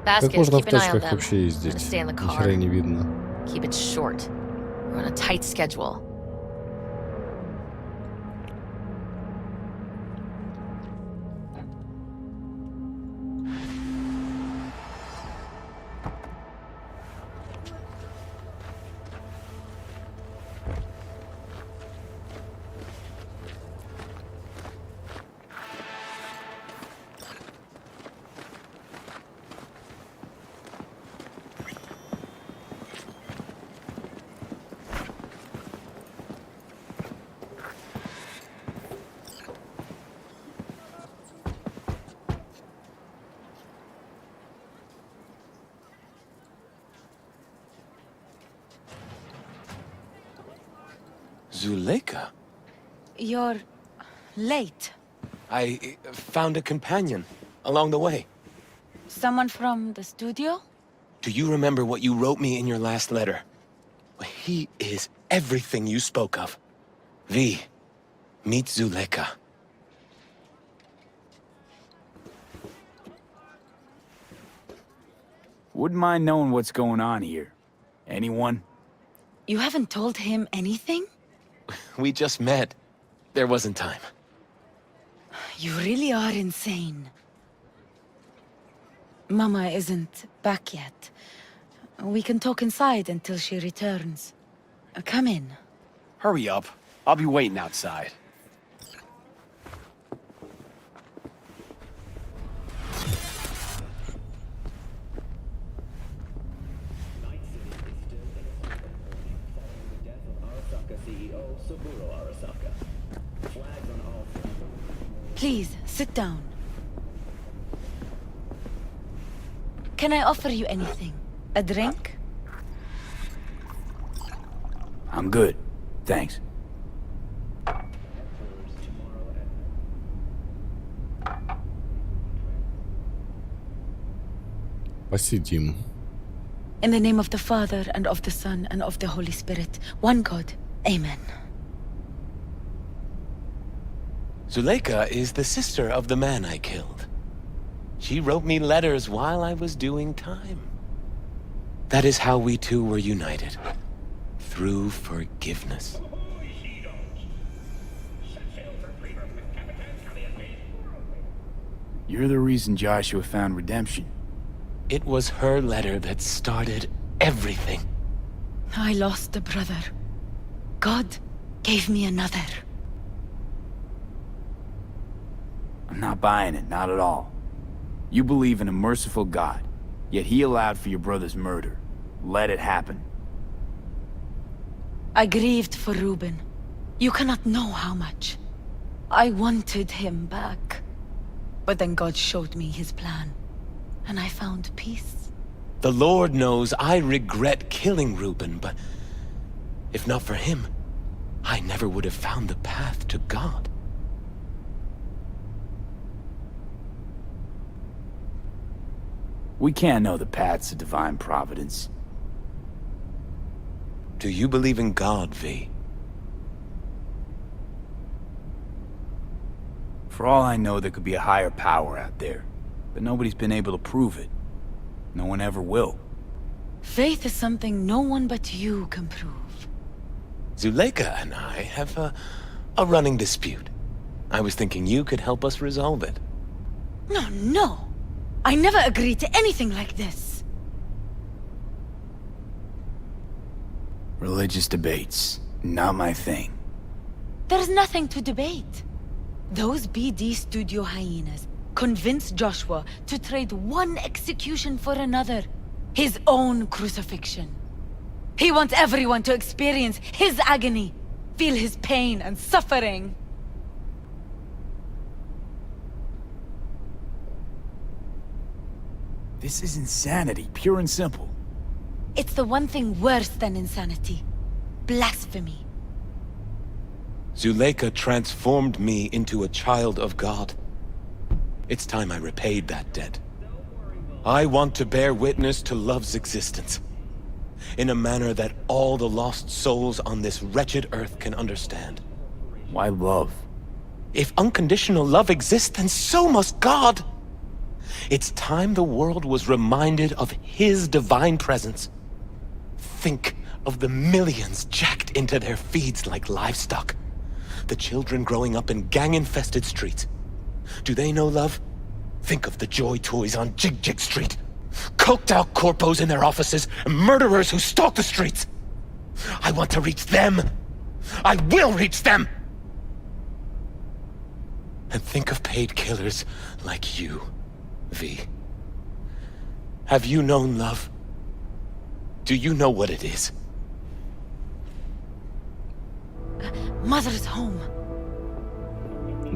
[SPEAKER 1] Как
[SPEAKER 15] Vasquez,
[SPEAKER 1] можно в
[SPEAKER 15] keep an eye on
[SPEAKER 1] тачках
[SPEAKER 15] them.
[SPEAKER 1] вообще
[SPEAKER 15] And
[SPEAKER 1] ездить?
[SPEAKER 15] stay in the
[SPEAKER 1] Ни
[SPEAKER 15] car.
[SPEAKER 1] хера не видно.
[SPEAKER 15] Keep it short. We're on a tight schedule.
[SPEAKER 11] Zuleika?
[SPEAKER 15] You're late.
[SPEAKER 11] I found a companion along the way.
[SPEAKER 15] Someone from the studio?
[SPEAKER 11] Do you remember what you wrote me in your last letter? He is everything you spoke of. V, meet Zuleika.
[SPEAKER 3] Wouldn't mind knowing what's going on here. Anyone?
[SPEAKER 15] You haven't told him anything?
[SPEAKER 11] We just met. There wasn't time.
[SPEAKER 15] You really are insane. Mama isn't back yet. We can talk inside until she returns. Come in.
[SPEAKER 8] Hurry up. I'll be waiting outside.
[SPEAKER 15] Please, sit down. Can I offer you anything? A drink?
[SPEAKER 3] I'm good. Thanks.
[SPEAKER 1] Посидим.
[SPEAKER 15] In the name of the Father, and of the Son, and of the Holy Spirit, one God. Amen.
[SPEAKER 11] Zuleika is the sister of the man I killed. She wrote me letters while I was doing time. That is how we two were united. Through forgiveness.
[SPEAKER 3] You're the reason Joshua found redemption.
[SPEAKER 11] It was her letter that started everything.
[SPEAKER 15] I lost a brother. God gave me another.
[SPEAKER 3] I'm not buying it, not at all. You believe in a merciful God, yet he allowed for your brother's murder. Let it happen.
[SPEAKER 15] I grieved for Ruben. You cannot know how much. I wanted him back. But then God showed me his plan, and I found peace.
[SPEAKER 11] The Lord knows I regret killing Reuben, but if not for him, I never would have found the path to God.
[SPEAKER 3] We can't know the paths of divine providence.
[SPEAKER 11] Do you believe in God, V?
[SPEAKER 3] For all I know, there could be a higher power out there, but nobody's been able to prove it. No one ever will.
[SPEAKER 15] Faith is something no one but you can prove.
[SPEAKER 11] Zuleika and I have a running dispute. I was thinking you could help us resolve it.
[SPEAKER 15] No. I never agreed to anything like this.
[SPEAKER 3] Religious debates, not my thing.
[SPEAKER 15] There's nothing to debate. Those BD studio hyenas convinced Joshua to trade one execution for another. His own crucifixion. He wants everyone to experience his agony, feel his pain and suffering.
[SPEAKER 3] This is insanity, pure and simple.
[SPEAKER 15] It's the one thing worse than insanity. Blasphemy.
[SPEAKER 11] Zuleika transformed me into a child of God. It's time I repaid that debt. I want to bear witness to love's existence, in a manner that all the lost souls on this wretched earth can understand.
[SPEAKER 3] Why love?
[SPEAKER 11] If unconditional love exists, then so must God. It's time the world was reminded of his divine presence. Think of the millions jacked into their feeds like livestock. The children growing up in gang-infested streets. Do they know love? Think of the joy toys on Jig Jig Street. Coked-out corpos in their offices, and murderers who stalk the streets. I want to reach them. I will reach them! And think of paid killers like you, V. Have you known love? Do you know what it is?
[SPEAKER 15] Mother's home.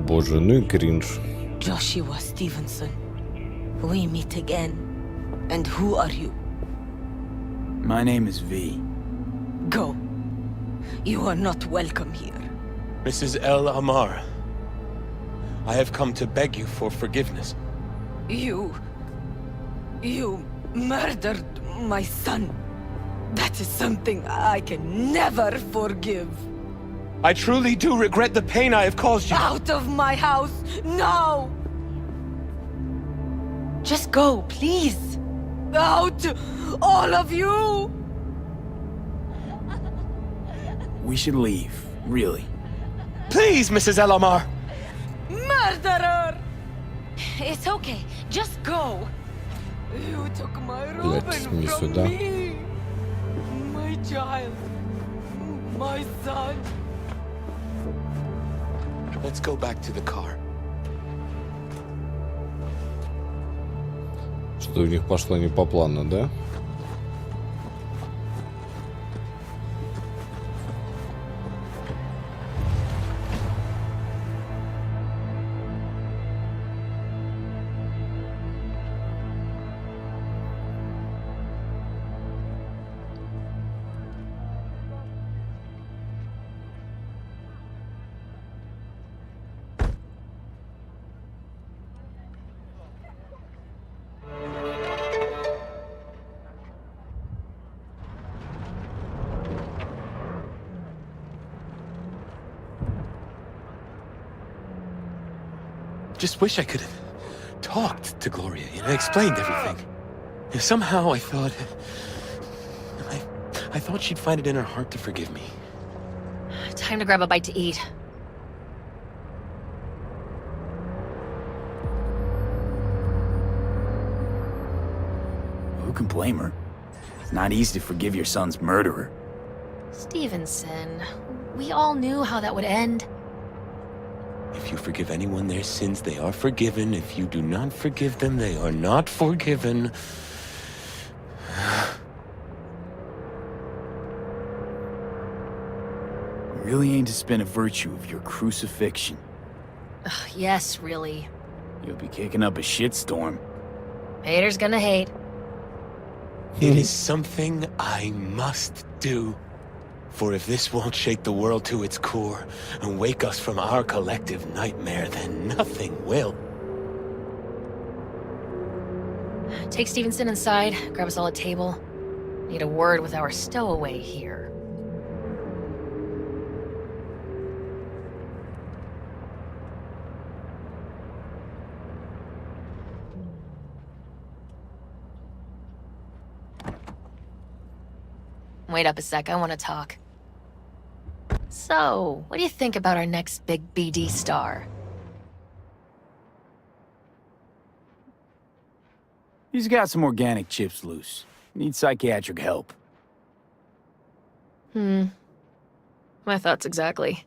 [SPEAKER 1] Боже, ну и кринж.
[SPEAKER 15] Joshua Stevenson. We meet again. And who are you?
[SPEAKER 3] My name is V.
[SPEAKER 15] Go. You are not welcome here.
[SPEAKER 11] Mrs. El Amar, I have come to beg you for forgiveness.
[SPEAKER 15] You murdered my son. That is something I can never forgive.
[SPEAKER 11] I truly do regret the pain I have caused you.
[SPEAKER 15] Out of my house, now! Just go, please. Out, all of you!
[SPEAKER 3] We should leave, really.
[SPEAKER 11] Please, Mrs. El Amar!
[SPEAKER 15] Murderer! It's okay, just go. You took my Ruben from me. My child. My son.
[SPEAKER 11] Let's go back to the car.
[SPEAKER 1] Что у них пошло не по плану, да?
[SPEAKER 11] Just wish I could have talked to Gloria, explained everything. Somehow I thought she'd find it in her heart to forgive me.
[SPEAKER 2] Time to grab a bite to eat.
[SPEAKER 3] Who can blame her? It's not easy to forgive your son's murderer.
[SPEAKER 2] Stevenson, we all knew how that would end.
[SPEAKER 11] If If you forgive anyone their sins, they are forgiven. If you do not forgive them, they are not forgiven.
[SPEAKER 3] Really aim to spin a virtue of your crucifixion.
[SPEAKER 15] Yes, really.
[SPEAKER 3] You'll be kicking up a shitstorm.
[SPEAKER 15] Haters gonna hate.
[SPEAKER 11] It is something I must do. For if this won't shake the world to its core and wake us from our collective nightmare, then nothing will.
[SPEAKER 15] Take Stevenson inside, grab us all a table. Need a word with our stowaway here. Wait up a sec, I want to talk. So, what do you think about our next big BD star?
[SPEAKER 3] He's got some organic chips loose. Needs psychiatric help.
[SPEAKER 15] My thoughts exactly.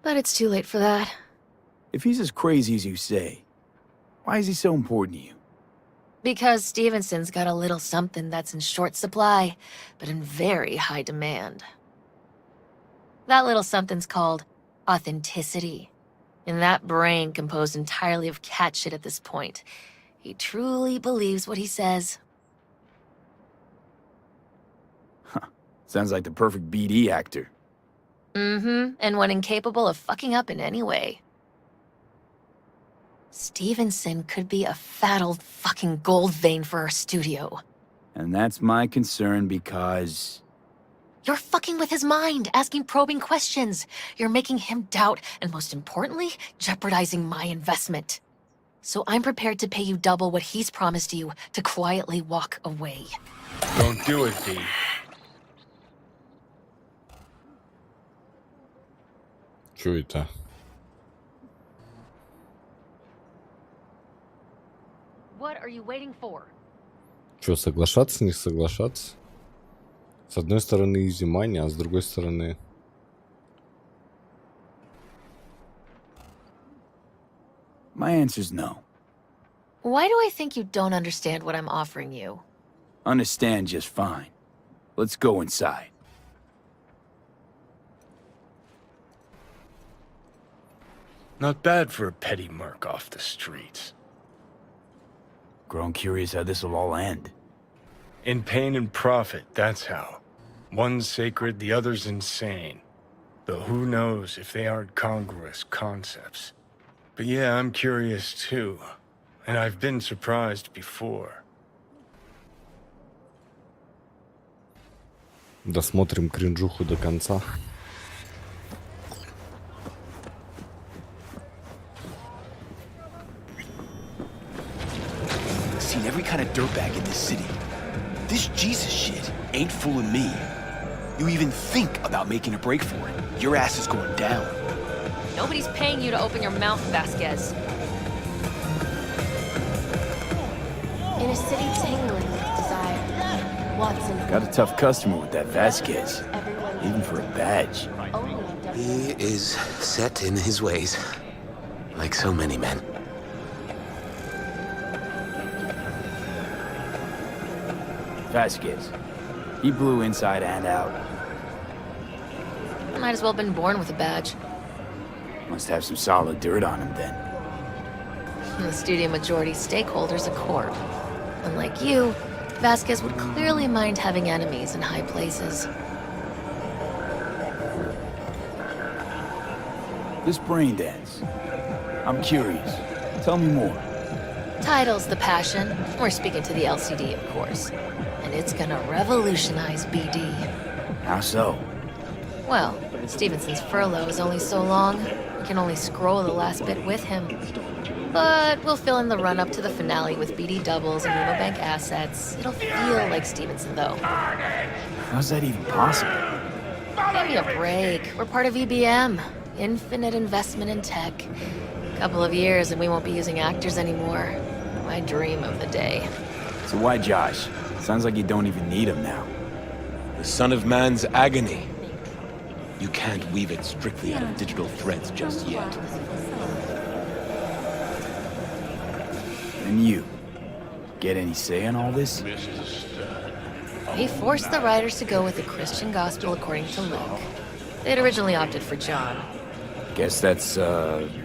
[SPEAKER 15] But it's too late for that.
[SPEAKER 3] If he's as crazy as you say, why is he so important to you?
[SPEAKER 15] Because Stevenson's got a little something that's in short supply, but in very high demand. That little something's called authenticity. And that brain composed entirely of cat shit at this point. He truly believes what he says.
[SPEAKER 3] Sounds like the perfect BD actor.
[SPEAKER 15] And one incapable of fucking up in any way. Stevenson could be a fat old fucking gold vein for our studio.
[SPEAKER 3] And that's my concern because...
[SPEAKER 15] You're fucking with his mind, asking probing questions. You're making him doubt, and most importantly, jeopardizing my investment. So I'm prepared to pay you double what he's promised you to quietly walk away.
[SPEAKER 5] Don't do it, V.
[SPEAKER 1] Чё это?
[SPEAKER 15] What are you waiting for?
[SPEAKER 1] Чё, соглашаться, не соглашаться? С одной стороны изи мани, а с другой стороны...
[SPEAKER 3] My answer's no.
[SPEAKER 15] Why do I think you don't understand what I'm offering you?
[SPEAKER 3] Understand just fine. Let's go inside.
[SPEAKER 5] Not bad for a petty merc off the streets.
[SPEAKER 3] Grown curious how this'll all end.
[SPEAKER 5] In pain and profit, that's how. One's sacred, the other's insane. Though who knows if they aren't congruous concepts. But yeah, I'm curious too. And I've been surprised before.
[SPEAKER 1] Досмотрим кринжуху до конца.
[SPEAKER 18] Seen every kind of dirtbag in this city. This Jesus shit ain't fooling me. You even think about making a break for it, your ass is going down.
[SPEAKER 15] Nobody's paying you to open your mouth, Vasquez.
[SPEAKER 16] In a city tingling with desire, Watson.
[SPEAKER 3] Got a tough customer with that Vasquez, even for a badge.
[SPEAKER 11] He is set in his ways, like so many men.
[SPEAKER 3] Vasquez. He blew inside and out.
[SPEAKER 15] Might as well have been born with a badge.
[SPEAKER 3] Must have some solid dirt on him then.
[SPEAKER 15] The studio majority stakeholder's a corp. Unlike you, Vasquez would clearly mind having enemies in high places.
[SPEAKER 3] This brain dance. I'm curious. Tell me more.
[SPEAKER 15] Title's the passion. We're speaking to the LCD, of course. And it's gonna revolutionize BD.
[SPEAKER 3] How so?
[SPEAKER 15] Well, Stevenson's furlough is only so long. We can only scroll the last bit with him. But we'll fill in the run-up to the finale with BD doubles and Unibank assets. It'll feel like Stevenson, though.
[SPEAKER 3] How's that even possible?
[SPEAKER 15] Give me a break. We're part of EBM. Infinite investment in tech. Couple of years and we won't be using actors anymore. My dream of the day.
[SPEAKER 3] So why Josh? Sounds like you don't even need him now.
[SPEAKER 11] The son of man's agony. You can't weave it strictly out of digital threads just yet.
[SPEAKER 3] And you, get any say in all this?
[SPEAKER 20] He forced the writers to go with the Christian gospel according to Luke. They'd originally opted for John.
[SPEAKER 3] Guess that's,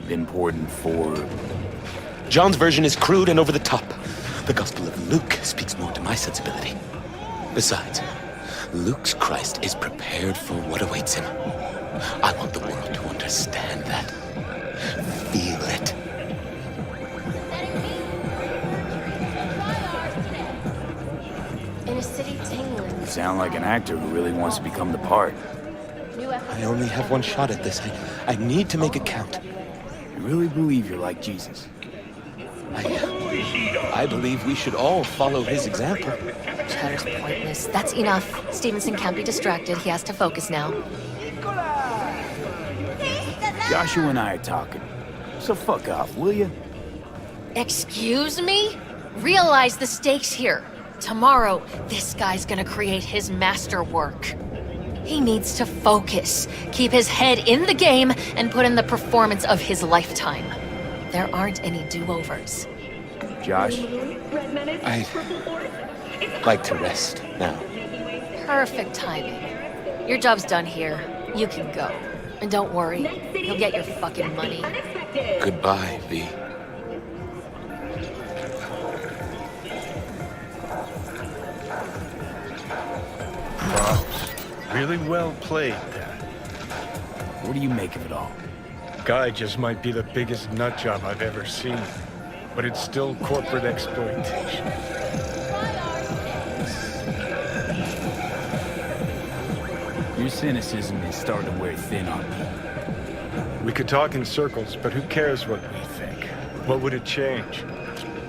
[SPEAKER 3] important for...
[SPEAKER 11] John's version is crude and over the top. The Gospel of Luke speaks more to my sensibility. Besides, Luke's Christ is prepared for what awaits him. I want the world to understand that. Feel it.
[SPEAKER 16] In a city tingling.
[SPEAKER 3] You sound like an actor who really wants to become the part.
[SPEAKER 11] I only have one shot at this. I need to make it count.
[SPEAKER 3] You really believe you're like Jesus?
[SPEAKER 11] I believe we should all follow his example.
[SPEAKER 20] Chatter's pointless. That's enough. Stevenson can't be distracted. He has to focus now.
[SPEAKER 3] Joshua and I are talking. So fuck off, will you?
[SPEAKER 20] Excuse me? Realize the stakes here. Tomorrow, this guy's gonna create his masterwork. He needs to focus, keep his head in the game, and put in the performance of his lifetime. There aren't any do-overs.
[SPEAKER 3] Josh?
[SPEAKER 11] I'd like to rest now.
[SPEAKER 20] Perfect timing. Your job's done here. You can go. And don't worry, you'll get your fucking money.
[SPEAKER 11] Goodbye, V.
[SPEAKER 5] Really well played, Dad.
[SPEAKER 3] What do you make of it all?
[SPEAKER 5] Guy just might be the biggest nut job I've ever seen, but it's still corporate exploitation.
[SPEAKER 3] Your cynicism is starting to wear thin on me.
[SPEAKER 5] We could talk in circles, but who cares what we think? What would it change?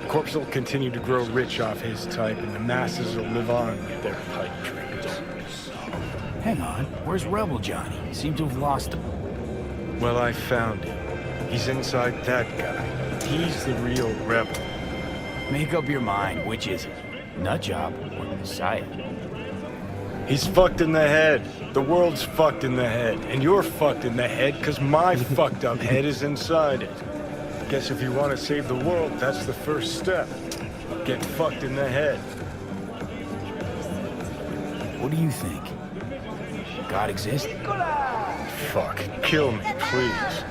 [SPEAKER 5] Corpse will continue to grow rich off his type, and the masses will live on with their pipe dreams.
[SPEAKER 3] Hang on, where's Rebel Johnny? Seem to have lost him.
[SPEAKER 5] Well, I found him. He's inside that guy. He's the real rebel.
[SPEAKER 3] Make up your mind, which is it? Nutjob or Messiah?
[SPEAKER 5] He's fucked in the head. The world's fucked in the head. And you're fucked in the head because my fucked up head is inside it. Guess if you want to save the world, that's the first step. Get fucked in the head.
[SPEAKER 3] What do you think? God exists?
[SPEAKER 5] Fuck. Kill me, please.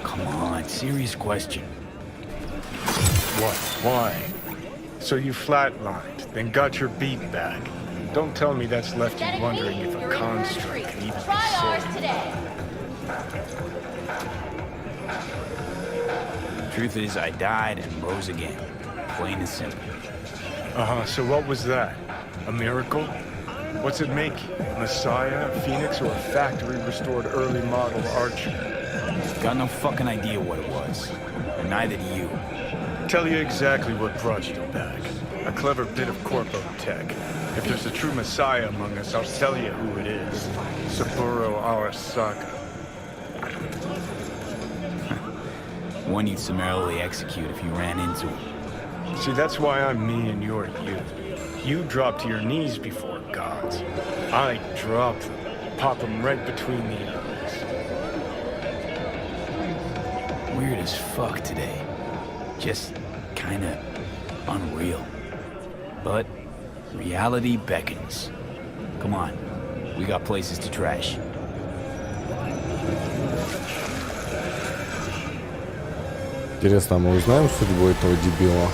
[SPEAKER 3] Come on, serious question.
[SPEAKER 5] What? Why? So you flatlined, then got your beat back. Don't tell me that's left you wondering if a construct can even be saved.
[SPEAKER 3] Truth is, I died and rose again. Plain and simple.
[SPEAKER 5] Uh-huh, so what was that? A miracle? What's it make you? A messiah, a phoenix, or a factory-restored early model archer?
[SPEAKER 3] Got no fucking idea what it was. And neither do you.
[SPEAKER 5] Tell you exactly what brought you back. A clever bit of corpo tech. If there's a true messiah among us, I'll tell you who it is. Saburo Arasaka.
[SPEAKER 3] One you'd summarily execute if you ran into him.
[SPEAKER 5] See, that's why I'm me and you're you. You drop to your knees before gods. I drop them, pop them right between the eyes.
[SPEAKER 3] Weird as fuck today. Just kinda unreal. But reality beckons. Come on, we got places to trash.
[SPEAKER 1] Интересно, а мы узнаем судьбу этого дебила?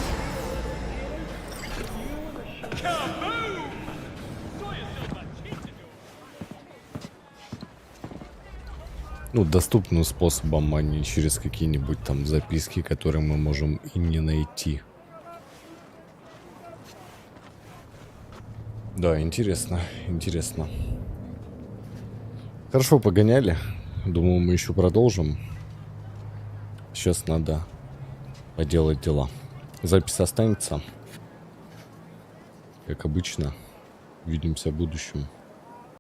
[SPEAKER 1] Ну, доступным способом, а не через какие-нибудь там записки, которые мы можем и не найти. Да, интересно, интересно. Хорошо, погоняли. Думаю, мы еще продолжим. Сейчас надо поделать дела. Запись останется. Как обычно. Увидимся в будущем.